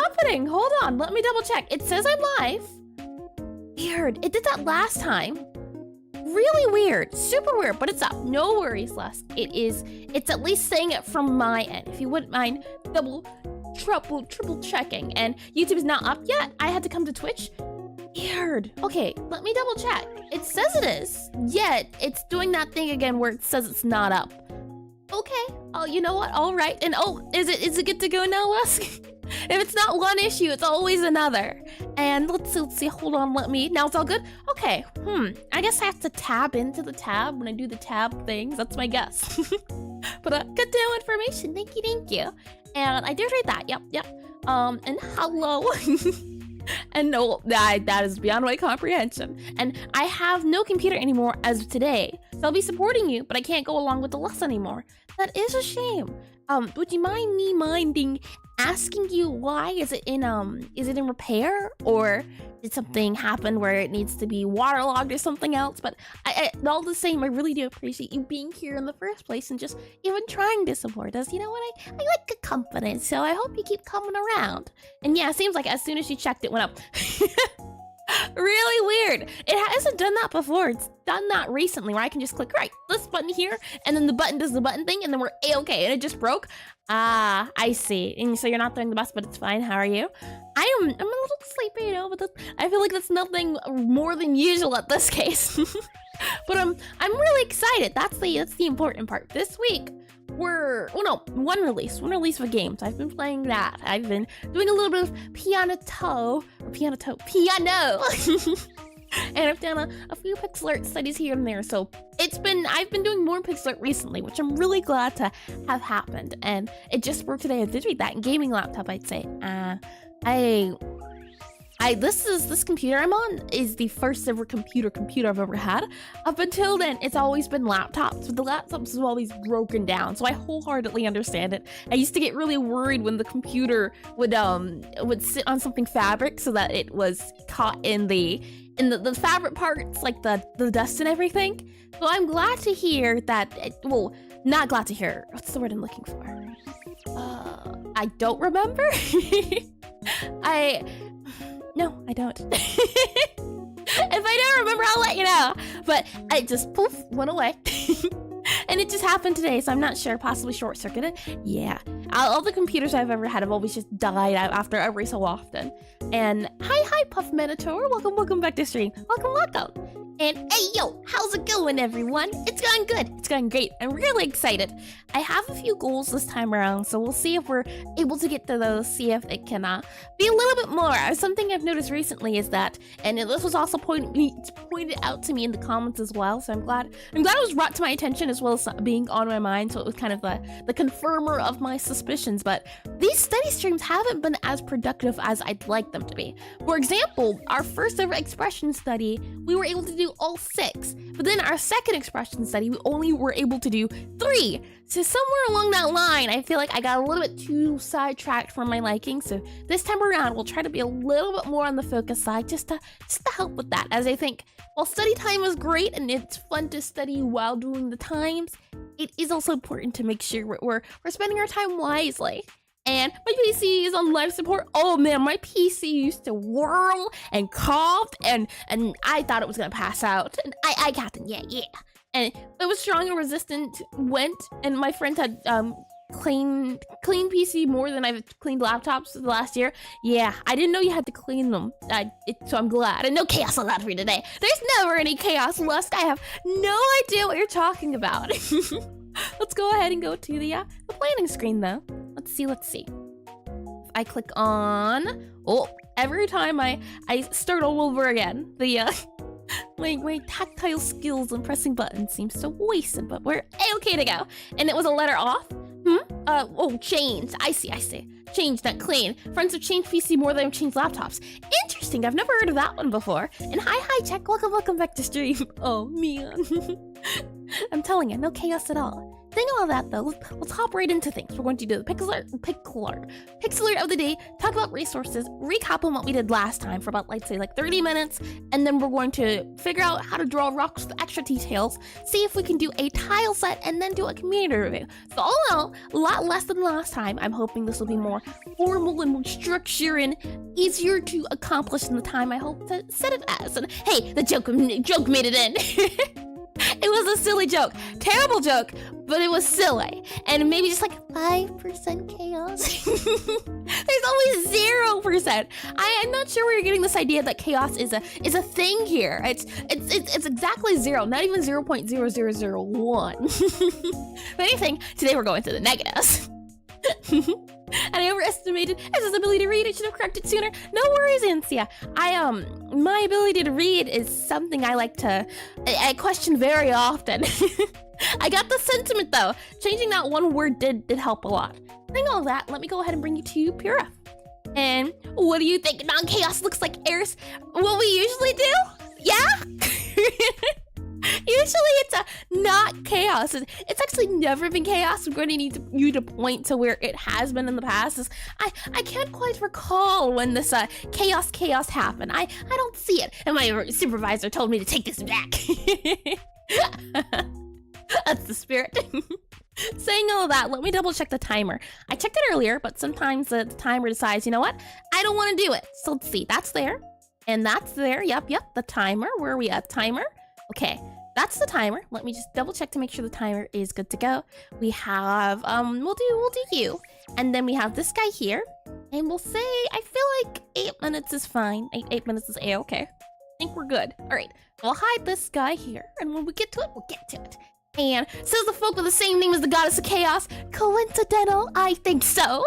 happening? Hold on, let me double check. It says I'm live. Weird, it did that last time. Really weird, super weird, but it's up. No worries, Les. It's at least saying it from my end. If you wouldn't mind triple checking. And YouTube is not up yet. I had to come to Twitch. Weird. Okay, let me double check. It says it is, yet it's doing that thing again where it says it's not up. Okay. Oh, you know what? All right. And oh, is it good to go now, Les? If it's not one issue, it's always another. And let's see. Hold on. Now it's all good. Okay. I guess I have to tab into the tab when I do the tab things. That's my guess. But good to know information. Thank you. And I did read that. Yep. And hello. And no, that is beyond my comprehension. And I have no computer anymore as of today. So I'll be supporting you, but I can't go along with the lesson anymore. That is a shame. Would you mind me asking you why? Is it in repair, or did something happen where it needs to be waterlogged or something else? But all the same, I really do appreciate you being here in the first place and just even trying to support us. You know what? I like the confidence, so I hope you keep coming around. And yeah, it seems like as soon as she checked, it went up. Really weird. It hasn't done that before. It's done that recently where I can just click this button here, and then the button does the button thing, and then we're A-okay, and it just broke. Ah, I see. And so you're not throwing the bus, but it's fine. How are you? I'm a little sleepy, you know, but I feel like that's nothing more than usual at this case. But I'm really excited. That's the important part. This week one release of a game. So I've been playing that. I've been doing a little bit of piano. And I've done a few Pixelart studies here and there. So I've been doing more Pixelart recently, which I'm really glad to have happened. And it just worked today. I did read that gaming laptop, I'd say. This computer I'm on is the first ever computer I've ever had. Up until then, it's always been laptops, but the laptops have always broken down, so I wholeheartedly understand it. I used to get really worried when the computer would sit on something fabric so that it was caught in the fabric parts, like the dust and everything. So I'm glad to hear that, not glad to hear, what's the word I'm looking for? I don't remember. No, I don't. If I don't remember, I'll let you know. But I just poof, went away. And it just happened today, so I'm not sure. Possibly short-circuited. Yeah. All the computers I've ever had have always just died out after every so often. And hi, Puff Minotaur. Welcome back to stream. Welcome. And hey, yo, how's it going, everyone? It's going good. It's going great. I'm really excited. I have a few goals this time around, so we'll see if we're able to get to those, see if it can be a little bit more. Something I've noticed recently is that, and this was also pointed out to me in the comments as well, so I'm glad it was brought to my attention as well as being on my mind, so it was kind of the confirmer of my suspicions. But these study streams haven't been as productive as I'd like them to be. For example, our first ever expression study, we were able to do all 6, but then our second expression study, we only were able to do 3. So somewhere along that line, I feel like I got a little bit too sidetracked for my liking. So this time around, we'll try to be a little bit more on the focus side, just to help with that. As I think, while study time is great and it's fun to study while doing the times, it is also important to make sure we're spending our time wisely. And my PC is on life support. Oh man, my PC used to whirl and cough, and I thought it was gonna pass out. And I got it, yeah. And it was strong and resistant, and my friend had clean PC more than I've cleaned laptops the last year. Yeah, I didn't know you had to clean them. So I'm glad. And no chaos allowed for you today. There's never any chaos, Lust. I have no idea what you're talking about. Let's go ahead and go to the planning screen though. Let's see. If I click on, every time I start all over again. The my tactile skills and pressing buttons seems to waste, but we're okay to go. And it was a letter off. Changed. I see. Changed, not clean. Friends have changed PC more than I've changed laptops. Interesting. I've never heard of that one before. And hi, Check. Welcome back to stream. Oh, man. I'm telling you, no chaos at all. Saying all that though, let's hop right into things. We're going to do the Pixelart of the day, talk about resources, recap on what we did last time for about, let's say, like 30 minutes, and then we're going to figure out how to draw rocks with extra details, see if we can do a tile set, and then do a community review. So all in all, a lot less than last time. I'm hoping this will be more formal and more structured and easier to accomplish in the time I hope to set it as. And hey, the joke made it in. It was a silly joke. Terrible joke, but it was silly. And maybe just like 5% chaos. There's always 0%. I'm not sure where you're getting this idea that chaos is a thing here. It's exactly 0, not even 0.0001. If anything, today we're going to the negatives. And I overestimated his ability to read. I should have corrected sooner. No worries, Ancia. My ability to read is something I question very often. I got the sentiment though. Changing that one word did help a lot. Saying all that, let me go ahead and bring you to Pura. And what do you think non-chaos looks like, Eris? What we usually do? Yeah? Usually it's not chaos. It's actually never been chaos. I'm going to need you to point to where it has been in the past. I can't quite recall when this chaos happened. I don't see it. And my supervisor told me to take this back. That's the spirit. Saying all that, let me double check the timer. I checked it earlier, but sometimes the timer decides, you know what? I don't want to do it. So let's see. That's there. And that's there. Yep. The timer. Where are we at? Timer. Okay, that's the timer. Let me just double check to make sure the timer is good to go. We have, we'll do you. And then we have this guy here. And we'll say, I feel like 8 minutes is fine. 8 minutes is A-okay. I think we're good. All right, we'll hide this guy here. And when we get to it, we'll get to it. And says the folk with the same name as the goddess of chaos. Coincidental? I think so.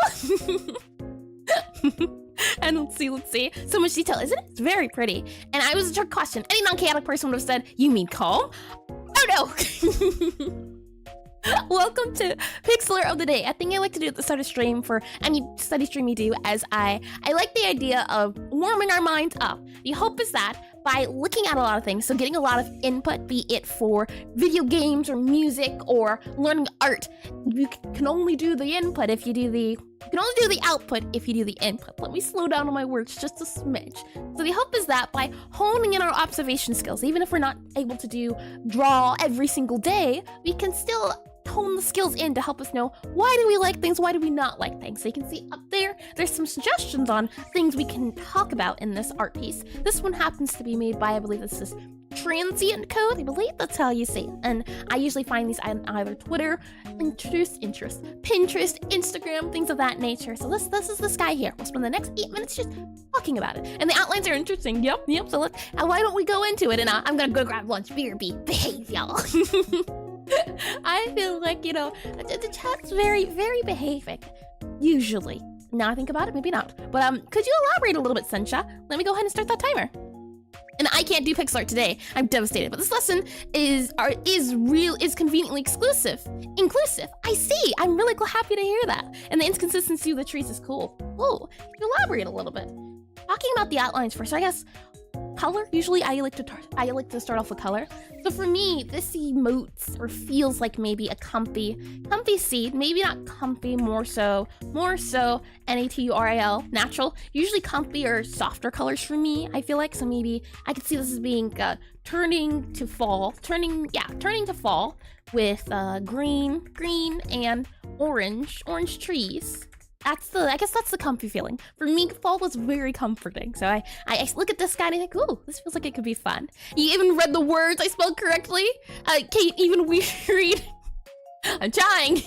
And let's see. So much detail, isn't it? It's very pretty. And I was a trick question. Any non-chaotic person would have said, you mean calm? Oh no! Welcome to Pixelart of the day. A thing I like to do at the start of stream study stream you do, as I like the idea of warming our minds up. The hope is that by looking at a lot of things, so getting a lot of input, be it for video games or music or learning art, you can only do the input if you do the You can only do the output if you do the input. Let me slow down on my words just a smidge. So the hope is that by honing in our observation skills, even if we're not able to draw every single day, we can still hone the skills in to help us know why do we like things, why do we not like things. So you can see up there's some suggestions on things we can talk about in this art piece. This one happens to be made by, I believe this is Transient Code, I believe that's how you say it. And I usually find these on either Twitter, Pinterest, Instagram, things of that nature. So this is this guy here. We'll spend the next 8 minutes just talking about it. And the outlines are interesting. Yep. So why don't we go into it? And I'm gonna go grab lunch. Behave, y'all. I feel like, the chat's very, very behaving. Usually. Now I think about it, maybe not. But could you elaborate a little bit, Sensha? Let me go ahead and start that timer. And I can't do Pixelart today. I'm devastated. But this lesson is conveniently inclusive. I see. I'm really happy to hear that. And the inconsistency of the trees is cool. Oh, can you elaborate a little bit? Talking about the outlines first, I guess. Color. Usually I like to start off with color. So for me, this emotes or feels like maybe a comfy seed. Maybe not comfy, more so natural. Natural. Usually comfy or softer colors for me, I feel like. So maybe I could see this as being turning to fall with green and orange trees. I guess that's the comfy feeling. For me, fall was very comforting. So I look at this guy and I think, ooh, this feels like it could be fun. You even read the words I spelled correctly. Can't even read. I'm trying.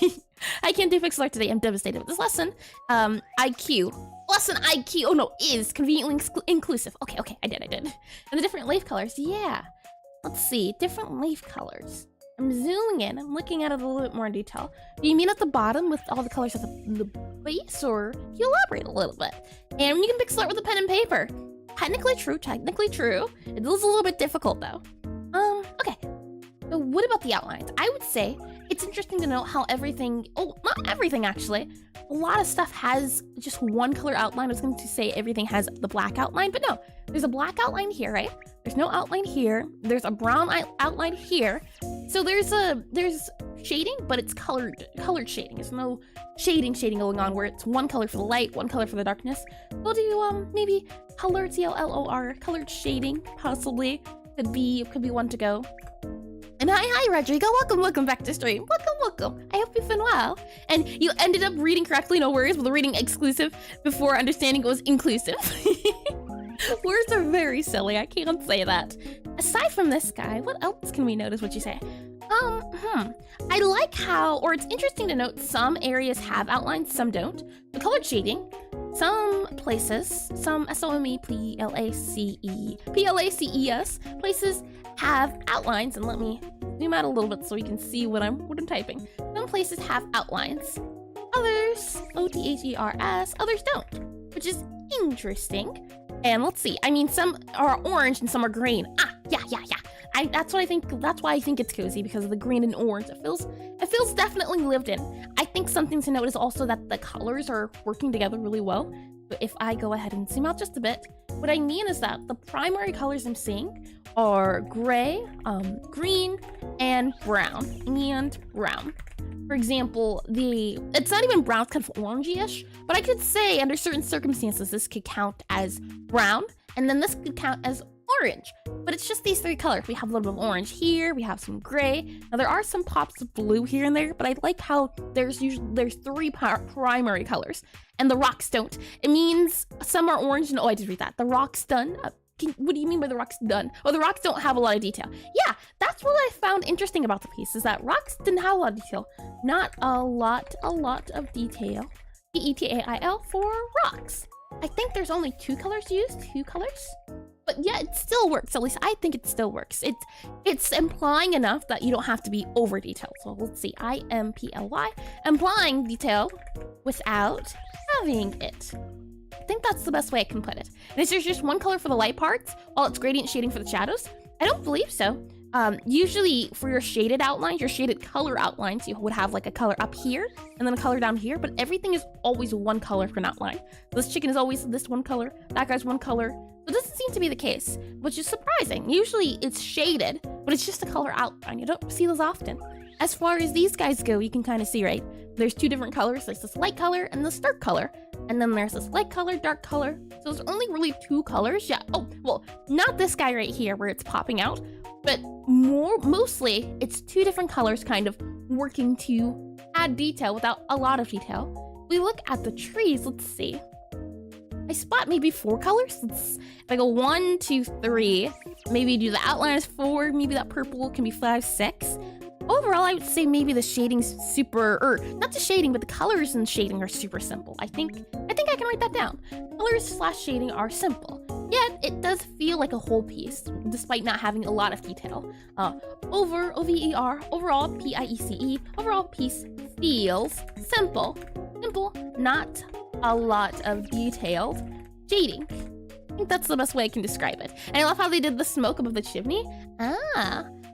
I can't do Pixelart today. I'm devastated with this lesson. IQ. Lesson IQ. Oh no, is conveniently inclusive. Okay, I did. And the different leaf colors. Yeah. Let's see. Different leaf colors. I'm zooming in. I'm looking at it a little bit more in detail. Do you mean at the bottom with all the colors at the base, or can you elaborate a little bit? And you can pixel art with a pen and paper. Technically true. It is a little bit difficult though. Okay. So what about the outlines? I would say it's interesting to know how everything, not everything actually, a lot of stuff has just one color outline. I was going to say everything has the black outline, but no, there's a black outline here, right? There's no outline here. There's a brown outline here. So there's shading, but it's colored shading. There's no shading going on where it's one color for the light, one color for the darkness. We'll do maybe colored CLLOR, colored shading, possibly. Could be one to go. And hi Rodrigo, welcome back to stream. Welcome. I hope you've been well. And you ended up reading correctly, no worries, with reading exclusive before understanding it was inclusive. Words are very silly, I can't say that. Aside from this guy, what else can we notice, would you say? I like how, or it's interesting to note, some areas have outlines, some don't. The colored shading, some places, some PLACES places have outlines, and let me zoom out a little bit so you can see what I'm typing. Some places have outlines, others, OTHERS, others don't, which is interesting. And let's see, I mean, some are orange and some are green. Yeah. That's why I think it's cozy, because of the green and orange. It feels definitely lived in. I think something to note is also that the colors are working together really well. But if I go ahead and zoom out just a bit, what I mean is that the primary colors I'm seeing are gray, green, and brown. For example, it's not even brown, it's kind of orangey-ish, but I could say under certain circumstances this could count as brown, and then this could count as orange. But it's just these three colors. We have a little bit of orange here, we have some gray. Now there are some pops of blue here and there, but I like how there's three primary colors, and the rocks don't. It means some are orange, and oh, I did read that. The rocks done. What do you mean by the rocks done? Oh, the rocks don't have a lot of detail. Yeah, that's what I found interesting about the piece, is that rocks didn't have a lot of detail. Not a lot of detail. DETAIL for rocks. I think there's only two colors used, but yeah, it still works. At least I think it still works. It's implying enough that you don't have to be over detailed. So let's see, IMPLY, implying detail without having it. I think that's the best way I can put it. And is there just one color for the light parts while it's gradient shading for the shadows? I don't believe so. Usually for your shaded outlines, your shaded color outlines, you would have like a color up here and then a color down here, but everything is always one color for an outline. This chicken is always this one color, that guy's one color. But this doesn't seem to be the case, which is surprising. Usually it's shaded, but it's just a color outline. You don't see those often. As far as these guys go, you can kind of see, right? There's two different colors. There's this light color and this dark color. And then there's this light color, dark color. So there's only really two colors. Yeah, oh, well, not this guy right here where it's popping out, but mostly it's two different colors kind of working to add detail without a lot of detail. We look at the trees, let's see. I spot maybe 4 colors. If I go 1, 2, 3, maybe do the outline as 4, maybe that purple can be 5, 6. Overall, I would say maybe the shading's super, or not the shading, but the colors and shading are super simple. I think I can write that down. Colors / shading are simple. Yet, it does feel like a whole piece, despite not having a lot of detail. Overall, PIECE, overall piece feels simple. Simple, not a lot of detailed shading. I think that's the best way I can describe it. And I love how they did the smoke above the chimney.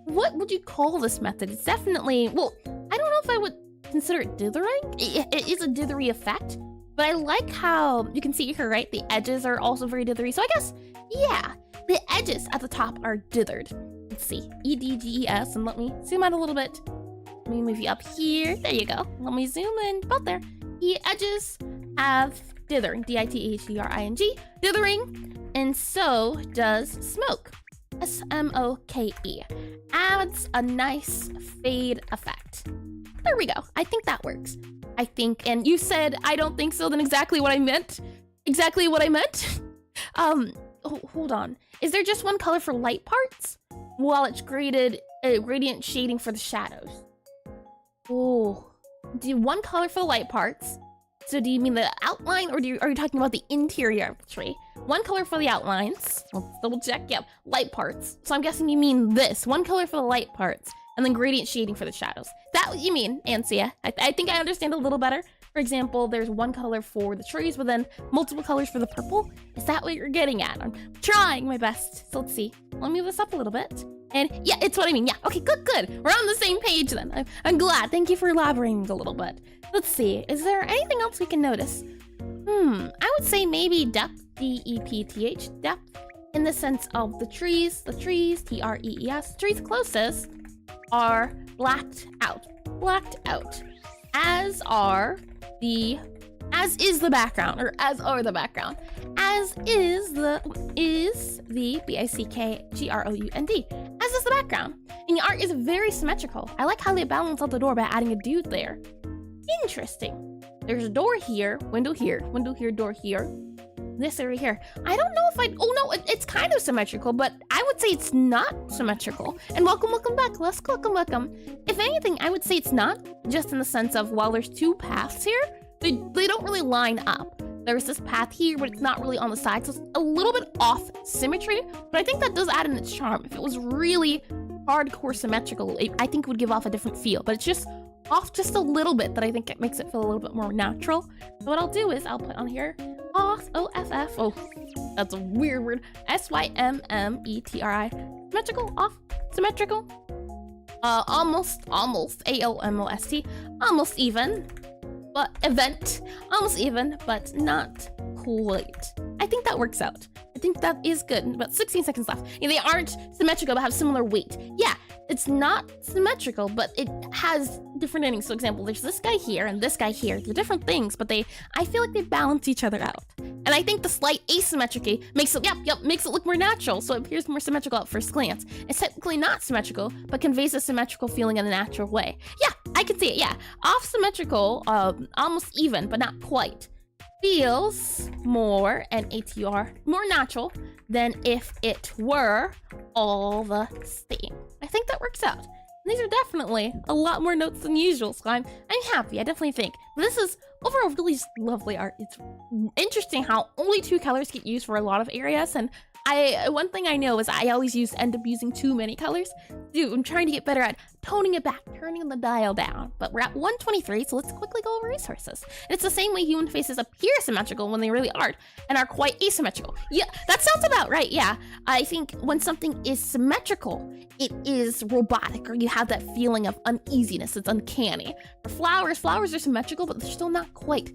What would you call this method? It's definitely, well, I don't know if I would consider it dithering. It is a dithery effect, but I like how you can see here, right? The edges are also very dithery. So I guess, yeah, the edges at the top are dithered. Let's see, EDGES, and let me zoom out a little bit. Let me move you up here. There you go. Let me zoom in about there. The edges have dithering, DITHERING, dithering, and so does smoke. SMOKE. Adds a nice fade effect. There we go. I think that works. I think, and you said, I don't think so, then exactly what I meant. Exactly what I meant. Hold on. Is there just one color for light parts? While it's gradient shading for the shadows. Oh. Do one color for the light parts. So do you mean the outline, or are you talking about the interior of the tree? One color for the outlines. Let's double check. Yep, light parts. So I'm guessing you mean this. One color for the light parts, and then gradient shading for the shadows. Is that what you mean, Ansia? I think I understand a little better. For example, there's one color for the trees, but then multiple colors for the purple. Is that what you're getting at? I'm trying my best. So let's see. Let me move this up a little bit. And yeah, it's what I mean. Yeah, okay, good. We're on the same page then. I'm glad. Thank you for elaborating a little bit. Let's see. Is there anything else we can notice? I would say maybe depth, DEPTH, depth, in the sense of the trees, TREES, trees closest are blacked out. Blacked out. As is the background, or as are the background. As is the BICKGROUND. As is the background. And the art is very symmetrical. I like how they balance out the door by adding a dude there. Interesting. There's a door here, window here, door here. This area here. I don't know if oh no, it's kind of symmetrical, but I would say it's not symmetrical. And welcome back. Welcome. If anything, I would say it's not, just in the sense of, while there's two paths here, they don't really line up. There's this path here, but it's not really on the side, so it's a little bit off symmetry, but I think that does add in its charm. If it was really hardcore symmetrical, I think it would give off a different feel, but it's just off just a little bit that I think it makes it feel a little bit more natural. So what I'll do is I'll put on here OFF, oh, that's a weird word, SYMMETRI, symmetrical, off, symmetrical, almost, ALMOST, almost even, but event, almost even, but not quite. I think that works out. I think that is good. About 16 seconds left. Yeah, they aren't symmetrical, but have similar weight. Yeah, it's not symmetrical, but it has different endings. So, example, there's this guy here and this guy here. They're different things, but I feel like they balance each other out. And I think the slight asymmetry makes it, makes it look more natural. So it appears more symmetrical at first glance. It's technically not symmetrical, but conveys a symmetrical feeling in a natural way. Yeah, I can see it. Yeah, off symmetrical, almost even, but not quite. Feels more, NATUR, more natural than if it were all the same. I think that works out. These are definitely a lot more notes than usual, so I'm happy. I definitely think this is overall really just lovely art. It's interesting how only 2 colors get used for a lot of areas, and one thing I know is I always end up using too many colors. Dude, I'm trying to get better at toning it back, turning the dial down. But we're at 123, so let's quickly go over resources. And it's the same way human faces appear symmetrical when they really aren't, and are quite asymmetrical. Yeah, that sounds about right, yeah. I think when something is symmetrical, it is robotic, or you have that feeling of uneasiness. It's uncanny. For flowers are symmetrical, but they're still not quite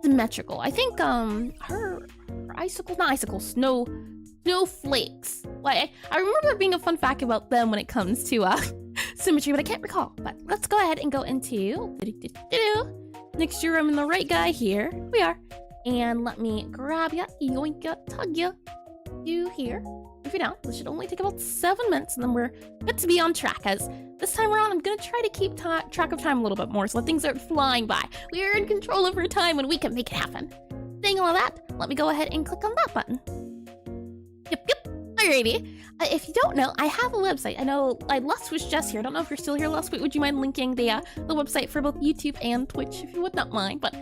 symmetrical. I think her icicles, not icicles, snowflakes. Like, I remember there being a fun fact about them when it comes to symmetry, but I can't recall. But let's go ahead and go into next year. I'm in the right guy here. We are. And let me grab ya, yoink ya, tug ya, you here. If you're down, this should only take about 7 minutes, and then we're good to be on track. As this time around, I'm gonna try to keep track of time a little bit more, so that things aren't flying by. We are in control of our time, and we can make it happen. Saying all of that, let me go ahead and click on that button. Yep. Alrighty. If you don't know, I have a website. I know Lust was just here. I don't know if you're still here, Lust, but would you mind linking the website for both YouTube and Twitch, if you would not mind? But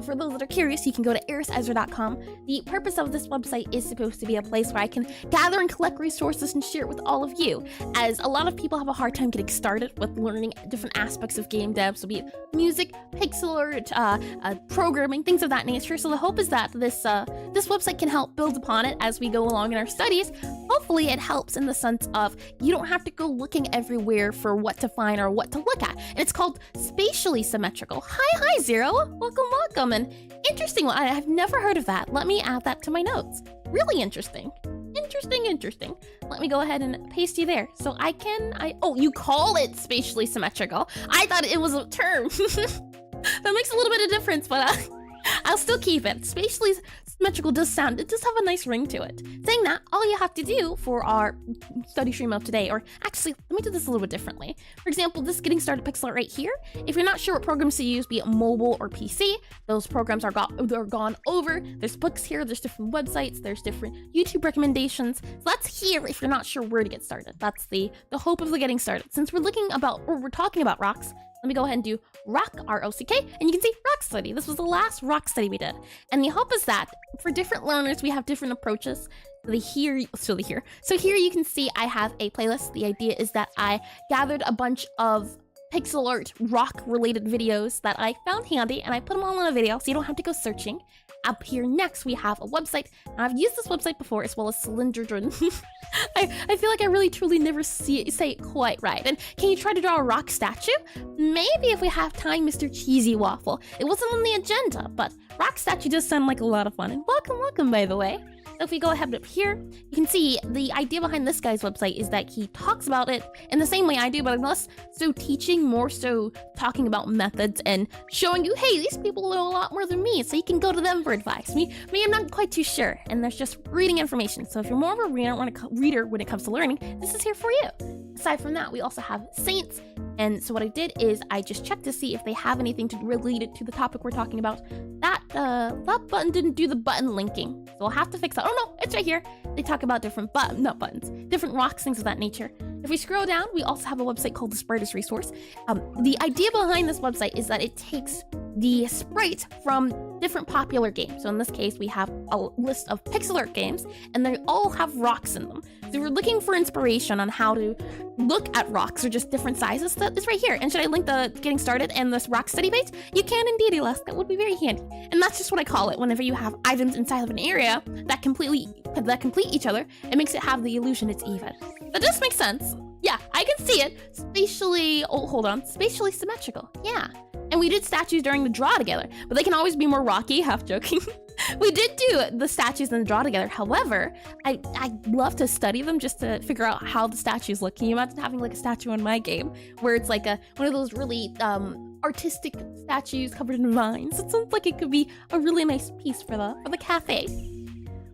for those that are curious, you can go to erisezra.com. The purpose of this website is supposed to be a place where I can gather and collect resources and share it with all of you, as a lot of people have a hard time getting started with learning different aspects of game dev, so be it music, Pixelart, programming, things of that nature. So the hope is that this website can help build upon it as we go along in our studies. Hopefully it helps in the sense of you don't have to go looking everywhere for what to find or what to look at. And it's called Spatially Symmetrical. Hi, Zero. Welcome. And interesting one. I've never heard of that. Let me add that to my notes. Really interesting. Interesting. Let me go ahead and paste you there. So oh, you call it spatially symmetrical. I thought it was a term. That makes a little bit of difference, but I'll still keep it. Spatially symmetrical does have a nice ring to it. Saying that, all you have to do for our study stream of today, or actually, let me do this a little bit differently. For example, this getting started Pixelart right here. If you're not sure what programs to use, be it mobile or PC, those programs are gone over. There's books here, there's different websites, there's different YouTube recommendations. So that's here if you're not sure where to get started. That's the hope of the getting started. Since we're talking about rocks, let me go ahead and do rock, R-O-C-K, and you can see rock study. This was the last rock study we did. And the hope is that for different learners, we have different approaches. So here you can see I have a playlist. The idea is that I gathered a bunch of pixel art rock related videos that I found handy, and I put them all in a video so you don't have to go searching. Up here next, we have a website. And I've used this website before, as well as Cylindrodron. I feel like I really truly never say it quite right. And can you try to draw a rock statue? Maybe if we have time, Mr. Cheesy Waffle. It wasn't on the agenda, but rock statue does sound like a lot of fun. And welcome, by the way. So if we go ahead up here, you can see the idea behind this guy's website is that he talks about it in the same way I do, but I'm less so teaching, more so talking about methods and showing you, hey, these people know a lot more than me, so you can go to them for advice. Me, I'm not quite too sure, and there's just reading information. So if you're more of a reader when it comes to learning, this is here for you. Aside from that, we also have Saints. And so what I did is I just checked to see if they have anything to relate it to the topic we're talking about. That button didn't do the button linking, so I'll have to fix that. Oh no, it's right here. They talk about different different rocks, things of that nature. If we scroll down, we also have a website called the Sprite's Resource. The idea behind this website is that it takes the sprite from different popular games. So in this case, we have a list of Pixelart games, and they all have rocks in them. So if we're looking for inspiration on how to look at rocks or just different sizes, it's right here. And should I link the getting started and this rock study page? You can indeed, Elias. That would be very handy. And that's just what I call it. Whenever you have items inside of an area that complete each other, it makes it have the illusion it's even. That does make sense. Yeah, I can see it. Spatially symmetrical. Yeah. And we did statues during the draw together, but they can always be more rocky, half joking. We did do the statues in the draw together. However, I love to study them just to figure out how the statues look. Can you imagine having like a statue in my game where it's like one of those really artistic statues covered in vines? It sounds like it could be a really nice piece for the cafe.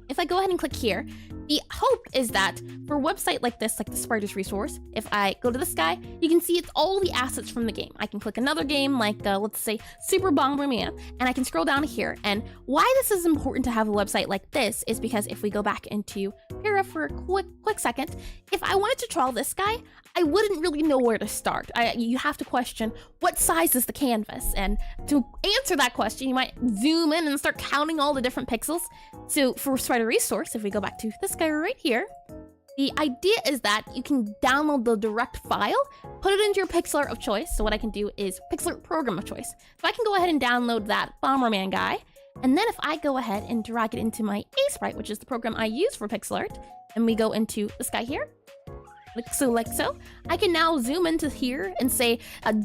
If I go ahead and click here, the hope is that for a website like this, like the Sprite's Resource, if I go to this guy, you can see it's all the assets from the game. I can click another game like, let's say, Super Bomberman, and I can scroll down here. And why this is important to have a website like this is because if we go back into Para for a quick second, if I wanted to draw this guy, I wouldn't really know where to start. You have to question, what size is the canvas? And to answer that question, you might zoom in and start counting all the different pixels. So for Sprite's Resource, if we go back to this guy right here, the idea is that you can download the direct file, put it into your Pixelart of choice. So what I can do is Pixelart program of choice. So I can go ahead and download that Bomberman guy. And then if I go ahead and drag it into my Aseprite, which is the program I use for Pixelart, and we go into this guy here, like so, I can now zoom into here and say,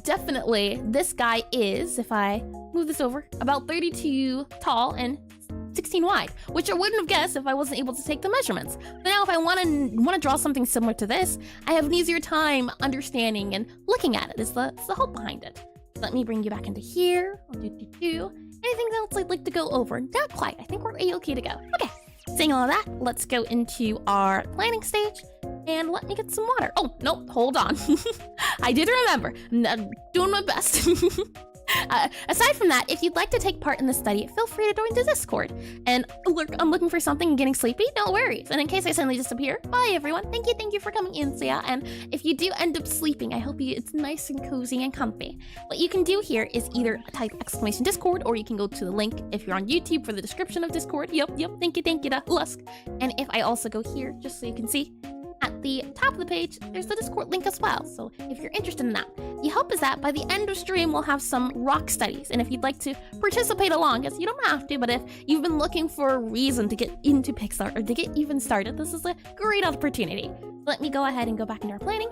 definitely this guy is, if I move this over, about 32 tall and 16 wide, which I wouldn't have guessed if I wasn't able to take the measurements. But now if I want to draw something similar to this, I have an easier time understanding and looking at it. It's the hope behind it. So let me bring you back into here. Anything else I'd like to go over? Not quite. I think we're A-okay to go. Okay. Saying all of that, let's go into our planning stage and let me get some water. Oh, no, hold on. I did remember. I'm doing my best. Aside from that, if you'd like to take part in the study, feel free to join the Discord. And I'm looking for something and getting sleepy, no worries. And in case I suddenly disappear, bye everyone. Thank you for coming in, Sia. And if you do end up sleeping, I hope it's nice and cozy and comfy. What you can do here is either type !Discord, or you can go to the link if you're on YouTube for the description of Discord. Yep, thank you to Lusk. And if I also go here, just so you can see, at the top of the page, there's the Discord link as well. So if you're interested in that, the hope is that by the end of stream, we'll have some rock studies. And if you'd like to participate along, because you don't have to, but if you've been looking for a reason to get into Pixelart or to get even started, this is a great opportunity. Let me go ahead and go back into our planning.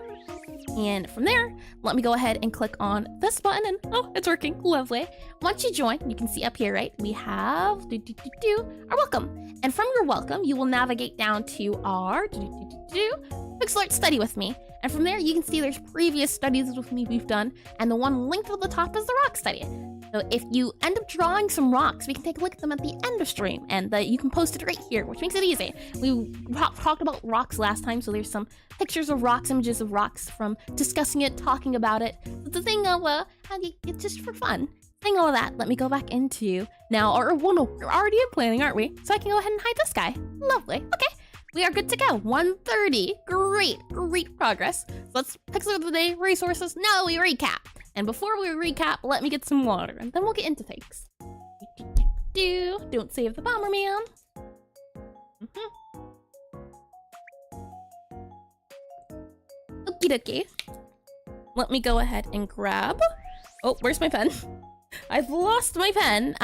And from there, let me go ahead and click on this button and oh, it's working. Lovely. Once you join, you can see up here, right? We have our welcome. And from your welcome, you will navigate down to our Pixelart study with me. And from there, you can see there's previous studies with me we've done. And the one linked at the top is the rock study. So if you end up drawing some rocks, we can take a look at them at the end of stream, and you can post it right here, which makes it easy. We talked about rocks last time, so there's some pictures of rocks, images of rocks from discussing it, talking about it. It's a thing of, it's just for fun. Saying all of that, let me go back into now, no, we're already in planning, aren't we? So I can go ahead and hide this guy. Lovely. Okay, we are good to go. 1:30. Great progress. So let's Pixelart the day, resources. Now we recap. And before we recap, let me get some water, and then we'll get into things. Don't save the Bomberman. Okie dokie. Let me go ahead and grab. Oh, where's my pen? I've lost my pen.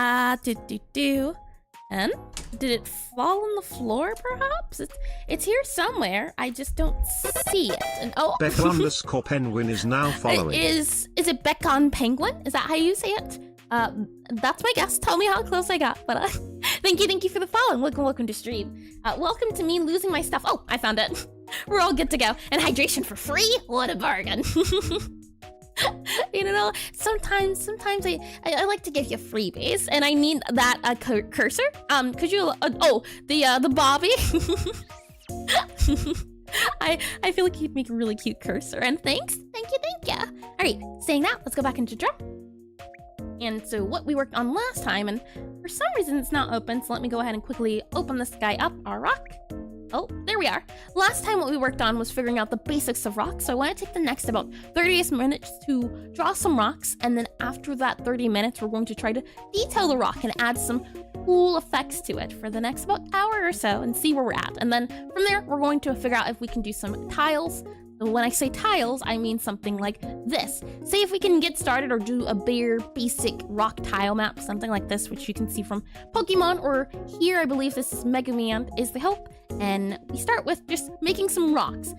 And did it fall on the floor, perhaps? It's here somewhere. I just don't see it. And oh, Becca_penguin is now following. Is it Becca Penguin? Is that how you say it? That's my guess. Tell me how close I got. But Thank you for the follow. Welcome to stream. Welcome to me losing my stuff. Oh, I found it. We're all good to go. And hydration for free? What a bargain. You know, sometimes I like to give you freebies, and I need that cursor. Could you? The Bobby. I feel like you'd make a really cute cursor, and thank you. All right, saying that, let's go back into draw. And so what we worked on last time, and for some reason it's not open, so let me go ahead and quickly open this guy up, our rock. Oh, there we are. Last time what we worked on was figuring out the basics of rocks, so I want to take the next about 30 minutes to draw some rocks, and then after that 30 minutes we're going to try to detail the rock and add some cool effects to it for the next about hour or so and see where we're at. And then from there we're going to figure out if we can do some tiles. So when I say tiles, I mean something like this. Say if we can get started or do a bare basic rock tile map, something like this, which you can see from Pokemon, or here I believe this is Mega Man is the help. And we start with just making some rocks.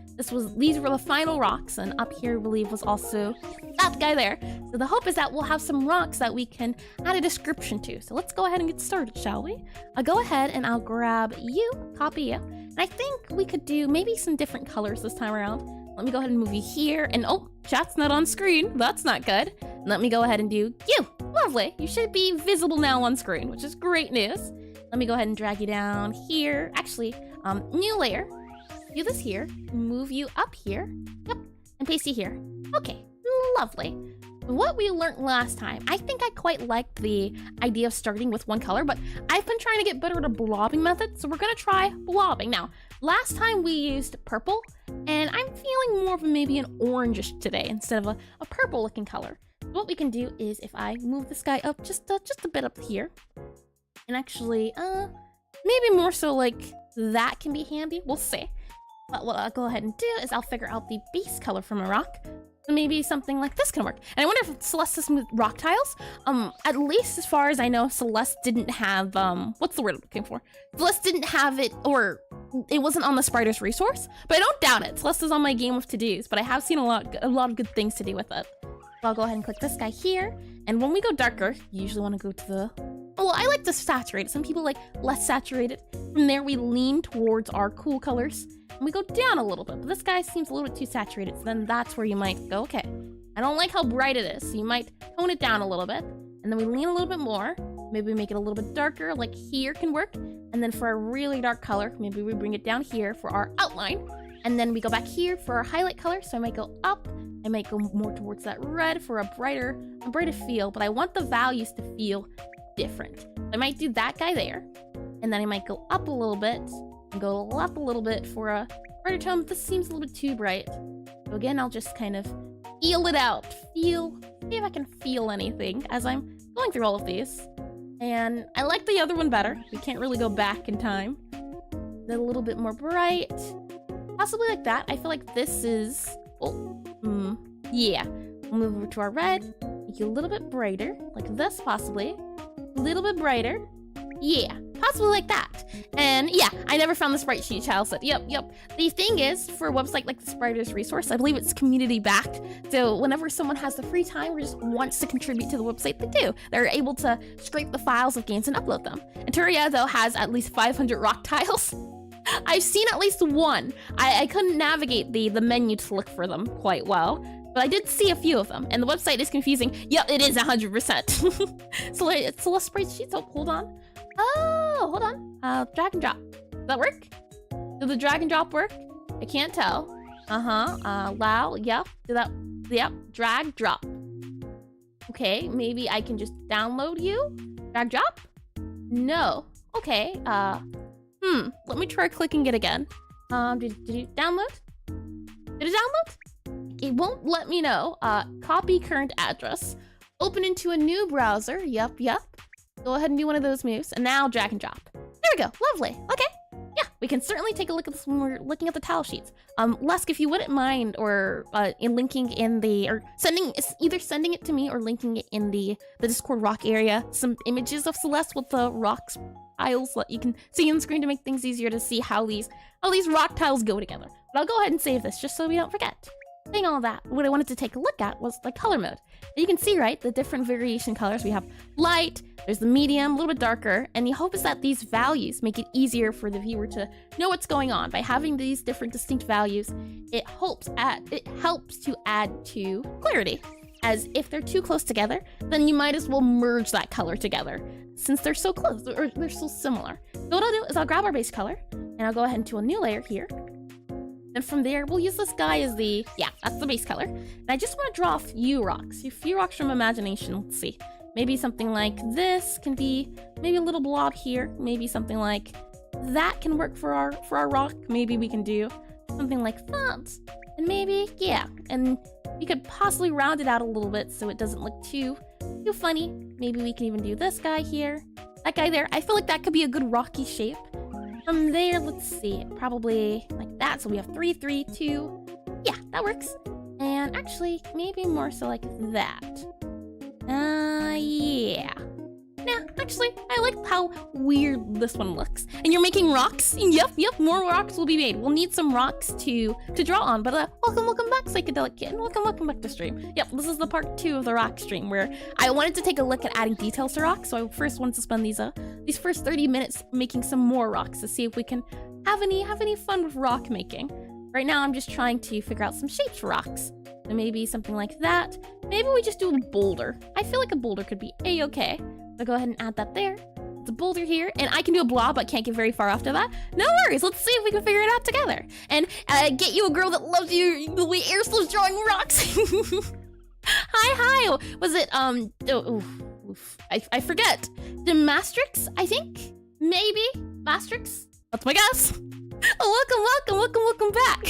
These were the final rocks, and up here I believe was also that guy there. So the hope is that we'll have some rocks that we can add a description to. So let's go ahead and get started, shall we? I'll go ahead and I'll grab you, copy you. And I think we could do maybe some different colors this time around. Let me go ahead and move you here, and oh, chat's not on screen. That's not good. Let me go ahead and do you. Lovely. You should be visible now on screen, which is great news. Let me go ahead and drag you down here. Actually, new layer. Do this here. Move you up here. Yep. And paste you here. Okay. Lovely. What we learned last time, I think I quite liked the idea of starting with one color, but I've been trying to get better at a blobbing method, so we're gonna try blobbing. Now, last time we used purple, and I'm feeling more of maybe an orangish today instead of a purple looking color. So what we can do is if I move this guy up just a bit up here, and actually, maybe more so like that can be handy, we'll see. But what I'll go ahead and do is I'll figure out the base color from a rock. So maybe something like this can work. And I wonder if Celeste has moved rock tiles. At least as far as I know, Celeste didn't have, what's the word I'm looking for? Celeste didn't have it, or it wasn't on the Spriter's resource, but I don't doubt it. Celeste is on my game of to-dos, but I have seen a lot of good things to do with it. So I'll go ahead and click this guy here. And when we go darker, you usually want to go to the, well, I like to saturate it. Some people like less saturated. From there, we lean towards our cool colors. And we go down a little bit, but this guy seems a little bit too saturated, so then that's where you might go, okay, I don't like how bright it is, so you might tone it down a little bit, and then we lean a little bit more, maybe we make it a little bit darker, like here can work, and then for a really dark color, maybe we bring it down here for our outline, and then we go back here for our highlight color, so I might go up, I might go more towards that red for a brighter feel, but I want the values to feel different. I might do that guy there, and then I might go up a little bit, and go up a little bit for a brighter tone, but this seems a little bit too bright. So again, I'll just kind of feel it out. See if I can feel anything as I'm going through all of these. And I like the other one better. We can't really go back in time. They're a little bit more bright. Possibly like that. I feel like this is, yeah. We'll move over to our red. Make you a little bit brighter, like this possibly. A little bit brighter. Yeah, possibly like that. And yeah, I never found the sprite sheet child set. Yep. The thing is, for a website like the Spriter's resource, I believe it's community backed. So whenever someone has the free time or just wants to contribute to the website, they do. They're able to scrape the files of games and upload them. And Turia, though, has at least 500 rock tiles. I've seen at least one. I couldn't navigate the menu to look for them quite well, but I did see a few of them, and the website is confusing. Yep, it is 100%. So it's a sprite sheet, so hold on. Oh, hold on. Drag and drop. Does that work? Does the drag and drop work? I can't tell. Allow. Yep. Do that. Yep. Drag, drop. Okay, maybe I can just download you. Drag, drop? No. Okay. Let me try clicking it again. Did you download? Did it download? It won't let me know. Copy current address. Open into a new browser. Yep. Go ahead and do one of those moves, and now drag and drop. There we go. Lovely. Okay. Yeah, we can certainly take a look at this when we're looking at the tile sheets. Lesk, if you wouldn't mind, or linking in the, or either sending it to me or linking it in the Discord rock area, some images of Celeste with the rocks tiles that you can see on the screen to make things easier to see how these rock tiles go together. But I'll go ahead and save this just so we don't forget. saying all that, what I wanted to take a look at was the color mode. And you can see, right, the different variation colors. We have light, there's the medium, a little bit darker, and the hope is that these values make it easier for the viewer to know what's going on. By having these different distinct values, it helps to add to clarity. As if they're too close together, then you might as well merge that color together since they're so close or they're so similar. So what I'll do is I'll grab our base color and I'll go ahead into a new layer here. And from there, we'll use this guy as that's the base color. And I just want to draw a few rocks from imagination. Let's see. Maybe something like this can be maybe a little blob here. Maybe something like that can work for our rock. Maybe we can do something like that. And maybe, and we could possibly round it out a little bit so it doesn't look too funny. Maybe we can even do this guy here, that guy there. I feel like that could be a good rocky shape. From there, let's see, probably like that. So we have 3, 3, 2. Yeah, that works. And actually, maybe more so like that. Yeah. Nah, actually, I like how weird this one looks. And you're making rocks? Yep, more rocks will be made. We'll need some rocks to draw on. But welcome back, Psychedelic Kitten. Welcome back to stream. Yep, this is the part 2 of the rock stream where I wanted to take a look at adding details to rocks. So I first wanted to spend these first 30 minutes making some more rocks to see if we can have any fun with rock making. Right now, I'm just trying to figure out some shapes for rocks. So maybe something like that. Maybe we just do a boulder. I feel like a boulder could be a-okay. So go ahead and add that there. It's a boulder here, and I can do a blob, but can't get very far after that. No worries, let's see if we can figure it out together. And get you a girl that loves you the way Airslow's drawing rocks. Hi. Was it, I forget. The Mastrix, I think? Maybe? Mastrix? That's my guess. Welcome back.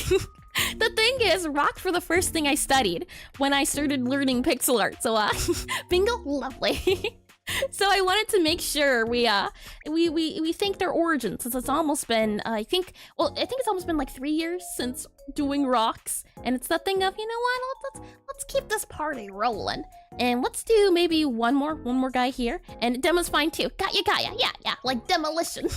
The thing is, rocks were the first thing I studied when I started learning pixel art. So, bingo, lovely. So I wanted to make sure we think their origins, since it's almost been I think it's almost been like 3 years since doing rocks, and it's that thing of, you know what, let's keep this party rolling, and let's do maybe one more guy here, and demo's fine too. Got ya, yeah, like demolition.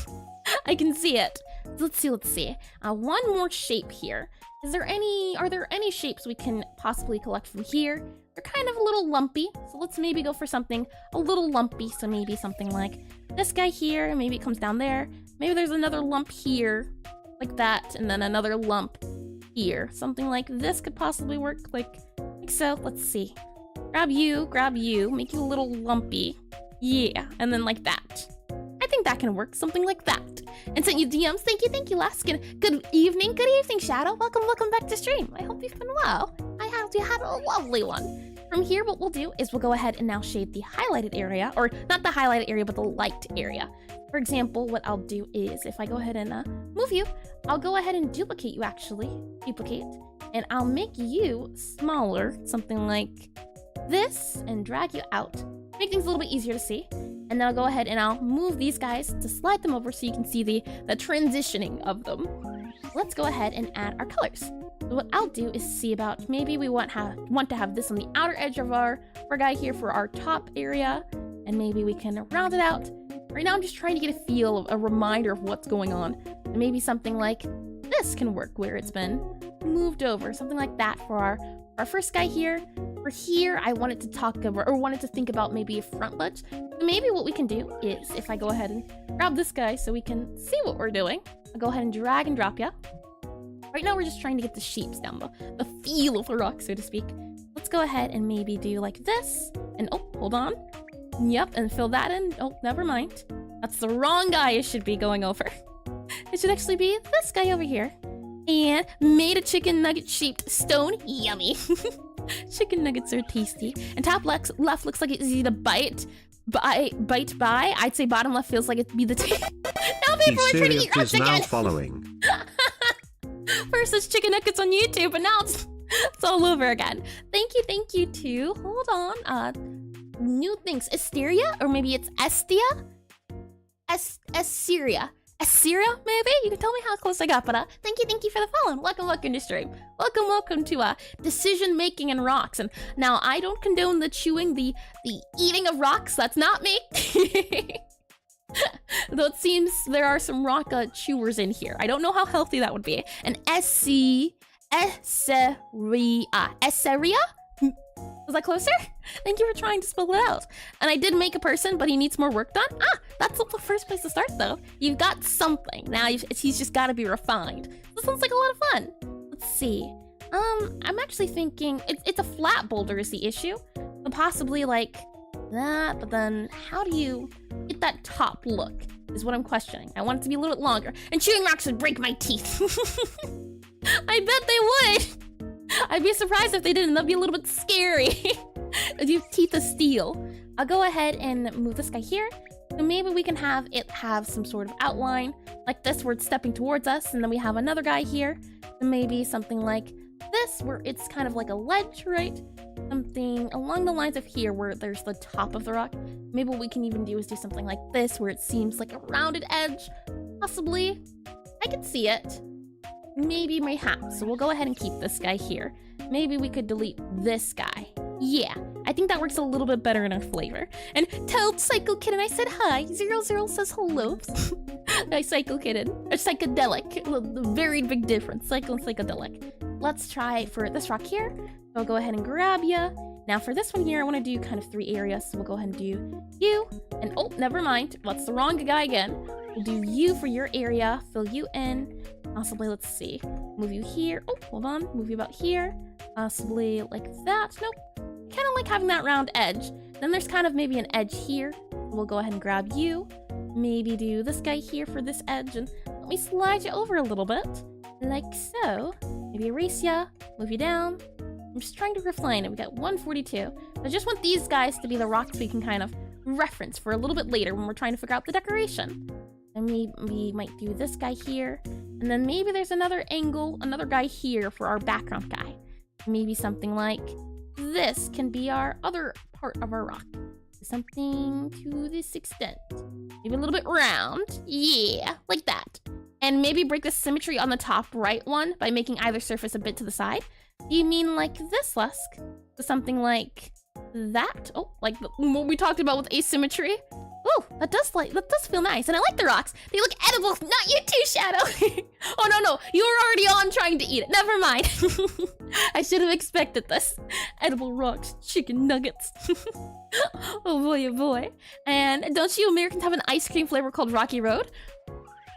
I can see it. Let's see. One more shape here. Are there any shapes we can possibly collect from here? They're kind of a little lumpy, so let's maybe go for something a little lumpy. So maybe something like this guy here, maybe it comes down there. Maybe there's another lump here, like that, and then another lump here. Something like this could possibly work, like so. Let's see. Grab you, make you a little lumpy. Yeah, and then like that. I think that can work, something like that. And sent you DMs. Thank you, Laskin. Good evening, Shadow. Welcome back to stream. I hope you've been well. I hope you had a lovely one. From here, what we'll do is we'll go ahead and now shade the highlighted area, or not the highlighted area, but the light area. For example, what I'll do is, if I go ahead and move you, I'll go ahead and duplicate you, and I'll make you smaller, something like this, and drag you out. Make things a little bit easier to see. And then I'll go ahead and I'll move these guys to slide them over so you can see the transitioning of them. Let's go ahead and add our colors. So what I'll do is see about maybe we want to have this on the outer edge of our guy here for our top area, and maybe we can round it out. Right now I'm just trying to get a feel of a reminder of what's going on. And maybe something like this can work where it's been moved over, something like that for our first guy here. For here, I wanted to think about maybe a front ledge. So maybe what we can do is, if I go ahead and grab this guy so we can see what we're doing, I'll go ahead and drag and drop ya. Right now, we're just trying to get the shapes down, the feel of the rock, so to speak. Let's go ahead and maybe do like this, and oh, hold on. Yep, and fill that in. Oh, never mind. That's the wrong guy it should be going over. It should actually be this guy over here. And made a chicken nugget shaped stone. Yummy. Chicken nuggets are tasty. And top left looks like it's easy to bite by. I'd say bottom left feels like it'd be the Now people are trying to eat rocks again. Following. First it's chicken nuggets on YouTube, but now it's all over again. Thank you too. Hold on. New things. Asteria? Or maybe it's Estia? Assyria, maybe? You can tell me how close I got, but thank you for the following. Welcome to stream. Welcome to decision making and rocks. And now I don't condone the chewing, the eating of rocks. That's not me. Though it seems there are some rock chewers in here. I don't know how healthy that would be. And Aseria. Aseria? Was that closer? Thank you for trying to spell it out. And I did make a person, but he needs more work done. Ah, that's the first place to start, though. You've got something. Now he's just got to be refined. This sounds like a lot of fun. Let's see. I'm actually thinking it's a flat boulder is the issue. So possibly like that, but then how do you get that top look is what I'm questioning. I want it to be a little bit longer. And chewing rocks would break my teeth. I bet they would. I'd be surprised if they didn't. That'd be a little bit scary. You have teeth of steel. I'll go ahead and move this guy here. So maybe we can have it have some sort of outline like this where it's stepping towards us. And then we have another guy here. So maybe something like this where it's kind of like a ledge, right? Something along the lines of here where there's the top of the rock. Maybe what we can even do is do something like this where it seems like a rounded edge. Possibly. I could see it. Maybe mayhaps. So we'll go ahead and keep this guy here. Maybe we could delete this guy. Yeah, I think that works a little bit better in our flavor. And tell Psycho Kitten I said hi. 00 says hello. Hi, Psycho Kitten. Or psychedelic. A very big difference. Psycho and psychedelic. Let's try for this rock here. I'll go ahead and grab ya. Now for this one here, I want to do kind of 3 areas. So we'll go ahead and do you. And oh, never mind. What's the wrong guy again? We'll do you for your area. Fill you in. Possibly, let's see. Move you here. Oh, hold on. Move you about here. Possibly like that. Nope. Kind of like having that round edge. Then there's kind of maybe an edge here. We'll go ahead and grab you. Maybe do this guy here for this edge. And let me slide you over a little bit. Like so. Maybe erase ya. Move you down. I'm just trying to refine it. We got 142. I just want these guys to be the rocks we can kind of reference for a little bit later when we're trying to figure out the decoration. And we might do this guy here. And then maybe there's another angle, another guy here for our background guy. Maybe something like this can be our other part of our rock. Something to this extent. Maybe a little bit round. Yeah, like that. And maybe break the symmetry on the top right one by making either surface a bit to the side. Do you mean like this, Lusk? So something like that? Oh, like what we talked about with asymmetry? Oh, that does feel nice. And I like the rocks. They look edible. Not you too, Shadow. Oh, no. You were already on trying to eat it. Never mind. I should have expected this. Edible rocks, chicken nuggets. Oh boy, oh boy. And don't you Americans have an ice cream flavor called Rocky Road?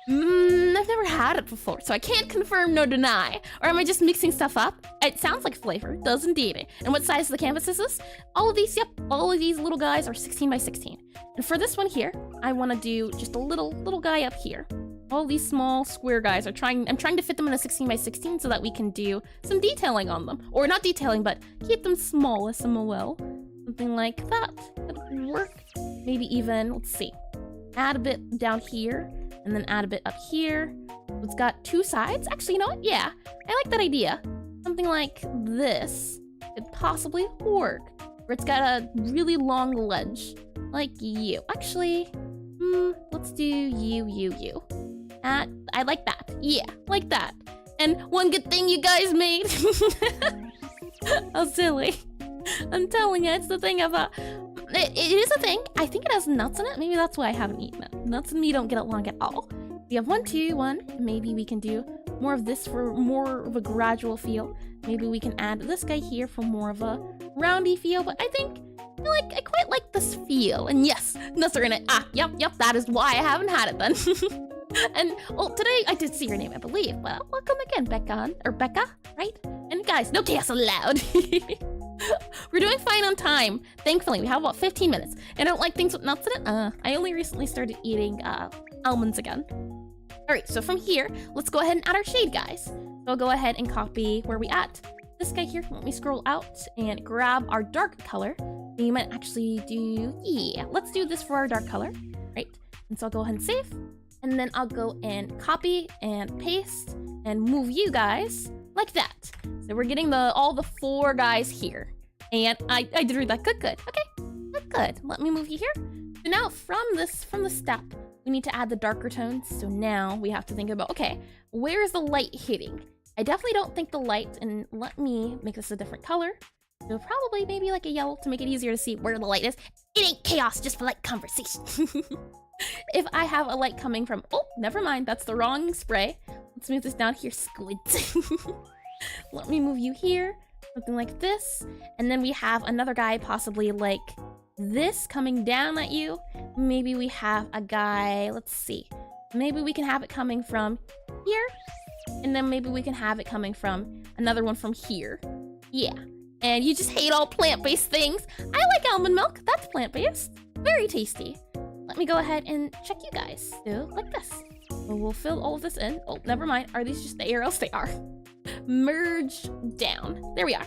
I've never had it before, so I can't confirm nor deny. Or am I just mixing stuff up? It sounds like flavor. It does indeed. And what size of the canvas is this? All of these, yep, all of these little guys are 16 by 16. And for this one here, I want to do just a little guy up here. All these small square guys I'm trying to fit them in a 16 by 16 so that we can do some detailing on them. Or not detailing, but keep them small, SMOL. Something like that. That would work. Maybe even, let's see, add a bit down here. And then add a bit up here. It's got 2 sides. Actually, you know what? Yeah, I like that idea. Something like this could possibly work. Where it's got a really long ledge. Like you. Actually, let's do you. I like that. Yeah, like that. And one good thing you guys made. How silly. I'm telling you, it's the thing of it is a thing. I think it has nuts in it. Maybe that's why I haven't eaten it. Nuts and me don't get along at all. We have 1, 2, 1. Maybe we can do more of this for more of a gradual feel. Maybe we can add this guy here for more of a roundy feel. But I think I quite like this feel. And yes, nuts are in it. Yep. That is why I haven't had it then. And well, today I did see your name, I believe. Well, welcome again, Becca, right? And guys, no chaos allowed. We're doing fine on time. Thankfully, we have about 15 minutes. I don't like things with nuts in it. I only recently started eating almonds again. All right, so from here, let's go ahead and add our shade, guys. So I'll go ahead and copy where we at. This guy here, let me scroll out and grab our dark color. We might actually do, yeah, let's do this for our dark color, right? And so I'll go ahead and save. And then I'll go and copy and paste and move you guys like that. So we're getting all the 4 guys here. And I did read that. Good. Okay, good. Let me move you here. So now from the step, we need to add the darker tones. So now we have to think about, okay, where is the light hitting? I definitely don't think the light, and let me make this a different color. So probably maybe like a yellow to make it easier to see where the light is. It ain't chaos, just for light conversation. If I have a light coming from, oh, never mind, that's the wrong spray. Let's move this down here, squids. Let me move you here. Something like this. And then we have another guy possibly like this coming down at you. Maybe we have a guy, let's see. Maybe we can have it coming from here. And then maybe we can have it coming from another one from here. Yeah. And you just hate all plant-based things. I like almond milk. That's plant-based. Very tasty. Let me go ahead and check you guys. So, like this. We'll fill all of this in. Oh, never mind. Are these just the arrows? They are. Merge down. There we are.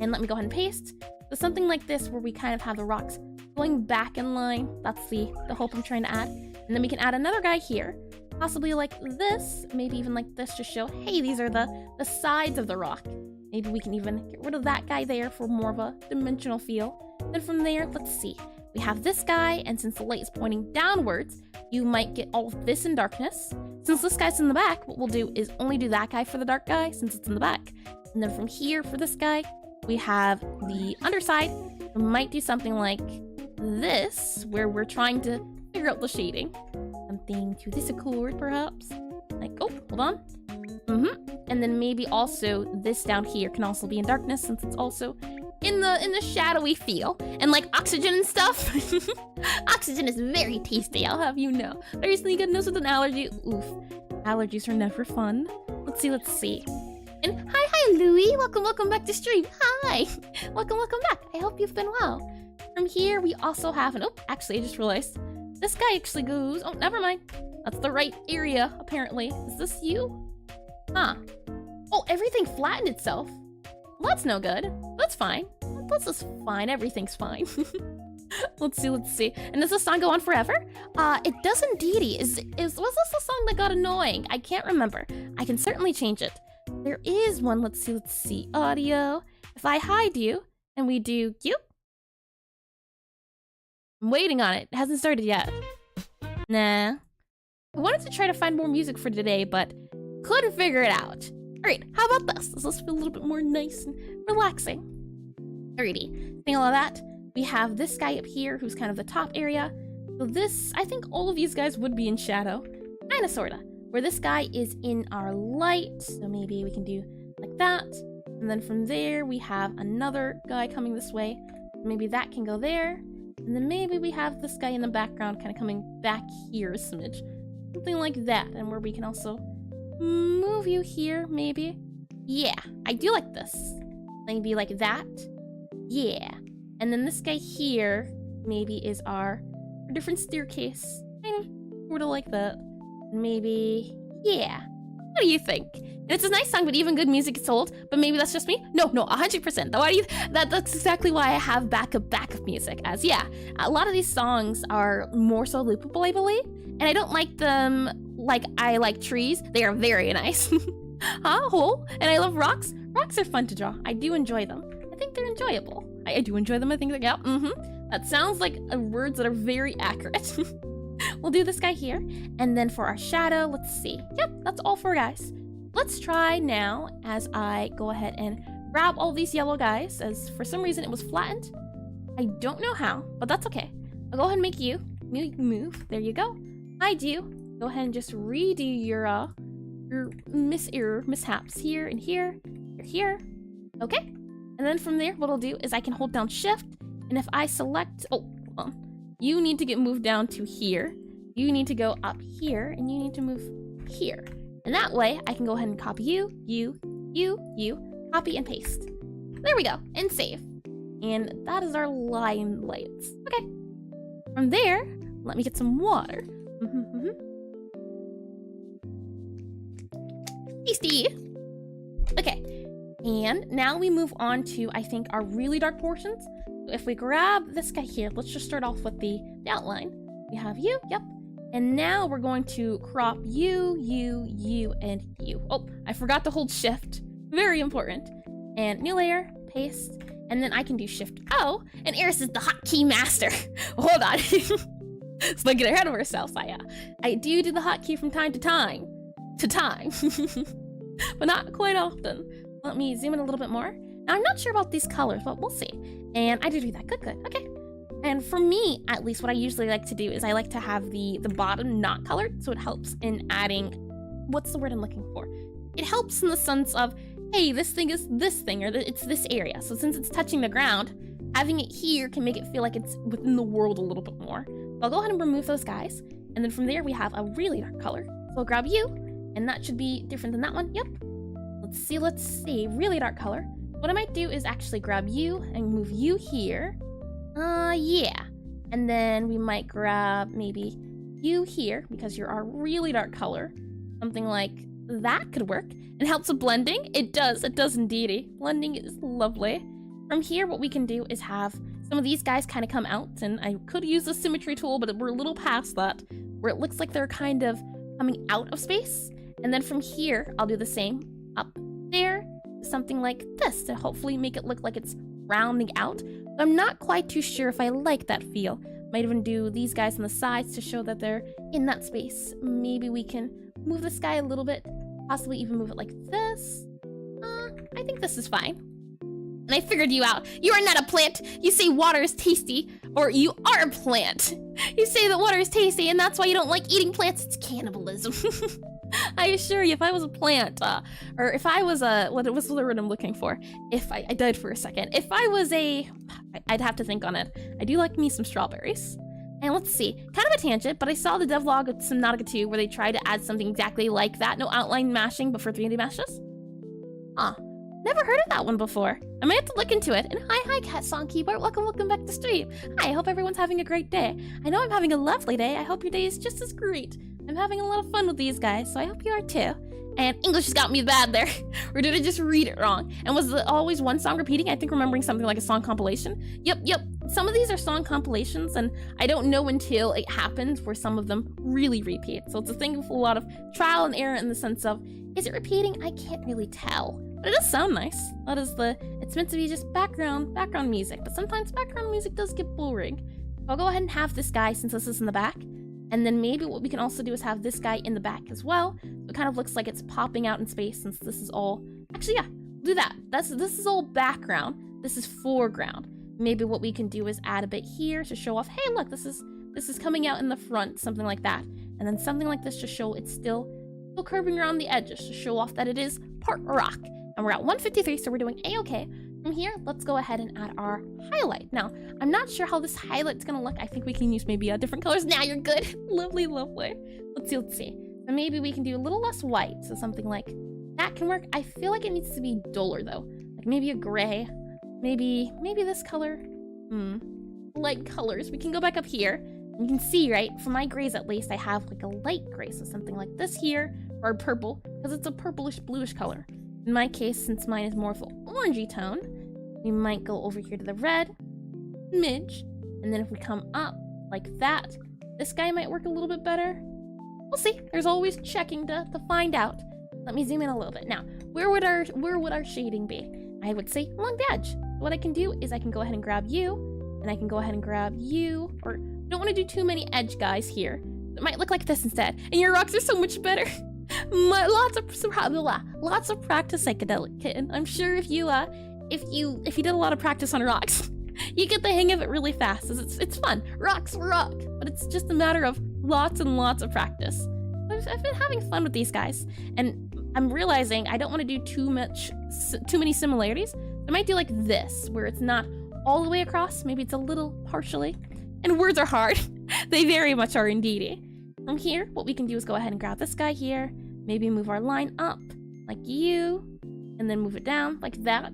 And let me go ahead and paste. So something like this where we kind of have the rocks going back in line. That's the hope I'm trying to add. And then we can add another guy here. Possibly like this. Maybe even like this to show, hey, these are the sides of the rock. Maybe we can even get rid of that guy there for more of a dimensional feel. Then from there, let's see. We have this guy, and since the light is pointing downwards, you might get all of this in darkness. Since this guy's in the back, what we'll do is only do that guy for the dark guy, since it's in the back. And then from here, for this guy, we have the underside. We might do something like this, where we're trying to figure out the shading. Something to this accord, perhaps. Like, oh, hold on. And then maybe also this down here can also be in darkness, since it's also in the shadowy feel. And like oxygen and stuff. Oxygen is very tasty, I'll have you know. I recently got diagnosed with an allergy. Oof. Allergies are never fun. Let's see. And hi, Louie. Welcome back to stream. Hi. Welcome back. I hope you've been well. From here, we also have an, oh, actually, I just realized. This guy actually goes, oh, never mind. That's the right area, apparently. Is this you? Huh. Oh, everything flattened itself. Well, that's no good. That's fine. This is fine. Everything's fine. Let's see. And does this song go on forever? It does indeedy. Was this the song that got annoying? I can't remember. I can certainly change it. There is one. Let's see. Audio. If I hide you and we do you. I'm waiting on it. It hasn't started yet. Nah. I wanted to try to find more music for today, but couldn't figure it out. Alright, how about this? Does this feel a little bit more nice and relaxing? Alrighty. Seeing all of that, we have this guy up here who's kind of the top area. So this, I think all of these guys would be in shadow. Kinda, sorta. Where this guy is in our light. So maybe we can do like that. And then from there, we have another guy coming this way. Maybe that can go there. And then maybe we have this guy in the background kind of coming back here a smidge. Something like that. And where we can also move you here, maybe. Yeah, I do like this. Maybe like that. Yeah. And then this guy here maybe is our different staircase. Kind of sort of like that. Maybe, yeah. What do you think? And it's a nice song, but even good music is old. But maybe that's just me? No, 100%. Why do you? That's exactly why I have backup music. As yeah, a lot of these songs are more so loopable, I believe, and I don't like them like I like trees. They are very nice. Hole. And I love rocks. Rocks are fun to draw. I do enjoy them. I think they're enjoyable. I do enjoy them. I think they're, yeah. That sounds like words that are very accurate. We'll do this guy here. And then for our shadow, let's see. Yep, that's all for guys. Let's try now as I go ahead and grab all these yellow guys, as for some reason it was flattened. I don't know how, but that's okay. I'll go ahead and make you move. There you go. I do. Go ahead and just redo your mishaps here and here. You're here. Okay. And then from there, what I'll do is I can hold down shift. And if I select, oh, hold on. You need to get moved down to here. You need to go up here, and you need to move here. And that way, I can go ahead and copy you, copy and paste. There we go, and save. And that is our line lights. Okay. From there, let me get some water. Tasty. Okay. And now we move on to, I think, our really dark portions. So if we grab this guy here, let's just start off with the outline. We have you, yep. And now we're going to crop you, and you. Oh, I forgot to hold shift. Very important. And new layer, paste, and then I can do shift O, and Eris is the hotkey master. Hold on. Let's not get ahead of ourselves. I do the hotkey from time to time. But not quite often. Let me zoom in a little bit more. Now, I'm not sure about these colors, but we'll see. And I do that. Good. Okay. And for me, at least, what I usually like to do is I like to have the bottom not colored, so it helps in adding, what's the word I'm looking for? It helps in the sense of, hey, this thing is this thing, or it's this area. So since it's touching the ground, having it here can make it feel like it's within the world a little bit more. So I'll go ahead and remove those guys. And then from there, we have a really dark color. So I'll grab you, and that should be different than that one. Yep. Let's see, really dark color. What I might do is actually grab you and move you here. Yeah. And then we might grab maybe you here because you're our really dark color. Something like that could work. It helps with blending. It does indeed. Blending is lovely. From here, what we can do is have some of these guys kind of come out, and I could use the symmetry tool, but we're a little past that, where it looks like they're kind of coming out of space. And then from here, I'll do the same up there, something like this to hopefully make it look like it's rounding out. But I'm not quite too sure if I like that feel. Might even do these guys on the sides to show that they're in that space. Maybe we can move this guy a little bit, possibly even move it like this. I think this is fine. And I figured you out. You are not a plant. You say water is tasty, or you are a plant. You say that water is tasty, and that's why you don't like eating plants. It's cannibalism. I assure you, if I was a plant, or if I was a, what was the word I'm looking for? If I died for a second. If I was I'd have to think on it. I do like me some strawberries. And let's see, kind of a tangent, but I saw the devlog of Subnautica 2 where they tried to add something exactly like that. No outline mashing, but for 3D meshes. Never heard of that one before. I might have to look into it. And hi, Cat Song Keyboard. Welcome back to stream. Hi, I hope everyone's having a great day. I know I'm having a lovely day. I hope your day is just as great. I'm having a lot of fun with these guys, so I hope you are too. And English has got me bad there. Or did I just read it wrong? And was it always one song repeating? I think remembering something like a song compilation. Yep. Some of these are song compilations, and I don't know until it happens where some of them really repeat. So it's a thing with a lot of trial and error in the sense of, is it repeating? I can't really tell. But it does sound nice. That is it's meant to be just background music, but sometimes background music does get boring. So I'll go ahead and have this guy since this is in the back. And then maybe what we can also do is have this guy in the back as well. It kind of looks like it's popping out in space since this is all, actually, yeah, do that. This is all background. This is foreground. Maybe what we can do is add a bit here to show off, hey, look, this is coming out in the front, something like that. And then something like this to show it's still curving around the edges to show off that it is part rock. And we're at 153, so we're doing A-okay. From here, let's go ahead and add our highlight. Now, I'm not sure how this highlight's gonna look. I think we can use maybe different colors. Now you're good. Lovely. Let's see. So maybe we can do a little less white. So something like that can work. I feel like it needs to be duller though. Like maybe a gray. Maybe this color. Light colors. We can go back up here. You can see, right, for my grays at least, I have like a light gray. So something like this here, or purple, because it's a purplish bluish color. In my case, since mine is more of an orangey tone, we might go over here to the red, midge, and then if we come up like that, this guy might work a little bit better. We'll see. There's always checking to find out. Let me zoom in a little bit. Now, where would our shading be? I would say along the edge. What I can do is I can go ahead and grab you, and I can go ahead and grab you, or don't want to do too many edge guys here. It might look like this instead. And your rocks are so much better. Lots of practice, Psychedelic Kitten. I'm sure if you did a lot of practice on rocks, you get the hang of it really fast. It's fun. Rocks rock, but it's just a matter of lots and lots of practice. I've been having fun with these guys, and I'm realizing I don't want to do too many similarities. I might do like this, where it's not all the way across. Maybe it's a little partially. And words are hard. They very much are indeed. From here, what we can do is go ahead and grab this guy here, maybe move our line up like you, and then move it down like that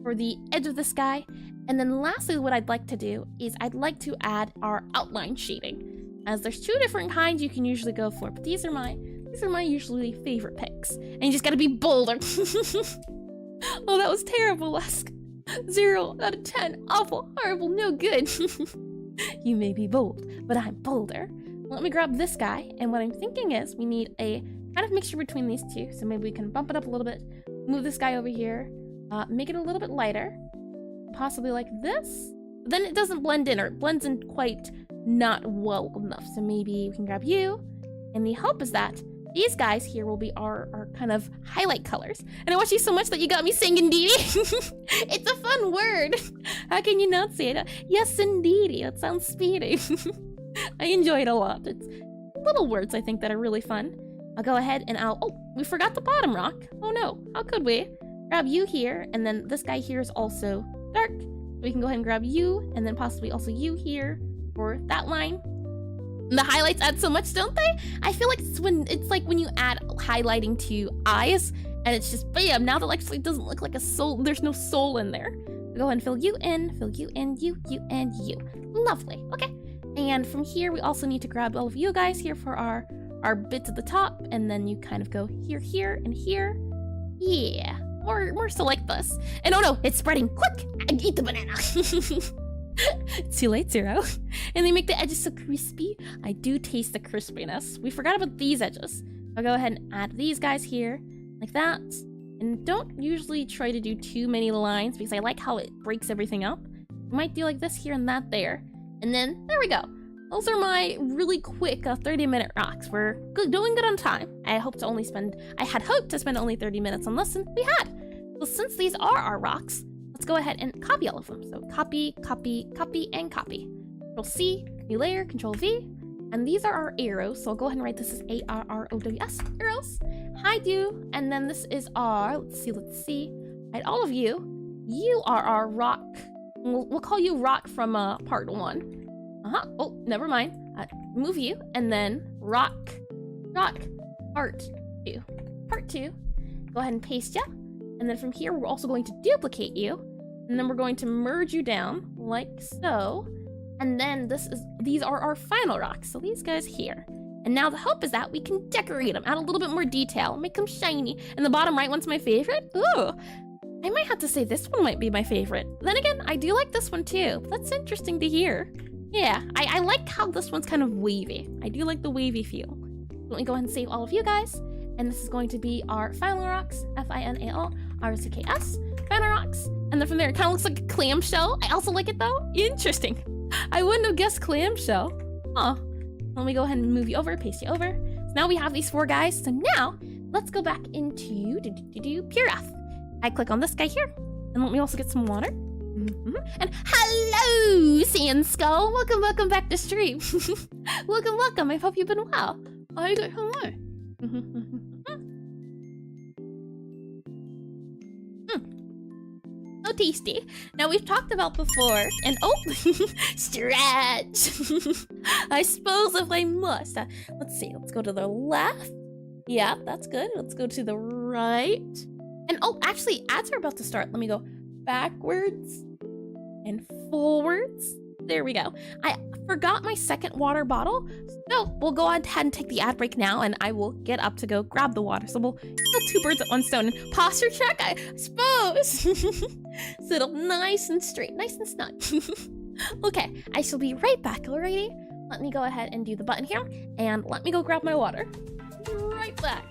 for the edge of this guy. And then lastly, what I'd like to do is I'd like to add our outline shading, as there's two different kinds you can usually go for, but these are my usually favorite picks. And you just gotta be bolder. Oh, that was terrible, Lesk. 0 out of 10. Awful, horrible, no good. You may be bold, but I'm bolder. Let me grab this guy, and what I'm thinking is we need a kind of mixture between these two. So maybe we can bump it up a little bit, move this guy over here, make it a little bit lighter, possibly like this. But then it doesn't blend in, or it blends in quite not well enough. So maybe we can grab you, and the hope is that these guys here will be our kind of highlight colors. And I watched you so much that you got me saying indeedy. It's a fun word. How can you not say it? Yes, indeedy. It sounds speedy. I enjoy it a lot. It's little words, I think, that are really fun. I'll go ahead and oh, we forgot the bottom rock. Oh no, how could we? grab you here, and then this guy here is also dark. We can go ahead and grab you, and then possibly also you here for that line. And the highlights add so much, don't they? I feel like it's like when you add highlighting to eyes, and it's just bam, now that actually doesn't look like a soul. There's no soul in there. Go ahead and fill you in, you, and you. Lovely. Okay. And from here, we also need to grab all of you guys here for our bits at the top, and then you kind of go here, here, and here. Yeah, more so like this. And oh no, it's spreading. Quick, eat the banana. It's too late, Zero. And they make the edges so crispy. I do taste the crispiness. We forgot about these edges. I'll go ahead and add these guys here, like that. And don't usually try to do too many lines because I like how it breaks everything up. You might do like this here and that there. And then, there we go. Those are my really quick 30-minute rocks. We're doing good on time. I had hoped to spend only 30 minutes on this, and we had. So since these are our rocks, let's go ahead and copy all of them. So copy, copy, copy, and copy. Control C, new layer, Control V. And these are our arrows. So I'll go ahead and write this as ARROWS, arrows. Hide you, and then this is our, let's see. Hide all of you. You are our rock. We'll call you rock from part 1. Oh, never mind. Move you, and then rock, part 2. Part 2. Go ahead and paste you. And then from here, we're also going to duplicate you. And then we're going to merge you down, like so. And then these are our final rocks. So these guys here. And now the hope is that we can decorate them, add a little bit more detail, make them shiny. And the bottom right one's my favorite. Ooh. I might have to say this one might be my favorite. Then again, I do like this one too. That's interesting to hear. Yeah, I like how this one's kind of wavy. I do like the wavy feel. Let me go ahead and save all of you guys. And this is going to be our final rocks, FINAL-ROCKS, final rocks. And then from there, it kind of looks like a clamshell. I also like it though. Interesting. I wouldn't have guessed clamshell. Huh. Let me go ahead and move you over, paste you over. So now we have these 4 guys. So now, let's go back into Pure Earth. I click on this guy here. And let me also get some water. And hello, Sand Skull. Welcome back to stream. welcome. I hope you've been well. I got hello. So tasty. Now we've talked about before, and oh, stretch. I suppose if I must. Let's see. Let's go to the left. Yeah, that's good. Let's go to the right. And oh, actually, ads are about to start. Let me go backwards and forwards. There we go. I forgot my second water bottle, so we'll go ahead and take the ad break now, and I will get up to go grab the water. So we'll kill 2 birds at one stone. And posture check, I suppose. Sit up nice and straight, nice and snug. Okay, I shall be right back, alrighty? Let me go ahead and do the button here, and let me go grab my water. Right back.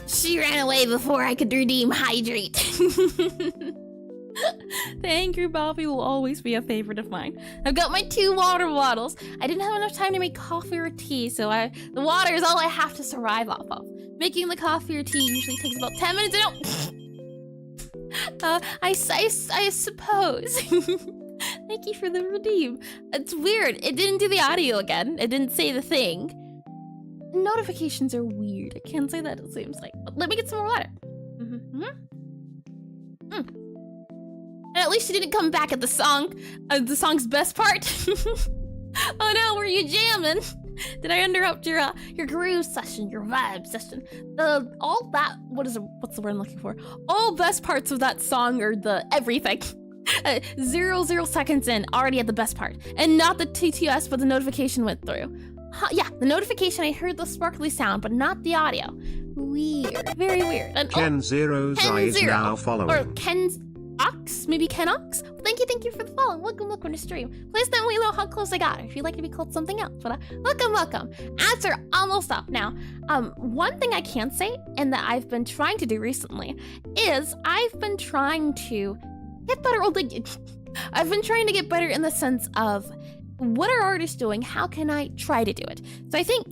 She ran away before I could redeem Hydrate. Thank you, Bobby will always be a favorite of mine. I've got my 2 water bottles. I didn't have enough time to make coffee or tea, so the water is all I have to survive off of. Making the coffee or tea usually takes about 10 minutes. I suppose. Thank you for the redeem. It's weird. It didn't do the audio again. It didn't say the thing. Notifications are weird. I can't say that, it seems like. But let me get some more water. And at least you didn't come back at the song's best part. Oh no, were you jamming? Did I interrupt your groove session, your vibe session? What's the word I'm looking for? All best parts of that song are the everything. 0 seconds in, already at the best part. And not the TTS, but the notification went through. Yeah, the notification, I heard the sparkly sound, but not the audio. Weird, very weird. And, Ken Zero's Ken eyes Zero. now following. Or Ken's Ox? Maybe Ken Ox? Thank you for the follow. Welcome to stream. Please let me know how close I got, if you'd like to be called something else. But welcome. Ads are almost up. Now, one thing I can say, and that I've been trying to do recently, is I've been trying to get better. I've been trying to get better in the sense of, what are artists doing? How can I try to do it? So I think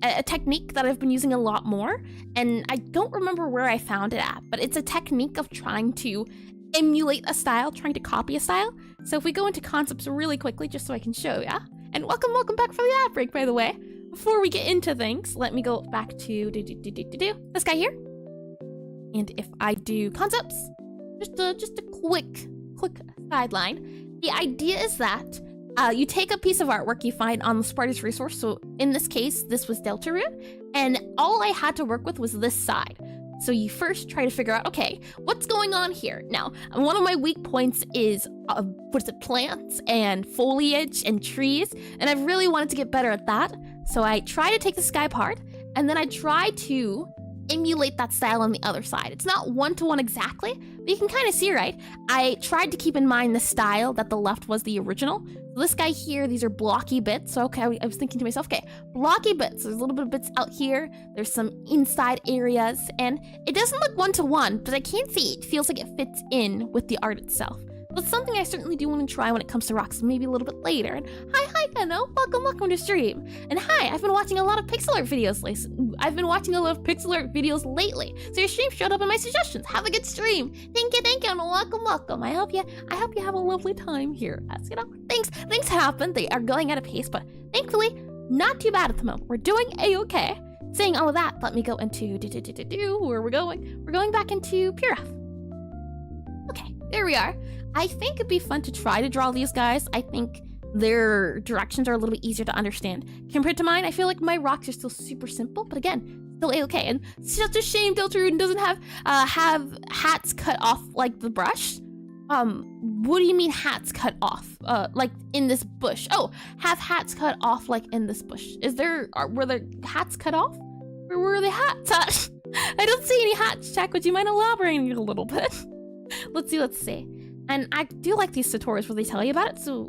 a technique that I've been using a lot more, and I don't remember where I found it at, but it's a technique of trying to emulate a style, trying to copy a style. So if we go into concepts really quickly, just so I can show ya. And welcome back from the ad break, by the way. Before we get into things, let me go back to this guy here. And if I do concepts, just a quick sideline. The idea is that you take a piece of artwork you find on the Sparta's resource. So in this case, this was Delta Root, and all I had to work with was this side. So you first try to figure out, okay, what's going on here? Now, one of my weak points is, plants and foliage and trees, and I really wanted to get better at that. So I try to take the sky part, and then I try to emulate that style on the other side. It's not one-to-one exactly, but you can kind of see, right? I tried to keep in mind the style that the left was the original. So this guy here, these are blocky bits. So okay, I was thinking to myself, okay, blocky bits. There's a little bit of bits out here. There's some inside areas, and it doesn't look one-to-one, but I can see it feels like it fits in with the art itself. But it's something I certainly do want to try when it comes to rocks, maybe a little bit later. And hi, Benno. Welcome to stream. And hi, I've been watching a lot of Pixelart videos lately. So your stream showed up in my suggestions. Have a good stream. Thank you, and welcome. I hope you have a lovely time here. As you know, things happen. They are going at a pace, but thankfully, not too bad at the moment. We're doing a-okay. Saying all of that, let me go into where we're going. We're going back into Puref. Okay, there we are. I think it'd be fun to try to draw these guys. I think their directions are a little bit easier to understand. Compared to mine, I feel like my rocks are still super simple, but again, still a-okay. And it's such a shame Deltarune doesn't have hats cut off like the brush. What do you mean hats cut off? Like in this bush. Oh, have hats cut off like in this bush. Were there hats cut off? Or were they hats? I don't see any hats, Jack. Would you mind elaborating a little bit? Let's see. And I do like these tutorials where they tell you about it, so,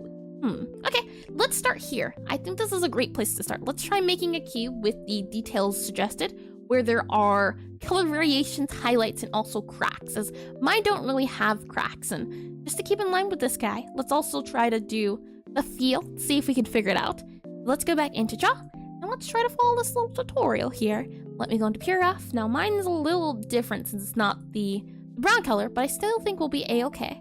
okay, let's start here. I think this is a great place to start. Let's try making a cube with the details suggested, where there are color variations, highlights, and also cracks, as mine don't really have cracks. And just to keep in line with this guy, let's also try to do the feel, see if we can figure it out. Let's go back into Draw, and let's try to follow this little tutorial here. Let me go into Puref. Now, mine is a little different since it's not the brown color, but I still think we'll be a-okay.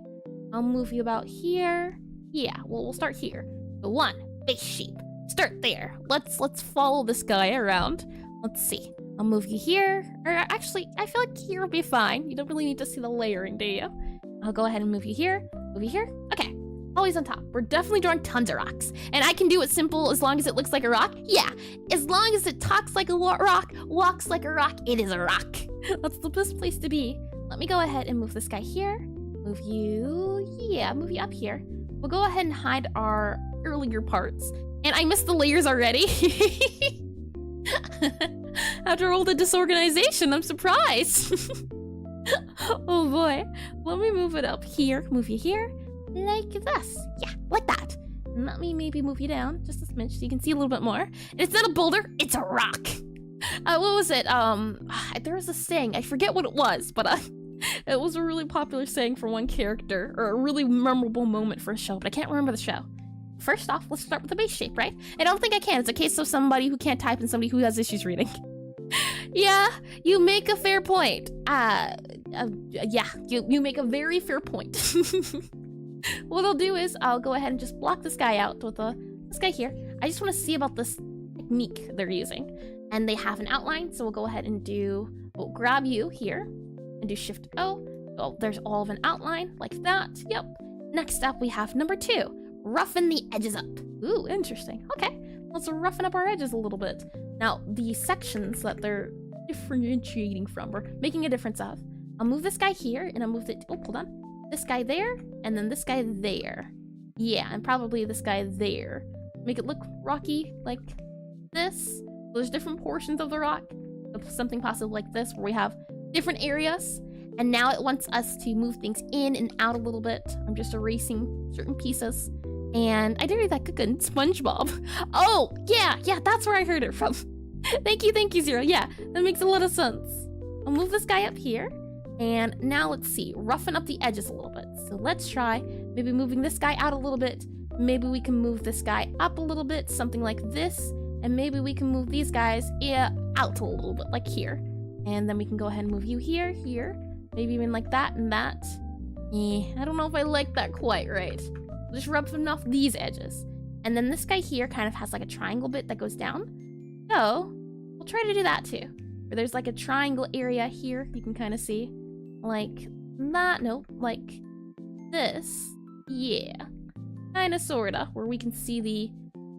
I'll move you about here. Yeah, well, we'll start here. The one, base shape. Start there. Let's follow this guy around. Let's see. I'll move you here. Or actually, I feel like here will be fine. You don't really need to see the layering, do you? I'll go ahead and move you here. Move you here. Okay. Always on top. We're definitely drawing tons of rocks. And I can do it simple as long as it looks like a rock. Yeah. As long as it talks like a rock, walks like a rock, it is a rock. That's the best place to be. Let me go ahead and move this guy here. Move you up here. We'll go ahead and hide our earlier parts. And I missed the layers already. After all the disorganization, I'm surprised. Oh boy. Let me move it up here. Move you here. Like this. Yeah, like that. And let me maybe move you down just a smidge so you can see a little bit more. It's not a boulder, it's a rock. What was it? There was a saying. I forget what it was, but it was a really popular saying for one character, or a really memorable moment for a show, but I can't remember the show. First off, let's start with the base shape, right? I don't think I can. It's a case of somebody who can't type and somebody who has issues reading. Yeah, you make a fair point. Yeah, you make a very fair point. What I'll do is I'll go ahead and just block this guy out with this guy here. I just want to see about this technique they're using. And they have an outline, so we'll go ahead and we'll grab you here and do Shift O. Oh, there's all of an outline like that. Yep. Next up, we have number 2, roughen the edges up. Ooh, interesting. Okay, let's roughen up our edges a little bit. Now, the sections that they're differentiating from, or making a difference of, I'll move this guy here, and I'll move hold on. This guy there, and then this guy there. Yeah, and probably this guy there. Make it look rocky like this. There's different portions of the rock. Something possible like this, where we have different areas. And now it wants us to move things in and out a little bit. I'm just erasing certain pieces. And I did read that good in SpongeBob. Oh, yeah, that's where I heard it from. Thank you, Zero. Yeah, that makes a lot of sense. I'll move this guy up here. And now let's see, roughen up the edges a little bit. So let's try maybe moving this guy out a little bit. Maybe we can move this guy up a little bit, something like this. And maybe we can move these guys out a little bit, like here. And then we can go ahead and move you here, maybe even like that and that. I don't know if I like that quite right. Just roughing off these edges. And then this guy here kind of has like a triangle bit that goes down. So we'll try to do that too. Where there's like a triangle area here, you can kind of see. Like that, no, like this. Yeah, kind of, sorta, where we can see the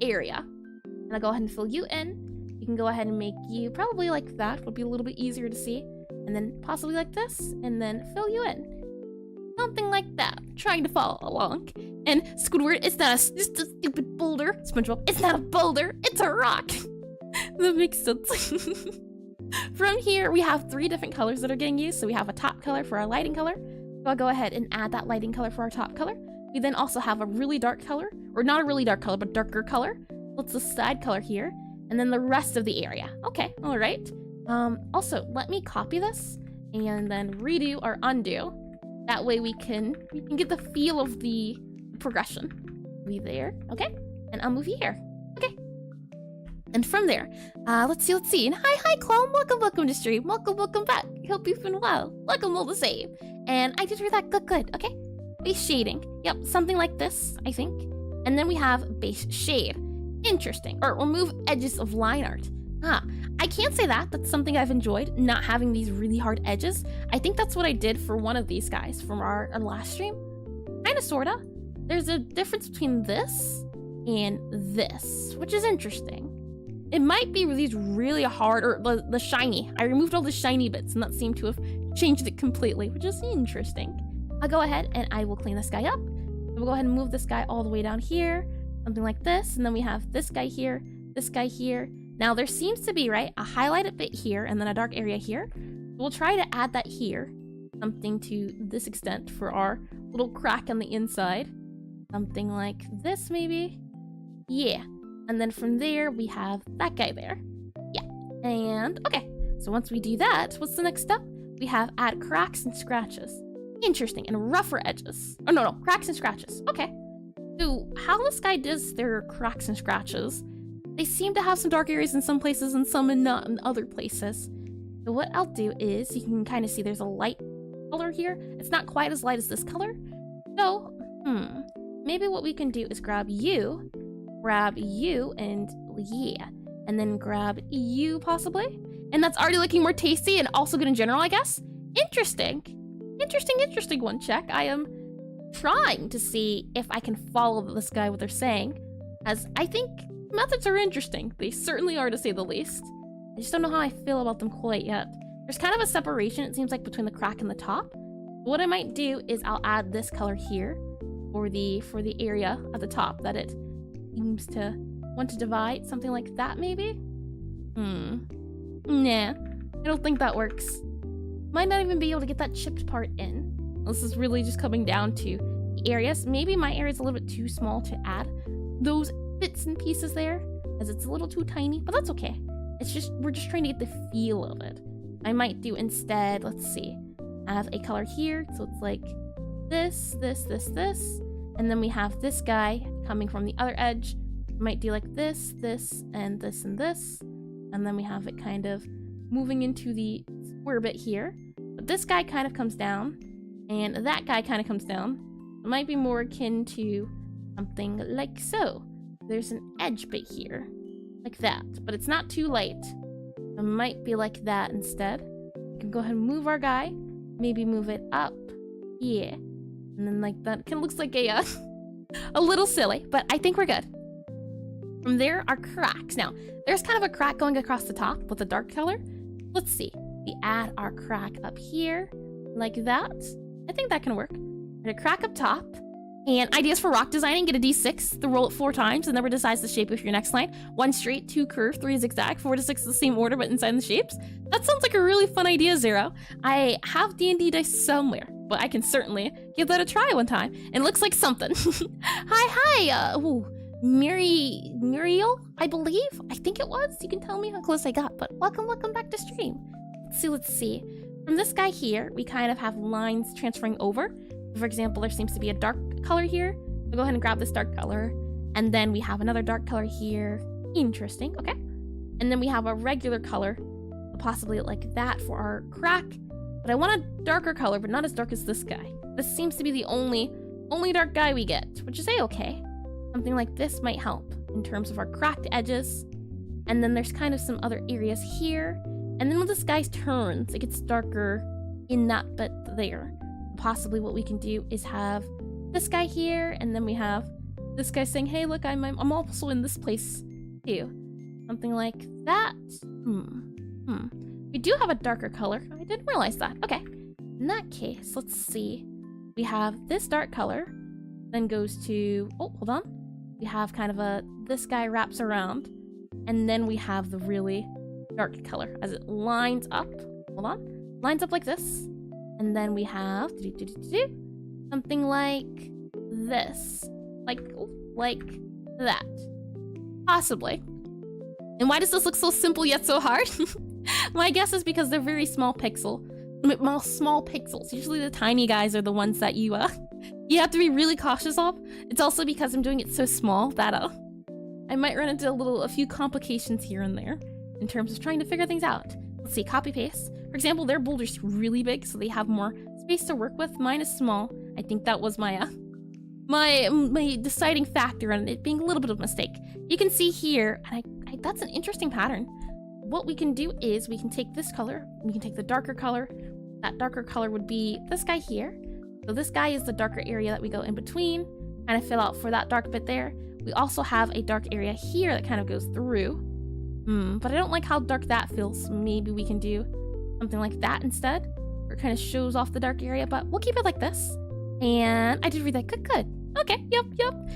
area. And I'll go ahead and fill you in. You can go ahead and make you probably like that, would be a little bit easier to see. And then possibly like this, and then fill you in. Something like that, trying to follow along. And Squidward, it's not just a stupid boulder. SpongeBob, it's not a boulder, it's a rock. That makes sense. From here, we have 3 different colors that are getting used. So we have a top color for our lighting color. So I'll go ahead and add that lighting color for our top color. We then also have a really dark color, or not a really dark color, but darker color. What's the side color here? And then the rest of the area. Okay, all right. Also, let me copy this and then redo or undo. That way we can get the feel of the progression. We there, okay? And I'll move you here, okay? And from there, let's see. And hi, Clone. Welcome to stream. Welcome back. Hope you've been well. Welcome all the same. And I did read that good. Okay. Base shading. Yep, something like this, I think. And then we have base shade. Interesting. Or remove edges of line art. I can't say that. That's something I've enjoyed, not having these really hard edges. I think that's what I did for one of these guys from our last stream. Kinda, sorta. There's a difference between this and this, which is interesting. It might be these really hard, or the shiny. I removed all the shiny bits and that seemed to have changed it completely, which is interesting. I'll go ahead and I will clean this guy up. We'll go ahead and move this guy all the way down here, something like this. And then we have this guy here, this guy here. Now there seems to be, right, a highlighted bit here and then a dark area here. We'll try to add that here, something to this extent for our little crack on the inside. Something like this, maybe? Yeah. And then from there, we have that guy there. Yeah. And, okay. So once we do that, what's the next step? We have add cracks and scratches. Interesting. And rougher edges. Oh, no, cracks and scratches. Okay. So how this guy does their cracks and scratches, they seem to have some dark areas in some places and some not in other places. So what I'll do is, you can kind of see there's a light color here. It's not quite as light as this color. So, maybe what we can do is grab you, and yeah, and then grab you possibly. And that's already looking more tasty and also good in general, I guess. Interesting one, check. I am trying to see if I can follow this guy, what they're saying, as I think methods are interesting. They certainly are, to say the least. I just don't know how I feel about them quite yet. There's kind of a separation, it seems like, between the crack and the top. What I might do is I'll add this color here for the area at the top that it seems to want to divide, something like that maybe? Nah, I don't think that works. Might not even be able to get that chipped part in. This is really just coming down to the areas. Maybe my area is a little bit too small to add those bits and pieces there, as it's a little too tiny, but that's okay. It's just, we're just trying to get the feel of it. I might do instead, let's see, have a color here, so it's like this, and then we have this guy coming from the other edge. I might do like this, and this, and then we have it kind of moving into the square bit here. But this guy kind of comes down, and that guy kind of comes down. It might be more akin to something like so. There's an edge bit here, like that, but it's not too light. It might be like that instead. We can go ahead and move our guy, maybe move it up, yeah, and then like that. Kind of looks like a little silly, but I think we're good. From there are cracks. Now, there's kind of a crack going across the top with a dark color. Let's see. We add our crack up here, like that. I think that can work. A crack up top. And ideas for rock designing, get a D6, then roll it 4 times, and then resize the shape of your next line. 1 straight, 2 curved, 3 zigzag, 4 to 6 the same order, but inside the shapes. That sounds like a really fun idea, Zero. I have D&D dice somewhere, but I can certainly give that a try one time. And it looks like something. Hi, Muriel, I believe? I think it was. You can tell me how close I got, but welcome back to stream. Let's see. From this guy here, we kind of have lines transferring over. For example, there seems to be a dark color here. I'll go ahead and grab this dark color. And then we have another dark color here. Interesting, okay. And then we have a regular color, possibly like that for our crack. But I want a darker color, but not as dark as this guy. This seems to be the only dark guy we get, which is A-okay. Something like this might help in terms of our cracked edges. And then there's kind of some other areas here. And then when this guy turns, it gets darker in that bit there. Possibly what we can do is have this guy here, and then we have this guy saying, hey, look, I'm also in this place too. Something like that. We do have a darker color. I didn't realize that. Okay. In that case, let's see. We have this dark color, then goes to, oh, hold on. We have kind of this guy wraps around, and then we have the really dark color as it lines up. Hold on. Lines up like this. And then we have something like this. Like that. Possibly. And why does this look so simple yet so hard? My guess is because they're very small pixels. Usually the tiny guys are the ones that you have to be really cautious of. It's also because I'm doing it so small that I might run into a few complications here and there in terms of trying to figure things out. Let's see, copy paste. For example, their boulder's really big, so they have more space to work with. Mine is small. I think that was my deciding factor on it being a little bit of a mistake. You can see here, and that's an interesting pattern. What we can do is we can take this color, we can take the darker color. That darker color would be this guy here. So this guy is the darker area that we go in between, kind of fill out for that dark bit there. We also have a dark area here that kind of goes through. But I don't like how dark that feels. Maybe we can do something like that instead, where it kind of shows off the dark area, but we'll keep it like this. And I did read that. Good. Okay, yep.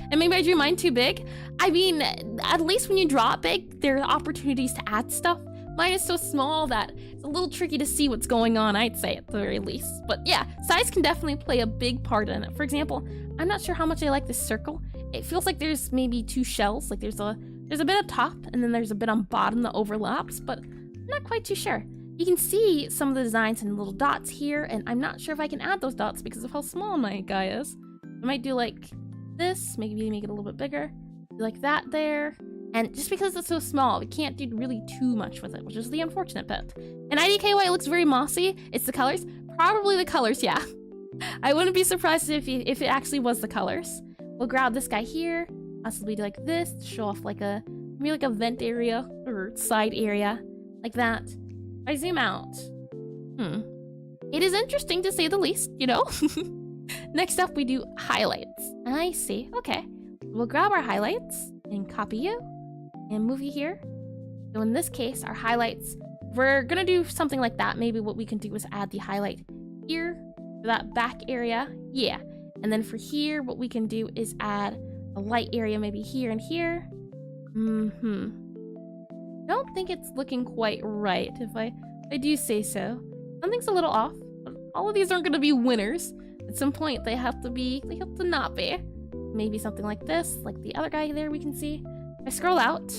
And maybe I drew mine too big. I mean, at least when you draw it big, there are opportunities to add stuff. Mine is so small that it's a little tricky to see what's going on, I'd say, at the very least. But yeah, size can definitely play a big part in it. For example, I'm not sure how much I like this circle. It feels like there's maybe 2 shells, like there's a bit up top, and then there's a bit on bottom that overlaps, but I'm not quite too sure. You can see some of the designs and little dots here, and I'm not sure if I can add those dots because of how small my guy is. I might do like this, maybe make it a little bit bigger, like that there. And just because it's so small, we can't do really too much with it, which is the unfortunate bit. And IDKY looks very mossy. It's the colors. Probably the colors, yeah. I wouldn't be surprised if it actually was the colors. We'll grab this guy here, possibly do like this, to show off like maybe like a vent area or side area, like that. If I zoom out, it is interesting to say the least, you know? Next up, we do highlights. I see, okay. We'll grab our highlights and copy you and move you here. So in this case, our highlights, we're gonna do something like that. Maybe what we can do is add the highlight here for that back area. Yeah. And then for here, what we can do is add a light area maybe here and here. Don't think it's looking quite right if I do say so. Something's a little off, but all of these aren't gonna be winners. At some point they have to not be. Maybe something like this, like the other guy there we can see. If I scroll out,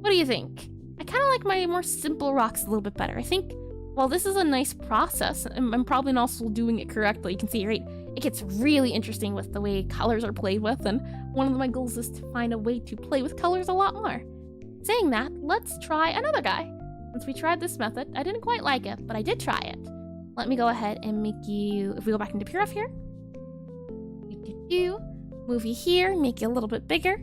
what do you think? I kind of like my more simple rocks a little bit better. I think, well, this is a nice process. I'm probably not also doing it correctly. You can see, right? It gets really interesting with the way colors are played with, and one of my goals is to find a way to play with colors a lot more. Saying that, let's try another guy. Since we tried this method, I didn't quite like it, but I did try it. let me go ahead and make you, if we go back into Pure here, move you here, make you a little bit bigger.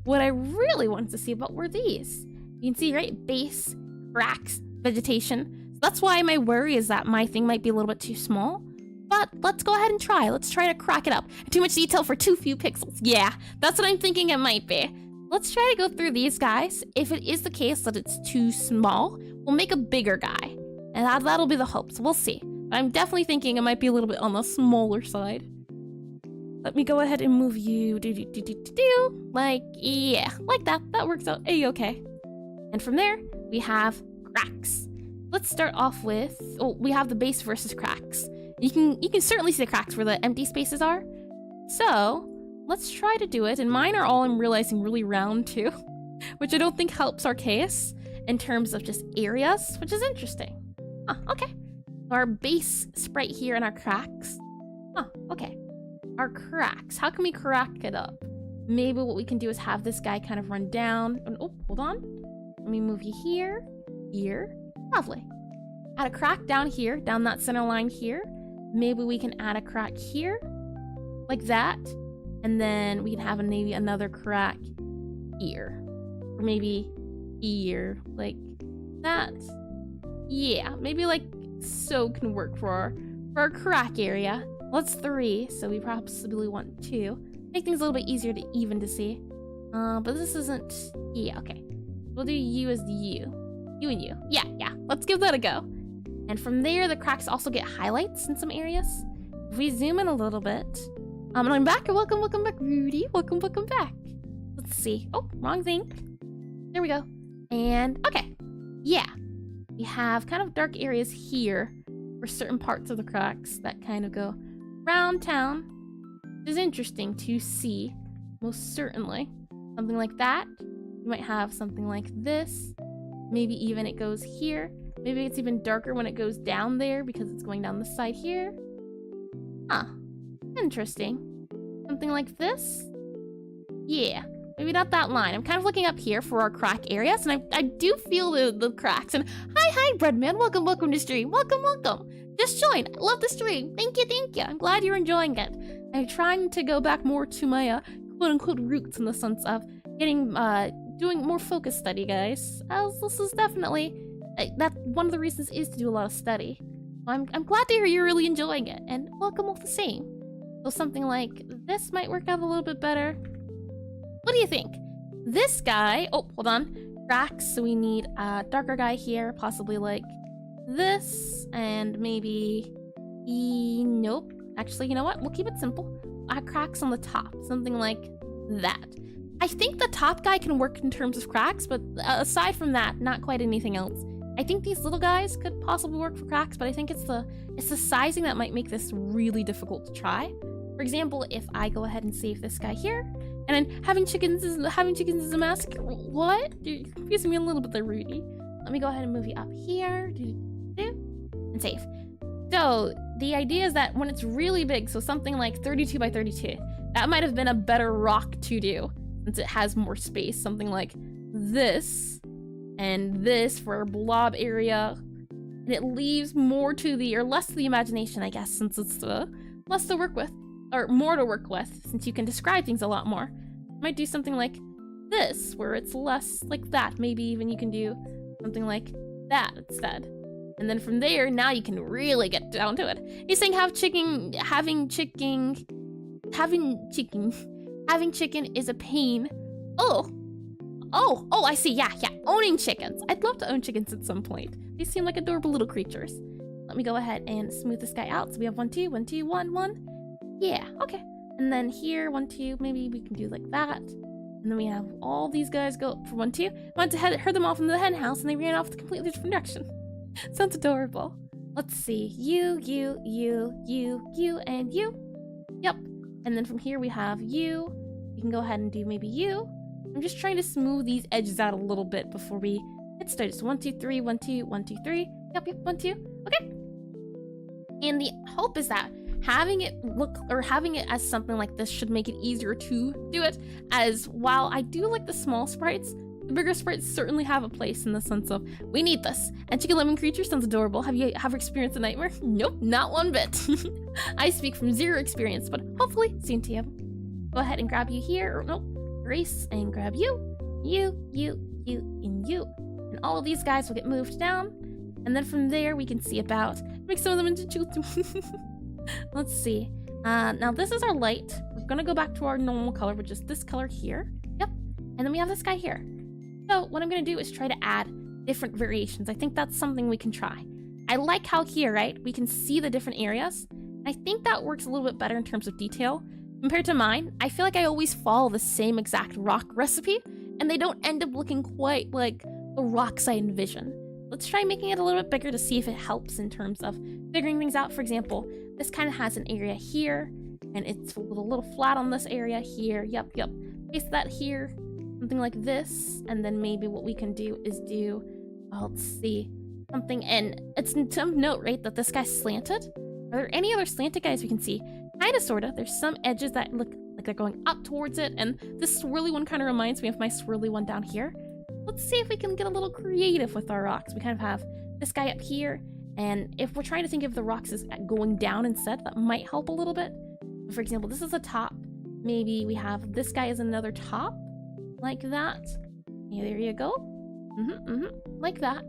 What I really wanted to see about were these. You can see, right? Base, cracks, vegetation. So that's why my worry is that my thing might be a little bit too small. But let's go ahead and try. Let's try to crack it up. Too much detail for too few pixels. Yeah, that's what I'm thinking it might be. Let's try to go through these guys. If it is the case that it's too small, we'll make a bigger guy. And that'll be the hope, so we'll see. But I'm definitely thinking it might be a little bit on the smaller side. Let me go ahead and move you, like, yeah, like that. That works out A-okay. And from there, we have cracks. Let's start off with, we have the base versus cracks. You can certainly see the cracks where the empty spaces are. So let's try to do it. And mine are all, I'm realizing, really round too, which I don't think helps our case in terms of just areas, which is interesting. Okay. Our base sprite here and our cracks. Okay. Our cracks. How can we crack it up? Maybe what we can do is have this guy kind of run down. Oh, hold on. Let me move you here, here. Lovely. Add a crack down here, down that center line here. Maybe we can add a crack here, like that. And then we can have maybe another crack here. Or maybe here, like that. Yeah, maybe like so can work for our crack area. Well, it's 3, so we possibly want 2. Make things a little bit easier to even to see. But this isn't, yeah, okay. We'll do you as the you. You and you. Yeah, let's give that a go. And from there, the cracks also get highlights in some areas. If we zoom in a little bit, and I'm back, welcome back, Rudy. Welcome back. Let's see. Oh, wrong thing. There we go. And, okay. Yeah. We have kind of dark areas here for certain parts of the cracks that kind of go around town. Which is interesting to see, most certainly. Something like that. You might have something like this. Maybe even it goes here. Maybe it's even darker when it goes down there because it's going down the side here. Interesting. Something like this? Yeah, maybe not that line. I'm kind of looking up here for our crack areas, and I do feel the cracks. And hi, Breadman. Welcome to stream. Welcome. Just joined. I love the stream. Thank you. I'm glad you're enjoying it. I'm trying to go back more to my quote-unquote roots in the sense of getting doing more focused study, guys. As this is definitely that one of the reasons is to do a lot of study. I'm glad to hear you're really enjoying it, and welcome all the same. So something like this might work out a little bit better. What do you think? This guy, oh, hold on. Cracks, so we need a darker guy here, possibly like this, and maybe, nope. Actually, you know what? We'll keep it simple. Cracks on the top, something like that. I think the top guy can work in terms of cracks, but aside from that, not quite anything else. I think these little guys could possibly work for cracks, but I think it's the sizing that might make this really difficult to try. For example, if I go ahead and save this guy here, and then having chickens is a massacre. What? You're confusing me a little bit there, Rudy. Let me go ahead and move you up here, and save. So the idea is that when it's really big, so something like 32 by 32, that might have been a better rock to do since it has more space. Something like this and this for a blob area, and it leaves more to the, or less to the imagination, I guess, since it's less to work with, or more to work with, since you can describe things a lot more. You might do something like this, where it's less like that. Maybe even you can do something like that instead. And then from there, now you can really get down to it. He's saying having chicken is a pain. Oh, I see. Yeah. Owning chickens. I'd love to own chickens at some point. They seem like adorable little creatures. Let me go ahead and smooth this guy out. So we have 1, 2, 1, 2, 1, 1. Yeah, okay. And then here, 1, 2, maybe we can do like that. And then we have all these guys go up for 1, 2. Went to herd them off in the hen house, and they ran off the completely different direction. Sounds adorable. Let's see. You, and you. Yep. And then from here we have you. We can go ahead and do maybe you. I'm just trying to smooth these edges out a little bit before we get started. So 1, 2, 3, 1, 2, 1, 2, 3. Yep, 1, 2. Okay. And the hope is that having it as something like this should make it easier to do it, as while I do like the small sprites, The bigger sprites certainly have a place in the sense of, we need this. And chicken lemon creature sounds adorable. Have you ever experienced a nightmare? Nope, not one bit. I speak from zero experience, but hopefully soon to you. Go ahead and grab you here, or nope, erase and grab you, and you. And all of these guys will get moved down. And then from there, we can see about, make some of them into children. Let's see. Now this is our light. We're gonna go back to our normal color, which is this color here. Yep. And then we have this guy here. So what I'm gonna do is try to add different variations. I think that's something we can try. I like how here, right, we can see the different areas. I think that works a little bit better in terms of detail. Compared to mine, I feel like I always follow the same exact rock recipe, and they don't end up looking quite like the rocks I envision. Let's try making it a little bit bigger to see if it helps in terms of figuring things out. For example, this kind of has an area here, and it's a little flat on this area here. Yep. Paste that here, something like this, and then maybe what we can do is do, let's see, something, and it's to note, right, that this guy's slanted. Are there any other slanted guys we can see? Kinda, sorta. There's some edges that look like they're going up towards it, and this swirly one kind of reminds me of my swirly one down here. Let's see if we can get a little creative with our rocks. We kind of have this guy up here, and if we're trying to think of the rocks as going down instead, that might help a little bit. For example, this is a top. Maybe we have this guy as another top, like that. Yeah, there you go. Like that.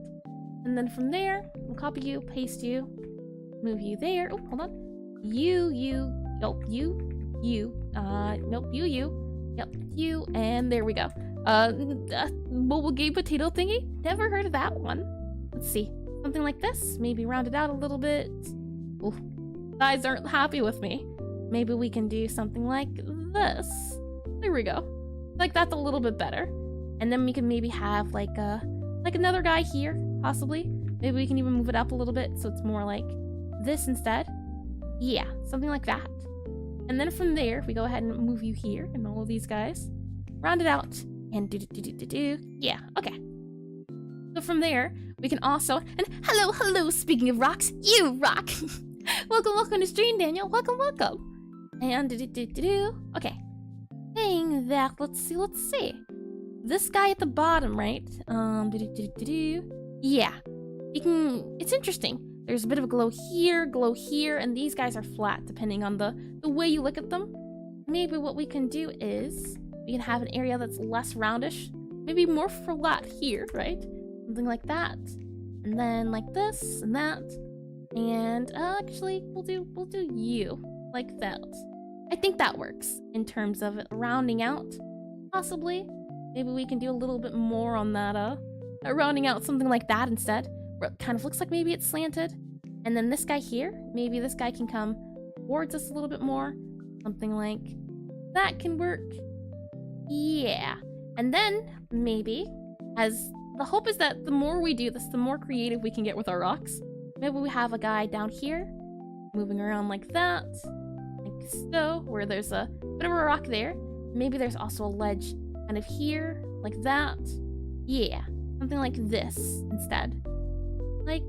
And then from there, we'll copy you, paste you, move you there. Oh, hold on. Nope, you, and there we go. Mobile game potato thingy? Never heard of that one. Let's see, something like this, maybe round it out a little bit. Ooh, guys aren't happy with me. Maybe we can do something like this. There we go. Like that's a little bit better. And then we can maybe have like another guy here, possibly. Maybe we can even move it up a little bit so it's more like this instead. Yeah, something like that. And then from there, we go ahead and move you here and all of these guys. Round it out and do. Yeah, okay. So from there, we can also, and hello, speaking of rocks, you rock. welcome to stream, Daniel. Welcome. And okay. Saying that, let's see. This guy at the bottom, right? Yeah. It's interesting. There's a bit of a glow here, and these guys are flat depending on the way you look at them. Maybe what we can do is we can have an area that's less roundish, maybe more flat here, right? Something like that. And then like this and that. And actually we'll do you like that. I think that works in terms of it rounding out, possibly. Maybe we can do a little bit more on that, rounding out something like that instead. Where it kind of looks like maybe it's slanted. And then this guy here, maybe this guy can come towards us a little bit more. Something like that can work. Yeah. And then maybe, as the hope is that the more we do this, the more creative we can get with our rocks. Maybe we have a guy down here, moving around like that. Like so, where there's a bit of a rock there. Maybe there's also a ledge kind of here, like that. Yeah. Something like this instead. Like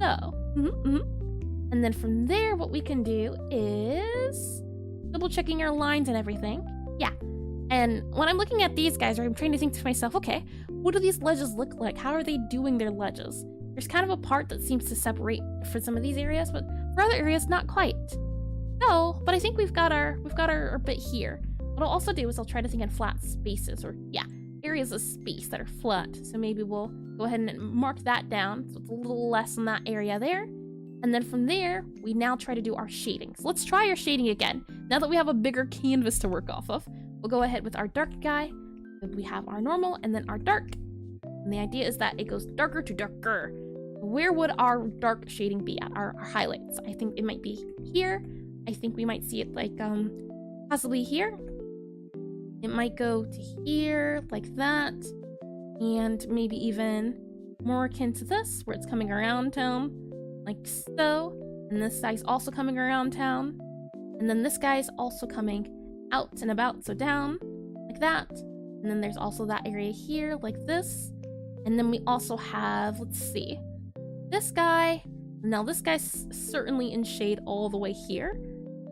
so. And then from there, what we can do is double checking our lines and everything. Yeah. And when I'm looking at these guys, right, I'm trying to think to myself, okay, what do these ledges look like? How are they doing their ledges? There's kind of a part that seems to separate for some of these areas, but for other areas, not quite. So, but I think we've got our bit here. What I'll also do is I'll try to think in flat spaces, or yeah, areas of space that are flat. So maybe we'll go ahead and mark that down, so it's a little less in that area there. And then from there, we now try to do our shading. So let's try our shading again. Now that we have a bigger canvas to work off of, we'll go ahead with our dark guy. We have our normal and then our dark. And the idea is that it goes darker to darker. Where would our dark shading be at? Our highlights. I think it might be here. I think we might see it like possibly here. It might go to here, like that. And maybe even more akin to this, where it's coming around town, like so. And this guy's also coming around town. And then this guy's also coming out and about, so down, like that. And then there's also that area here, like this. And then we also have, let's see, this guy. Now this guy's certainly in shade all the way here.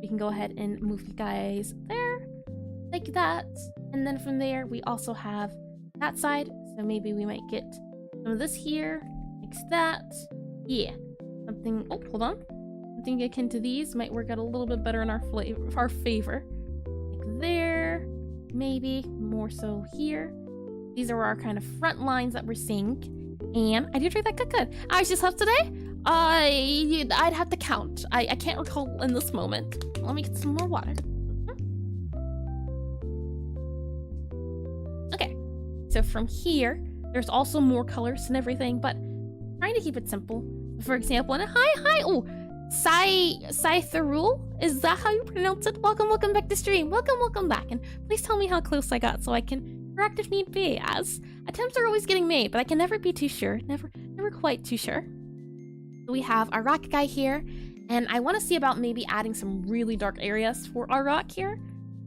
We can go ahead and move you guys there, like that. And then from there, we also have that side. So So maybe we might get some of this here, mix that. Yeah, something, oh, hold on. Something akin to these might work out a little bit better in our favor. Like there, maybe more so here. These are our kind of front lines that we're seeing. And I do think that good. I just left today. I'd have to count. I can't recall in this moment. Let me get some more water. Okay, so from here, there's also more colors and everything, but trying to keep it simple. For example, and hi, oh, Scytherul, is that how you pronounce it? Welcome back to stream. Welcome back, and please tell me how close I got so I can correct if need be, as attempts are always getting made, but I can never be too sure. Never quite too sure. We have our rock guy here, and I want to see about maybe adding some really dark areas for our rock here.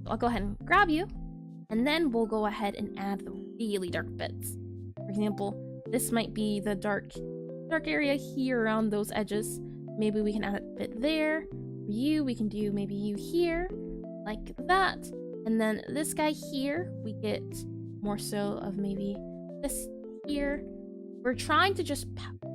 So I'll go ahead and grab you, and then we'll go ahead and add the really dark bits. For example, this might be the dark area here around those edges. Maybe we can add a bit there. For you, we can do maybe you here, like that. And then this guy here, we get more so of maybe this here. We're trying to just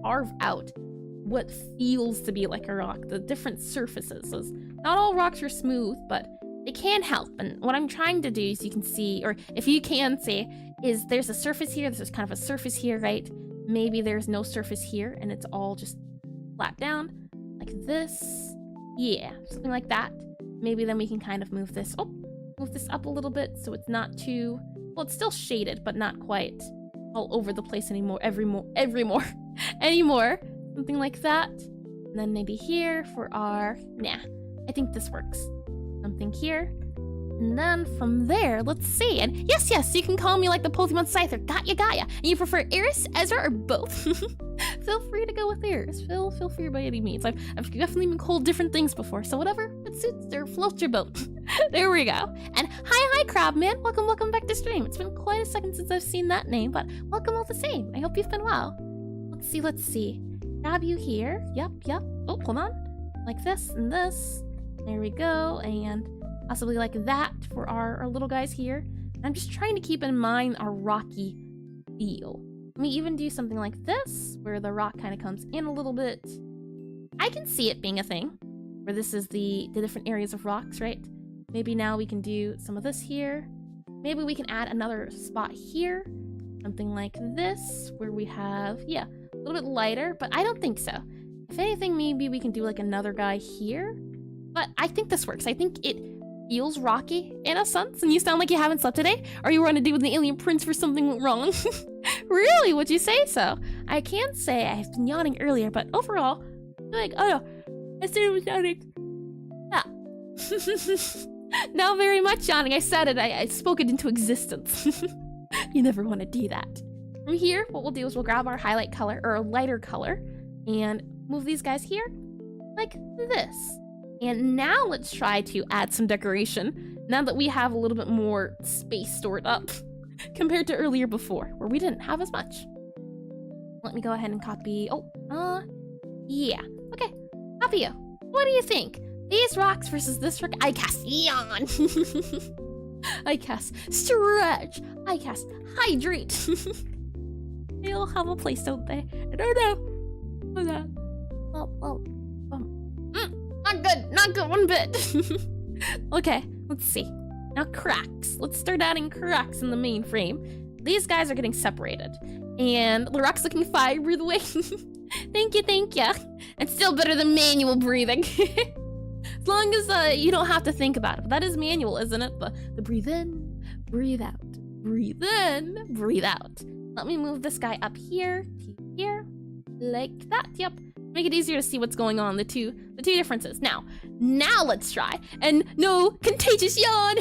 carve out what feels to be like a rock, the different surfaces. So not all rocks are smooth, but they can help. And what I'm trying to do, is you can see, or if you can see, is there's a surface here, there's kind of a surface here, right? Maybe there's no surface here, and it's all just flat down, like this. Yeah, something like that. Maybe then we can kind of move this up a little bit, so it's not too, well, it's still shaded, but not quite all over the place anymore, anymore. Something like that. And then maybe here for our, I think this works. Something here. And then from there, let's see. And yes, you can call me like the Pokemon Scyther. Got ya. And you prefer Eris, Ezra, or both? Feel free to go with Eris. Feel free by any means. I've definitely been called different things before, so whatever it suits or floats your boat. There we go. And hi, Crabman. Welcome back to stream. It's been quite a second since I've seen that name, but welcome all the same. I hope you've been well. Let's see. Grab you here. Yep. Oh, hold on. Like this and this. There we go. And possibly like that for our little guys here. And I'm just trying to keep in mind our rocky feel. Let me even do something like this, where the rock kind of comes in a little bit. I can see it being a thing, where this is the different areas of rocks, right? Maybe now we can do some of this here. Maybe we can add another spot here. Something like this, where we have, a little bit lighter, but I don't think so. If anything, maybe we can do like another guy here. But I think this works. I think it feels rocky in a sense. And you sound like you haven't slept today? Or you want to deal with the alien prince for something went wrong? Really? Would you say so? I can say I've been yawning earlier, but overall, like, oh no, I said it was yawning. Not very much yawning. I said it. I spoke it into existence. You never want to do that. From here, what we'll do is we'll grab our highlight color, or a lighter color, and move these guys here like this. And now let's try to add some decoration, now that we have a little bit more space stored up compared to earlier before, where we didn't have as much. Let me go ahead and copy. Yeah. Okay, copy you. What do you think? These rocks versus this rock? I cast yawn. I cast stretch. I cast hydrate. They all have a place, don't they? I don't know. Not good one bit. Okay, let's see. Now cracks. Let's start adding cracks in the main frame. These guys are getting separated. And the rock's looking fine, by the way. Thank you. It's still better than manual breathing. As long as you don't have to think about it. But that is manual, isn't it? The breathe in, breathe out. Breathe in, breathe out. Let me move this guy up here to here. Like that. Yep. Make it easier to see what's going on, the two differences. Now let's try. And no contagious yawn.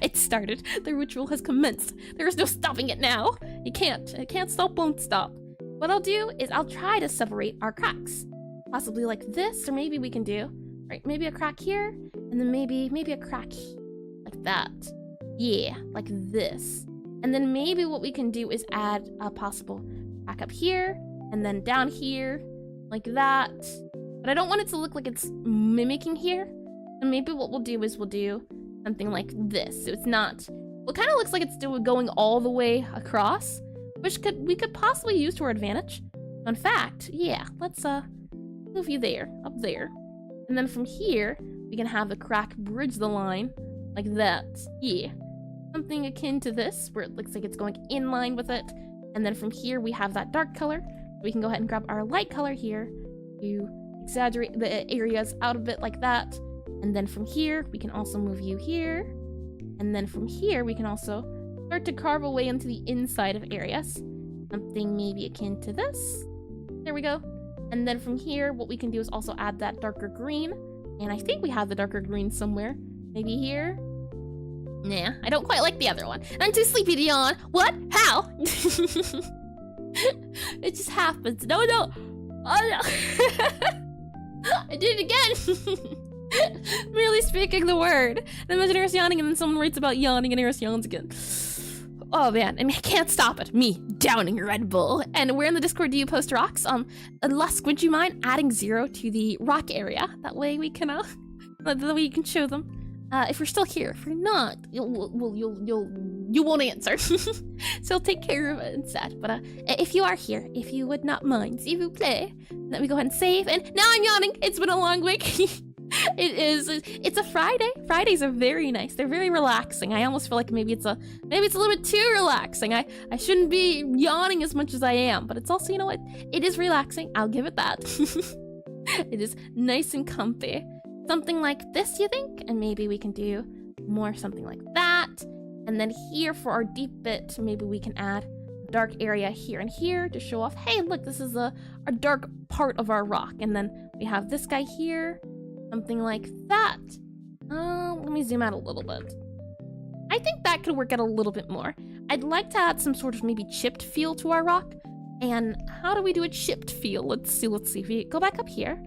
It started. The ritual has commenced. There is no stopping it now. It can't stop, won't stop. What I'll do is I'll try to separate our cracks. Possibly like this, or maybe we can do, right, maybe a crack here, and then maybe a crack like that. Yeah, like this. And then maybe what we can do is add a possible crack up here, and then down here, like that. But I don't want it to look like it's mimicking here. And maybe what we'll do is we'll do something like this. So it's not, well, It kind of looks like it's going all the way across, which we could possibly use to our advantage. In fact, yeah, let's move you there, up there. And then from here, we can have the crack bridge the line like that. Yeah. Something akin to this, where it looks like it's going in line with it. And then from here, we have that dark color. We can go ahead and grab our light color here to exaggerate the areas out of it like that. And then from here, we can also move you here. And then from here, we can also start to carve away into the inside of areas. Something maybe akin to this. There we go. And then from here, what we can do is also add that darker green. And I think we have the darker green somewhere. Maybe here. Nah, I don't quite like the other one. I'm too sleepy to yawn. What? How? It just happens. No. Oh, no. I did it again. Merely speaking the word. And imagine Eris yawning and then someone writes about yawning and Eris yawns again. Oh man, I mean, I can't stop it. Me, downing Red Bull. And where in the Discord do you post rocks? Lusk, would you mind adding 0 to the rock area? That way we can, that way you can show them. If you're still here. If you're not, you won't answer. So I'll take care of it instead. But if you are here, if you would not mind, s'il vous plaît, let me go ahead and save. And now I'm yawning. It's been a long week. It's a Friday. Fridays are very nice. They're very relaxing. I almost feel like maybe it's a little bit too relaxing. I shouldn't be yawning as much as I am, but it's also, you know what? It is relaxing. I'll give it that. It is nice and comfy. Something like this, you think? And maybe we can do more something like that. And then here for our deep bit, maybe we can add a dark area here and here to show off, hey, look, this is a dark part of our rock. And then we have this guy here. Something like that. Let me zoom out a little bit. I think that could work out a little bit more. I'd like to add some sort of maybe chipped feel to our rock. And how do we do a chipped feel? Let's see. If we go back up here.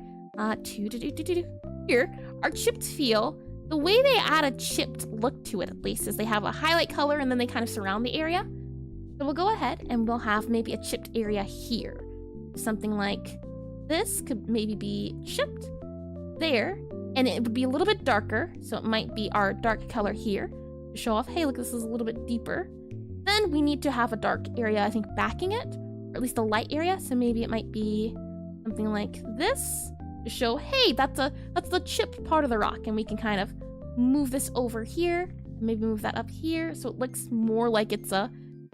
Here, our chipped feel, the way they add a chipped look to it at least is they have a highlight color and then they kind of surround the area. So we'll go ahead and we'll have maybe a chipped area here. Something like this could maybe be chipped there, and it would be a little bit darker, so it might be our dark color here to show off, hey, look, this is a little bit deeper. Then we need to have a dark area, I think, backing it, or at least a light area, so maybe it might be something like this to show, hey, that's the chipped part of the rock, and we can kind of move this over here, maybe move that up here, so it looks more like it's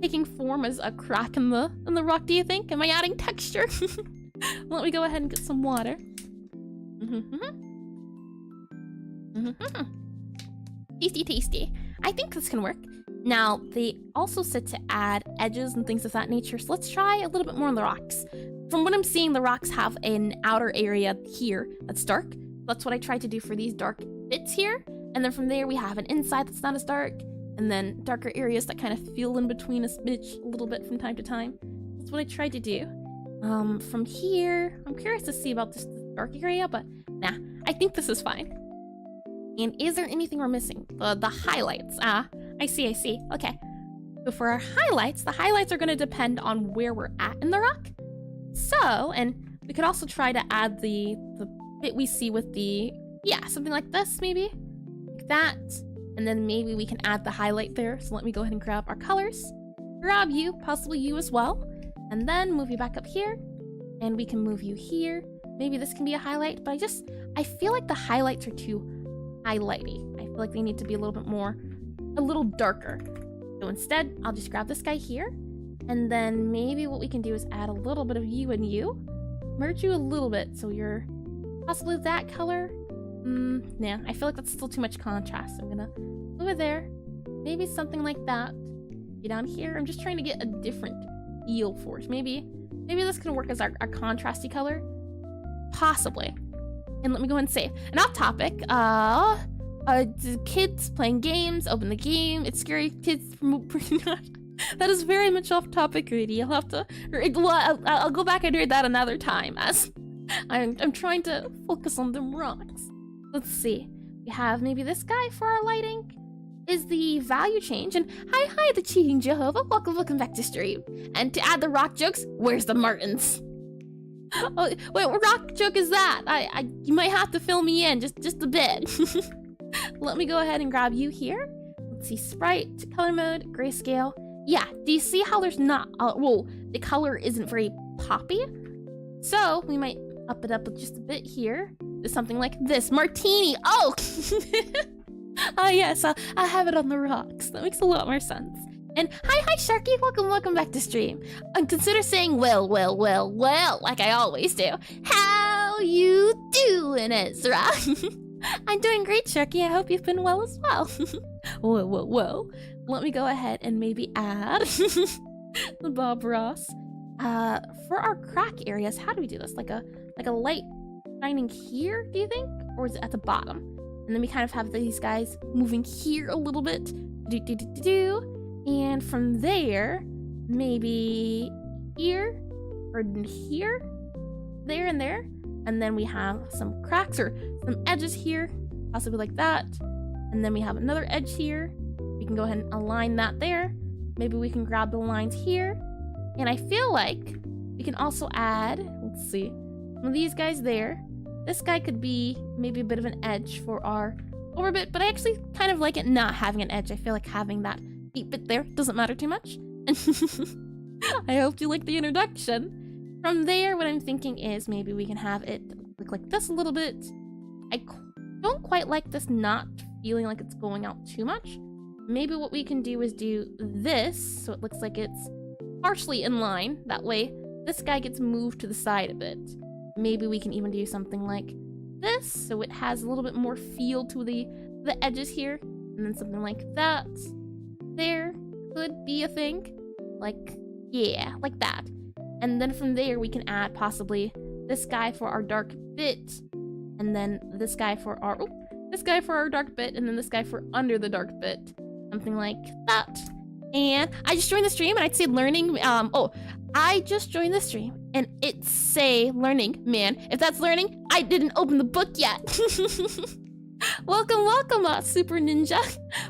taking form as a crack in the rock. Do you think? Am I adding texture? Let me go ahead and get some water. Tasty. I think this can work. Now, they also said to add edges and things of that nature, so let's try a little bit more on the rocks. From what I'm seeing, the rocks have an outer area here that's dark. That's what I tried to do for these dark bits here. And then from there, we have an inside that's not as dark, and then darker areas that kind of feel in between a smidge a little bit from time to time. That's what I tried to do. From here, I'm curious to see about this dark area, but nah, I think this is fine. And is there anything we're missing? The highlights. I see. Okay. So for our highlights, the highlights are going to depend on where we're at in the rock. So, and we could also try to add the bit we see with the, yeah, something like this maybe. Like that. And then maybe we can add the highlight there. So let me go ahead and grab our colors. Grab you, possibly you as well. And then move you back up here. And we can move you here. Maybe this can be a highlight, but I feel like the highlights are too highlighty. I feel like they need to be a little darker. So instead, I'll just grab this guy here. And then maybe what we can do is add a little bit of you and you. Merge you a little bit so you're possibly that color. Nah, I feel like that's still too much contrast. I'm gonna move it there. Maybe something like that. Get down here. I'm just trying to get a different feel for it. Maybe this can work as our contrasty color. Possibly. And let me go ahead and save. And off topic, kids playing games, open the game, it's scary, kids that is very much off topic, Rudy. I'll have to, I'll go back and read that another time as I'm trying to focus on them rocks. Let's see. We have maybe this guy for our lighting. Is the value change, and hi the cheating Jehovah, welcome back to stream. And to add the rock jokes, where's the Martins? Oh, wait, what rock joke is that? You might have to fill me in just a bit. Let me go ahead and grab you here. let's see, sprite, color mode, grayscale. Yeah, do you see how there's not, well, the color isn't very poppy? So we might up it up just a bit here to something like this. Martini, oh! Ah, yes, I'll have it on the rocks. That makes a lot more sense. And hi Sharky, welcome back to stream. And consider saying well, like I always do. How you doing, Ezra? I'm doing great, Sharky. I hope you've been well as well. Whoa. Let me go ahead and maybe add the Bob Ross. For our crack areas, how do we do this? Like a light shining here, do you think? Or is it at the bottom? And then we kind of have these guys moving here a little bit. And from there, maybe here, or here, there and there. And then we have some cracks or some edges here, possibly like that. And then we have another edge here. We can go ahead and align that there. Maybe we can grab the lines here. And I feel like we can also add, let's see, one of these guys there. This guy could be maybe a bit of an edge for our over bit, but I actually kind of like it not having an edge. I feel like having that 8-bit there doesn't matter too much. I hope you like the introduction. From there, what I'm thinking is maybe we can have it look like this a little bit. I don't quite like this not feeling like it's going out too much. Maybe what we can do is do this, so it looks like it's partially in line. That way, this guy gets moved to the side a bit. Maybe we can even do something like this, so it has a little bit more feel to the edges here. And then something like that. There could be a thing. Like, yeah, like that. And then from there, we can add possibly this guy for our dark bit. And then this guy for our, this guy for our dark bit. And then this guy for under the dark bit. Something like that. And I just joined the stream and I'd say learning, I just joined the stream and it say learning, man. If that's learning, I didn't open the book yet. Welcome, Super Ninja.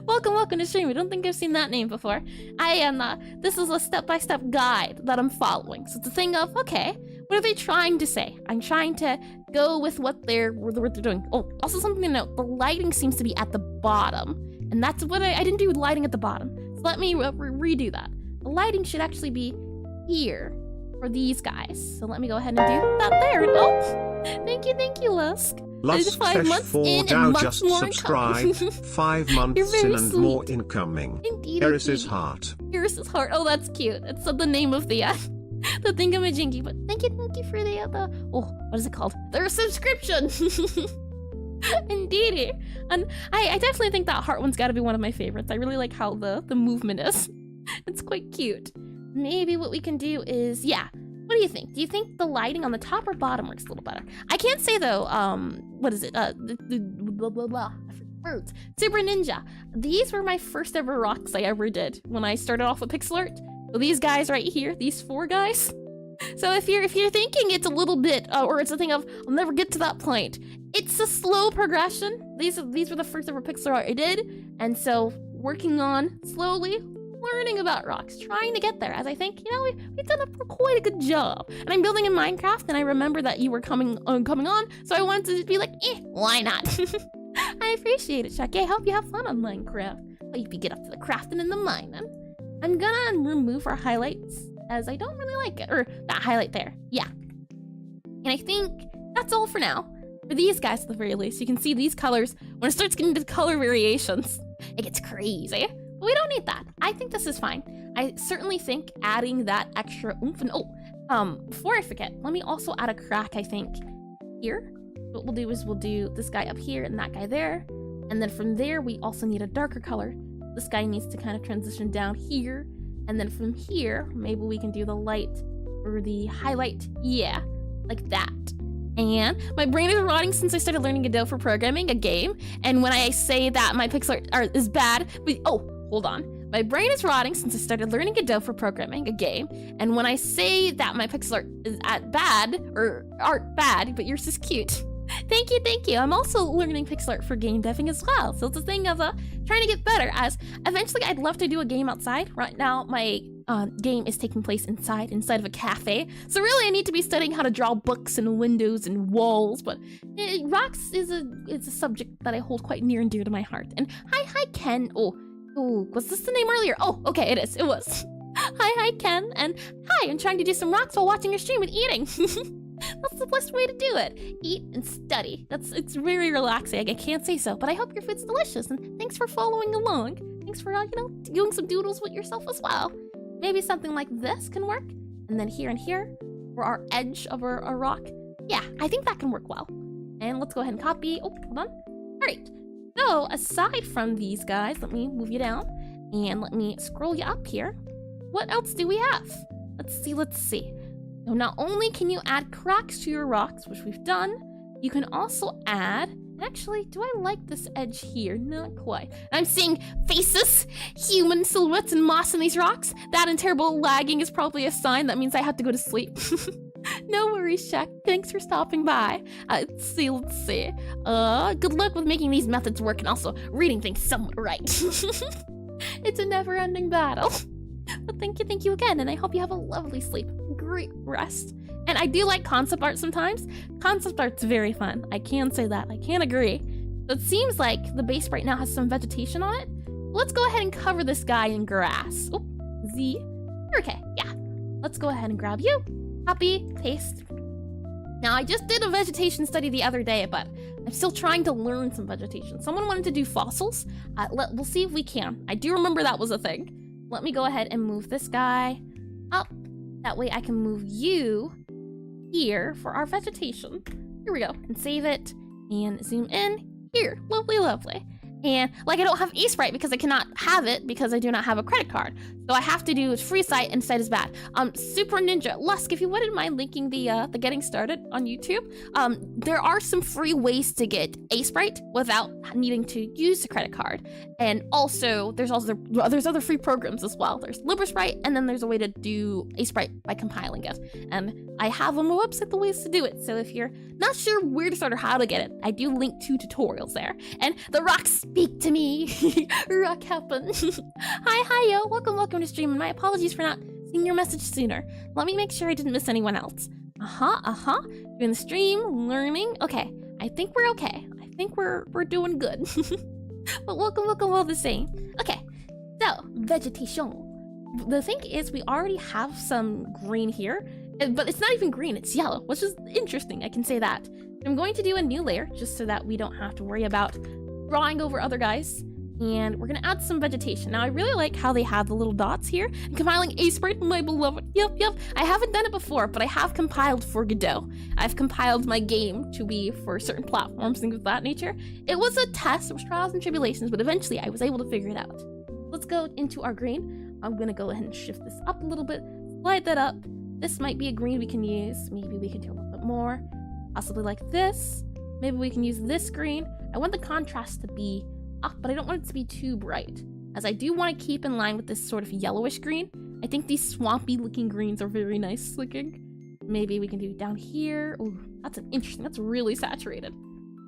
Welcome to stream. I don't think I've seen that name before. I am, this is a step-by-step guide that I'm following. So it's a thing of, okay, what are they trying to say? I'm trying to go with what they're doing. Oh, also something to note, the lighting seems to be at the bottom. And that's what I didn't do with lighting at the bottom. So let me redo that. The lighting should actually be here for these guys. So let me go ahead and do that there. Oh, thank you, Lusk. Lusk Sesh 4 Dow just subscribed. 5 months in and sweet. more incoming. Indeed. Iris's heart. Iris's heart. Oh, that's cute. It's the name of the the thingamajinky. But thank you for the what is it called? The subscription. Indeed. And I definitely think that heart one's got to be one of my favorites. I really like how the movement is. It's quite cute. Maybe what we can do is, what do you think? Do you think the lighting on the top or bottom works a little better? I can't say though, what is it? Words. Super Ninja. These were my first ever rocks I ever did when I started off with Pixelart. So these guys right here, these 4 guys. So if you're thinking it's a little bit, or it's a thing of, I'll never get to that point. It's a slow progression. These were the first ever pixel art I did. And so working on slowly, learning about rocks, trying to get there, as I think, we've done quite a good job. And I'm building in Minecraft, and I remember that you were coming on, so I wanted to be like, why not? I appreciate it, Chucky. I hope you have fun on Minecraft. I hope you get up to the crafting and the mining. I'm gonna remove our highlights, as I don't really like it. Or that highlight there. Yeah. And I think that's all for now. For these guys, at the very least, you can see these colors. When it starts getting to color variations, it gets crazy. But we don't need that. I think this is fine. I certainly think adding that extra oomph and before I forget, let me also add a crack, I think, here. What we'll do is we'll do this guy up here and that guy there. And then from there, we also need a darker color. This guy needs to kind of transition down here. And then from here, maybe we can do the light or the highlight. Yeah, like that. And my brain is rotting since I started learning Godot for programming a game. And when I say that my pixel art is bad, hold on. My brain is rotting since I started learning Godot for programming a game. And when I say that my pixel art is bad, but yours is cute. Thank you. I'm also learning pixel art for game deving as well. So it's a thing of trying to get better, as eventually I'd love to do a game outside. Right now, my game is taking place inside of a cafe. So really I need to be studying how to draw books and windows and walls, but rocks is a subject that I hold quite near and dear to my heart. And hi Ken. Oh, was this the name earlier? Oh, okay, it is. It was. Hi, Ken. And hi, I'm trying to do some rocks while watching your stream and eating. That's the best way to do it. Eat and study. It's very relaxing. I can't say so, but I hope your food's delicious. And thanks for following along. Thanks for, doing some doodles with yourself as well. Maybe something like this can work. And then here and here for our edge of our rock. Yeah, I think that can work well. And let's go ahead and copy. Oh, hold on. All right. So aside from these guys, let me move you down and let me scroll you up here. What else do we have? Let's see. So not only can you add cracks to your rocks, which we've done, you can also add, actually, do I like this edge here? Not quite. I'm seeing faces, human silhouettes, and moss in these rocks. That and terrible lagging is probably a sign that means I have to go to sleep. No worries, Shaq. Thanks for stopping by. Let's see. Good luck with making these methods work and also reading things somewhat right. It's a never-ending battle. But thank you again, and I hope you have a lovely sleep. Great rest. And I do like concept art sometimes. Concept art's very fun. I can say that. I can agree. So it seems like the base right now has some vegetation on it. Let's go ahead and cover this guy in grass. Oh, Z. Okay, yeah. Let's go ahead and grab you. Copy, paste. Now, I just did a vegetation study the other day, but I'm still trying to learn some vegetation. Someone wanted to do fossils. We'll see if we can. I do remember that was a thing. Let me go ahead and move this guy up. That way I can move you here for our vegetation. Here we go. And save it. And zoom in. Here. Lovely. And like I don't have Aseprite because I cannot have it because I do not have a credit card. So I have to do free site and site is bad. Super Ninja, Lusk, if you wouldn't mind linking the getting started on YouTube. There are some free ways to get Aseprite without needing to use a credit card. And also there's other free programs as well. There's LibreSprite, and then there's a way to do Aseprite by compiling it. And I have on my website the ways to do it. So if you're not sure where to start or how to get it, I do link 2 tutorials there. And the rocks speak to me. Rock happen. Hi, yo. Welcome to stream. And my apologies for not seeing your message sooner. Let me make sure I didn't miss anyone else. Doing the stream, learning. Okay, I think we're okay. I think we're doing good. But welcome all the same. Okay, so vegetation. The thing is, we already have some green here, but it's not even green, it's yellow, which is interesting, I can say that. I'm going to do a new layer just so that we don't have to worry about drawing over other guys. And we're gonna add some vegetation. Now, I really like how they have the little dots here. And compiling Aseprite, my beloved. Yep. I haven't done it before, but I have compiled for Godot. I've compiled my game to be for certain platforms, things of that nature. It was a test, it was trials and tribulations, but eventually I was able to figure it out. Let's go into our green. I'm gonna go ahead and shift this up a little bit, slide that up. This might be a green we can use. Maybe we can do a little bit more. Possibly like this. Maybe we can use this green. I want the contrast to be up, but I don't want it to be too bright, as I do want to keep in line with this sort of yellowish green. I think these swampy looking greens are very nice looking. Maybe we can do down here. Oh, that's really saturated.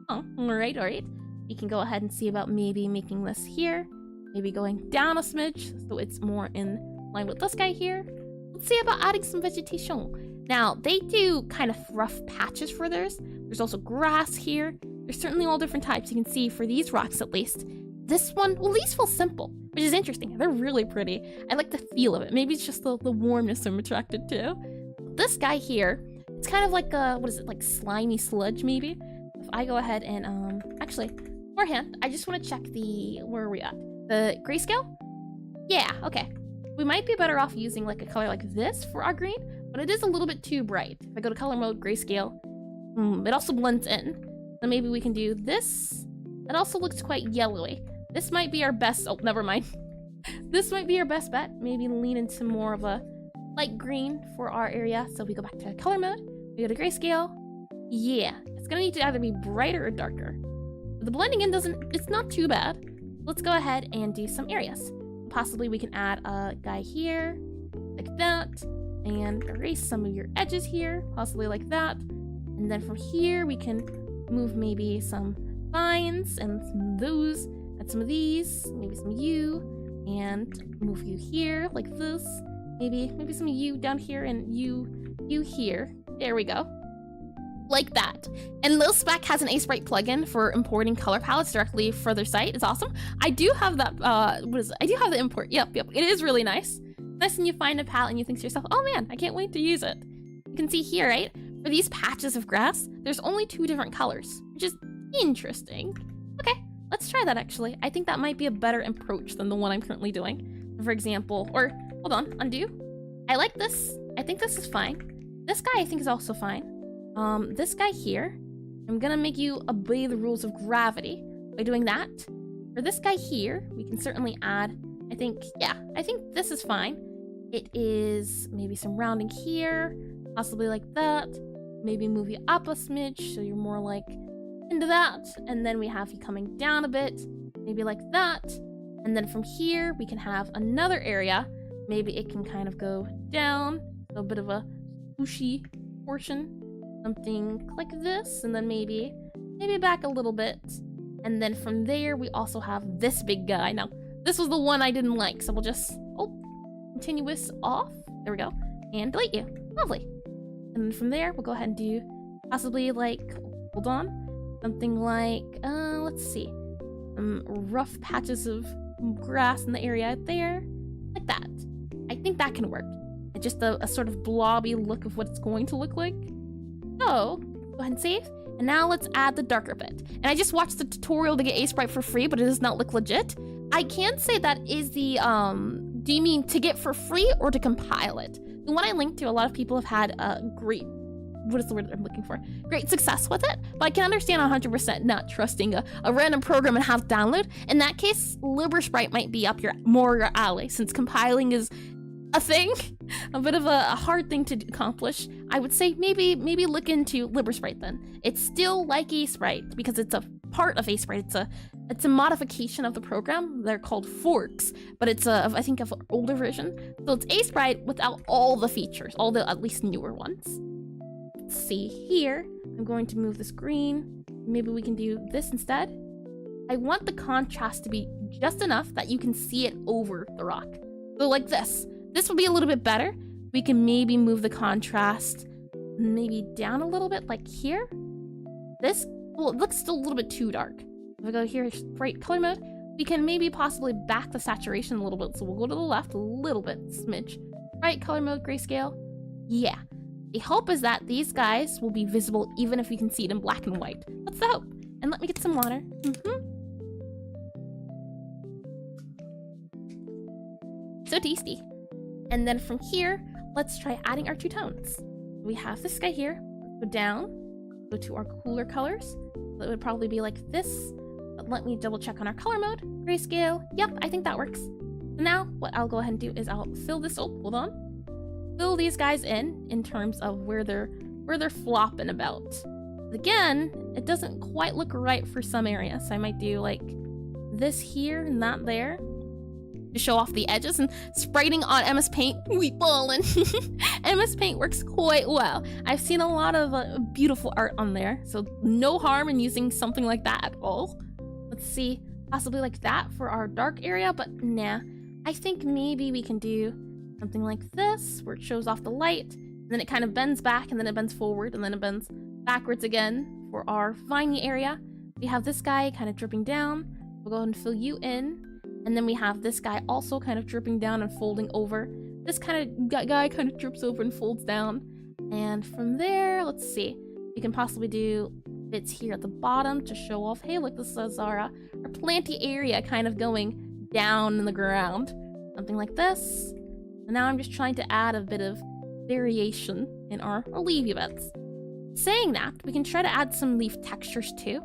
Oh, all right. We can go ahead and see about maybe making this here. Maybe going down a smidge so it's more in line with this guy here. Let's see about adding some vegetation. Now, they do kind of rough patches for theirs. There's also grass here. There's certainly all different types. You can see for these rocks at least. This one, well, these feel simple, which is interesting. They're really pretty. I like the feel of it. Maybe it's just the warmness I'm attracted to. This guy here, it's kind of like a, what is it, like slimy sludge maybe? If I go ahead and, actually, beforehand, I just want to check where are we at? The grayscale? Yeah, okay. We might be better off using like a color like this for our green, but it is a little bit too bright. If I go to color mode, grayscale, it also blends in. So maybe we can do this. That also looks quite yellowy. This might be our best, oh, never mind. This might be our best bet. Maybe lean into more of a light green for our area. So if we go back to color mode, we go to grayscale. Yeah, it's gonna need to either be brighter or darker. But the blending in it's not too bad. Let's go ahead and do some areas. Possibly we can add a guy here, like that, and erase some of your edges here, possibly like that. And then from here, we can move maybe some vines and some of those, and some of these, maybe some you, and move you here like this. Maybe some of you down here and you here. There we go. like that. And LilSpec has an Aseprite plugin for importing color palettes directly for their site. It's awesome. I do have that, what is it? I do have the import. Yep. It is really nice. Nice when you find a palette and you think to yourself, oh man, I can't wait to use it. You can see here, right? For these patches of grass, there's only 2 different colors, which is interesting. Okay, let's try that actually. I think that might be a better approach than the one I'm currently doing. For example, or hold on, undo. I like this. I think this is fine. This guy I think is also fine. This guy here, I'm gonna make you obey the rules of gravity by doing that. For this guy here, we can certainly add, I think this is fine. It is maybe some rounding here, possibly like that. Maybe move you up a smidge so you're more like into that. And then we have you coming down a bit, maybe like that. And then from here, we can have another area. Maybe it can kind of go down, a bit of a swooshy portion, something like this. And then maybe back a little bit. And then from there, we also have this big guy. Now, this was the one I didn't like, so we'll just, continuous off. There we go. And delete you. Lovely. And then from there, we'll go ahead and do possibly like, hold on, something like, let's see, rough patches of grass in the area out there, like that. I think that can work. It's just a sort of blobby look of what it's going to look like. So, go ahead and save. And now let's add the darker bit. And I just watched the tutorial to get Aseprite for free, but it does not look legit. I can say that is the, do you mean to get for free or to compile it? The one I linked to, a lot of people have had a great, what is the word I'm looking for? Great success with it, but I can understand 100% not trusting a random program and have to download. In that case, LibreSprite might be up more your alley, since compiling is a thing, a bit of a hard thing to accomplish. I would say maybe look into LibreSprite then. It's still like Aseprite because it's a part of Aseprite. It's a modification of the program. They're called forks, but it's I think of an older version. So it's Aseprite without all the features, all the at least newer ones. Let's see here. I'm going to move this green. Maybe we can do this instead. I want the contrast to be just enough that you can see it over the rock. So like this. This would be a little bit better. We can maybe move the contrast maybe down a little bit, like here. This, well, it looks still a little bit too dark. If I go here, bright color mode, we can maybe possibly back the saturation a little bit. So we'll go to the left a little bit, smidge. Bright color mode, grayscale. Yeah. The hope is that these guys will be visible even if you can see it in black and white. That's the hope. And let me get some water. So tasty. And then from here, let's try adding our 2 tones. We have this guy here, go down, go to our cooler colors. That would probably be like this, but let me double check on our color mode. Grayscale, yep, I think that works. So now what I'll go ahead and do is I'll fill this, hold on. Fill these guys in terms of where they're flopping about. Again, it doesn't quite look right for some areas. So I might do like this here and that there, to show off the edges, and spriting on MS Paint, we ballin'. MS Paint works quite well. I've seen a lot of beautiful art on there, so no harm in using something like that at all. Let's see, possibly like that for our dark area, but nah. I think maybe we can do something like this, where it shows off the light, and then it kind of bends back, and then it bends forward, and then it bends backwards again for our viney area. We have this guy kind of dripping down. We'll go ahead and fill you in. And then we have this guy also kind of dripping down and folding over. This kind of guy kind of drips over and folds down. And from there, let's see. We can possibly do bits here at the bottom to show off, hey, look, this is our planty area kind of going down in the ground. Something like this. And now I'm just trying to add a bit of variation in our leafy bits. Saying that, we can try to add some leaf textures too.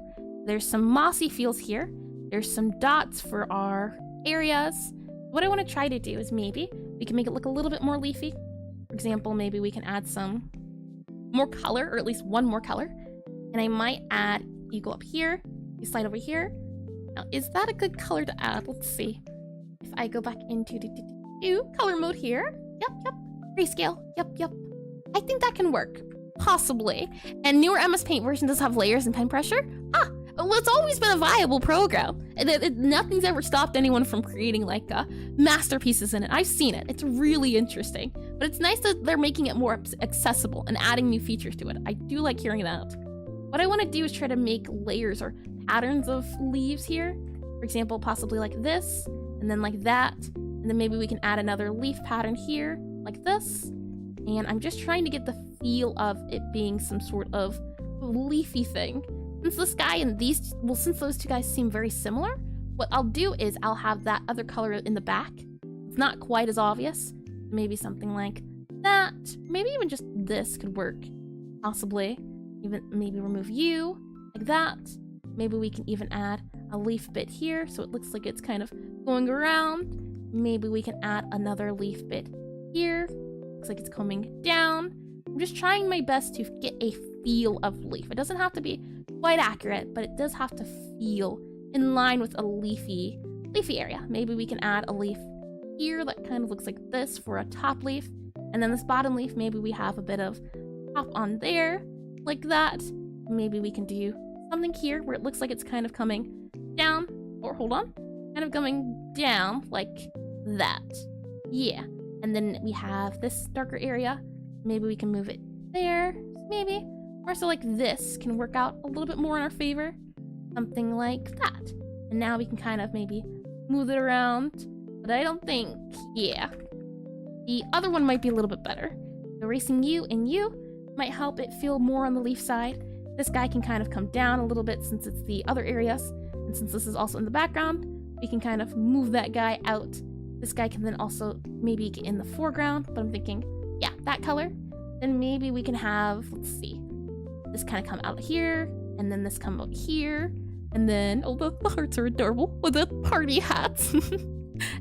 There's some mossy feels here. There's some dots for our areas. What I want to try to do is maybe we can make it look a little bit more leafy. For example, maybe we can add some more color, or at least one more color. And I might add, you go up here, you slide over here. Now, is that a good color to add? Let's see. If I go back into color mode here. Yep. Grayscale. Yep. I think that can work. Possibly. And newer MS Paint version does have layers and pen pressure. Well, it's always been a viable program. Nothing's ever stopped anyone from creating like masterpieces in it. I've seen it. It's really interesting. But it's nice that they're making it more accessible and adding new features to it. I do like hearing that. What I want to do is try to make layers or patterns of leaves here. For example, possibly like this, and then like that. And then maybe we can add another leaf pattern here, like this. And I'm just trying to get the feel of it being some sort of leafy thing. Since this guy and these, well, since those two guys seem very similar, what I'll do is I'll have that other color in the back. It's not quite as obvious. Maybe something like that. Maybe even just this could work, possibly. Even maybe remove you, like that. Maybe we can even add a leaf bit here, so it looks like it's kind of going around. Maybe we can add another leaf bit here. Looks like it's coming down. I'm just trying my best to get a feel of leaf. It doesn't have to be quite accurate, but it does have to feel in line with a leafy area. Maybe we can add a leaf here that kind of looks like this for a top leaf. And then this bottom leaf, maybe we have a bit of top on there, like that. Maybe we can do something here where it looks like it's kind of coming down, or hold on, kind of coming down like that. Yeah. And then we have this darker area. Maybe we can move it there, maybe. Or so like this can work out a little bit more in our favor. Something like that. And now we can kind of maybe move it around. But I don't think, yeah. The other one might be a little bit better. Erasing you and you might help it feel more on the leaf side. This guy can kind of come down a little bit since it's the other areas. And since this is also in the background, we can kind of move that guy out. This guy can then also maybe get in the foreground, but I'm thinking, yeah, that color. Then maybe we can have, let's see, this kind of come out here, and then this come out here, and then, oh, the hearts are adorable with the party hats.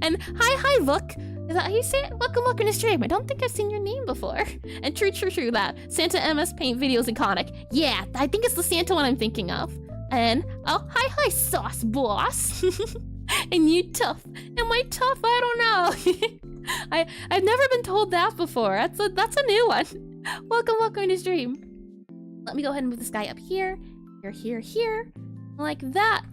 And hi, look. Is that how you say it? Welcome to stream. I don't think I've seen your name before. And true, that Santa MS Paint video is iconic. Yeah, I think it's the Santa one I'm thinking of. And, oh, hi, sauce boss. And you tough. Am I tough? I don't know. I've never been told that before. That's a new one. Welcome to stream. Let me go ahead and move this guy up here, here, like that.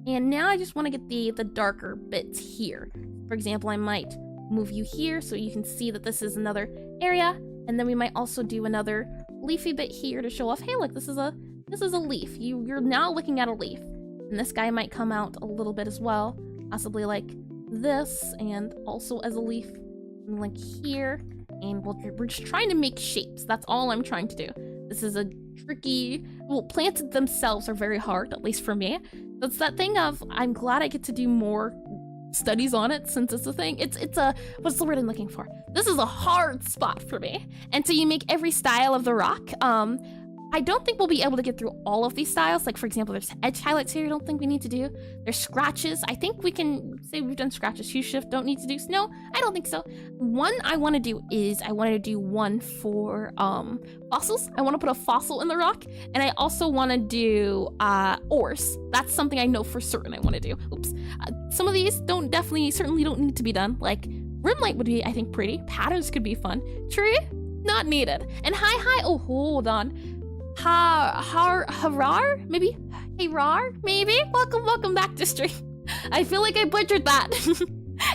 And now I just want to get the darker bits here. For example, I might move you here so you can see that this is another area. And then we might also do another leafy bit here to show off, hey, look, this is a leaf. You're now looking at a leaf. And this guy might come out a little bit as well, possibly like this, and also as a leaf, like here. And we're just trying to make shapes. That's all I'm trying to do. This is a tricky, well, plants themselves are very hard, at least for me. That's that thing of, I'm glad I get to do more studies on it since it's a thing. It's a, what's the word I'm looking for? This is a hard spot for me. And so you make every style of the rock. I don't think we'll be able to get through all of these styles. Like, for example, there's edge highlights here I don't think we need to do. There's scratches. I think we can say we've done scratches. Hue shift don't need to do. No, I don't think so. One I want to do is I want to do one for fossils. I want to put a fossil in the rock. And I also want to do ores. That's something I know for certain I want to do. Oops. Some of these certainly don't need to be done. Like, rim light would be, I think, pretty. Patterns could be fun. Tree? Not needed. And hi. Oh, hold on. Harar? Maybe? Harar? Maybe? Welcome back to stream. I feel like I butchered that.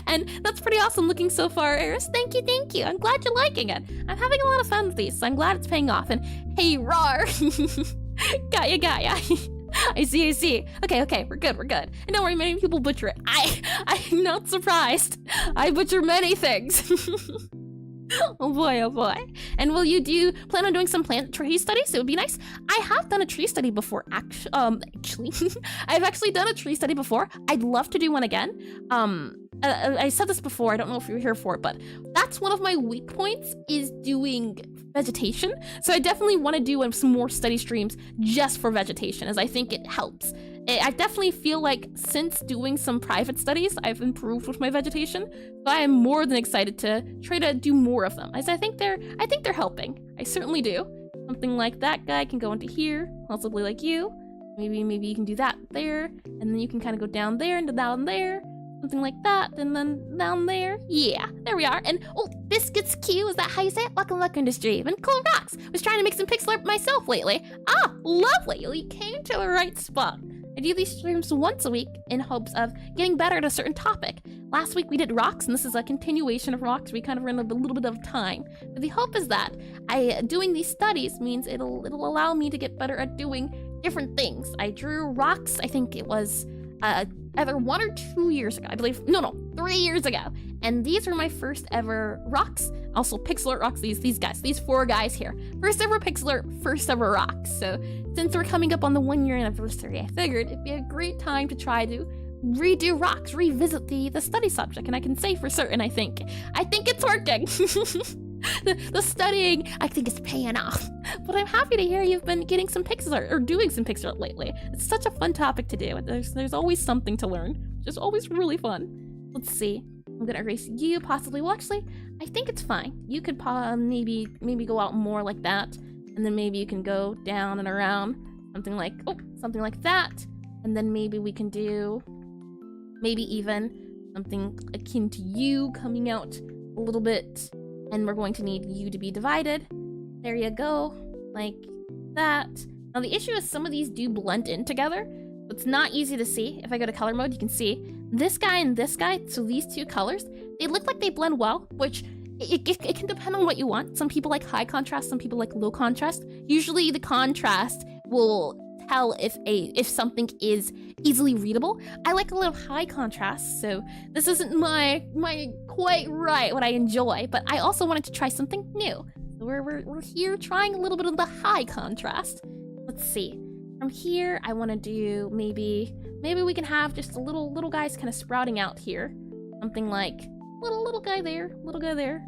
And that's pretty awesome looking so far, Eris. Thank you. I'm glad you're liking it. I'm having a lot of fun with these, so I'm glad it's paying off. And Harar. Got ya. I see. Okay, we're good. And don't worry, many people butcher it. I'm not surprised. I butcher many things. Oh boy. And will you plan on doing some plant tree studies? It would be nice. I have done a tree study before, actually. I've actually done a tree study before. I'd love to do one again. I said this before, I don't know if you were here for it, but that's one of my weak points is doing vegetation. So I definitely want to do some more study streams just for vegetation, as I think it helps. I definitely feel like since doing some private studies, I've improved with my vegetation. So I am more than excited to try to do more of them, as I think they're helping. I certainly do. Something like that guy can go into here, possibly like you. Maybe you can do that there, and then you can kind of go down there and down there. Something like that, and then down there. Yeah, there we are. And, oh, Biscuits Q, is that how you say it? Welcome to stream. And Cool Rocks. Was trying to make some pixel art myself lately. Ah, lovely. You came to the right spot. I do these streams once a week in hopes of getting better at a certain topic. Last week we did rocks, and this is a continuation of rocks. We kind of ran a little bit of time. But the hope is that doing these studies means it'll allow me to get better at doing different things. I drew rocks, I think it was either 1 or 2 years ago, I believe. No, 3 years ago. And these are my first ever rocks. Also Pixelart rocks, these guys, these 4 guys here. First ever Pixelart, first ever rocks. So since we're coming up on the 1-year anniversary, I figured it'd be a great time to try to redo rocks, revisit the study subject. And I can say for certain, I think it's working. The studying, I think, is paying off. But I'm happy to hear you've been getting some Pixelart, or doing some Pixelart lately. It's such a fun topic to do. There's always something to learn. Just always really fun. Let's see. I'm gonna erase you, possibly. Well, actually, I think it's fine. You could maybe go out more like that, and then maybe you can go down and around, something like that. And then maybe we can do, maybe even something akin to you coming out a little bit. And we're going to need you to be divided. There you go, like that. Now the issue is some of these do blend in together. It's not easy to see. If I go to color mode, you can see this guy and this guy, so these 2 colors, they look like they blend well, which it can depend on what you want. Some people like high contrast, some people like low contrast. Usually the contrast will tell if something is easily readable. I like a little high contrast, so this isn't my quite right what I enjoy, but I also wanted to try something new. So we're here trying a little bit of the high contrast. Let's see. From here, I want to do maybe we can have just a little guys kind of sprouting out here. Something like little guy there, little guy there.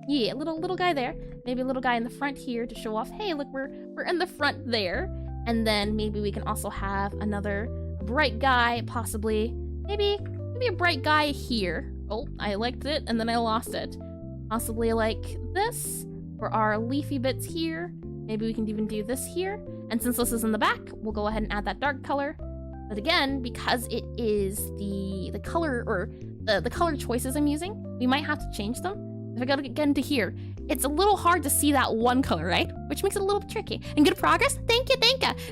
Yeah, little guy there. Maybe a little guy in the front here to show off, hey, look, we're in the front there. And then maybe we can also have another bright guy, possibly. Maybe a bright guy here. Oh, I liked it, and then I lost it. Possibly like this for our leafy bits here. Maybe we can even do this here. And since this is in the back, we'll go ahead and add that dark color. But again, because it is the color, or the color choices I'm using, we might have to change them. If I go again to here, it's a little hard to see that one color, right? Which makes it a little bit tricky. And good progress? Thank you.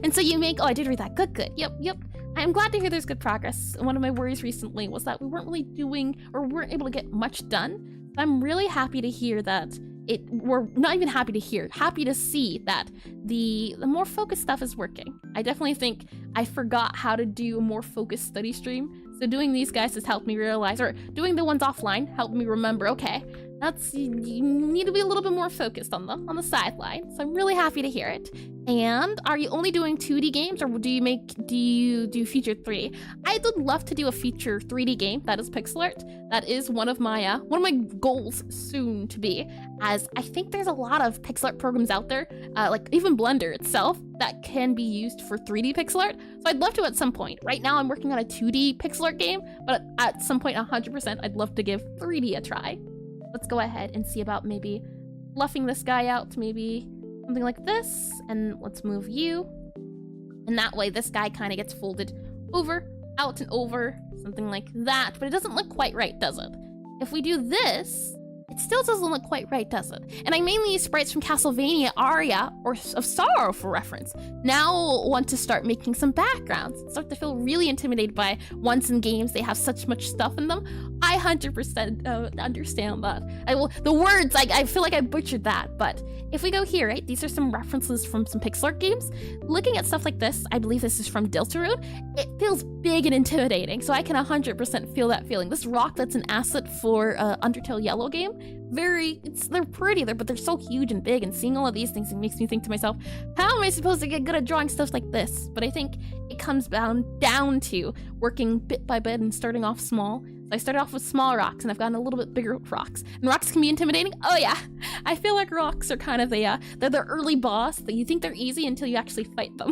And so you make, oh, I did read that. Good. Yep. I'm glad to hear there's good progress. One of my worries recently was that we weren't really doing, or weren't able to get much done. So I'm really happy to hear that we're not even happy to see that the more focused stuff is working. I definitely think I forgot how to do a more focused study stream. So doing these guys has helped me realize, or doing the ones offline helped me remember, okay, you need to be a little bit more focused on the sideline. So I'm really happy to hear it. And are you only doing 2D games, or do you do feature 3D? I would love to do a feature 3D game. That is Pixelart. That is one of my goals soon to be, as I think there's a lot of Pixelart programs out there, like even Blender itself, that can be used for 3D Pixelart. So I'd love to at some point. Right now I'm working on a 2D Pixelart game, but at some point 100% I'd love to give 3D a try. Let's go ahead and see about maybe fluffing this guy out to maybe something like this, and let's move you. And that way this guy kind of gets folded over, out and over, something like that. But it doesn't look quite right, does it? If we do this, it still doesn't look quite right, does it? And I mainly use sprites from Castlevania Aria or of Sorrow for reference. Now want to start making some backgrounds. Start to feel really intimidated by once in games they have such much stuff in them. I 100% understand that. The words, I feel like I butchered that, but if we go here, right, these are some references from some Pixelart games. Looking at stuff like this, I believe this is from Deltarune, it feels big and intimidating, so I can 100% feel that feeling. This rock that's an asset for Undertale Yellow game, they're pretty, but they're so huge and big, and seeing all of these things, it makes me think to myself, how am I supposed to get good at drawing stuff like this? But I think it comes down to working bit by bit and starting off small. So I started off with small rocks, and I've gotten a little bit bigger rocks. And rocks can be intimidating. Oh yeah, I feel like rocks are kind of they're the early boss that you think they're easy until you actually fight them.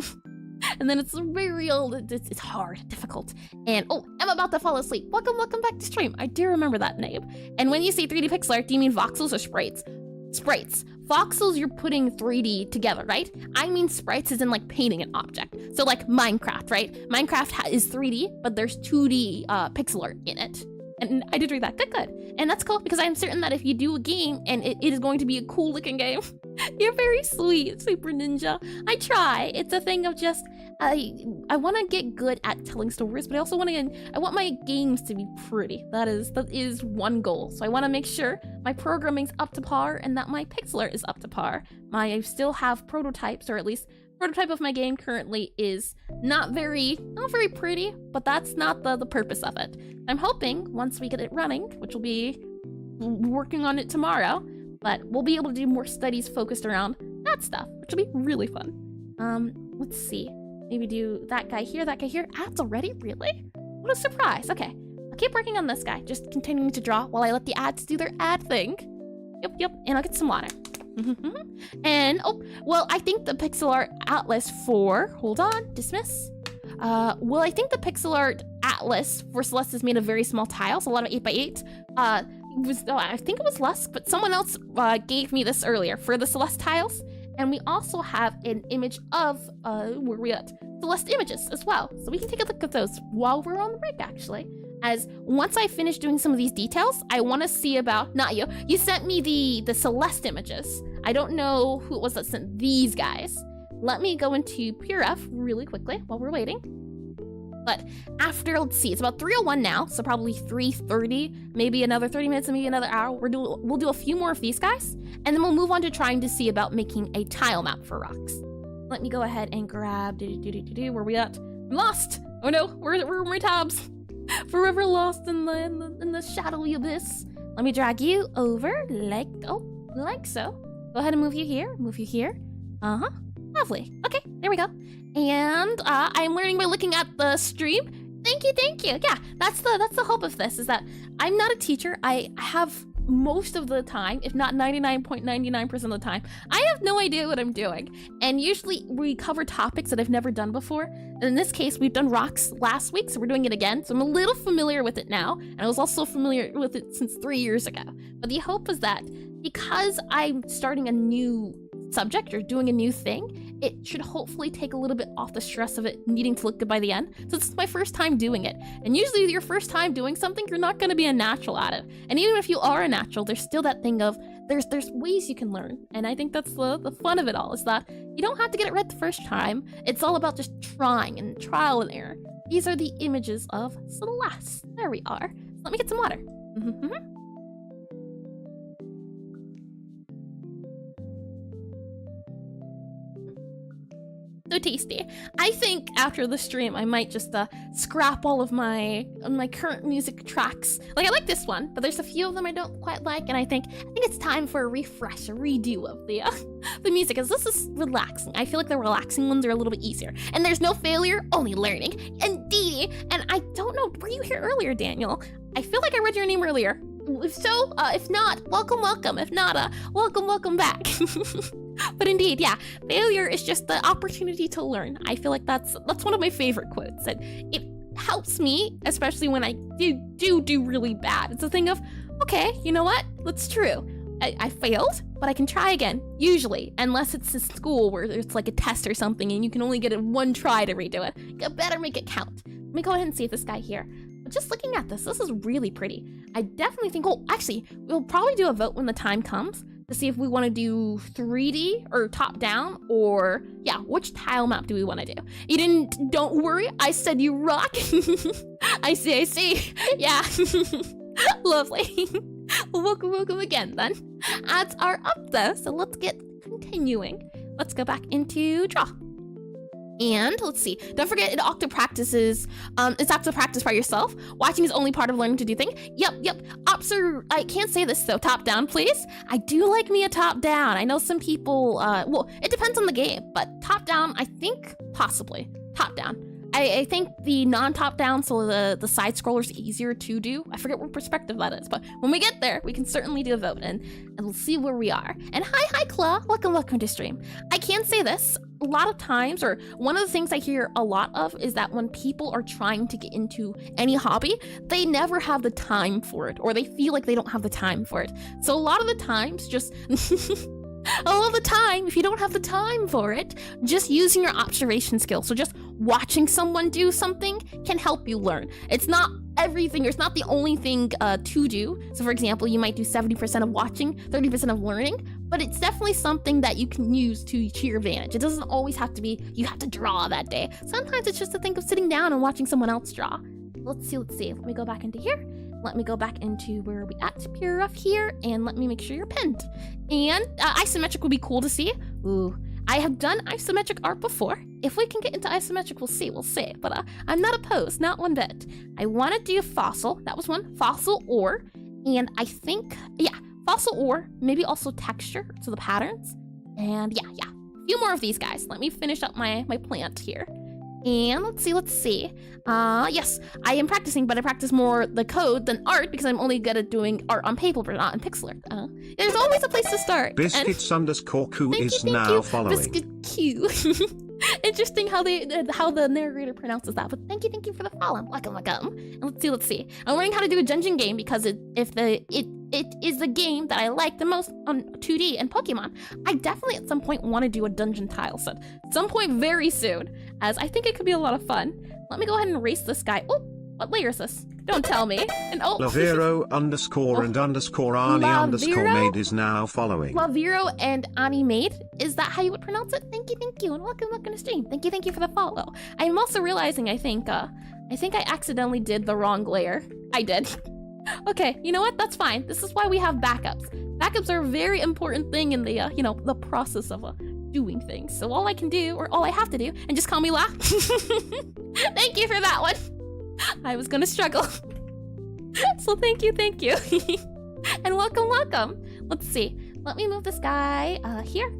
And then it's it's hard, difficult. And oh, I'm about to fall asleep. Welcome back to stream. I do remember that name. And when you say 3D pixel art, do you mean voxels or sprites? Sprites. Voxels, you're putting 3D together, right? I mean sprites as in like painting an object. So like Minecraft, right? Minecraft is 3D, but there's 2D pixel art in it. And I did read that. Good. And that's cool because I'm certain that if you do a game and it is going to be a cool looking game, you're very sweet, Super Ninja. I try. It's a thing of just, I want to get good at telling stories, but I also I want my games to be pretty. That is one goal. So I want to make sure my programming's up to par and that my pixel art is up to par. I still have prototypes, or at least prototype of my game currently is not very pretty, but that's not the purpose of it. I'm hoping once we get it running, which will be working on it tomorrow, but we'll be able to do more studies focused around that stuff, which will be really fun. Let's see. Maybe do that guy here, Ads already? Really? What a surprise. Okay, I'll keep working on this guy, just continuing to draw while I let the ads do their ad thing. Yep, and I'll get some water. And, oh, well, I think the Pixelart Atlas for, hold on, dismiss. Well, I think the Pixelart Atlas for Celeste is made of very small tiles, a lot of 8x8. I think it was Lusk, but someone else gave me this earlier for the Celeste tiles. And we also have an image of, where are we at? Celeste images as well. So we can take a look at those while we're on the break, actually. As once I finish doing some of these details, I want to see about, not you, you sent me the Celeste images. I don't know who it was that sent these guys. Let me go into PureF really quickly while we're waiting. But after, let's see, it's about 3:01 now, so probably 3:30, maybe another 30 minutes and maybe another hour. We'll do a few more of these guys, and then we'll move on to trying to see about making a tile map for rocks. Let me go ahead and grab, where are we at? I'm lost! Oh no, where are my tabs? Forever lost in the shadowy abyss. Let me drag you over like so. Go ahead and move you here. Lovely. Okay, there we go. And I'm learning by looking at the stream. Thank you. Yeah, that's the hope of this, is that I'm not a teacher. I have most of the time, if not 99.99% of the time, I have no idea what I'm doing. And usually we cover topics that I've never done before. And in this case, we've done rocks last week, so we're doing it again. So I'm a little familiar with it now. And I was also familiar with it since 3 years ago. But the hope is that because I'm starting a new subject or doing a new thing, it should hopefully take a little bit off the stress of it needing to look good by the end. So this is my first time doing it. And usually your first time doing something, you're not going to be a natural at it. And even if you are a natural, there's still that thing of there's ways you can learn. And I think that's the fun of it all, is that you don't have to get it right the first time. It's all about just trying and trial and error. These are the images of Celeste. There we are. So let me get some water. So tasty. I think after the stream I might just scrap all of my current music tracks. Like, I like this one, but there's a few of them I don't quite like, and I think it's time for a refresh, a redo of the music, because this is relaxing. I feel like the relaxing ones are a little bit easier. And there's no failure, only learning. Indeed. And I don't know, were you here earlier, Daniel? I feel like I read your name earlier. If so, if not, welcome. If not, welcome back. But indeed, yeah, failure is just the opportunity to learn. I feel like that's one of my favorite quotes, and it helps me, especially when I do really bad. It's a thing of, okay, you know what? That's true. I failed, but I can try again, usually, unless it's a school where it's like a test or something and you can only get it one try to redo it. You better make it count. Let me go ahead and see if this guy here. But just looking at this is really pretty. I definitely think, oh, actually, we'll probably do a vote when the time comes to see if we want to do 3D or top down, or yeah, which tile map do we want to do? Don't worry, I said you rock. I see. Yeah. Lovely. Well, welcome again then. Ads are up though, so let's get continuing. Let's go back into draw. And let's see, don't forget, it Octa practices, it's Octa practice by yourself. Watching is only part of learning to do things. Yep. I can't say this though, top down, please. I do like me a top down. I know some people, well, it depends on the game, but top down, I think possibly top down. I think the non-top down, so the side scrollers easier to do. I forget what perspective that is, but when we get there, we can certainly do a vote and we'll see where we are. And hi, Claw. Welcome to stream. I can say this, a lot of times, or one of the things I hear a lot of is that when people are trying to get into any hobby, they never have the time for it, or they feel like they don't have the time for it. So a lot of the times, just all of the time, if you don't have the time for it, just using your observation skills. So just watching someone do something can help you learn. It's not everything, or it's not the only thing to do. So for example, you might do 70% of watching, 30% of learning, but it's definitely something that you can use to your advantage. It doesn't always have to be, you have to draw that day. Sometimes it's just to think of sitting down and watching someone else draw. Let's see. Let me go back into here. Let me go back into where are we at? Pure rough here, and let me make sure you're pinned. And isometric would be cool to see. Ooh, I have done isometric art before. If we can get into isometric, we'll see. But I'm not opposed, not one bit. I want to do fossil. That was one. Fossil ore. And I think, yeah, fossil ore, maybe also texture, so the patterns. And yeah. A few more of these guys. Let me finish up my plant here. And let's see. Yes, I am practicing, but I practice more the code than art because I'm only good at doing art on paper, but not on Pixelart. There's always a place to start. Biscuits_Q is now following. Biscuit Q. Interesting how the narrator pronounces that. But thank you for the follow. Welcome. And let's see. I'm learning how to do a dungeon game because it is the game that I like the most on 2D and Pokemon. I definitely at some point want to do a dungeon tile set. At some point very soon, as I think it could be a lot of fun. Let me go ahead and erase this guy. Oh, what layer is this? Don't tell me. And oh, Lavero __Ani_made is now following. Lavero and Ani made? Is that how you would pronounce it? Thank you, and welcome to stream. Thank you for the follow. I'm also realizing I think I accidentally did the wrong layer. I did. Okay, you know what? That's fine. This is why we have backups. Backups are a very important thing in the the process of doing things. So all I can do, or all I have to do, and just call me La. Thank you for that one. I was gonna struggle. So thank you. And welcome. Let's see. Let me move this guy here.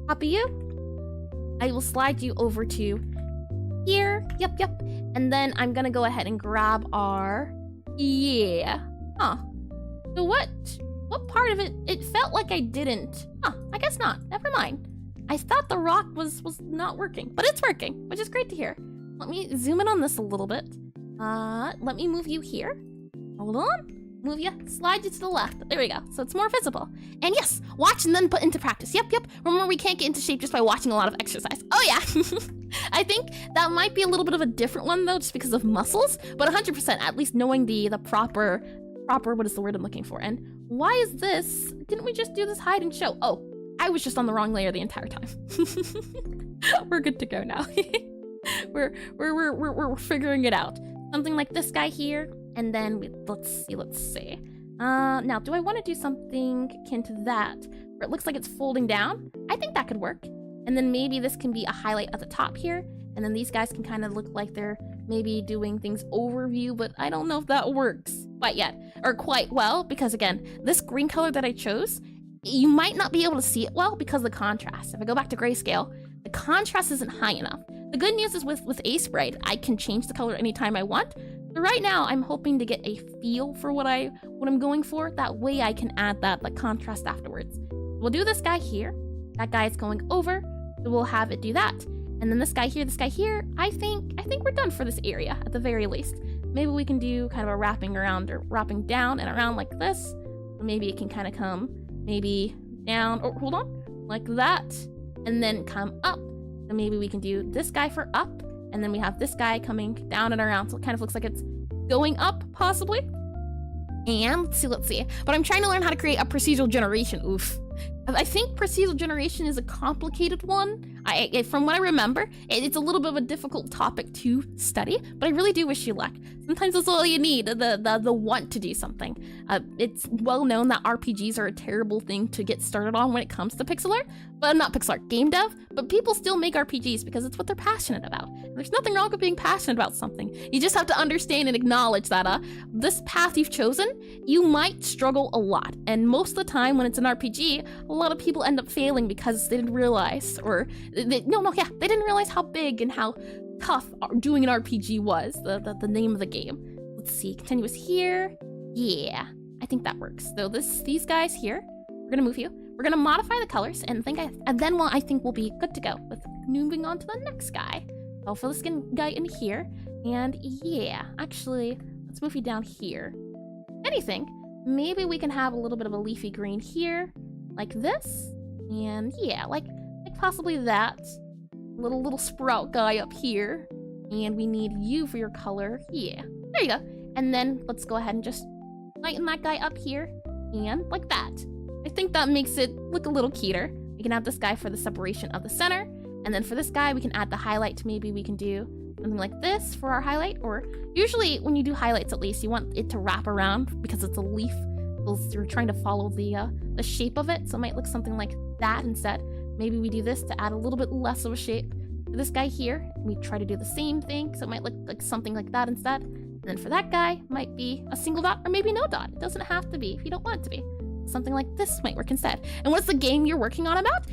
Copy you. I will slide you over to here. Yep. And then I'm gonna go ahead and grab our, yeah. Huh. So what part of it felt like I didn't. Huh, I guess not. Never mind. I thought the rock was not working, but it's working, which is great to hear. Let me zoom in on this a little bit. Let me move you here. Hold on. Move you, slide you to the left. There we go. So it's more visible. And yes, watch and then put into practice. Yep. Remember, we can't get into shape just by watching a lot of exercise. Oh yeah. I think that might be a little bit of a different one though, just because of muscles, but 100% at least knowing the proper, what is the word I'm looking for? And why is this? Didn't we just do this hide and show? Oh, I was just on the wrong layer the entire time. We're good to go now. We're figuring it out. Something like this guy here, and then let's see. Now, do I want to do something akin to that, where it looks like it's folding down? I think that could work. And then maybe this can be a highlight at the top here, and then these guys can kind of look like they're maybe doing things overview, but I don't know if that works quite yet, or quite well, because again, this green color that I chose, you might not be able to see it well because of the contrast. If I go back to grayscale, the contrast isn't high enough. The good news is with Aseprite, I can change the color anytime I want. But right now, I'm hoping to get a feel for what I'm going for. That way I can add that contrast afterwards. We'll do this guy here. That guy is going over, so we'll have it do that. And then this guy here, I think we're done for this area at the very least. Maybe we can do kind of a wrapping around or wrapping down and around like this. Maybe it can kind of come maybe down, or hold on, like that, and then come up. So maybe we can do this guy for up, and then we have this guy coming down and around, so it kind of looks like it's going up, possibly. And let's see. But I'm trying to learn how to create a procedural generation. Oof. I think procedural generation is a complicated one. From what I remember, it's a little bit of a difficult topic to study, but I really do wish you luck. Sometimes that's all you need, the want to do something. It's well known that RPGs are a terrible thing to get started on when it comes to Pixelart, but not Pixelart, game dev, but people still make RPGs because it's what they're passionate about. There's nothing wrong with being passionate about something. You just have to understand and acknowledge that this path you've chosen, you might struggle a lot. And most of the time when it's an RPG, a lot of people end up failing because they didn't realize, or they didn't realize how big and how tough doing an RPG was, the name of the game. Let's see, continuous here. Yeah, I think that works. So these guys here, we're gonna move you. We're gonna modify the colors, and then I think we'll be good to go with moving on to the next guy. I'll fill this guy in here, and yeah, actually, let's move you down here. If anything, maybe we can have a little bit of a leafy green here, like this, and yeah, like possibly that little sprout guy up here. And we need you for your color. Yeah, there you go. And then let's go ahead and just lighten that guy up here. And like that. I think that makes it look a little cuter. We can add this guy for the separation of the center. And then for this guy, we can add the highlight. Maybe we can do something like this for our highlight. Or usually when you do highlights, at least, you want it to wrap around because it's a leaf. You're trying to follow the shape of it. So it might look something like that instead. Maybe we do this to add a little bit less of a shape. For this guy here, we try to do the same thing. So it might look like something like that instead. And then for that guy, might be a single dot or maybe no dot. It doesn't have to be if you don't want it to be. Something like this might work instead. And what's the game you're working on about?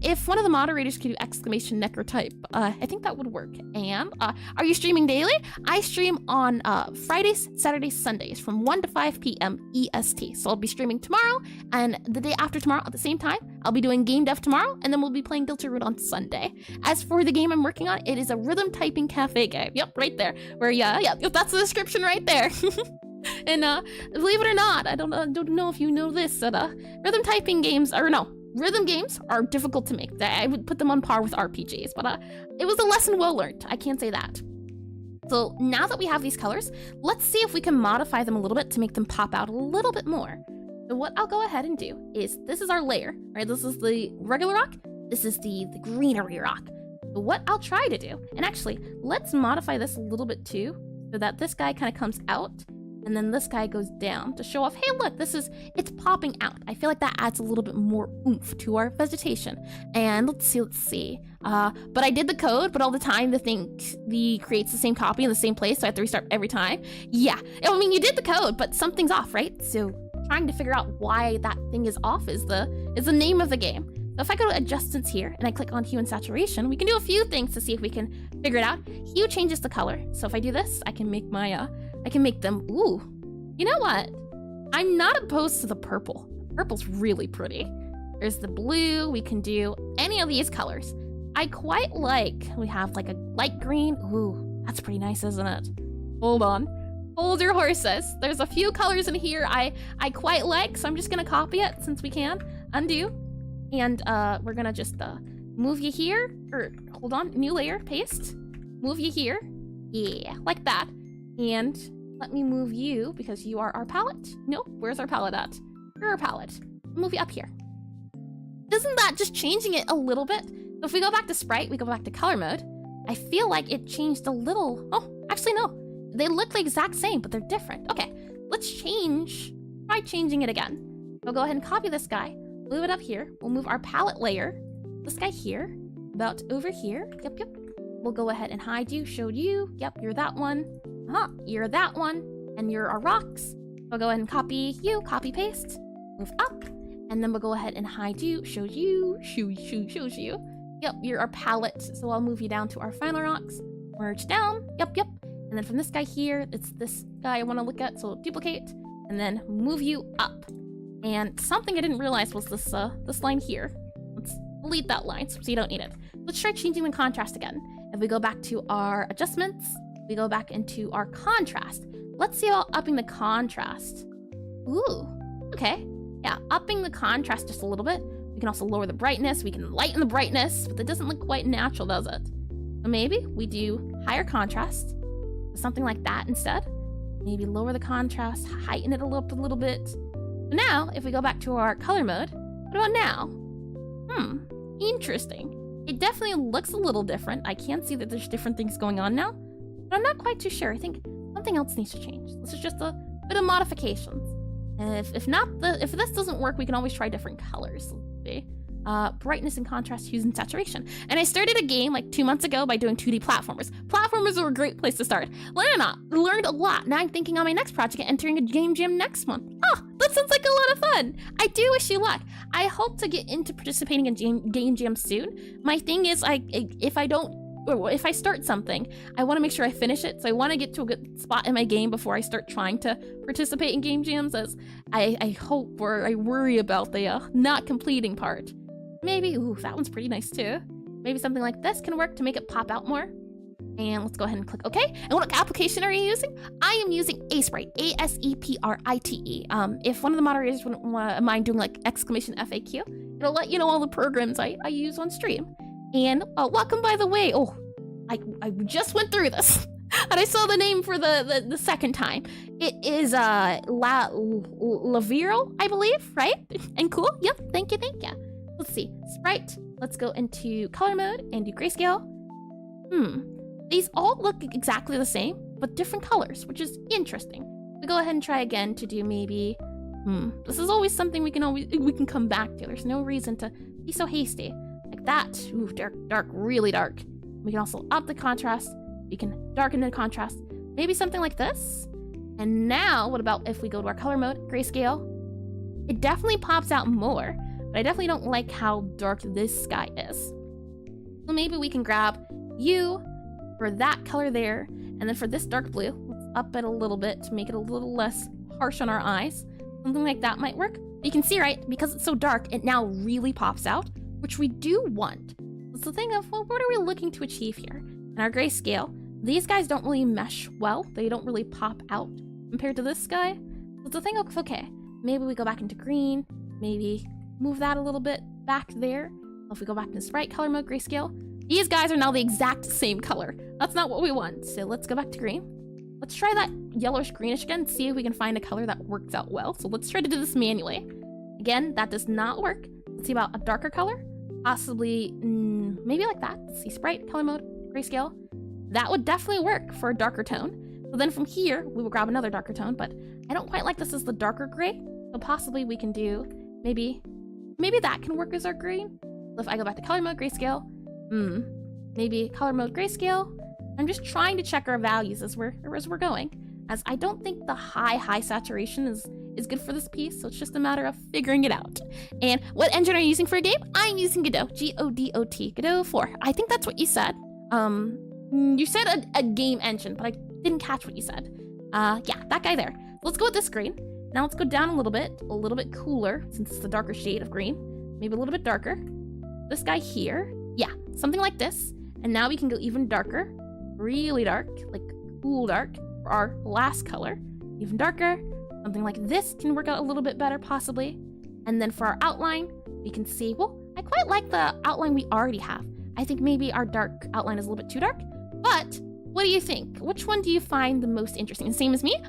If one of the moderators could do exclamation necrotype, I think that would work. And are you streaming daily? I stream on Fridays, Saturdays, Sundays from 1 to 5 p.m. EST. So I'll be streaming tomorrow and the day after tomorrow at the same time. I'll be doing game dev tomorrow, and then we'll be playing Guilty Root on Sunday. As for the game I'm working on, it is a rhythm typing cafe game. Yep, right there. Where that's the description right there. And believe it or not, I don't know if you know this, that rhythm games are difficult to make. I would put them on par with RPGs, but it was a lesson well learned. I can't say that. So now that we have these colors, let's see if we can modify them a little bit to make them pop out a little bit more. So what I'll go ahead and do is, this is our layer, right? This is the regular rock. This is the greenery rock. So what I'll try to do, and actually, let's modify this a little bit too, so that this guy kind of comes out, and then this guy goes down to show off, hey look, it's popping out. I feel like that adds a little bit more oomph to our vegetation. And let's see. But I did the code, but all the time the thing creates the same copy in the same place, so I have to restart every time. Yeah, I mean, you did the code, but something's off, right? So trying to figure out why that thing is off is the name of the game. So if I go to adjustments here and I click on hue and saturation, we can do a few things to see if we can figure it out. Hue changes the color. So if I do this, I can make them, ooh, you know what? I'm not opposed to the purple. Purple's really pretty. There's the blue, we can do any of these colors. I quite like, we have like a light green. Ooh, that's pretty nice, isn't it? Hold on. Hold your horses. There's a few colors in here I quite like, so I'm just gonna copy it since we can. Undo. And we're gonna just move you here, or hold on, new layer, paste. Move you here. Yeah, like that. And let me move you because you are our palette. Nope, where's our palette at? You're our palette. Move you up here. Isn't that just changing it a little bit? So if we go back to sprite, we go back to color mode, I feel like it changed a little. Oh, actually no. They look the exact same, but they're different. Okay, let's try changing it again. We'll go ahead and copy this guy, move it up here. We'll move our palette layer, this guy here, about over here. Yep. We'll go ahead and hide you, show you. Yep, you're that one. You're that one, and you're our rocks. We'll go ahead and copy you, copy paste, move up, and then we'll go ahead and hide you, shows you. Yep, you're our palette, so I'll move you down to our final rocks, merge down, yep. And then from this guy here, it's this guy I want to look at, so duplicate, and then move you up. And something I didn't realize was this line here. Let's delete that line, so you don't need it. Let's try changing the contrast again. If we go back to our adjustments, we go back into our contrast. Let's see about upping the contrast. Ooh, okay. Yeah, upping the contrast just a little bit. We can also lower the brightness. We can lighten the brightness, but that doesn't look quite natural, does it? So maybe we do higher contrast, something like that instead. Maybe lower the contrast, heighten it a little bit. So now, if we go back to our color mode, what about now? Interesting. It definitely looks a little different. I can see that there's different things going on now, but I'm not quite too sure. I think something else needs to change. This is just a bit of modifications. If this doesn't work, we can always try different colors. Let's see. Brightness and contrast, hues and saturation. And I started a game like 2 months ago by doing 2D platformers. Platformers are a great place to start. Learned a lot. Now I'm thinking on my next project and entering a game jam next month. Oh, that sounds like a lot of fun. I do wish you luck. I hope to get into participating in game jam soon. My thing is, if I start something, I want to make sure I finish it. So I want to get to a good spot in my game before I start trying to participate in game jams, as I hope, or I worry about the not completing part. Maybe, ooh, that one's pretty nice too. Maybe something like this can work to make it pop out more. And let's go ahead and click OK. And what application are you using? I am using Aseprite, Aseprite. If one of the moderators wouldn't mind doing like exclamation FAQ, it'll let you know all the programs I use on stream. And welcome, by the way. Oh, I just went through this. And I saw the name for the second time. It is Laviro, I believe, right? And cool. Yep. Thank you. Let's see. Sprite. Let's go into color mode and do grayscale. These all look exactly the same, but different colors, which is interesting. We go ahead and try again to do maybe. This is always something we can come back to. There's no reason to be so hasty. Like that. Ooh, dark, really dark. We can also up the contrast. You can darken the contrast. Maybe something like this. And now, what about if we go to our color mode, grayscale? It definitely pops out more, but I definitely don't like how dark this sky is. So maybe we can grab you for that color there, and then for this dark blue, let's up it a little bit to make it a little less harsh on our eyes. Something like that might work. But you can see, right, because it's so dark, it now really pops out, which we do want. It's the thing of, well, what are we looking to achieve here? In our grayscale, these guys don't really mesh well. They don't really pop out compared to this guy. So it's a thing of, okay, maybe we go back into green, maybe move that a little bit back there. If we go back into sprite color mode, grayscale, these guys are now the exact same color. That's not what we want. So let's go back to green. Let's try that yellowish greenish again and see if we can find a color that works out well. So let's try to do this manually. Again, that does not work. Let's see about a darker color. Possibly, maybe like that. Let's see, sprite color mode, grayscale. That would definitely work for a darker tone. So then from here, we will grab another darker tone, but I don't quite like this as the darker gray. So possibly we can do, maybe that can work as our green. So if I go back to color mode, grayscale, maybe color mode, grayscale. I'm just trying to check our values as we're going, as I don't think the high saturation is good for this piece, so it's just a matter of figuring it out. And what engine are you using for a game? I'm using Godot, G-O-D-O-T, Godot 4. I think that's what you said. You said a game engine, but I didn't catch what you said. Yeah, that guy there. Let's go with this green. Now let's go down a little bit cooler, since it's the darker shade of green. Maybe a little bit darker. This guy here. Yeah, something like this. And now we can go even darker. Really dark, like cool dark for our last color. Even darker. Something like this can work out a little bit better, possibly. And then for our outline, we can see, well, I quite like the outline we already have. I think maybe our dark outline is a little bit too dark. But what do you think? Which one do you find the most interesting? Same as me?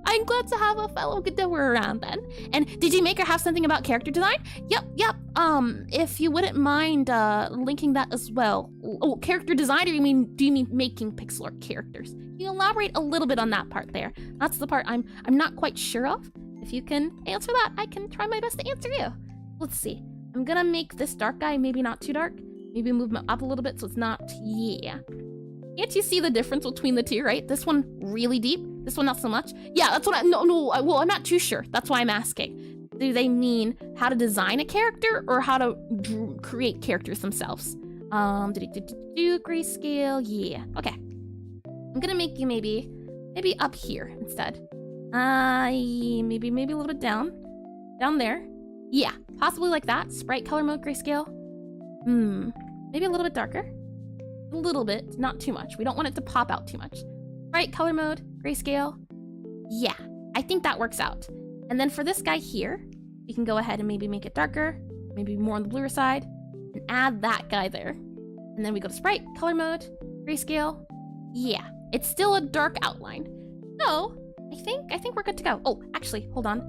I'm glad to have a fellow Godoer around then. And did you make or have something about character design? Yep. If you wouldn't mind linking that as well. Oh, character design, or do you mean making pixel art characters? Can you elaborate a little bit on that part there? That's the part I'm not quite sure of. If you can answer that, I can try my best to answer you. Let's see. I'm gonna make this dark guy maybe not too dark. Maybe move him up a little bit so it's not, yeah. Can't you see the difference between the two, right? This one really deep, this one not so much. Yeah, that's what well, I'm not too sure. That's why I'm asking. Do they mean how to design a character or how to create characters themselves? Grayscale, yeah, okay. I'm gonna make you maybe up here instead. Maybe a little bit down there. Yeah, possibly like that. Sprite color mode, grayscale. Maybe a little bit darker. A little bit, not too much. We don't want it to pop out too much. Sprite color mode, grayscale. Yeah, I think that works out. And then for this guy here, we can go ahead and maybe make it darker, maybe more on the bluer side, and add that guy there. And then we go to sprite color mode, grayscale. Yeah, it's still a dark outline. So I think we're good to go. Oh, actually, hold on.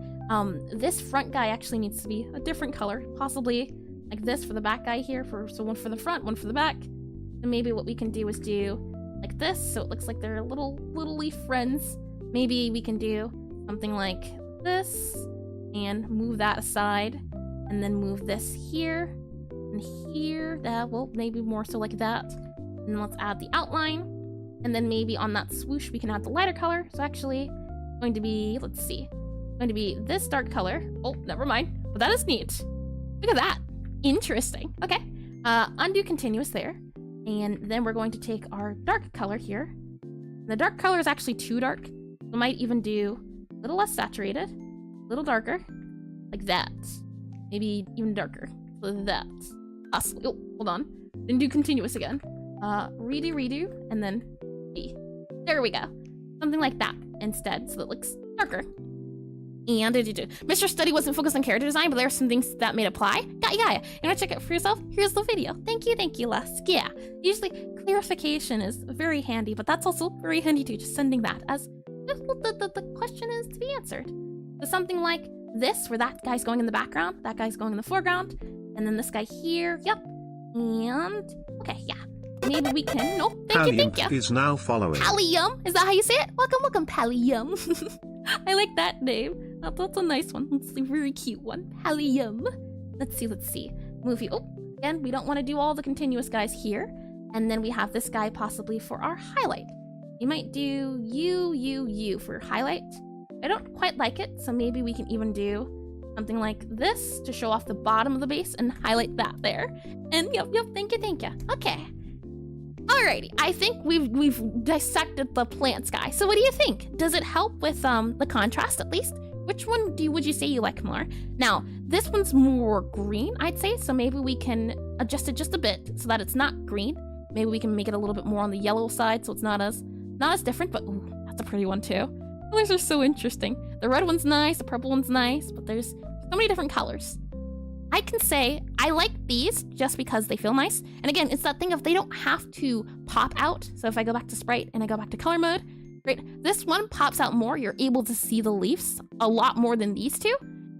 This front guy actually needs to be a different color, possibly like this for the back guy here. So one for the front, one for the back. And maybe what we can do is do like this, so it looks like they're little leaf friends. Maybe we can do something like this and move that aside, and then move this here and here. Well, maybe more so like that. And then let's add the outline, and then maybe on that swoosh we can add the lighter color. So actually, it's going to be, let's see, going to be this dark color. Oh, never mind. But that is neat. Look at that. Interesting. Okay. Undo continuous there. And then we're going to take our dark color here. The dark color is actually too dark. We might even do a little less saturated, a little darker, like that. Maybe even darker, so that. Possibly. Oh, hold on. Then do continuous again. Redo, and then B. There we go. Something like that instead, so that looks darker. And Mr. Study wasn't focused on character design, but there are some things that may apply. Got ya. You wanna check it for yourself? Here's the video. Thank you, Lusk. Yeah. Usually, clarification is very handy, but that's also very handy too, just sending that as the question is to be answered. So something like this, where that guy's going in the background, that guy's going in the foreground, and then this guy here, yep. And, okay, yeah. Maybe we can, no, thank you. Is now following. Pallium, is that how you say it? Welcome, Pallium. I like that name. That's a nice one. It's a very cute one. Pallium. Let's see. Movie, oh, again, we don't want to do all the continuous guys here. And then we have this guy possibly for our highlight. You might do you for highlight. I don't quite like it, so maybe we can even do something like this to show off the bottom of the base and highlight that there. And yep, thank you. Okay. Alrighty, I think we've dissected the plants guy. So what do you think? Does it help with the contrast at least? Which one would you say you like more? Now, this one's more green, I'd say, so maybe we can adjust it just a bit so that it's not green. Maybe we can make it a little bit more on the yellow side so it's not as different, but ooh, that's a pretty one too. Colors are so interesting. The red one's nice, the purple one's nice, but there's so many different colors. I can say I like these just because they feel nice. And again, it's that thing of they don't have to pop out. So if I go back to sprite and I go back to color mode, great. This one pops out more. You're able to see the leaves a lot more than these two.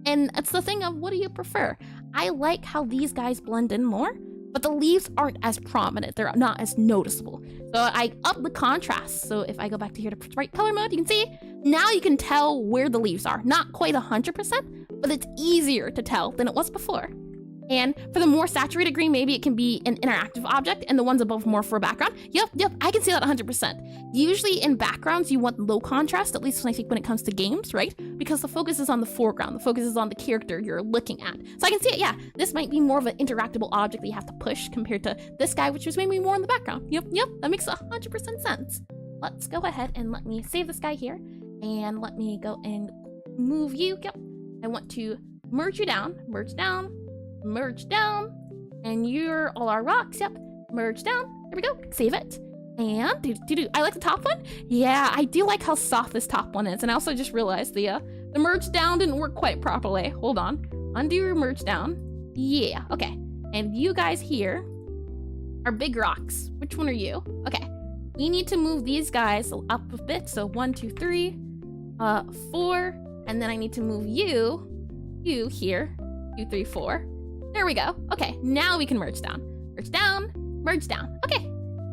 And it's the thing of what do you prefer? I like how these guys blend in more, but the leaves aren't as prominent. They're not as noticeable. So I up the contrast. So if I go back to here to sprite color mode, you can see now you can tell where the leaves are. Not quite 100%, but it's easier to tell than it was before. And for the more saturated green, maybe it can be an interactive object, and the ones above more for a background. Yep, I can see that 100%. Usually in backgrounds, you want low contrast, at least I think when it comes to games, right? Because the focus is on the foreground, the focus is on the character you're looking at. So I can see it, yeah, this might be more of an interactable object that you have to push compared to this guy, which was maybe more in the background. Yep, that makes 100% sense. Let's go ahead and let me save this guy here, and let me go and move you. Yep, I want to merge you down, merge down, and you're all our rocks. Yep, merge down. There we go. Save it. And I like the top one. Yeah, I do like how soft this top one is. And I also just realized the merge down didn't work quite properly. Hold on. Undo your merge down. Yeah. Okay. And you guys here are big rocks. Which one are you? Okay. We need to move these guys up a bit. So 1, 2, 3, 4, and then I need to move you here. 2, 3, 4. There we go. Okay, now we can merge down. Merge down, merge down. Okay,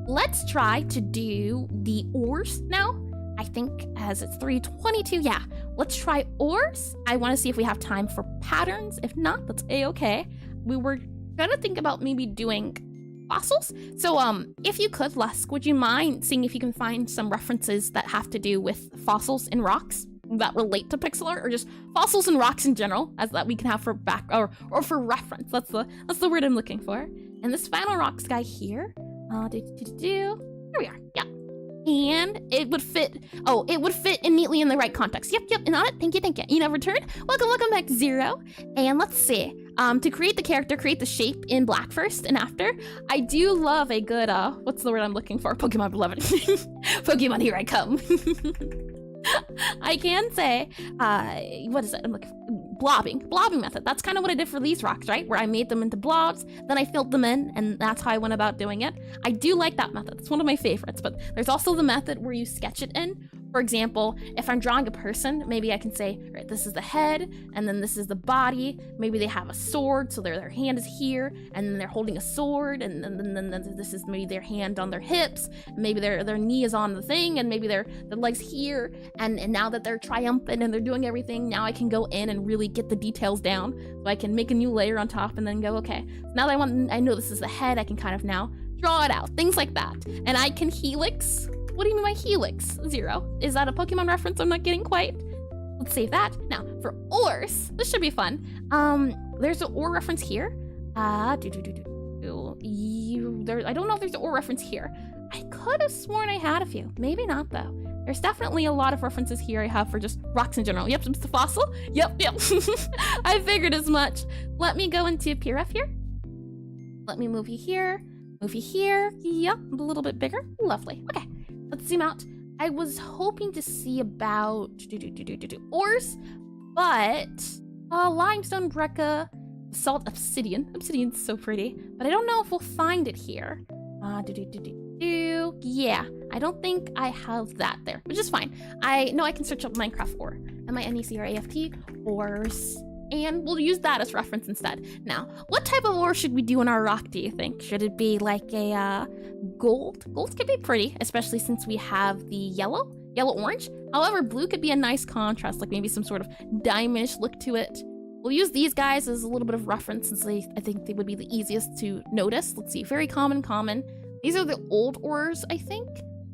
let's try to do the ores now. I think as it's 3:22, yeah. Let's try ores. I want to see if we have time for patterns. If not, that's a-okay. We were gonna think about maybe doing fossils. So if you could, Lusk, would you mind seeing if you can find some references that have to do with fossils in rocks that relate to Pixelart, or just fossils and rocks in general, as that we can have for back or for reference. That's the word I'm looking for. And this final rocks guy here, here we are. Yeah, and it would fit. Oh, it would fit in neatly in the right context. Yep. And on it. Thank you. You know, return. Welcome back, Zero. And let's see. To create the character, create the shape in black first and after. I do love a good what's the word I'm looking for? Pokemon beloved. Pokemon, here I come. I can say, what is it? I'm looking for blobbing method. That's kind of what I did for these rocks, right? Where I made them into blobs, then I filled them in, and that's how I went about doing it. I do like that method. It's one of my favorites, but there's also the method where you sketch it in. For example, if I'm drawing a person, maybe I can say, right, this is the head, and then this is the body. Maybe they have a sword, so their hand is here, and then they're holding a sword, and then this is maybe their hand on their hips, maybe their knee is on the thing, and maybe their legs here, and now that they're triumphant and they're doing everything, now I can go in and really get the details down, so I can make a new layer on top, and then go, okay, now that I know this is the head, I can kind of now draw it out, things like that. And I can helix. What do you mean by helix? Zero. Is that a Pokemon reference I'm not getting quite? Let's save that. Now, for ores, this should be fun. There's an ore reference here. I don't know if there's an ore reference here. I could have sworn I had a few. Maybe not, though. There's definitely a lot of references here I have for just rocks in general. Yep, it's the fossil. Yep. I figured as much. Let me go into PRF here. Let me move you here. Move you here. Yep, a little bit bigger. Lovely. Okay. Let's zoom out. I was hoping to see about ores, but limestone, breccia, salt, obsidian. Obsidian's so pretty, but I don't know if we'll find it here. Yeah, I don't think I have that there, which is fine. I know I can search up Minecraft ore, M-I-N-E-C-R-A-F-T, ores, and we'll use that as reference instead. Now, what type of ore should we do in our rock, do you think? Should it be like a gold? Gold could be pretty, especially since we have the yellow-orange. However, blue could be a nice contrast, like maybe some sort of diamondish look to it. We'll use these guys as a little bit of reference since I think they would be the easiest to notice. Let's see, very common. These are the old ores, I think.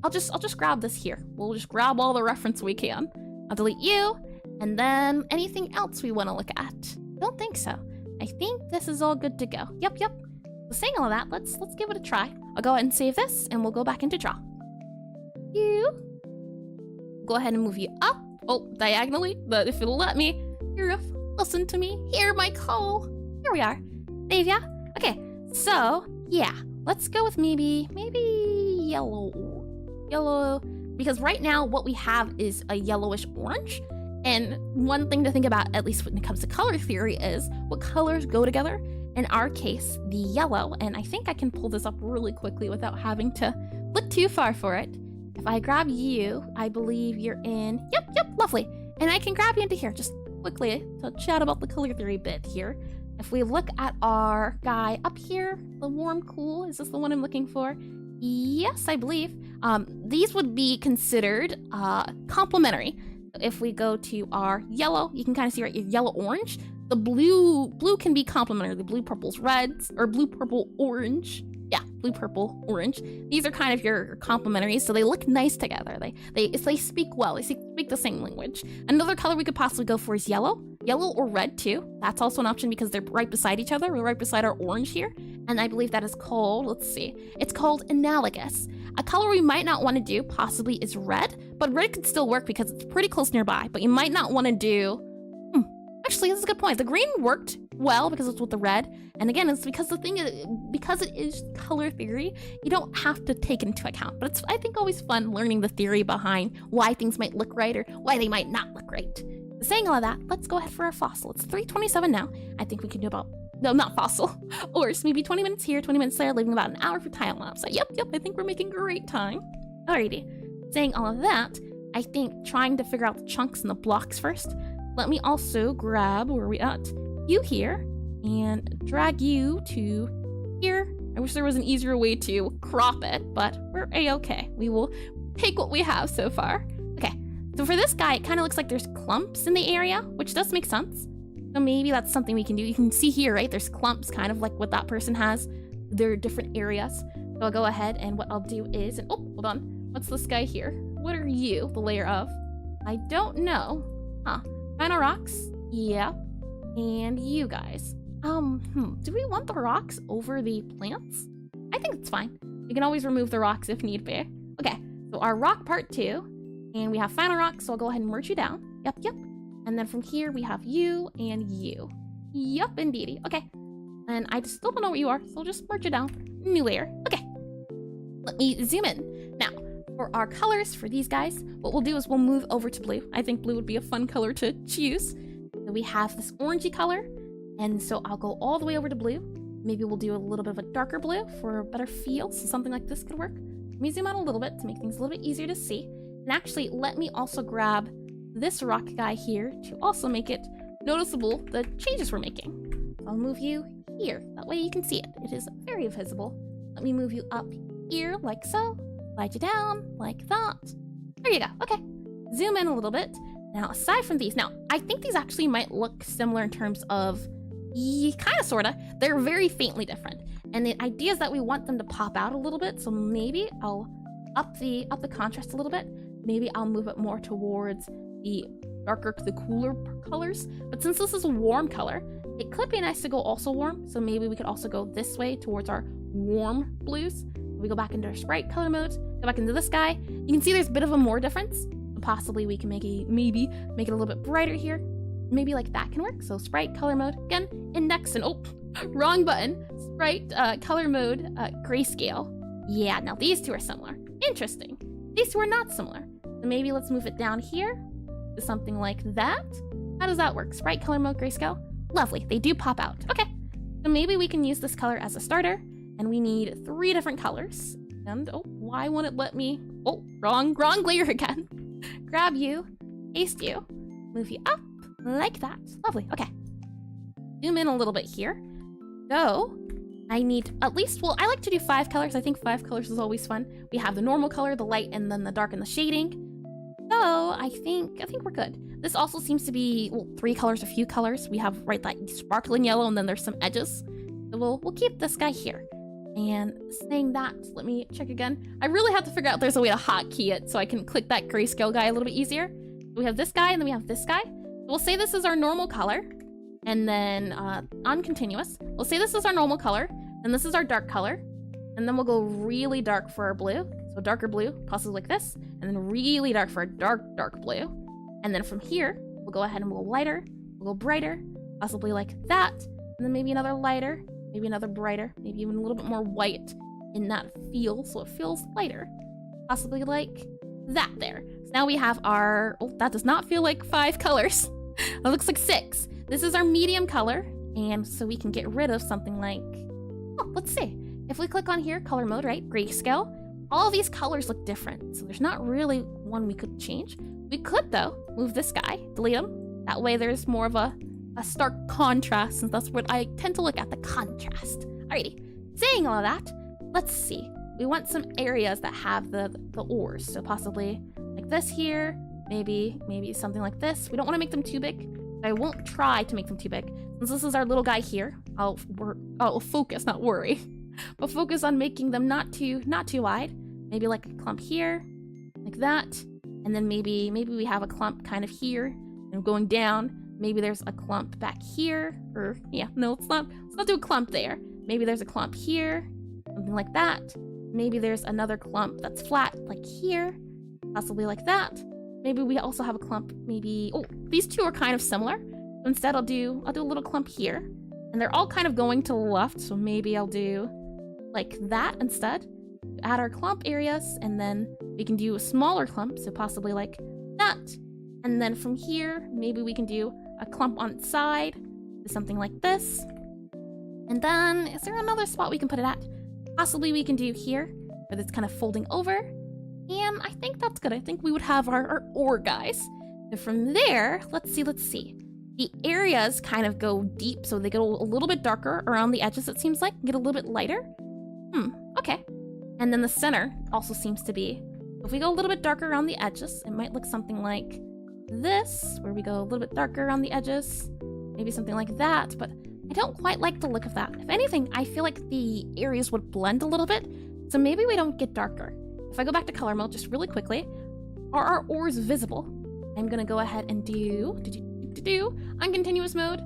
I'll just grab this here. We'll just grab all the reference we can. I'll delete you, and then anything else we want to look at. Don't think so. I think this is all good to go. Yep. So saying all of that, let's give it a try. I'll go ahead and save this, and we'll go back into draw. Go ahead and move you up. Oh, diagonally, but if it'll let me. Here, listen to me. Hear my call. Here we are. Save ya. Okay, so yeah. Let's go with maybe yellow, because right now what we have is a yellowish orange. And one thing to think about, at least when it comes to color theory, is what colors go together. In our case, the yellow, and I think I can pull this up really quickly without having to look too far for it. If I grab you, I believe you're in, yep, lovely. And I can grab you into here just quickly to chat about the color theory bit here. If we look at our guy up here, the warm cool, is this the one I'm looking for? Yes, I believe. These would be considered complementary. If we go to our yellow, you can kind of see right your yellow-orange. The blue can be complementary. The blue-purple's reds, or blue-purple-orange. Yeah, blue-purple, orange. These are kind of your complementaries, so they look nice together. They speak well. They speak the same language. Another color we could possibly go for is yellow. Yellow or red too. That's also an option because they're right beside each other. We're right beside our orange here. And I believe that is called, let's see, it's called analogous. A color we might not want to do possibly is red, but red could still work because it's pretty close nearby. But you might not want to do, actually, this is a good point. The green worked well because it's with the red. And again, it's because because it is color theory, you don't have to take into account. But it's, I think, always fun learning the theory behind why things might look right or why they might not look right. Saying all of that, let's go ahead for our fossil. It's 3:27 now. I think we can do about, no, not fossil, ores, maybe 20 minutes here, 20 minutes there, leaving about an hour for Tilemap. So yep, I think we're making great time. Alrighty. Saying all of that, I think trying to figure out the chunks and the blocks first. Let me also grab, where are we at? You here, and drag you to here. I wish there was an easier way to crop it, but we're a-okay. We will take what we have so far. Okay, so for this guy, it kind of looks like there's clumps in the area, which does make sense. So maybe that's something we can do. You can see here, right? There's clumps, kind of like what that person has. There are different areas. So I'll go ahead, and what I'll do is, and oh, hold on. What's this guy here? What are you the layer of? I don't know. Huh. Final rocks? Yeah. And you guys. Do we want the rocks over the plants? I think it's fine. You can always remove the rocks if need be. Okay, so our rock part 2, and we have final rocks, so I'll go ahead and merge you down. Yep. And then from here, we have you and you. Yup, indeedy. Okay. And I still don't know what you are, so I'll just merge it down. New layer. Okay. Let me zoom in. Now, for our colors for these guys, what we'll do is we'll move over to blue. I think blue would be a fun color to choose. So we have this orangey color, and so I'll go all the way over to blue. Maybe we'll do a little bit of a darker blue for a better feel, so something like this could work. Let me zoom out a little bit to make things a little bit easier to see. And actually, let me also grab this rock guy here to also make it noticeable the changes we're making. I'll move you here. That way you can see it. It is very visible. Let me move you up here like so. Slide you down like that. There you go. Okay. Zoom in a little bit. Now, aside from these, now, I think these actually might look similar in terms of, kind of, sort of. They're very faintly different. And the idea is that we want them to pop out a little bit. So maybe I'll up the contrast a little bit. Maybe I'll move it more towards the darker, the cooler colors. But since this is a warm color, it could be nice to go also warm. So maybe we could also go this way towards our warm blues. We go back into our sprite color mode, go back into this guy. You can see there's a bit of a more difference. Possibly we can make it a little bit brighter here. Maybe like that can work. So sprite color mode, again, index, and oh, wrong button. Sprite color mode, grayscale. Yeah, now these two are similar. Interesting. These two are not similar. So maybe let's move it down here to something like that. How does that work? Sprite color mode, grayscale. Lovely, they do pop out. Okay, so maybe we can use this color as a starter, and we need 3 different colors. And, oh, why won't it let me? Oh, wrong layer again. Grab you, paste you, move you up like that. Lovely, okay. Zoom in a little bit here. So, I need at least, well, I like to do 5 colors. I think 5 colors is always fun. We have the normal color, the light, and then the dark and the shading. So, I think we're good. This also seems to be, well, 3 colors, a few colors. We have, right, that sparkling yellow, and then there's some edges. So we'll keep this guy here. And saying that, let me check again. I really have to figure out if there's a way to hotkey it so I can click that grayscale guy a little bit easier. We have this guy, and then we have this guy. We'll say this is our normal color. And then on continuous, we'll say this is our normal color, and this is our dark color, and then we'll go really dark for our blue, so darker blue, possibly like this, and then really dark for a dark blue, and then from here, we'll go ahead and we'll go lighter, we'll go brighter, possibly like that, and then maybe another lighter, maybe another brighter, maybe even a little bit more white in that feel, so it feels lighter, possibly like that there. So now we have our, oh, that does not feel like 5 colors, it looks like 6. This is our medium color, and so we can get rid of something like, oh, let's see. If we click on here, color mode, right, grayscale, all of these colors look different, so there's not really one we could change. We could, though, move this guy, delete him. That way there's more of a stark contrast, since that's what I tend to look at, the contrast. Alrighty, saying all of that, let's see. We want some areas that have the ores, so possibly like this here, maybe something like this. We don't want to make them too big. I won't try to make them too big. Since this is our little guy here, I'll focus, not worry. But focus on making them not too wide. Maybe like a clump here, like that. And then maybe we have a clump kind of here, and going down. Maybe there's a clump back here, or yeah, no, let's not do a clump there. Maybe there's a clump here, something like that. Maybe there's another clump that's flat, like here, possibly like that. Maybe we also have a clump, maybe, oh, these two are kind of similar. So instead I'll do a little clump here. And they're all kind of going to the left, so maybe I'll do like that instead. Add our clump areas, and then we can do a smaller clump, so possibly like that. And then from here, maybe we can do a clump on its side, something like this. And then, is there another spot we can put it at? Possibly we can do here, where it's kind of folding over. And I think that's good. I think we would have our ore guys. So from there, let's see. The areas kind of go deep, so they go a little bit darker around the edges, it seems like. Get a little bit lighter. Okay. And then the center also seems to be, if we go a little bit darker around the edges, it might look something like this, where we go a little bit darker around the edges. Maybe something like that, but I don't quite like the look of that. If anything, I feel like the areas would blend a little bit, so maybe we don't get darker. If I go back to color mode just really quickly, are our ores visible? I'm gonna go ahead and do on continuous mode,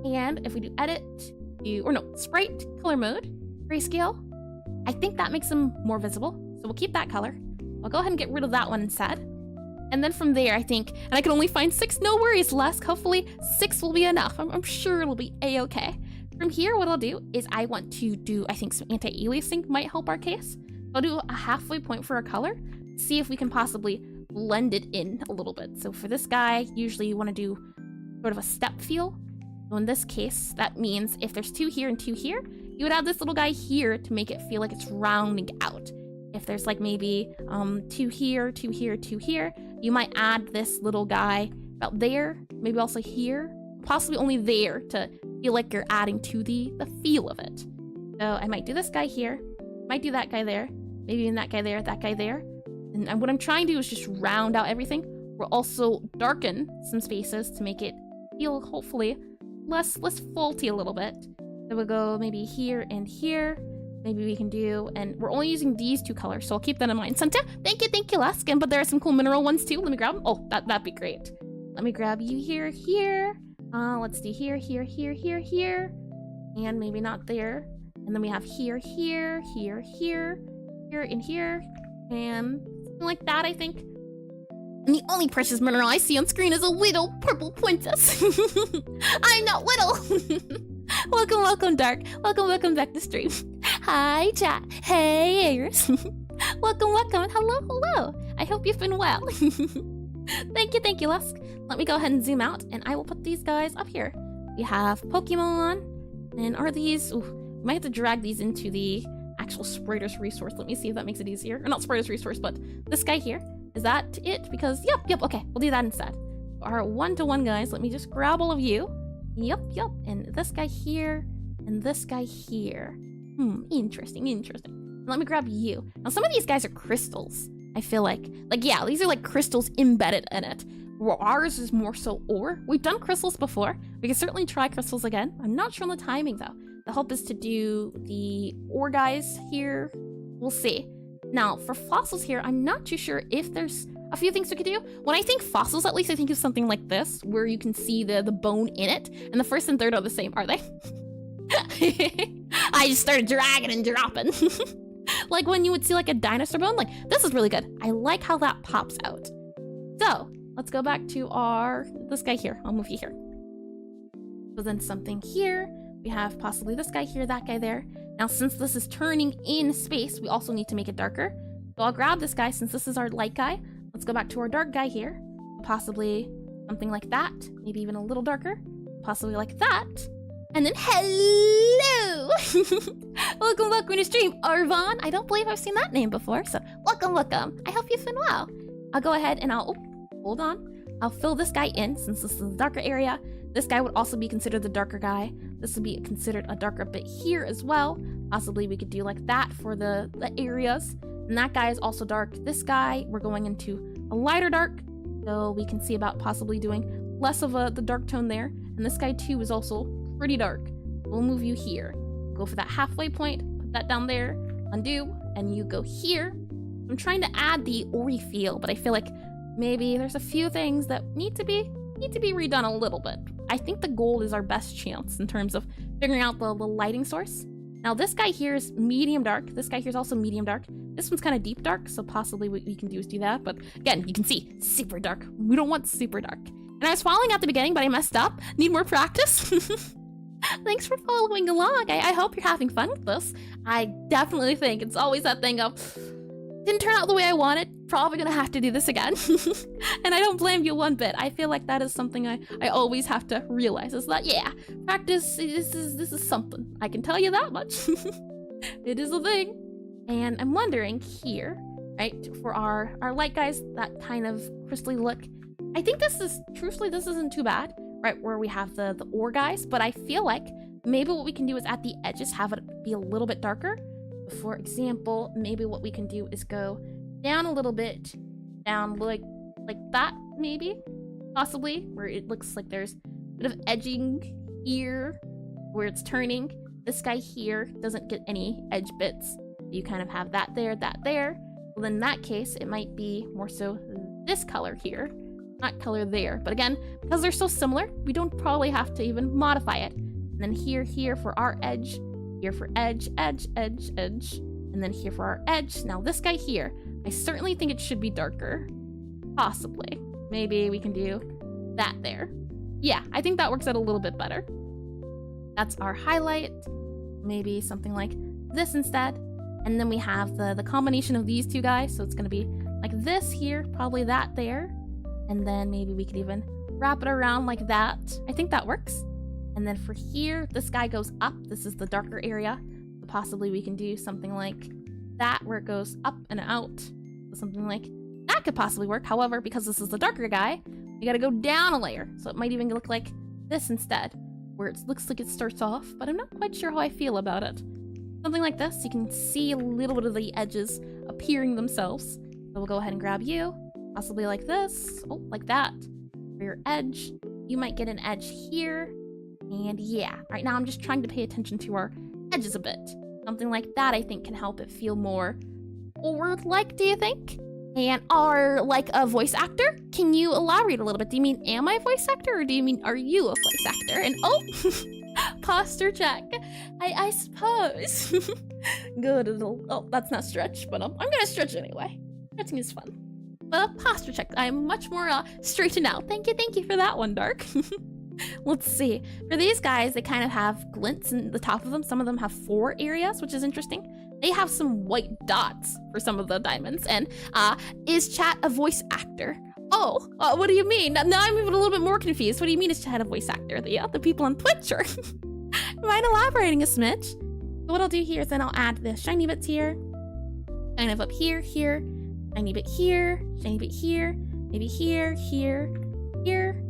and if we do edit, sprite, color mode, grayscale, I think that makes them more visible, so we'll keep that color. I'll go ahead and get rid of that one instead. And then from there, I think, and I can only find 6, no worries, Lusk, hopefully 6 will be enough. I'm sure it'll be a-okay. From here, what I'll do is I want to do, I think some anti-aliasing might help our case. I'll do a halfway point for a color, see if we can possibly blend it in a little bit. So for this guy, usually you want to do sort of a step feel. So in this case, that means if there's 2 here and 2 here, you would add this little guy here to make it feel like it's rounding out. If there's like maybe 2 here, 2 here, 2 here, you might add this little guy about there, maybe also here, possibly only there to feel like you're adding to the feel of it. So I might do this guy here, might do that guy there, maybe even that guy there, that guy there. And what I'm trying to do is just round out everything. We'll also darken some spaces to make it feel, hopefully, less faulty a little bit. So we'll go maybe here and here. Maybe we can do, and we're only using these 2 colors, so I'll keep that in mind. Santa, thank you, Laskin, but there are some cool mineral ones too. Let me grab them. Oh, that'd be great. Let me grab you here. Let's do here, and maybe not there. And then we have here, and here, and something like that, I think. And the only precious mineral I see on screen is a little purple princess. I'm not little. Welcome, Dark. Welcome back to stream. Hi, chat. Hey, Ayers. Welcome. Hello. I hope you've been well. Thank you, Lusk. Let me go ahead and zoom out, and I will put these guys up here. We have Pokemon, and are these... Ooh, we might have to drag these into the actual spriter's resource. Let me see if that makes it easier. Or not spriter's resource, but this guy here. Is that it? Because, yep, okay, we'll do that instead. Our one-to-one guys, let me just grab all of you. Yep, and this guy here, and this guy here. Interesting. Let me grab you. Now, some of these guys are crystals, I feel like. Like, yeah, these are like crystals embedded in it. Well, ours is more so ore. We've done crystals before. We can certainly try crystals again. I'm not sure on the timing, though. The hope is to do the ore guys here. We'll see. Now, for fossils here, I'm not too sure if there's a few things we could do. When I think fossils, at least, I think of something like this, where you can see the bone in it, and the first and third are the same, are they? I just started dragging and dropping. Like when you would see like a dinosaur bone, like this is really good. I like how that pops out. So let's go back to this guy here. I'll move you here. So then something here. We have possibly this guy here, that guy there. Now, since this is turning in space, we also need to make it darker. So I'll grab this guy since this is our light guy. Let's go back to our dark guy here. Possibly something like that. Maybe even a little darker. Possibly like that. And then hello! welcome to stream, Arvon. I don't believe I've seen that name before, so welcome. I hope you've been well. I'll go ahead and hold on. I'll fill this guy in since this is the darker area. This guy would also be considered the darker guy. This would be considered a darker bit here as well. Possibly we could do like that for the areas. And that guy is also dark. This guy, we're going into a lighter dark. So we can see about possibly doing less of the dark tone there. And this guy too is also pretty dark. We'll move you here. Go for that halfway point, put that down there, undo, and you go here. I'm trying to add the ori feel, but I feel like maybe there's a few things that need to be redone a little bit. I think the gold is our best chance in terms of figuring out the lighting source. Now this guy here is medium dark. This guy here is also medium dark. This one's kind of deep dark, so possibly what we can do is do that. But again, you can see super dark. We don't want super dark. And I was following at the beginning, but I messed up. Need more practice. Thanks for following along. I hope you're having fun with this. I definitely think it's always that thing of, didn't turn out the way I wanted, probably gonna have to do this again. And I don't blame you one bit. I feel like that is something I always have to realize, is that, yeah, practice, this is something. I can tell you that much. It is a thing. And I'm wondering here, right, for our light guys, that kind of crystally look, I think truthfully, this isn't too bad. Right, where we have the ore guys, but I feel like maybe what we can do is at the edges have it be a little bit darker. For example, maybe what we can do is go down a little bit, down like that, maybe, possibly, where it looks like there's a bit of edging here, where it's turning. This guy here doesn't get any edge bits. You kind of have that there. Well, in that case, it might be more so this color here. Not color there, but again, because they're so similar, we don't probably have to even modify it. And then here for our edge, here for edge, and then here for our edge. Now this guy here, I certainly think it should be darker, possibly. Maybe we can do that there. Yeah, I think that works out a little bit better. That's our highlight. Maybe something like this instead. And then we have the combination of these two guys, so it's gonna be like this here, probably that there. And then maybe we could even wrap it around like that. I think that works. And then for here, this guy goes up. This is the darker area. So possibly we can do something like that where it goes up and out. So something like that could possibly work. However, because this is the darker guy, we gotta go down a layer. So it might even look like this instead, where it looks like it starts off, but I'm not quite sure how I feel about it. Something like this. You can see a little bit of the edges appearing themselves. So we'll go ahead and grab you. Possibly like this. Oh, like that. For your edge, you might get an edge here. And yeah, right now I'm just trying to pay attention to our edges a bit. Something like that I think can help it feel more forward-like, do you think? And are like a voice actor? Can you elaborate a little bit? Do you mean am I a voice actor, or do you mean are you a voice actor? And oh, posture check. I suppose. Good. Oh, that's not stretch, but I'm gonna stretch anyway. Stretching is fun. Posture check. I'm much more straightened out. Thank you for that one, Dark. Let's see. For these guys, they kind of have glints in the top of them. Some of them have 4 areas, which is interesting. They have some white dots for some of the diamonds. And is chat a voice actor? Oh, what do you mean? Now I'm even a little bit more confused. What do you mean is chat a voice actor? The people on Twitch, or mind elaborating a smidge? So what I'll do here is then I'll add the shiny bits here, kind of up here, here, shiny bit here, shiny bit here, maybe here, here, here,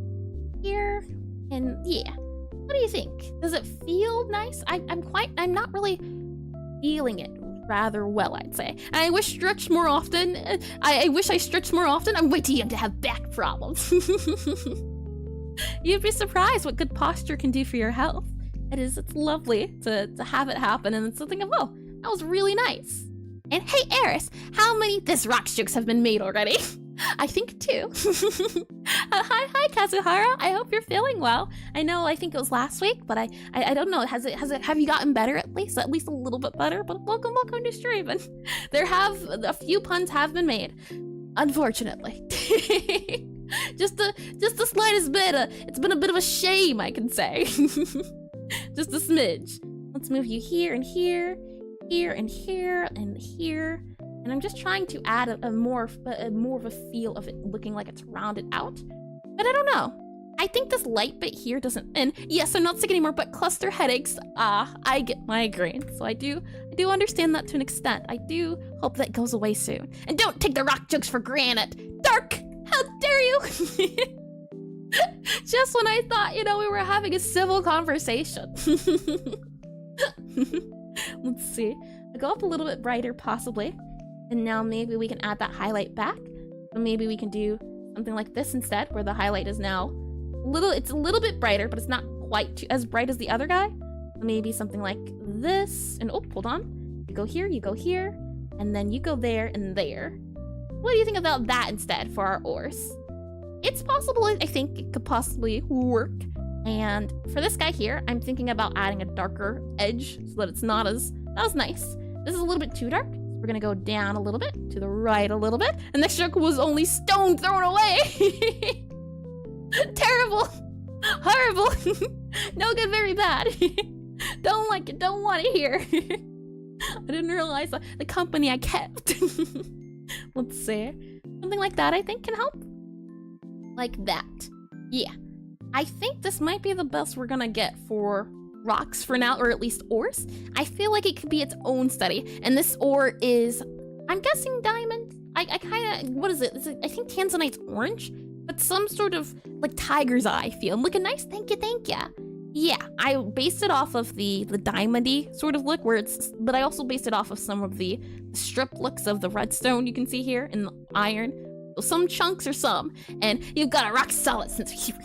here, and yeah. What do you think? Does it feel nice? I'm not really feeling it rather well, I'd say. And I wish stretched more often. I wish I stretched more often. I'm way too young to have back problems. You'd be surprised what good posture can do for your health. It's lovely to have it happen, and it's something of, oh, that was really nice. And hey, Eris, how many this rock jokes have been made already? I think 2. Hi, Kazuhara. I hope you're feeling well. I think it was last week, but I don't know. Have you gotten better at least a little bit better? But welcome to stream. And a few puns have been made, unfortunately. just the slightest bit. It's been a bit of a shame, I can say. Just a smidge. Let's move you here and here, here and here and here. And I'm just trying to add a more of a feel of it looking like it's rounded out. But I don't know. I think this light bit here doesn't, and yes, I'm not sick anymore, but cluster headaches, I get migraines. So I do understand that to an extent. I do hope that goes away soon. And don't take the rock jokes for granted. Dark, how dare you? Just when I thought, we were having a civil conversation. Let's see. I'll go up a little bit brighter, possibly. And now maybe we can add that highlight back. So maybe we can do something like this instead, where the highlight is now it's a little bit brighter, but it's not quite as bright as the other guy. Maybe something like this. And oh, hold on. You go here, and then you go there and there. What do you think about that instead for our ores? It's possible. I think it could possibly work. And for this guy here, I'm thinking about adding a darker edge so that it's not as nice. This is a little bit too dark. We're gonna go down a little bit, to the right a little bit, and next joke was only stone thrown away. Terrible, horrible, no good, very bad. Don't like it, don't want it here. I didn't realize the company I kept. Let's see, something like that I think can help. Like that, yeah. I think this might be the best we're gonna get for rocks for now, or at least ores. I feel like it could be its own study, and this ore is, I'm guessing diamond. I kind of, what is it? I think tanzanite's orange, but some sort of like tiger's eye feel. I'm looking nice, thank you. Yeah, I based it off of the diamondy sort of look, but I also based it off of some of the strip looks of the redstone you can see here in the iron. So some chunks or some, and you've got a rock solid sense of humor.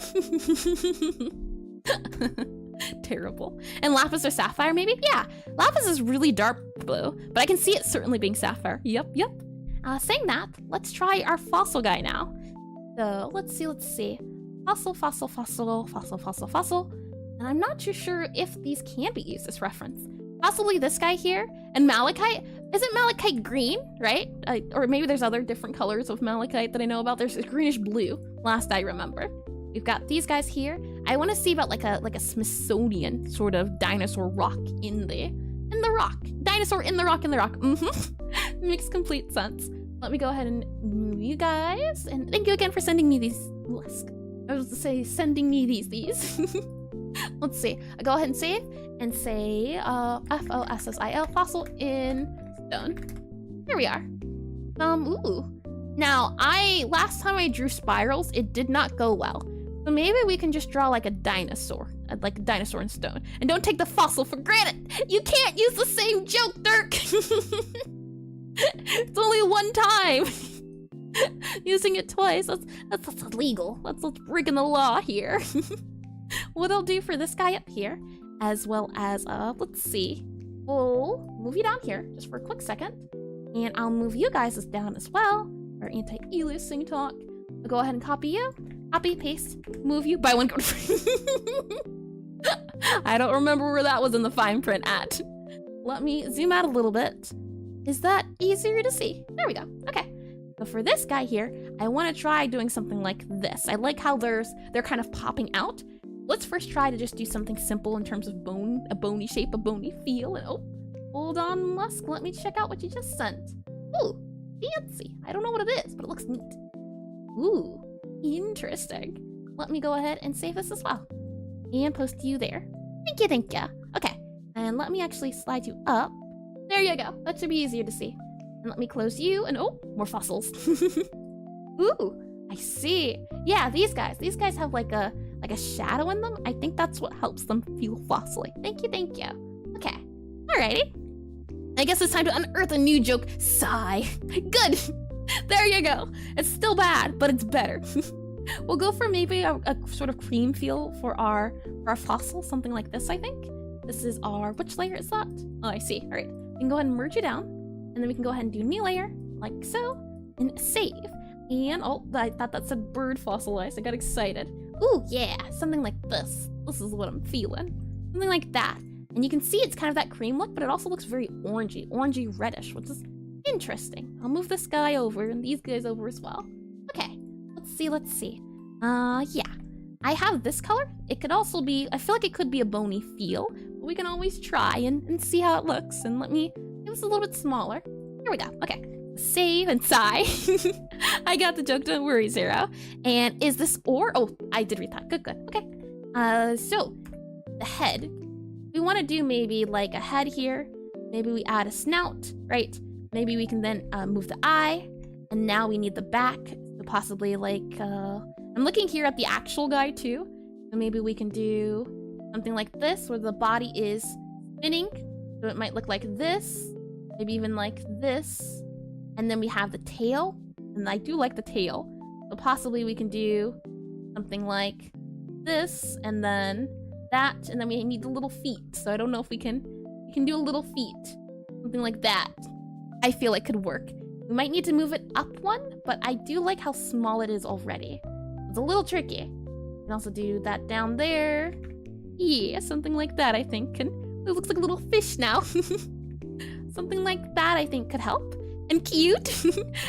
Terrible. And lapis or sapphire, maybe? Yeah, lapis is really dark blue, but I can see it certainly being sapphire. Yep. Saying that, let's try our fossil guy now. So let's see. Fossil. And I'm not too sure if these can be used as reference. Possibly this guy here. And malachite. Isn't malachite green, right? Or maybe there's other different colors of malachite that I know about. There's a greenish blue, last I remember. We've got these guys here. I want to see about like a Smithsonian sort of dinosaur rock in the rock. Dinosaur in the rock. Makes complete sense. Let me go ahead and move you guys. And thank you again for sending me these. I was to say sending me these. Let's see. I go ahead and save and say FOSSIL fossil in stone. Here we are. Ooh. Now, last time I drew spirals, it did not go well. So maybe we can just draw like a dinosaur in stone. And don't take the fossil for granted. You can't use the same joke, Dirk. It's only one time. Using it twice, that's illegal. That's breaking the law here. What I'll do for this guy up here, as well as, let's see. We'll move you down here just for a quick second. And I'll move you guys down as well. Our anti-aliasing talk. I'll go ahead and copy you. Copy, paste, move you by one. I don't remember where that was in the fine print at. Let me zoom out a little bit. Is that easier to see? There we go. Okay. So for this guy here, I want to try doing something like this. I like how they're kind of popping out. Let's first try to just do something simple in terms of bone, a bony shape, a bony feel. And oh, hold on, Musk. Let me check out what you just sent. Ooh, fancy. I don't know what it is, but it looks neat. Ooh, interesting. Let me go ahead and save this as well. And post you there. Thank you. Okay. And let me actually slide you up. There you go. That should be easier to see. And let me close you, and oh, more fossils. Ooh, I see. Yeah, these guys have like a shadow in them. I think that's what helps them feel fossily. Thank you, thank you. Okay, alrighty. I guess it's time to unearth a new joke. Sigh. Good. There you go. It's still bad, but it's better. We'll go for maybe a sort of cream feel for our fossil, something like this, I think. This is our, which layer is that? Oh, I see. All right, we can go ahead and merge it down, and then we can go ahead and do new layer, like so, and save. And oh, I thought that said bird fossilized. I got excited. Ooh, yeah, something like this. This is what I'm feeling. Something like that. And you can see it's kind of that cream look, but it also looks very orangey reddish, which is interesting. I'll move this guy over and these guys over as well. Okay, let's see. Yeah. I have this color. It could also be, I feel like it could be a bony feel, but we can always try and see how it looks. And let me, it was a little bit smaller. Here we go. Okay. Save and sigh. I got the joke, don't worry, Zero. And is this or? Oh, I did read that. Good. Okay. So the head. We want to do maybe like a head here. Maybe we add a snout, right? Maybe we can then move the eye. And now we need the back. So possibly like, I'm looking here at the actual guy too. So maybe we can do something like this where the body is spinning. So it might look like this. Maybe even like this. And then we have the tail. And I do like the tail. So possibly we can do something like this and then that. And then we need the little feet. So I don't know if we can do a little feet. Something like that. I feel it could work. We might need to move it up one, but I do like how small it is already. It's a little tricky. We can also do that down there. Yeah, something like that, I think. And it looks like a little fish now. Something like that, I think, could help. And cute.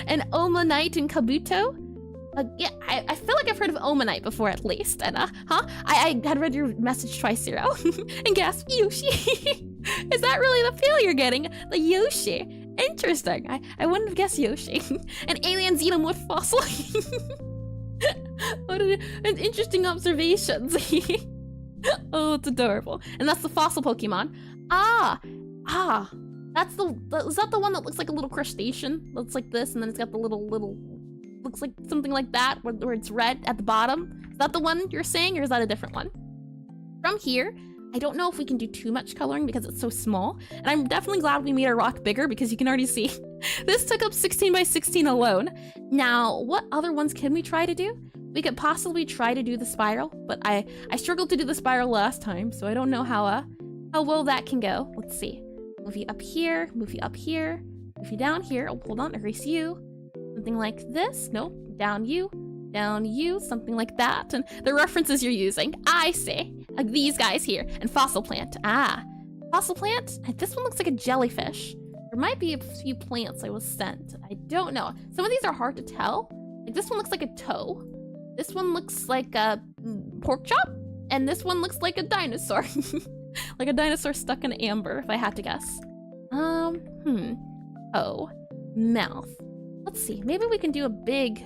And Omanite and Kabuto. Yeah, I feel like I've heard of Omanite before, at least. And, I had read your message twice, Zero. And gasped, Yoshi. Is that really the feel you're getting? The Yoshi. Interesting. I wouldn't have guessed Yoshi. An alien xenomorph fossil. What an interesting observations. Oh, it's adorable. And that's the fossil Pokemon. That's is that the one that looks like a little crustacean? Looks like this, and then it's got the little, looks like something like that, where it's red at the bottom. Is that the one you're saying, or is that a different one? From here, I don't know if we can do too much coloring because it's so small. And I'm definitely glad we made our rock bigger because you can already see this took up 16 by 16 alone. Now, what other ones can we try to do? We could possibly try to do the spiral, but I struggled to do the spiral last time, so I don't know how well that can go. Let's see. Move you up here, move you up here, move you down here. Oh, hold on, erase you. Something like this. Nope, down you, something like that. And the references you're using, I see. Like these guys here. And fossil plant. Fossil plant? This one looks like a jellyfish. There might be a few plants I was sent. I don't know. Some of these are hard to tell. Like this one looks like a toe. This one looks like a pork chop. And this one looks like a dinosaur. Like a dinosaur stuck in amber, if I had to guess. Oh, mouth. Let's see. Maybe we can do a big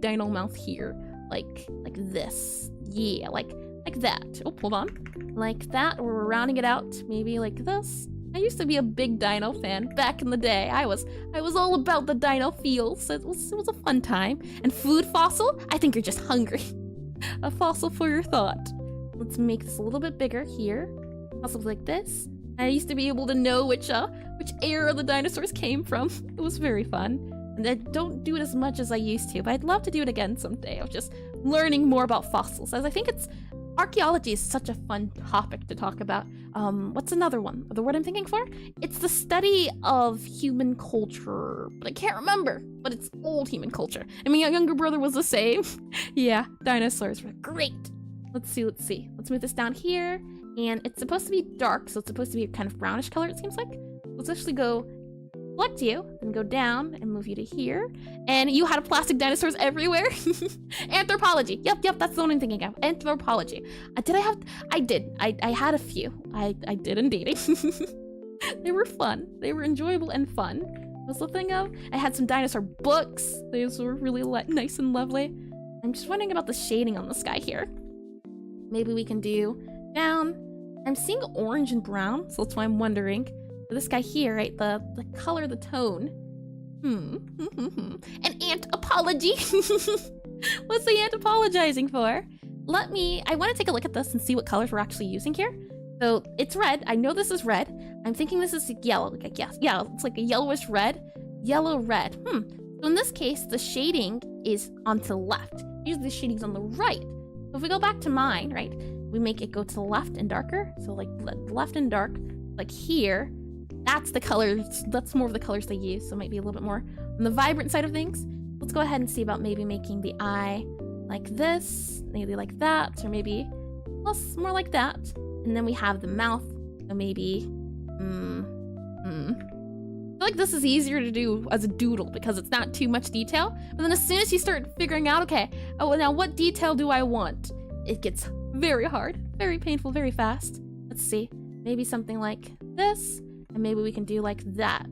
dino mouth here. Like this. Yeah, like that. Oh, hold on. Like that, or we're rounding it out. Maybe like this. I used to be a big dino fan back in the day. I was all about the dino feels. It was a fun time. And food fossil? I think you're just hungry. A fossil for your thought. Let's make this a little bit bigger here. Possibly like this. I used to be able to know which era the dinosaurs came from. It was very fun. And I don't do it as much as I used to, but I'd love to do it again someday of just learning more about fossils, as I think archaeology is such a fun topic to talk about. What's another one? The word I'm thinking for? It's the study of human culture, but I can't remember, but it's old human culture. I mean, my younger brother was the same. Yeah, dinosaurs were great. Let's see. Let's move this down here, and it's supposed to be dark, so it's supposed to be a kind of brownish color, it seems like. Let's actually go select you, and go down, and move you to here. And you had plastic dinosaurs everywhere. Anthropology. Yep, that's the one I'm thinking of. Anthropology. I did. I had a few. I did indeed. They were fun. They were enjoyable and fun. What's the thing of? I had some dinosaur books. Those were really nice and lovely. I'm just wondering about the shading on the sky here. Maybe we can do down, I'm seeing orange and brown, so that's why I'm wondering. For this guy here, right, the color, the tone. An ant apology. What's the ant apologizing for? I want to take a look at this and see what colors we're actually using here. So it's red. I know this is red. I'm thinking this is yellow. Like, yeah, it's like a yellowish red. Yellow red. So in this case, the shading is on to the left. Usually the shading's on the right. So if we go back to mine, right, we make it go to the left and darker. So like left and dark, like here. That's the colors. That's more of the colors they use. So it might be a little bit more on the vibrant side of things. Let's go ahead and see about maybe making the eye like this, maybe like that, or maybe more like that. And then we have the mouth, so maybe, I feel like this is easier to do as a doodle because it's not too much detail. But then as soon as you start figuring out, okay, oh, now what detail do I want? It gets very hard, very painful, very fast. Let's see, maybe something like this, and maybe we can do like that.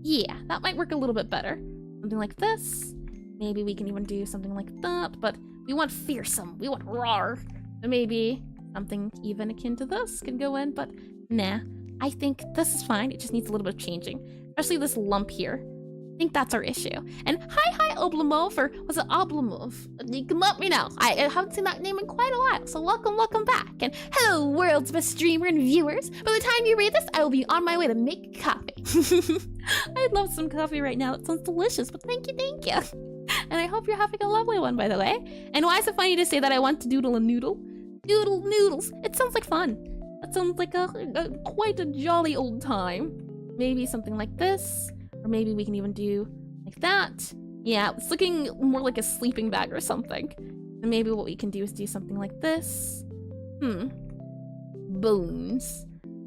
Yeah, that might work a little bit better. Something like this. Maybe we can even do something like that, but we want fearsome, we want raw. So maybe something even akin to this can go in, but nah. I think this is fine, it just needs a little bit of changing. Especially this lump here. I think that's our issue. And hi Oblomov, or was it Oblomov? You can let me know. I haven't seen that name in quite a while, so welcome back. And hello world's best streamer and viewers. By the time you read this, I will be on my way to make coffee. I'd love some coffee right now, it sounds delicious, but thank you. And I hope you're having a lovely one, by the way. And why is it funny to say that I want to doodle a noodle? Doodle noodles. It sounds like fun. That sounds like quite a jolly old time. Maybe something like this. Or maybe we can even do like that. Yeah, it's looking more like a sleeping bag or something. And maybe what we can do is do something like this. Bones.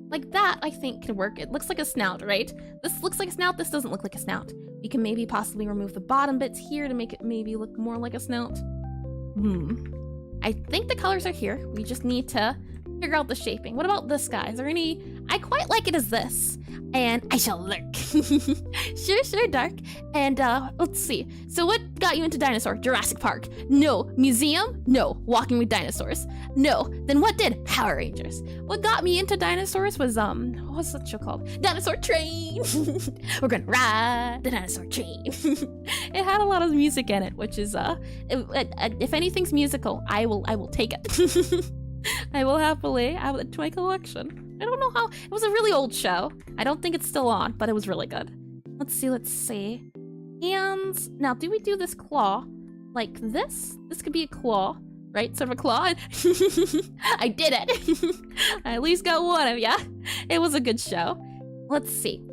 Like that, I think, can work. It looks like a snout, right? This looks like a snout. This doesn't look like a snout. We can maybe possibly remove the bottom bits here to make it maybe look more like a snout. I think the colors are here. We just need to figure out the shaping. What about this guy? Is there any... I quite like it as this. And I shall lurk. Sure, Dark. And let's see. So what got you into dinosaur? Jurassic Park. No. Museum? No. Walking with dinosaurs. No. Then what did? Power Rangers. What got me into dinosaurs was what's that show called? Dinosaur Train. We're gonna ride the dinosaur train. It had a lot of music in it, which is if anything's musical, I will take it. I will happily add it to my collection. I don't know how. It was a really old show. I don't think it's still on, but it was really good. Let's see. Hands. Now, do we do this claw like this? This could be a claw, right? Sort of a claw. I did it. I at least got one of ya. It was a good show. Let's see.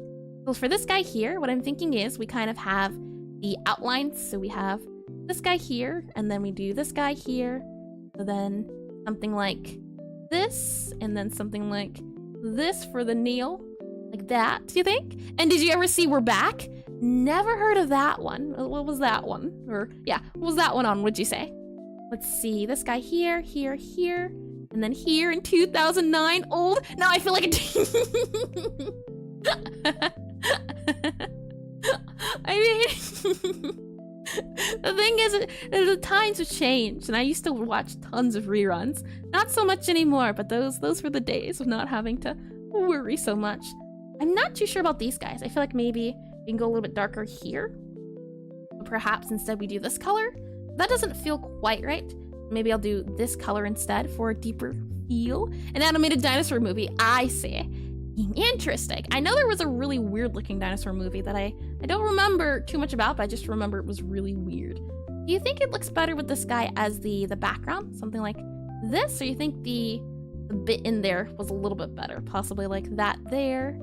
Well, for this guy here, what I'm thinking is we kind of have the outlines. So we have this guy here, and then we do this guy here. So then something like this, and then something like this for the nail, like that, do you think? And did you ever see We're Back? Never heard of that one. What was that one? Or, yeah, what was that one on, would you say? Let's see, this guy here, and then here in 2009, old. Now I feel like I mean... The thing is, the times have changed, and I used to watch tons of reruns. Not so much anymore, but those were the days of not having to worry so much. I'm not too sure about these guys. I feel like maybe we can go a little bit darker here. But perhaps instead we do this color. That doesn't feel quite right. Maybe I'll do this color instead for a deeper feel. An animated dinosaur movie, I say. Interesting. I know there was a really weird looking dinosaur movie that I don't remember too much about, but I just remember it was really weird. Do you think it looks better with this guy as the background? Something like this? Or you think the bit in there was a little bit better? Possibly like that there.